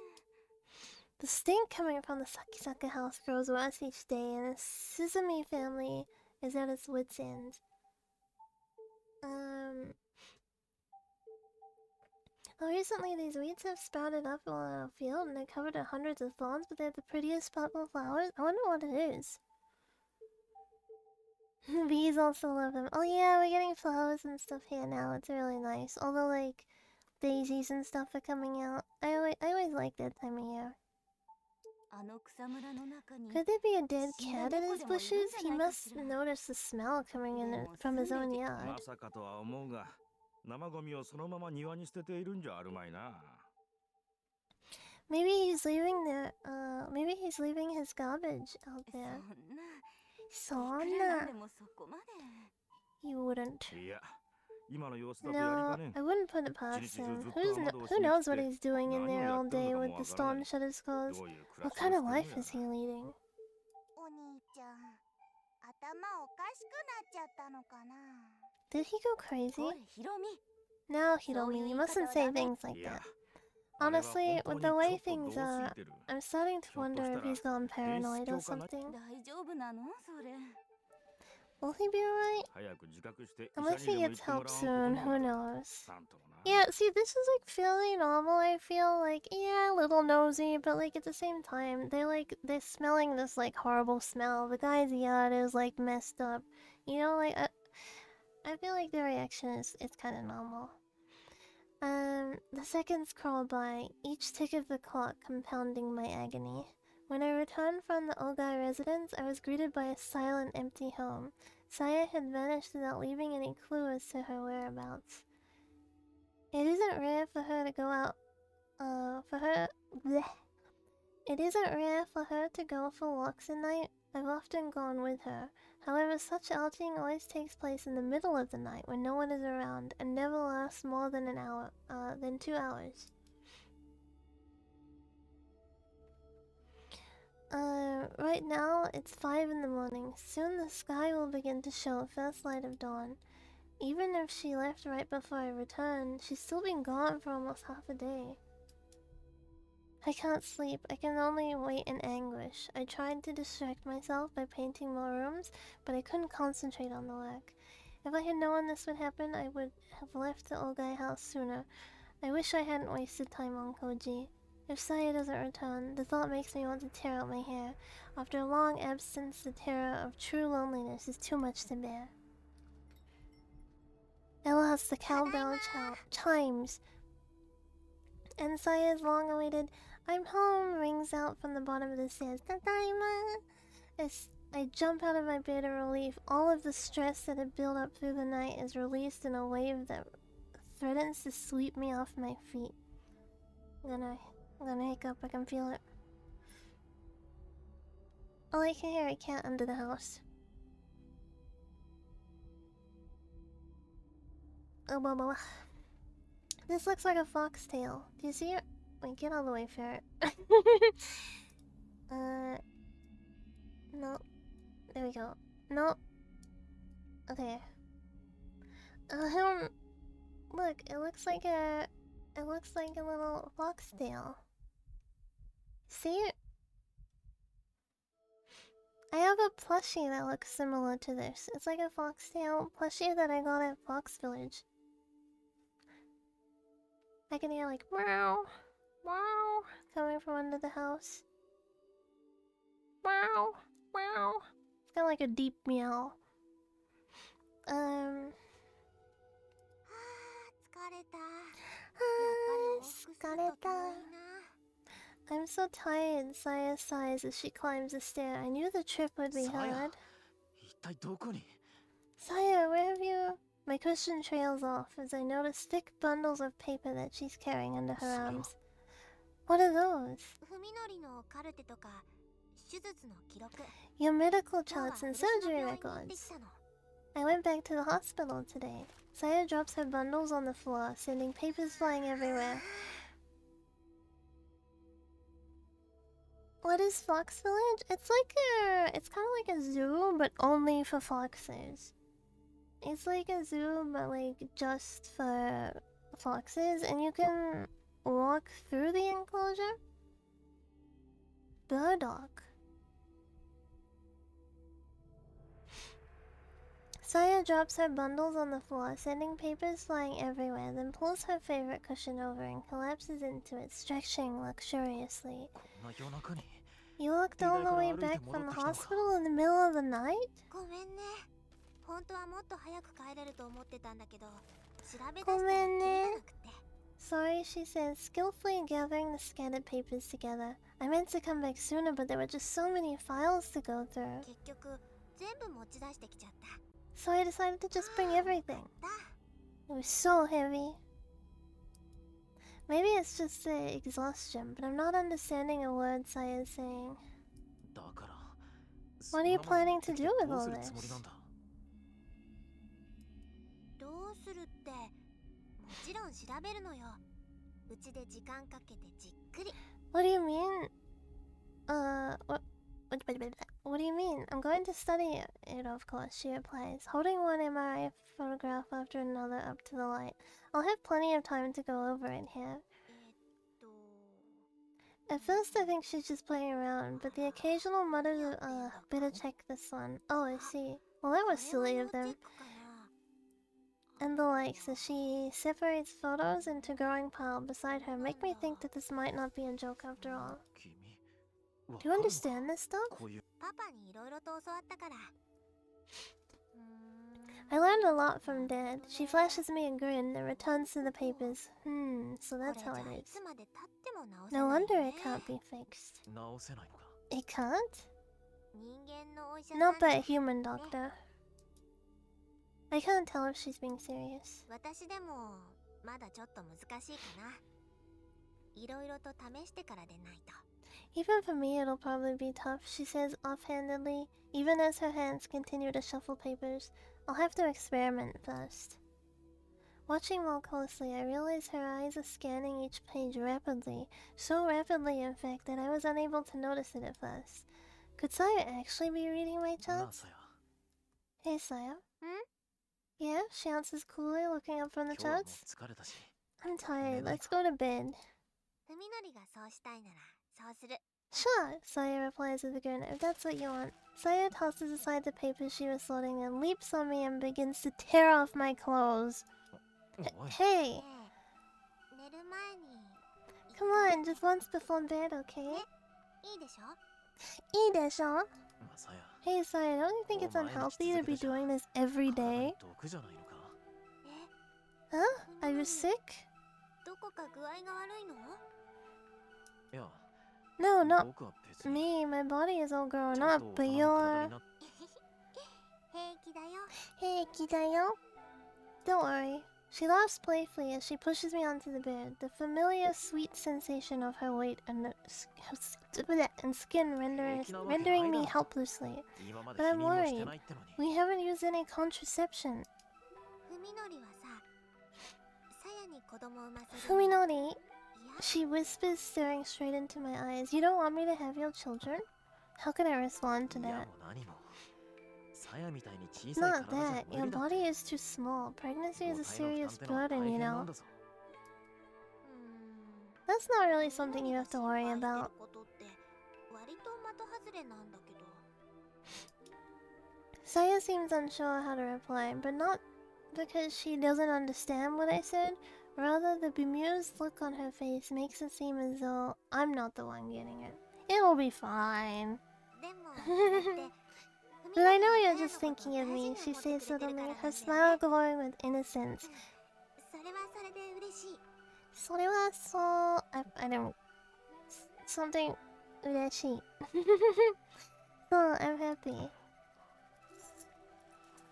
The stink coming from the Sakisaka house grows worse each day, and the Suzumi family is at its wits' end. Well, recently these weeds have sprouted up all in our field, and they're covered in hundreds of thorns, but they have the prettiest purple flowers. I wonder what it is. Bees also love them. Oh yeah, we're getting flowers and stuff here now. It's really nice. Although, like, daisies and stuff are coming out. I always like that time of year. あの草むらの中に Could there be a dead cat in his bushes? He must notice the smell coming in from his own yard. まさかとは思うが、生ゴミをそのまま庭に捨てているんじゃあるまいな。Maybe he's leaving his garbage out there. そんな。いくらなんで So もそこまで。 you wouldn't. いや、今の様子だとやり No, かねん。 I wouldn't put it past him. Who knows what he's doing in there all day with the storm shutters closed? どういう暮ら What しを kind して of るん life や is he leading? お兄ちゃん、頭おかしくなっちゃったのかな。 Did he go crazy? これヒロミ。 No, Hiromi, you mustn't say things like いや、 that. あれは Honestly, 本 with 当 the にちょ way っと things どう are, ついてる。 I'm starting to wonder if he's gone paranoid or 警視庁かな？ something. 大丈夫なのそれ。 Will he be alright? 早く自覚して医 Unless 者 he にでも gets 行っても help らわん soon, こと who になる。 knows? なんともな。 Yeah, see, this is like fairly normal. I feel like, yeah, a little nosy, but like at the same time, they're smelling this like horrible smell. The guy's yard is like messed up. You know, like I feel like the reaction is it's kind of normal. The seconds crawl by, each tick of the clock compounding my agony. When I returned from the Ogai residence, I was greeted by a silent, empty home. Saya had vanished without leaving any clue as to her whereabouts. It isn't rare for her to go out, bleh. It isn't rare for her to go for walks at night. I've often gone with her. However, such outing always takes place in the middle of the night when no one is around and never lasts more than than 2 hours. Right now, it's 5 in the morning. Soon the sky will begin to show first light of dawn. Even if she left right before I returned, she's still been gone for almost half a day. I can't sleep. I can only wait in anguish. I tried to distract myself by painting more rooms, but I couldn't concentrate on the work. If I had known this would happen, I would have left the Ogai house sooner. I wish I hadn't wasted time on Koji. If Saya doesn't return, the thought makes me want to tear out my hair. After a long absence, the terror of true loneliness is too much to bear. Alas, the cowbell chimes, and Saya's long-awaited "I'm home" rings out from the bottom of the stairs. Tadaima! As I jump out of my bed in relief, all of the stress that had built up through the night is released in a wave that threatens to sweep me off my feet. I'm gonna hiccup, I can feel it. Oh, I can hear a cat under the house. Oh, blah, blah, blah. This looks like a foxtail. Do you see it? Wait, get all the way, ferret. No. There we go. No. Okay. Look, it looks like a little foxtail. See it? I have a plushie that looks similar to this. It's like a foxtail plushie that I got at Fox Village. I can hear like meow, meow coming from under the house. Meow. Meow. It's kind of like a deep meow. はあ、疲れた。やっぱり往復すると遠いな。I'm so tired, Saya sighs as she climbs the stair. I knew the trip would be さや hard. 一体どこに Saya, where have you? My question trails off as I notice thick bundles of paper that she's carrying under her それは arms. What are those? 文則のカルテとか手術の記録。 Your medical 今日は charts and 古巣の surgery 病院に行ってき records. たの。 I went back to the hospital today. Saya drops her bundles on the floor, sending papers flying everywhere. What is Fox Village? It's kind of like a zoo, but only for foxes. It's like a zoo, but like just for foxes, and you can walk through the enclosure. Burdock. Saya drops her bundles on the floor, sending papers flying everywhere, then pulls her favorite cushion over and collapses into it, stretching luxuriously. こんな夜中に You walked all the way back from the hospital in the middle of the night? ごめんね。本当はもっと早く帰れると思ってたんだけど、調べ出したらごめんね。切れなくて。Sorry, she says, skillfully gathering the scattered papers together. I meant to come back sooner, but there were just so many files to go through. 結局全部持ち出してきちゃった。 So I decided to just bring everything. だ。 It was so heavy. Maybe it's just the exhaustion, but I'm not understanding a word Saya's saying. だから What are you そんなもの planning to 持ってきて do with どう all するつも this? りなんだどうするって、もちろん調べるのよ。うちで時間かけてじっくり。 What do you mean? What do you mean? I'm going to study it, of course, she replies, holding one MRI photograph after another up to the light. I'll have plenty of time to go over it here. At first, I think she's just playing around, but the occasional mutter of, better check this one. Oh, I see. Well, that was silly of them. And the likes as she separates photos into a growing pile beside her make me think that this might not be a joke after all. 君 Do you understand this stuff? こういうパパにいろいろと教わったから。I learned a lot from Dad. She flashes me a grin and returns to the papers. So これ that's じゃ how い it is. つまで経っても直せ No ない wonder よね it can't be fixed. 直せないのか It can't? 人間のお医者さん Not って by a human doctor. I can't tell if she's being serious. 私でもまだちょっと難しいかな。いろいろと試してからでないと。 Even for me, it'll probably be tough, she says offhandedly, even as her hands continue to shuffle papers. I'll have to experiment first. Watching more closely, I realize her eyes are scanning each page rapidly, so rapidly, in fact, that I was unable to notice it at first. Could Saya actually be reading my なあ charts? さや Hey, Saya. Yeah, she answers coolly, looking up from the 今日はもう charts. 疲れたし I'm tired. Let's go to bed. 文則がそうしたいならそうする。 Sure, Saya replies with a grin, if that's what you want. Saya tosses aside the papers she was sorting and leaps on me and begins to tear off my clothes. おい Hey, ねえ、寝る前に come on, just once before bed, okay? いいでしょ。 Idesho? まあさや Hey, Saya, don't you think it's unhealthy to be doing this every 体 day? に毒じゃないのか Huh? Are you sick? どこか具合が悪いの？いや No, not 僕は別に me. My body is all grown ちゃん up, と but 大人の体 you're... になっ平気だよ。 Hey, Kidayo. Don't worry. She laughs playfully as she pushes me onto the bed, the familiar sweet sensation of her weight and skin rendering me helplessly. 今まで But 否 I'm 認もして worried. ないってのに We haven't used any contraception. 文則はさ、さやに子供産ませる。 Fuminori, いや、 she whispers, staring straight into my eyes. You don't want me to have your children? How can I respond to いや that? もう何もさやみたいに小さい Not 体じゃ that. 無 Your 理だって body is too small. Pregnancy is a 母体の serious 負担ってのは burden, 大 you 変な know. んだぞ That's not really something you have to worry 心配してる about. ことって割と的外れなんだけど。 Saya seems unsure how to reply, but not because she doesn't understand what I said. Rather, the bemused look on her face makes it seem as though I'm not the one getting it. It'll be fine. But I know you're just thinking of me, she says suddenly, her smile glowing with innocence. それはそれで嬉しい。それはそう... I don't... Something... 嬉しい. So, I'm happy.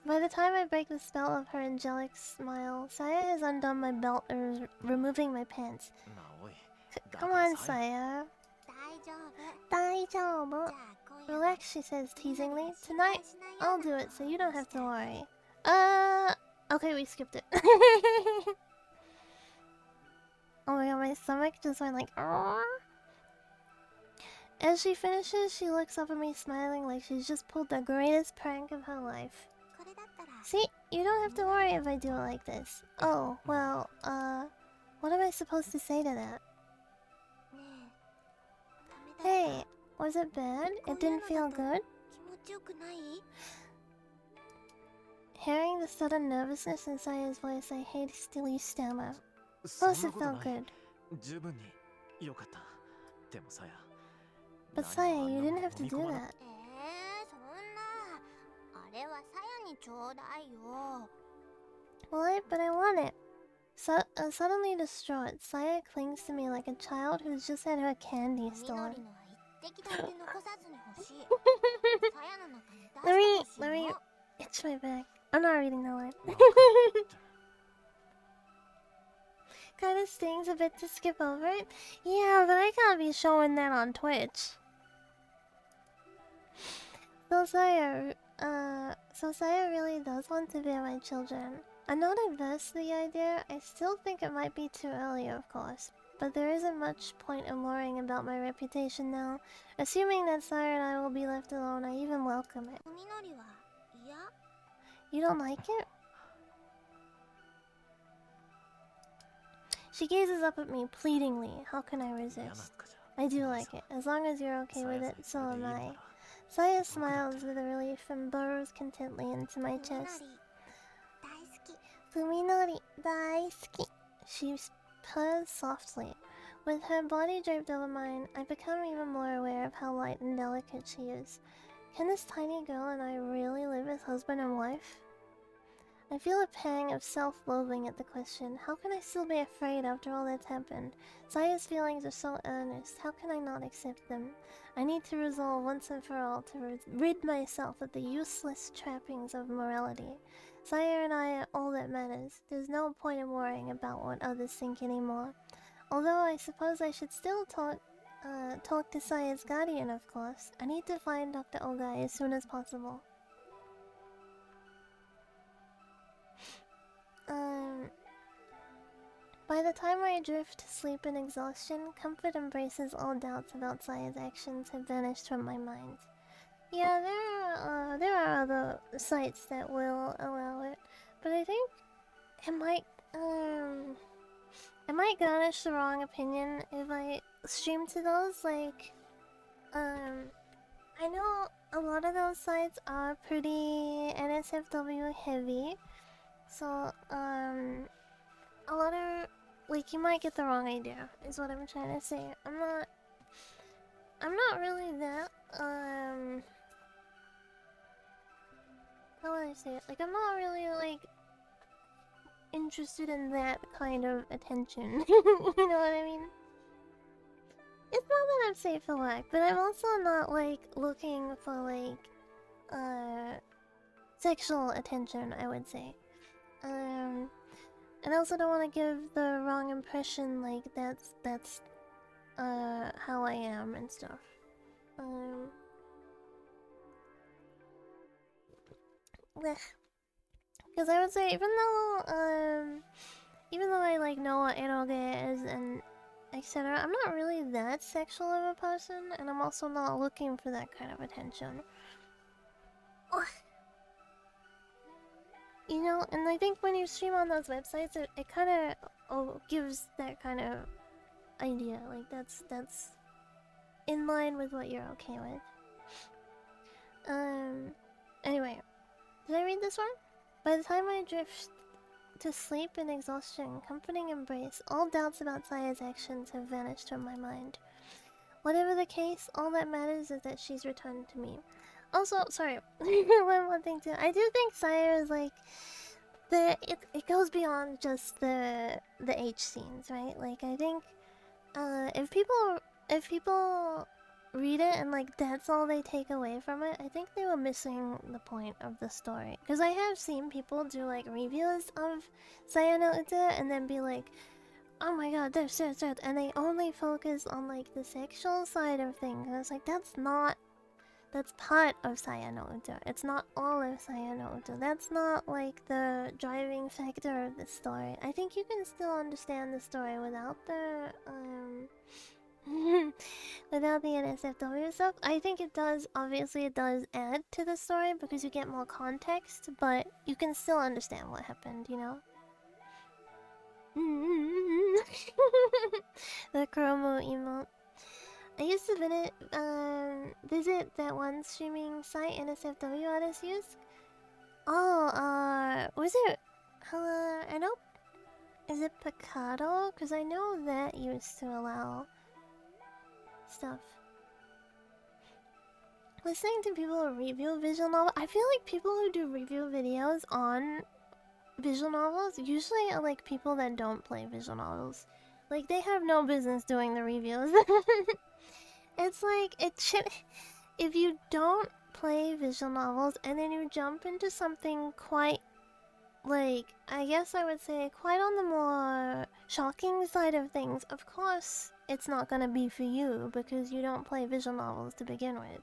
By the time I break the spell of her angelic smile, Saya has undone my belt and is removing my pants. なあおい Come on, Saya. 大丈夫。 大丈夫. じゃあ今夜は Relax, she says teasingly. Tonight, I'll do it so you don't have to worry. Okay, we skipped it. Oh my god, my stomach just went like... Argh. As she finishes, she looks up at me smiling like she's just pulled the greatest prank of her life. これだったら See, you don't have to worry if I do it like this. Oh, well, what am I supposed to say to that? ねえダメだった Hey, was it bad? It didn't feel good? 気持ちよくない？ Hearing the sudden nervousness in Saya's voice, I hastily stammer. そん Plus, な it こと felt ない good. 十分によかったでもさや But 何 Saya, もあん you な didn't も have to 飲み do 込まな that. そんなあれはさやにちょうだいよ。 Well, but I want it. Suddenly distraught, Saya clings to me like a child who's just had her candy みの stolen. りのは一滴だって残さずに欲しい。さやの中に出 Let して me ほしいの。 itch my back. I'm not reading that line. なんかって Kinda stings a bit to skip over it. Yeah, but I can't be showing that on Twitch. So Saya really does want to bear my children. I'm not adverse to the idea. I still think it might be too early, of course. But there isn't much point in worrying about my reputation now. Assuming that Saya and I will be left alone, I even welcome it. みのりは嫌？ You don't like it? She gazes up at me pleadingly. How can I 嫌なん resist? かじゃ I do like it. As long as you're okay さ with や it, さ so えそれでいい am な I. ら Saya smiles with relief and burrows contently into my みのり chest. 大好き。 Fuminori, daisuki. She purrs softly. With her body draped over mine, I become even more aware of how light and delicate she is. Can this tiny girl and I really live as husband and wife? I feel a pang of self-loathing at the question. How can I still be afraid after all that's happened? Saya's feelings are so earnest. How can I not accept them? I need to resolve once and for all to rid myself of the useless trappings of morality. Saya and I are all that matters. There's no point in worrying about what others think anymore. Although I suppose I should still talk to Saya's guardian, of course. I need to find Dr. Ogai as soon as possible. By the time I drift to sleep in exhaustion, comfort embraces all doubts about Saya's actions have vanished from my mind. Yeah, there are other sites that will allow it, but I think it might garnish the wrong opinion if I stream to those. Like, I know a lot of those sites are pretty NSFW heavy, so a lot of, like, you might get the wrong idea, is what I'm trying to say. I'm not really that, how would I say it? Like, I'm not really, like, interested in that kind of attention. You know what I mean? It's not that I'm safe for work, but I'm also not, like, looking for, like, sexual attention, I would say. And I also don't want to give the wrong impression, like, that's how I am and stuff. Because I would say, even though I, like, know what eroge is and etc., I'm not really that sexual of a person, and I'm also not looking for that kind of attention. You know, and I think when you stream on those websites, it kind of gives that kind of idea. Like, that's in line with what you're okay with. Anyway, did I read this one? By the time I drift to sleep in exhaustion, comforting embrace, all doubts about Saya's actions have vanished from my mind. whatever the case, all that matters is that she's returned to me. Also, sorry, one more thing too. I do think Sire is like it goes beyond just the H scenes, right? Like I think if people read it and like that's all they take away from it, I think they were missing the point of the story. Because I have seen people do like reviews of Saya no Uta and then be like, oh my god, this, and they only focus on like the sexual side of things. And it's like that's part of Saya no Uta. It's not all of Saya no Uta. That's not like the driving factor of the story. I think you can still understand the story without the without the NSFW stuff. I think it does, obviously it does add to the story because you get more context, but you can still understand what happened, you know? The Chromo emote. I used to visit that one streaming site NSFW artists use. Oh, was it? I know. Is it Picado? Because I know that used to allow stuff. Listening to people review visual novels, I feel like people who do review videos on visual novels usually are like people that don't play visual novels. Like they have no business doing the reviews. It's like it should. If you don't play visual novels and then you jump into something quite, like, I guess I would say quite on the more shocking side of things, of course it's not gonna be for you because you don't play visual novels to begin with.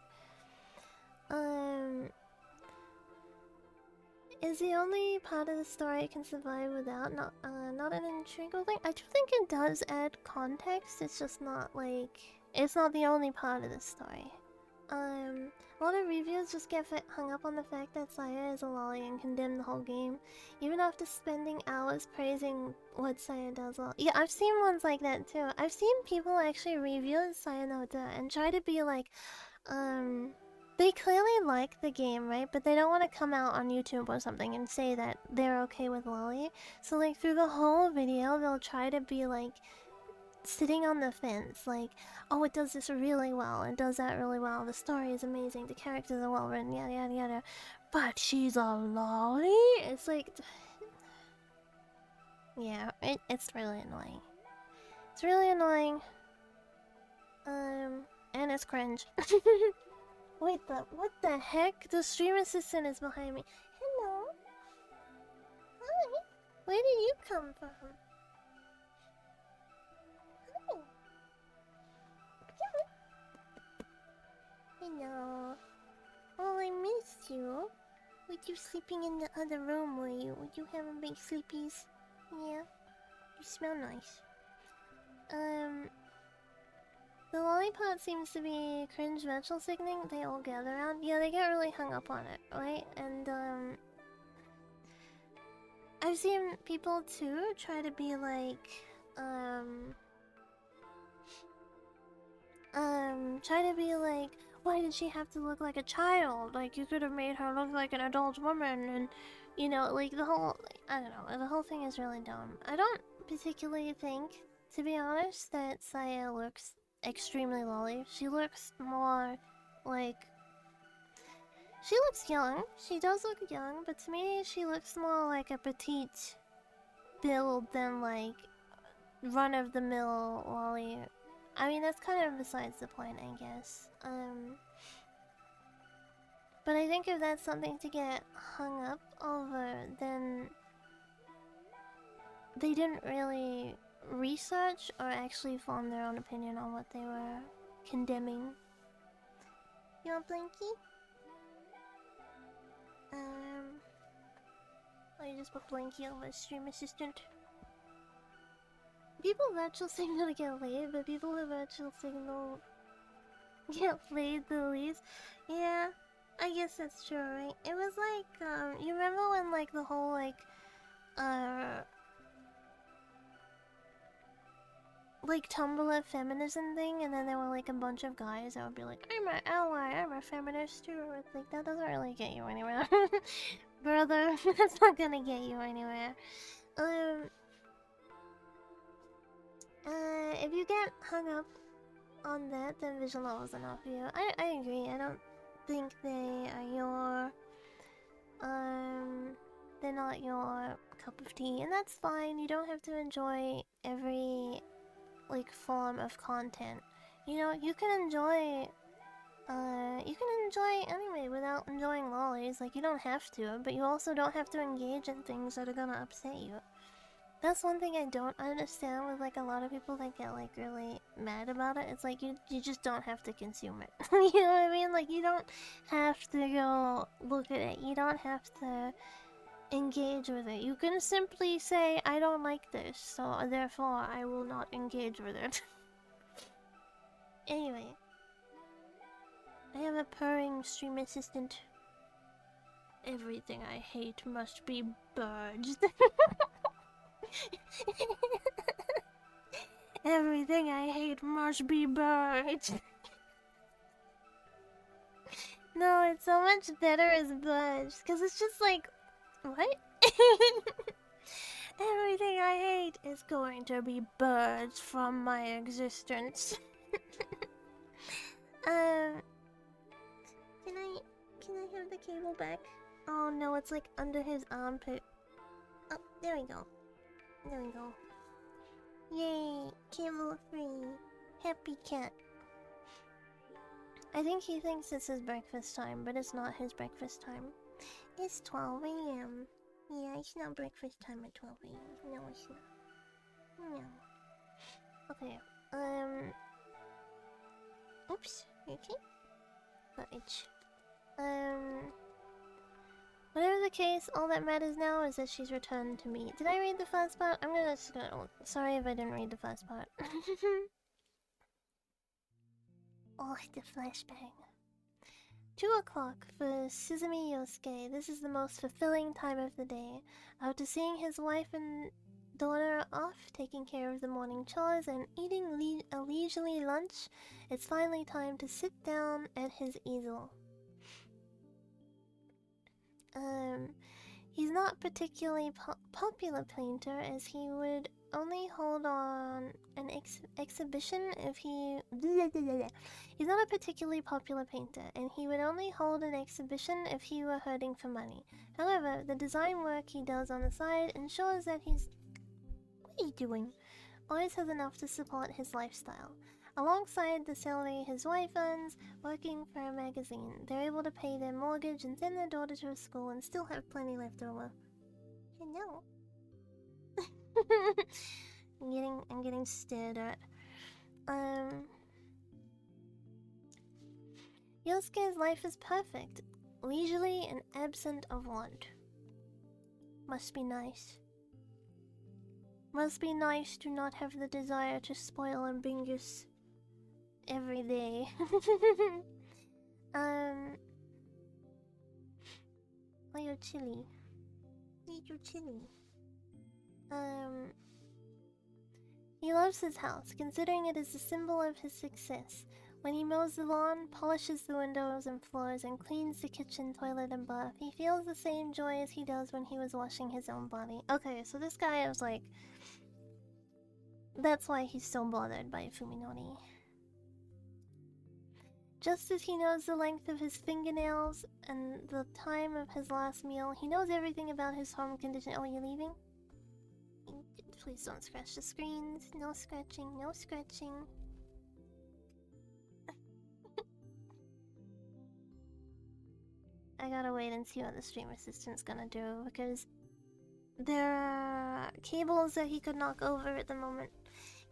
Is the only part of the story can survive without not an integral thing? I do think it does add context. It's just not like it's not the only part of the story. A lot of reviews just get hung up on the fact that Saya is a lolly and condemn the whole game, even after spending hours praising what Saya does well. Yeah, I've seen ones like that too. I've seen people actually review Saya no Uta and try to be like, they clearly like the game, right? But they don't want to come out on YouTube or something and say that they're okay with lolly. So like through the whole video, they'll try to be like sitting on the fence, like, oh, it does this really well, it does that really well, the story is amazing, the characters are well written, yada yada yada, but she's a lolly? It's like, yeah, it's really annoying. It's really annoying. And it's cringe. Wait, what the heck? The stream assistant is behind me. Hello? Hi. Where did you come from? Hello. Oh, I missed you. Were you sleeping in the other room, were you? Were you having big sleepies? Yeah. You smell nice. The lollipop seems to be cringe virtual signaling. They all gather around. Yeah, they get really hung up on it, right? And, I've seen people, too, try to be like, why did she have to look like a child? Like, you could have made her look like an adult woman, and, you know, like, the whole, I don't know, the whole thing is really dumb. I don't particularly think, to be honest, that Saya looks extremely lolly. She looks more like, she looks young. She does look young, but to me, she looks more like a petite build than, like, run-of-the-mill lolly. I mean, that's kind of besides the point, I guess. But I think if that's something to get hung up over, then they didn't really research or actually form their own opinion on what they were condemning. You want Blinky? Oh, you just put Blinky over stream assistant. People virtual signal to get laid, but people who virtual signal get laid the least. Yeah, I guess that's true, right? It was like, you remember when, like, the whole, like Tumblr feminism thing, and then there were like a bunch of guys that would be like, I'm an ally, I'm a feminist too. It's like, that doesn't really get you anywhere. Brother, that's not gonna get you anywhere. If you get hung up on that, then visual novels are not for you. I agree. I don't think they are your they're not your cup of tea, and that's fine. You don't have to enjoy every like form of content. You know, you can enjoy anime without enjoying lollies. Like, you don't have to, but you also don't have to engage in things that are gonna upset you. That's one thing I don't understand with like a lot of people that get like really mad about it. It's like you just don't have to consume it. You know what I mean? Like, you don't have to go look at it. You don't have to engage with it. You can simply say, I don't like this, so therefore I will not engage with it. Anyway, I have a purring stream assistant. Everything I hate must be purged. Everything I hate must be purged. No, it's so much better as purged, because it's just like, what? Everything I hate is going to be purged from my existence. Can I have the cable back? Oh no, it's like under his armpit. Oh, there we go. There we go. Yay, cable free. Happy cat. I think he thinks it's his breakfast time, but it's not his breakfast time. It's 12 a.m. Yeah, it's not breakfast time at 12 a.m. No, it's not. No. Okay, oops, you okay? Fudge. Whatever the case, all that matters now is that she's returned to me. Did I read the first part? I'm gonna just go. Sorry if I didn't read the first part. Oh, the flashbang. 2 o'clock for Suzumi Yosuke. This is the most fulfilling time of the day. After seeing his wife and daughter off, taking care of the morning chores, and eating a leisurely lunch, it's finally time to sit down at his easel. He's not particularly popular painter, as he would only hold on an exhibition if he... He's not a particularly popular painter, and he would only hold an exhibition if he were hurting for money. However, the design work he does on the side ensures that he's... What are you doing? Always has enough to support his lifestyle. Alongside the salary his wife earns, working for a magazine, they're able to pay their mortgage and send their daughter to a school and still have plenty left over. You know. I'm getting stared at. Yosuke's life is perfect, leisurely and absent of want. Must be nice. Must be nice to not have the desire to spoil and bingus every day. Oh, you're chilly. Need your chili. He loves his house, considering it is a symbol of his success. When he mows the lawn, polishes the windows and floors, and cleans the kitchen, toilet, and bath, he feels the same joy as he does when he was washing his own body. Okay, so this guy was like... That's why he's so bothered by Fuminori. Just as he knows the length of his fingernails and the time of his last meal, he knows everything about his home condition. Oh, you leaving? Please don't scratch the screens. No scratching, no scratching. I gotta wait and see what the stream assistant's gonna do, because there are cables that he could knock over at the moment.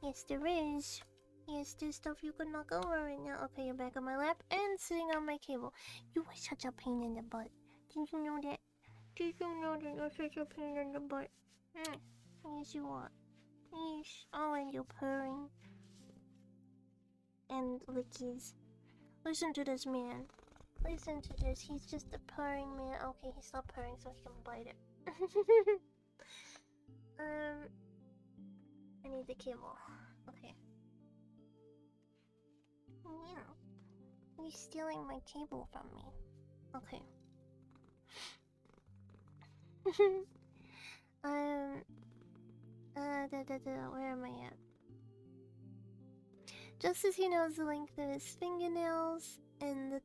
Yes, there is. Yes, there's stuff you could knock over right now. Okay, you're back on my lap and sitting on my cable. You are such a pain in the butt. Did you know that? Did you know that you're such a pain in the butt? Yes, you are. Yes. Oh, and you're purring. And lickies. Listen to this man. Listen to this. He's just a purring man. Okay, he stopped purring so he can bite it. I need the cable. Okay. Yeah. You're stealing my cable from me. Okay. Where am I at? Just as he knows the length of his fingernails and the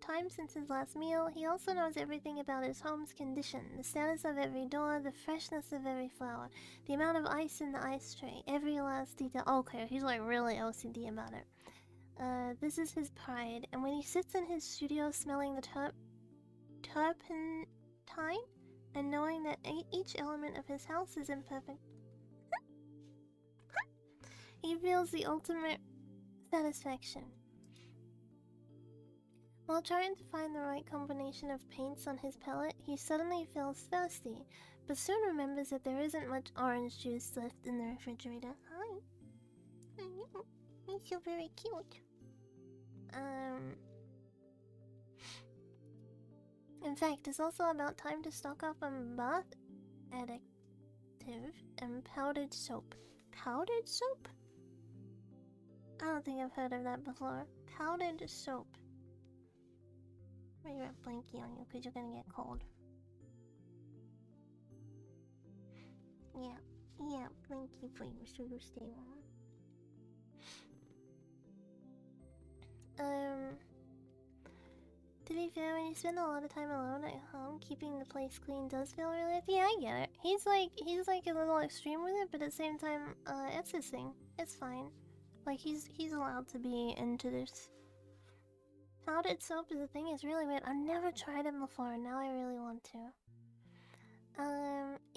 time since his last meal, he also knows everything about his home's condition, the status of every door, the freshness of every flower, the amount of ice in the ice tray, every last detail. Okay, he's like really OCD about it. This is his pride, and when he sits in his studio smelling the turpentine and knowing that each element of his house is imperfect, he feels the ultimate satisfaction. While trying to find the right combination of paints on his palette, he suddenly feels thirsty, but soon remembers that there isn't much orange juice left in the refrigerator. Hi. He's so very cute. In fact, it's also about time to stock up on bath additive and powdered soap. Powdered soap? I don't think I've heard of that before. Powdered soap. Maybe a blankie on you because you're gonna get cold. Yeah, blankie for you so you stay warm. To be fair, when you spend a lot of time alone at home, keeping the place clean does feel relief. Yeah, I get it. He's like a little extreme with it, but at the same time, it's his thing. It's fine. Like he's allowed to be into this. Powdered soap is a thing. It's really weird. I've never tried it before. Now I really want to.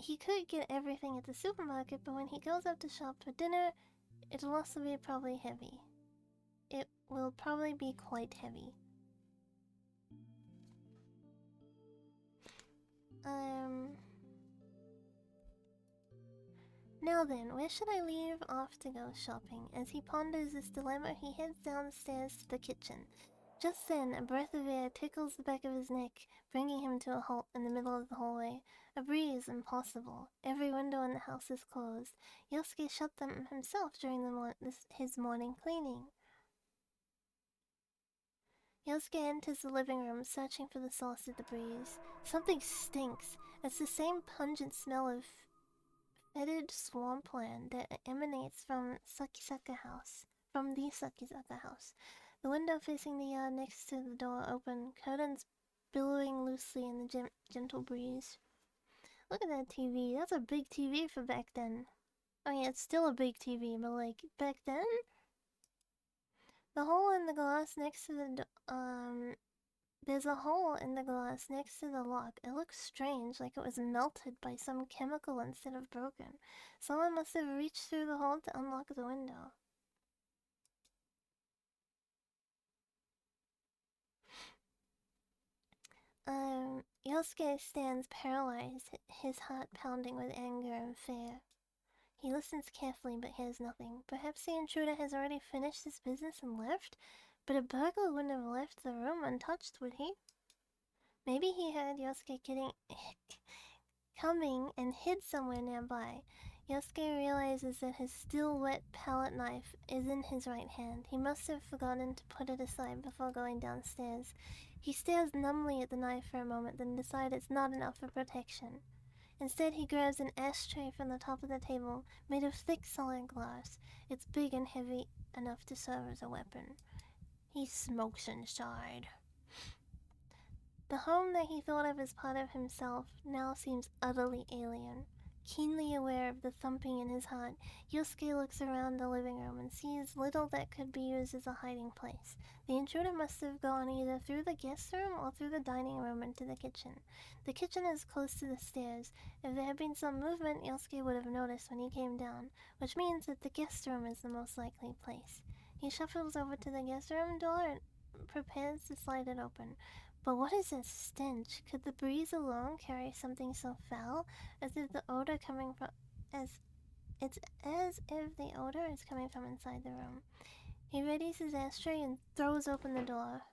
He could get everything at the supermarket, but when he goes out to shop for dinner, it'll also be probably heavy. It will probably be quite heavy. Now then, where should I leave off to go shopping? As he ponders this dilemma, he heads downstairs to the kitchen. Just then, a breath of air tickles the back of his neck, bringing him to a halt in the middle of the hallway. A breeze impossible. Every window in the house is closed. Yosuke shut them himself during his morning cleaning. Yosuke enters the living room, searching for the source of the breeze. Something stinks. It's the same pungent smell of fetid swampland that emanates from Sakisaka House. From the Sakisaka House. The window facing the yard next to the door open, curtains billowing loosely in the gentle breeze. Look at that TV. That's a big TV for back then. Oh yeah, it's still a big TV, but like back then? The hole in the glass next to the there's a hole in the glass next to the lock. It looks strange, like it was melted by some chemical instead of broken. Someone must have reached through the hole to unlock the window. Yosuke stands paralyzed, his heart pounding with anger and fear. He listens carefully but hears nothing. Perhaps the intruder has already finished his business and left? But a burglar wouldn't have left the room untouched, would he? Maybe he heard Yosuke coming and hid somewhere nearby. Yosuke realizes that his still wet palette knife is in his right hand. He must have forgotten to put it aside before going downstairs. He stares numbly at the knife for a moment, then decides it's not enough for protection. Instead, he grabs an ashtray from the top of the table, made of thick solid glass. It's big and heavy enough to serve as a weapon. He smokes inside. The home that he thought of as part of himself now seems utterly alien. Keenly aware of the thumping in his heart, Yosuke looks around the living room and sees little that could be used as a hiding place. The intruder must have gone either through the guest room or through the dining room into the kitchen. The kitchen is close to the stairs. If there had been some movement, Yosuke would have noticed when he came down, which means that the guest room is the most likely place. He shuffles over to the guest room door and prepares to slide it open. But what is that stench? Could the breeze alone carry something so foul, as if the odor coming from as if the odor is coming from inside the room? He readies his ashtray and throws open the door.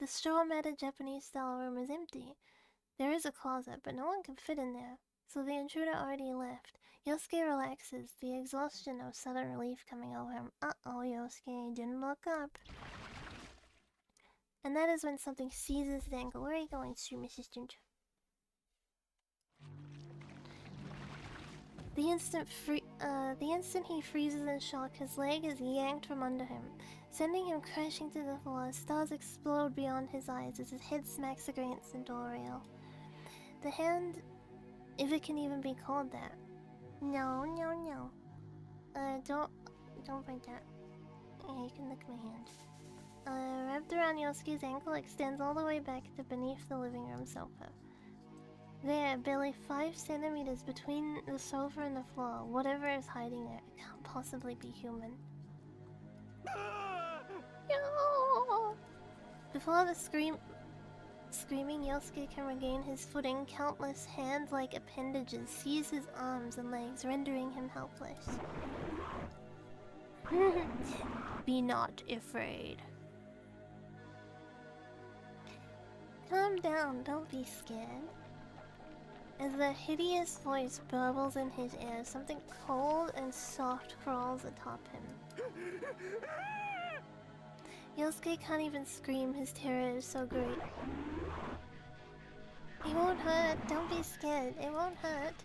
The straw-matted Japanese-style room is empty. There is a closet, but no one can fit in there, so the intruder already left. Yosuke relaxes, the exhaustion of sudden relief coming over him. Uh-oh, Yosuke, didn't look up. And that is when something seizes his ankle. Where are you going, stream assistant? The instant he freezes in shock, his leg is yanked from under him, sending him crashing to the floor. Stars explode beyond his eyes as his head smacks against the door rail. The hand, if it can even be called that. No. Don't break that. Yeah, you can lick my hand. Wrapped around Yosuke's ankle, extends all the way back to beneath the living room sofa. There, barely 5 centimeters between the sofa and the floor. Whatever is hiding there, it can't possibly be human. No! Before the screaming Yosuke can regain his footing, countless hand-like appendages seize his arms and legs, rendering him helpless. Be not afraid. Calm down, don't be scared. As the hideous voice burbles in his ear, something cold and soft crawls atop him. Yosuke can't even scream, his terror is so great. It won't hurt, don't be scared, it won't hurt.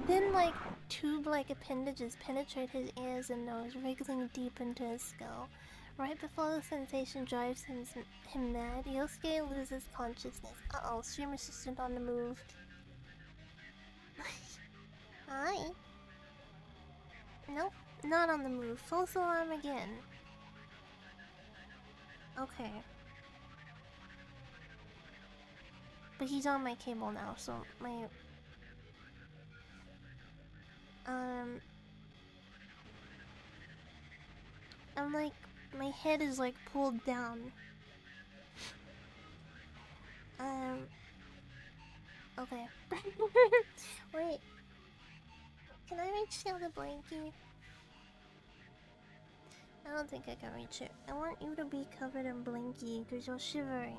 Then, like, tube-like appendages penetrate his ears and nose, wriggling deep into his skull. Right before the sensation drives him mad, Yosuke loses consciousness. Uh-oh, stream assistant on the move. Hi. Nope, not on the move. False alarm again. Okay. But he's on my cable now, so my... I'm like... My head is like pulled down. Okay. Wait. Can I reach the other blankie? I don't think I can reach it. I want you to be covered in blankie because you're shivering.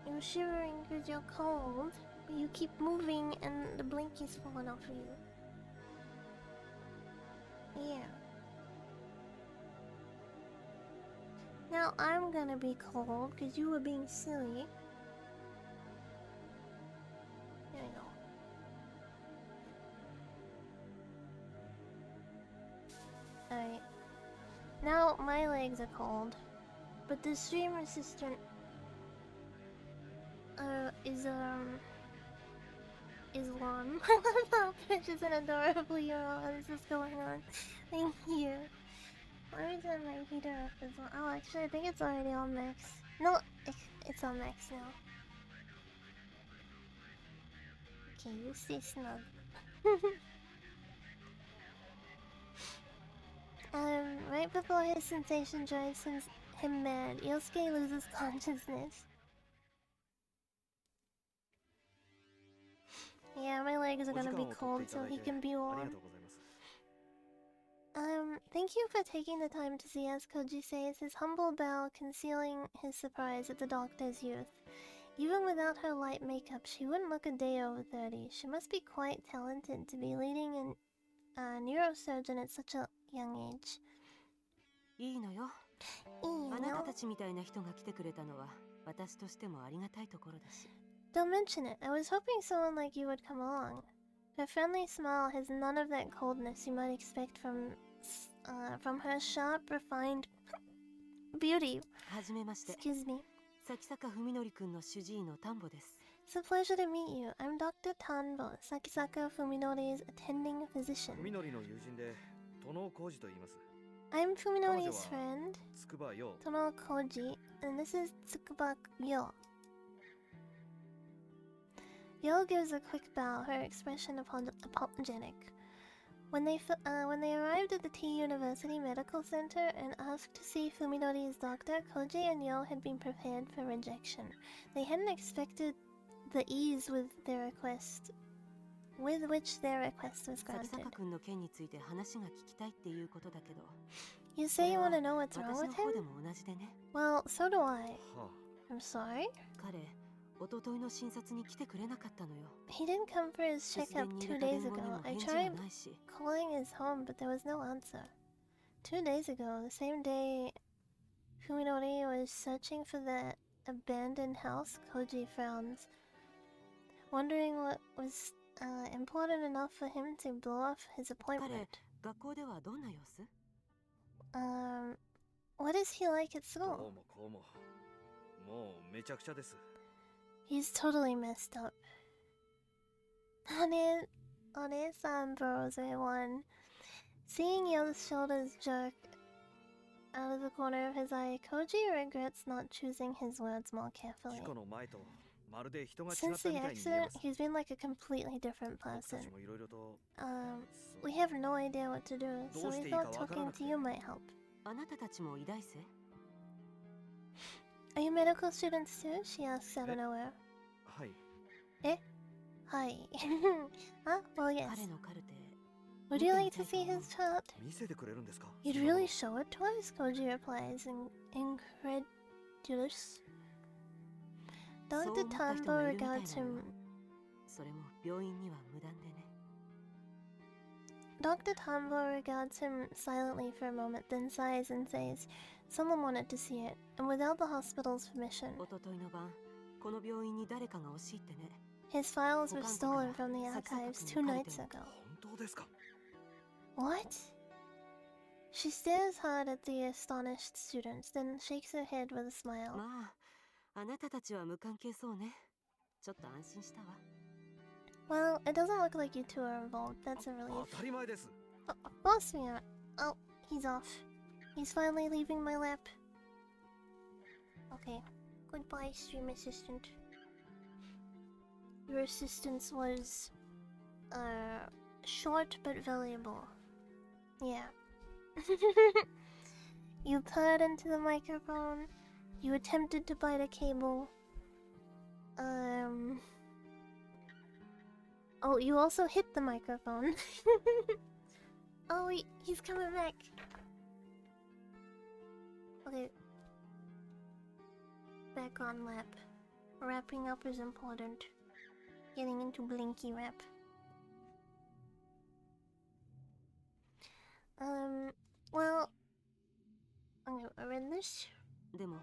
You're shivering because you're cold, but you keep moving and the blankie's falling off of you. Yeah. Now I'm gonna be cold because you were being silly. There we go. Alright. Now my legs are cold, but the stream assistant is warm. Which is an adorably this is going on. Thank you. Let me turn my heater up as well. Oh, actually, I think it's already on max. No, it's on max now. Okay, you stay snug. Right before his sensation drives him mad, Yosuke loses consciousness. Yeah, my legs are gonna be cold, so he can be warm. Thank you for taking the time to see us, Koji says, his humble bow concealing his surprise at the doctor's youth. Even without her light makeup, she wouldn't look a day over 30. She must be quite talented to be leading a neurosurgeon at such a young age. いいのよ。いいの。あなたたちみたいな人が来てくれたのは私としてもありがたいところだし。Don't mention it. I was hoping someone like you would come along. Her friendly smile has none of that coldness you might expect from her sharp, refined beauty. はじめまして。 Excuse me. 崎坂文則くんの主治医の丹保です。 It's a pleasure to meet you. I'm Dr. Tanbo, Sakisaka Fuminori's attending physician. 文則の友人で殿浩二と言います。 I'm Fuminori's friend, 筑波陽 Tono Koji, and this is Tsukuba Yo. Yo gives a quick bow, her expression apologetic. When they arrived at the T University Medical Center and asked to see Fuminori's doctor, Koji and Yo had been prepared for rejection. They hadn't expected the ease with which their request was 崎 granted. 坂くんの件について話が聞きたいっていうことだけど。 You say you want to know what's wrong 私 with の方で him? も同じでね。 Well, so do I. は I'm sorry. 彼、一昨日の診察に来てくれなかったのよ。 He didn't come for his 留守 checkup 電に 2 入れた days 伝言に ago. も I 返事が tried ないし。 calling his home, but there was no answer. 2 days ago, the same day Fuminori was searching for the abandoned house, Koji frowns, wondering what was important enough for him to blow off his 彼 appointment. 学校ではどんな様子？ What is he like at どう school? もこうも。もうめちゃくちゃです。 He's totally messed up. Onesan burrows one. Seeing Yo's shoulders jerk out of the corner of his eye, Koji regrets not choosing his words more 事 carefully. 故の前とまるで人が違っ Since た the みたいに見え accident, ます。 he's been like a completely different 僕た person. ちもいろいろと We have no idea what to do, so どうし we ていいか thought わから talking なく to て。 you might help. あなたたちも医大生？ Are you medical students too? She asks out of nowhere. はい。 Hi. Huh? Well, yes. 彼のカルテ Would you like to see his chart? 見せてくれるんですか？ You'd そんなの really show it to us? Koji replies, incredulous. そう思 Dr. った人 Tambo もいるみたいな regards のよ him. それも病院には無断でね。 Dr. Tambo regards him silently for a moment, then sighs and says, "Someone wanted to see it, and without the hospital's permission." おとといの晩この病院に誰かが押し入ってね。 His files were stolen from the archives 2 nights ago. 本当ですか？ What? She stares hard at the astonished students, then shakes her head with a smile. まああなたたちは無関係そうね。ちょっと安心したわ。 Well, it doesn't look like you two are involved. That's a 当 relief. たり前です。 Of course we are. Oh, he's off. He's finally leaving my lap. Okay. Goodbye, stream assistant. Your assistance was, short but valuable. Yeah. You purred into the microphone. You attempted to bite a cable. Oh, you also hit the microphone. Oh, wait, he's coming back. Okay. Back on lap. Wrapping up is important. Getting into Blinky wrap. Well, okay, I read this. でも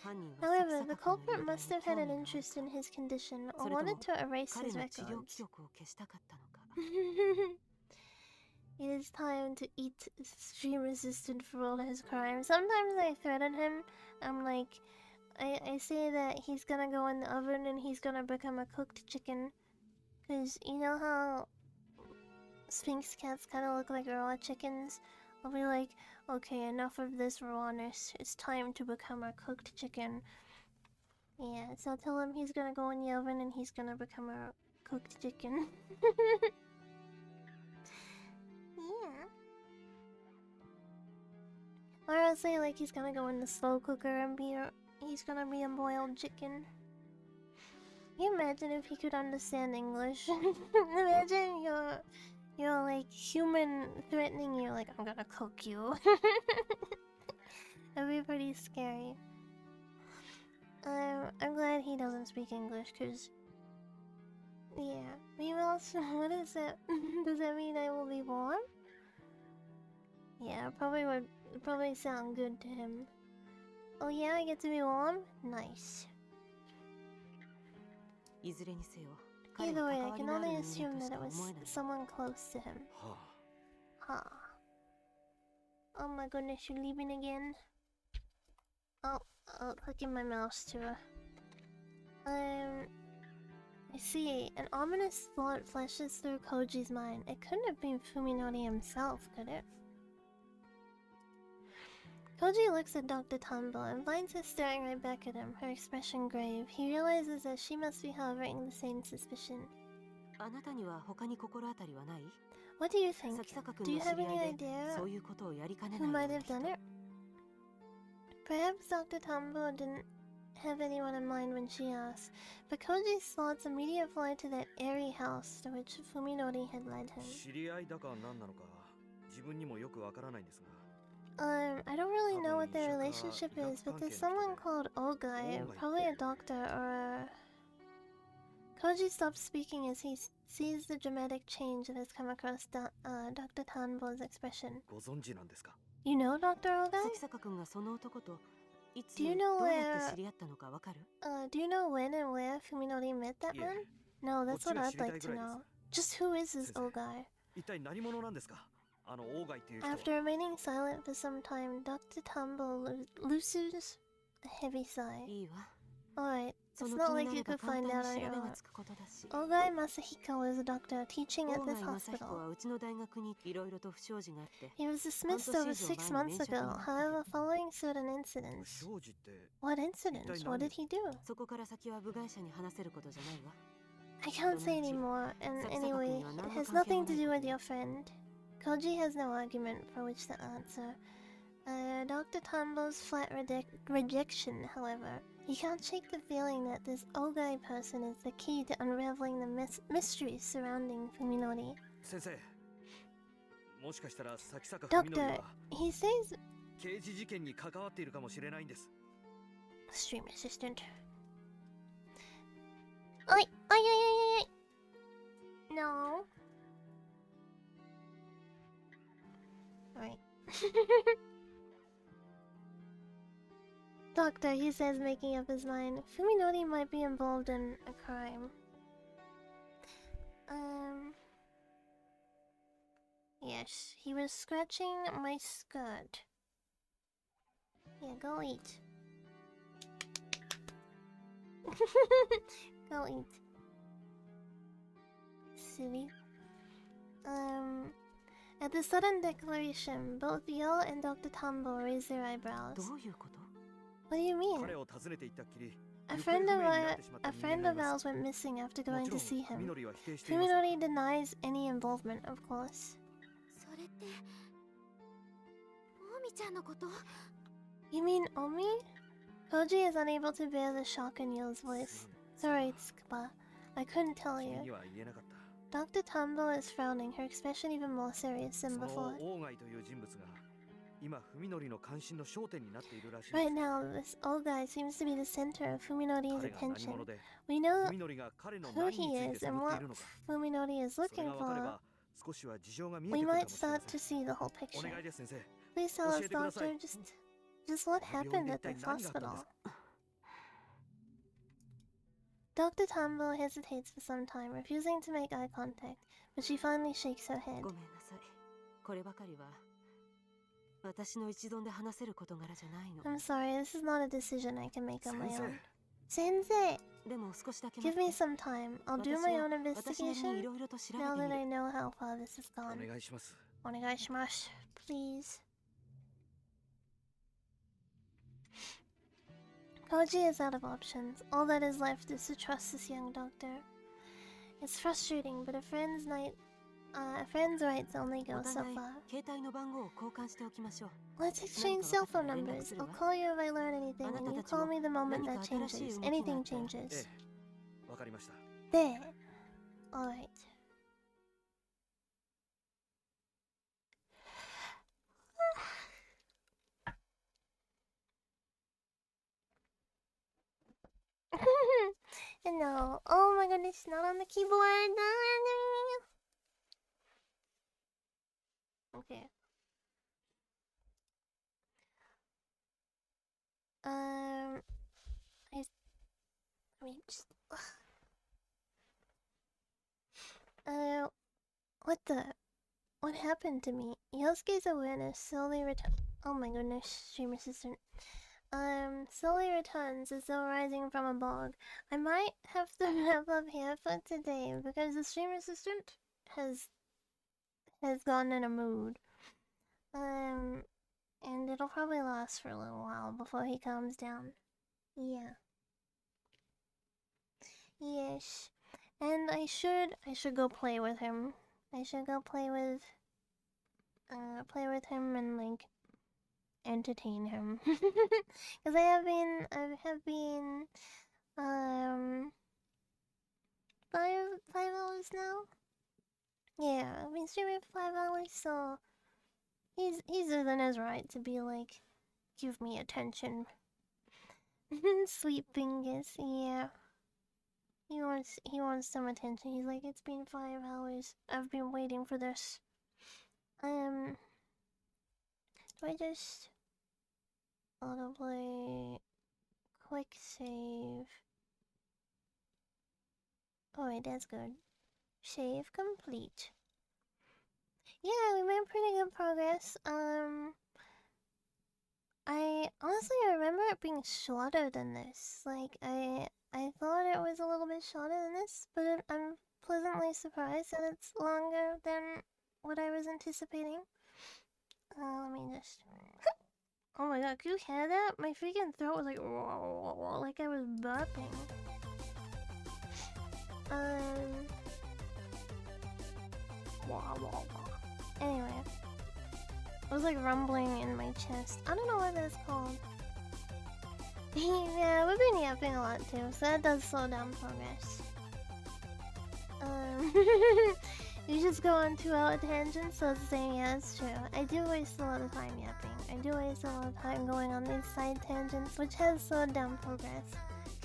犯人は However, 先 the 坂君 culprit の容体 must に have 興 had 味 an があった interest in his condition or それとも wanted to erase 彼 his の治療 records. 記録を消したかったのか。 It is time to eat stream assistant for all his crimes. Sometimes I threaten him. I'm like, I say that he's gonna go in the oven and he's gonna become a cooked chicken. Cause you know how Sphinx cats kind of look like raw chickens? I'll be like, okay, enough of this rawness. It's time to become a cooked chicken. Yeah, so I'll tell him he's gonna go in the oven and he's gonna become a cooked chicken. Yeah. Or I'll say like he's gonna go in the slow cooker and he's gonna be a boiled chicken. Can you imagine if he could understand English? Imagine you're like human threatening you, like I'm gonna cook you. That'd be pretty scary. I'm glad he doesn't speak English, cause yeah. Meanwhile, what is that? Does that mean I will be warm? Yeah, probably sound good to him. Oh yeah, I get to be warm? Nice. いずれにせよ彼 Either は way, 関 I わり can のある only 人間 assume とし that か it was 思えない。 someone close to him. は Huh. Oh my goodness, you're leaving again? Oh, clicking my mouse too. I see. An ominous thought flashes through Koji's mind. It couldn't have been Fuminori himself, could it? Koji looks at Dr. Tambo and finds her staring right back at him, her expression grave. He realizes that she must be harboring the same suspicion. あなたには他に心当たりはない？ What do you think? 先坂 Do 君 you の知 have り any 合いで idea そういうことをやりかね who ないよ might うな have 人。 done it? Perhaps Dr. Tambo didn't have anyone in mind when she asked, but Koji's thoughts immediately fly to that airy house to which Fuminori had led him. 知り合いだか何なのか自分にもよくわからないんですが。 I don't really know what their relationship is, but there's someone called Ogai, probably a doctor or a... Koji stops speaking as he sees the dramatic change that has come across Dr. Tanbo's expression. ご存知なんですか？ You know Dr. Ogai? 先坂君がその男といつ Do you ど know うやって where- 知り合ったのかわかる？ Do you know when and where Fuminori met that Yeah. man? No, that's what こっちが I'd 知りたい like ぐ to らいで know. す。Just who is this 先生 old guy? 一体何者なんですか、あのオーガイっていう人は。 After remaining silent for some time, Dr. Tumble looses a heavy sigh. いいわ。 Alright, そ it's の気 not に like な you れば could 簡 find 単 out に on 調べ your が own. つくことだし。 Ogai Masahiko was a doctor teaching at 大 this 貝正彦 hospital. はうちの大学にいろいろと不祥事があって、 He was dismissed over 6 months ago, however, following certain 不 incidents. 祥事って What incidents? What did he do? そこから先は部外者に話せることじゃないわ。 I can't say anymore, and anyway, it has nothing to do with your friend. Koji has no argument for which to answer. Dr. Tambo's flat rejection, however. He can't shake the feeling that this Ogai person is the key to unraveling the mysteries surrounding Fuminori. 先生、もしかしたら先坂文則 Doctor, は he says... 刑事事件に関わっているかもしれないんです。 Stream assistant. Oi! Oi! Oi! Oi! Oi! No. Alright. Doctor, he says, making up his mind. Fuminori might be involved in a crime. Yes, he was scratching my skirt. Yeah, go eat. Go eat. Silly. At the sudden declaration, both Yo and Dr. Tambo raised their eyebrows. どういうこと？ What do you mean? 彼を訪ねていったっきり、 A 行方不 friend 明 of になってしまった a 人間 friend がい of ます。 ours went missing after も going ちろ to ん see him. 文則は否定しています。 Fuminori denies any involvement, of course. それってオミちゃんのこと？ You mean Omi? Koji is unable to bear the shock in Yo's voice. Sorry, Tsukuba. I couldn't tell 君 you. には言えなかった。 Dr. Tambo is frowning, her expression even more serious そ than の before. オーガイという人物が今文則の関心の焦点になっているらしい。 Right now, this old guy seems to be the center of Fuminori's 彼が何 attention. 者で、 We know 文則が彼の who 何につ he いて is 探 and ってい what るのか。 Fuminori is それ looking が分かれ for. ば少しは事情が見え We てくる might かもしれま start せ to ん。 see the whole お picture. 願いです先生。 Please tell us, 教えてください。 doctor, just what 病院 happened で at 一体 this 何があったんで hospital. すか。 Dr. Tambo hesitates for some time, refusing to make eye contact, but she finally shakes her head. ごめんなさい。こればかりは私の一存で話せる事柄じゃないの。 I'm sorry, this is not a decision I can make on my 先生 own. Sensei, でも少しだけ待 give って。 me some time. I'll do 私 my は own 私なりにい investigation ろいろと調べ now て that み I る。 know how far this has お gone. 願いします。 Onegaishimasu, please. Koji is out of options. All that is left is to trust this young doctor. It's frustrating, but a friend's rights only お go so 互い far. 携帯の番号を交換しておきましょう。 Let's exchange cell phone numbers. I'll call you if I learn anything, and you call me the moment that changes. Anything え changes. え、わかりました。 There. Alright. No. Oh my goodness, not on the keyboard. Okay. I mean, just. What the? What happened to me? Yosuke's awareness slowly oh my goodness, stream assistant. Slowly returns as though rising from a bog. I might have to wrap up here for today because the stream assistant has gone in a mood. And it'll probably last for a little while before he calms down. Yeah. Yes. And I should go play with him. I should go play with him and like entertain him. Cause I have been 5 hours now. Yeah, I've been streaming for 5 hours, so he's within his right to be like, give me attention. Sweet fingers, yeah. He wants some attention. He's like, it's been 5 hours. I've been waiting for this. Do I just autoplay quick save? Alright, that's good. Shave complete. Yeah, we made pretty good progress. I honestly remember it being shorter than this. Like, I thought it was a little bit shorter than this, but I'm pleasantly surprised that it's longer than what I was anticipating. Let me just... Oh my god, can you hear that? My freaking throat was like I was burping. Anyway. It was like rumbling in my chest. I don't know what that's called. Yeah, we've been yapping a lot too, so that does slow down progress. You just go on 2-hour tangents, so it's saying, yeah, that's true. I do waste a lot of time yapping. I do waste a lot of time going on these side tangents, which has slowed down progress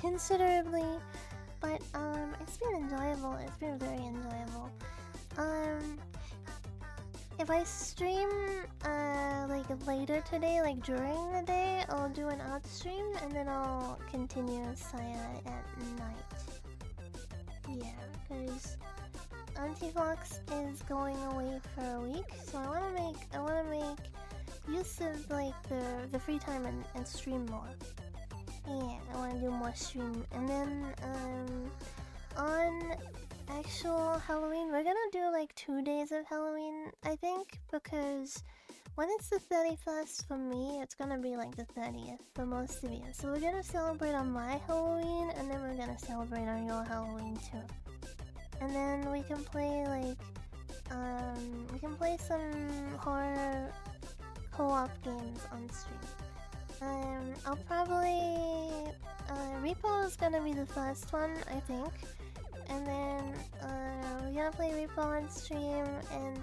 considerably. But, it's been enjoyable. It's been very enjoyable. If I stream, like later today, like during the day, I'll do an art stream, and then I'll continue Saya at night. Yeah, because Auntie Fox is going away for a week, so I wanna make use of like the free time and stream more. Yeah, I wanna do more stream, and then on actual Halloween, we're gonna do like 2 days of Halloween, I think, because when it's the 31st for me, it's gonna be like the 30th for most of you. So we're gonna celebrate on my Halloween, and then we're gonna celebrate on your Halloween too. And then we can play like, we can play some horror co-op games on stream. I'll probably, Repo is gonna be the first one, I think. And then, we're gonna play Repo on stream, and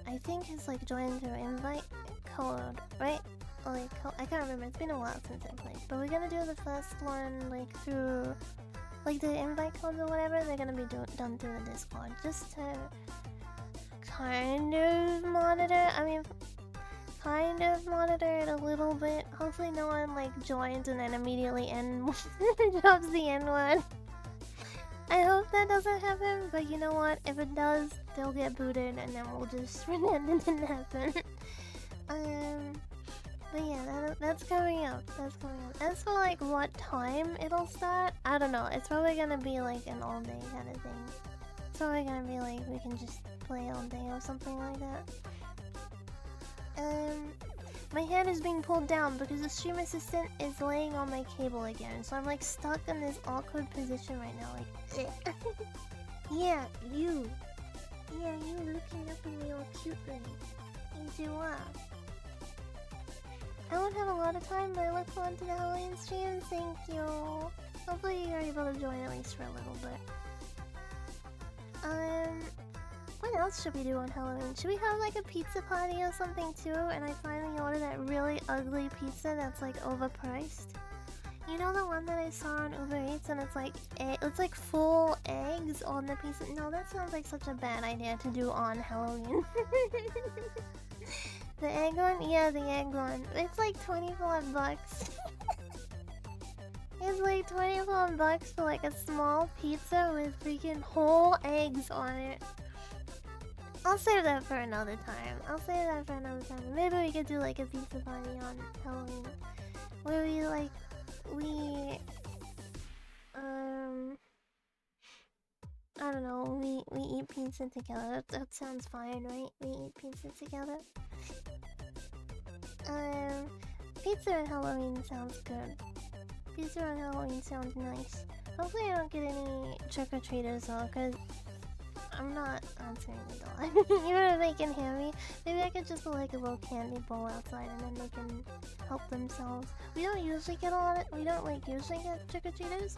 I think it's like join through invite code, right? Or like, I can't remember, it's been a while since I played. But we're gonna do the first one, like, through, like, the invite codes or whatever, they're gonna be done through the Discord, just to kind of monitor, kind of monitor it a little bit. Hopefully no one, like, joins and then immediately drops the N-word. I hope that doesn't happen, but you know what? If it does, they'll get booted, and then we'll just pretend it didn't happen. But yeah, that's coming up. That's coming up. As for like what time it'll start, I don't know. It's probably gonna be like an all-day kind of thing. It's probably gonna be like we can just play all day or something like that. My head is being pulled down because the stream assistant is laying on my cable again, so I'm like stuck in this awkward position right now, like yeah, you looking up at me all cutely. Yes, you are. I won't have a lot of time, but I look forward to the Halloween stream. Thank you. Hopefully you're able to join at least for a little bit. What else should we do on Halloween? Should we have like a pizza party or something too? And I finally ordered that really ugly pizza that's like overpriced. You know the one that I saw on Uber Eats and it's like full eggs on the pizza? No, that sounds like such a bad idea to do on Halloween. The egg one? Yeah, the egg one. It's like 24 bucks. It's like 24 bucks for like a small pizza with freaking whole eggs on it. I'll save that for another time. Maybe we could do like a pizza party on Halloween. Where I don't know, we eat pizza together. That sounds fine, right? We eat pizza together. Pizza on Halloween sounds good. Pizza on Halloween sounds nice. Hopefully I don't get any trick-or-treaters though, cause I'm not answering the door. Even if they can hear me, maybe I could just put like a little candy bowl outside and then they can help themselves. We don't usually get trick-or-treaters.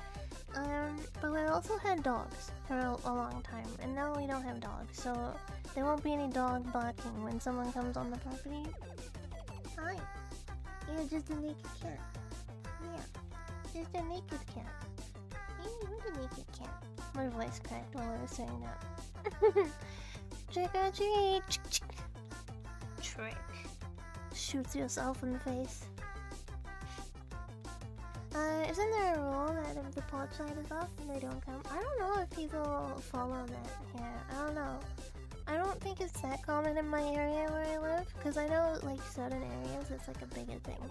But we also had dogs for a long time, and now we don't have dogs, so there won't be any dog barking when someone comes on the property. Hi. You're just a naked cat. Yeah. Just a naked cat. You're a naked cat. My voice cracked while I was saying that. Trick or treat! Trick. Shoots yourself in the face. Isn't there a rule that if the pop side is off, then they don't come? I don't know if people follow that here. I don't know. I don't think it's that common in my area where I live, because I know, like, certain areas it's like a bigger thing.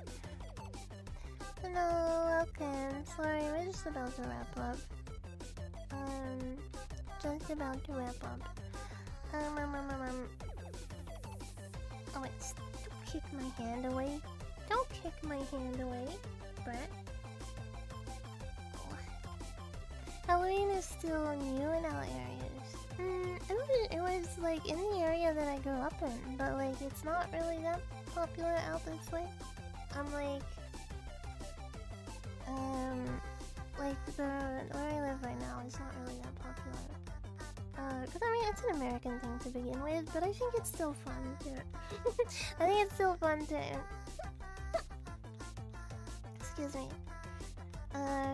Hello, welcome. Sorry, we're just about to wrap up. Just about to wrap up. Oh wait, don't kick my hand away. Don't kick my hand away, Brett. Halloween is still new in our areas. I don't think it was like in the area that I grew up in, but like it's not really that popular out this way. I'm like where I live right now is not really that popular. Cause I mean it's an American thing to begin with, but I think it's still fun to. I think it's still fun to. Excuse me.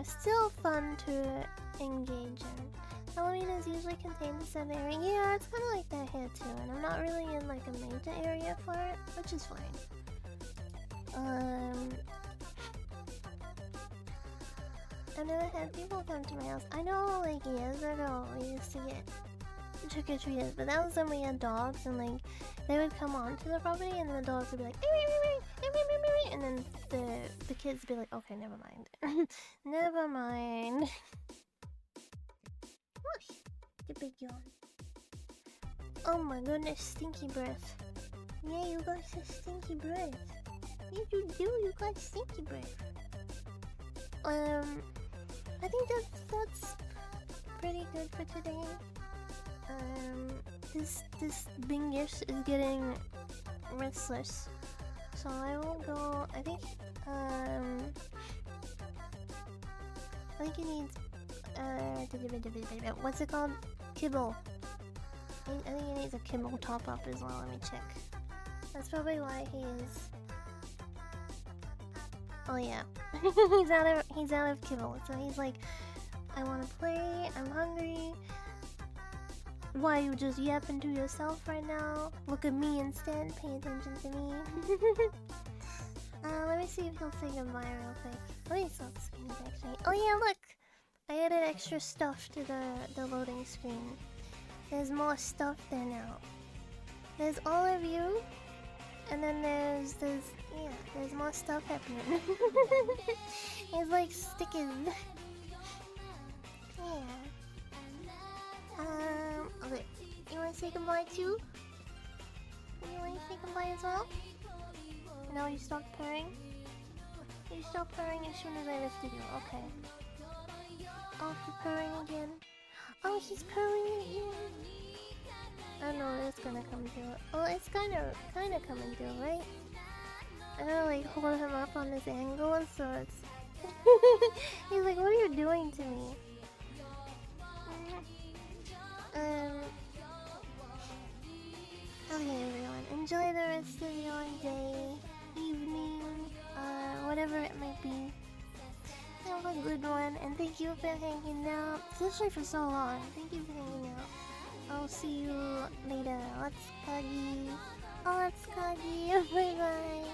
Still fun to engage in. Halloween is usually contained in some area. Yeah, it's kind of like that here too, and I'm not really in like a major area for it, which is fine. I've never had people come to my house. I know, like years ago, we used to get trick-or-treaters, but that was when we had dogs, and like they would come onto the property, and then the dogs would be like, and then the kids would be like, okay, never mind, never mind. Whoosh, the big yawn. Oh my goodness, stinky breath. Yeah, you got such stinky breath. Yes, you do. You got stinky breath. I think that's pretty good for today. This Bingish is getting restless, so I will go. I think it needs what's it called? Kibble. I think it needs a kibble top up as well. Let me check. That's probably why he's. Oh yeah, he's out of kibble. So he's like, I want to play. I'm hungry. Why you just yapping to yourself right now? Look at me instead. Pay attention to me. Let me see if he'll say goodbye real quick. Let me stop the screen actually. Oh yeah, look! I added extra stuff to the loading screen. There's more stuff there now. There's all of you, and then there's more stuff happening. It's like stickers. Yeah. Okay. You wanna say goodbye too? You wanna say goodbye as well? No, you stopped purring? You stopped purring as soon as I lifted you. Okay. Oh, he's purring again. Oh, he's purring again. I know it's gonna come through. Oh, it's kinda coming through, right? I gotta like hold him up on this angle so it's. He's like, what are you doing to me? Okay, everyone. Enjoy the rest of your day, evening, whatever it might be. Have a good one, and thank you for hanging out, especially for so long. Thank you for hanging out. I'll see you later. Let's Kagi. Oh, let's Kagi. Bye bye.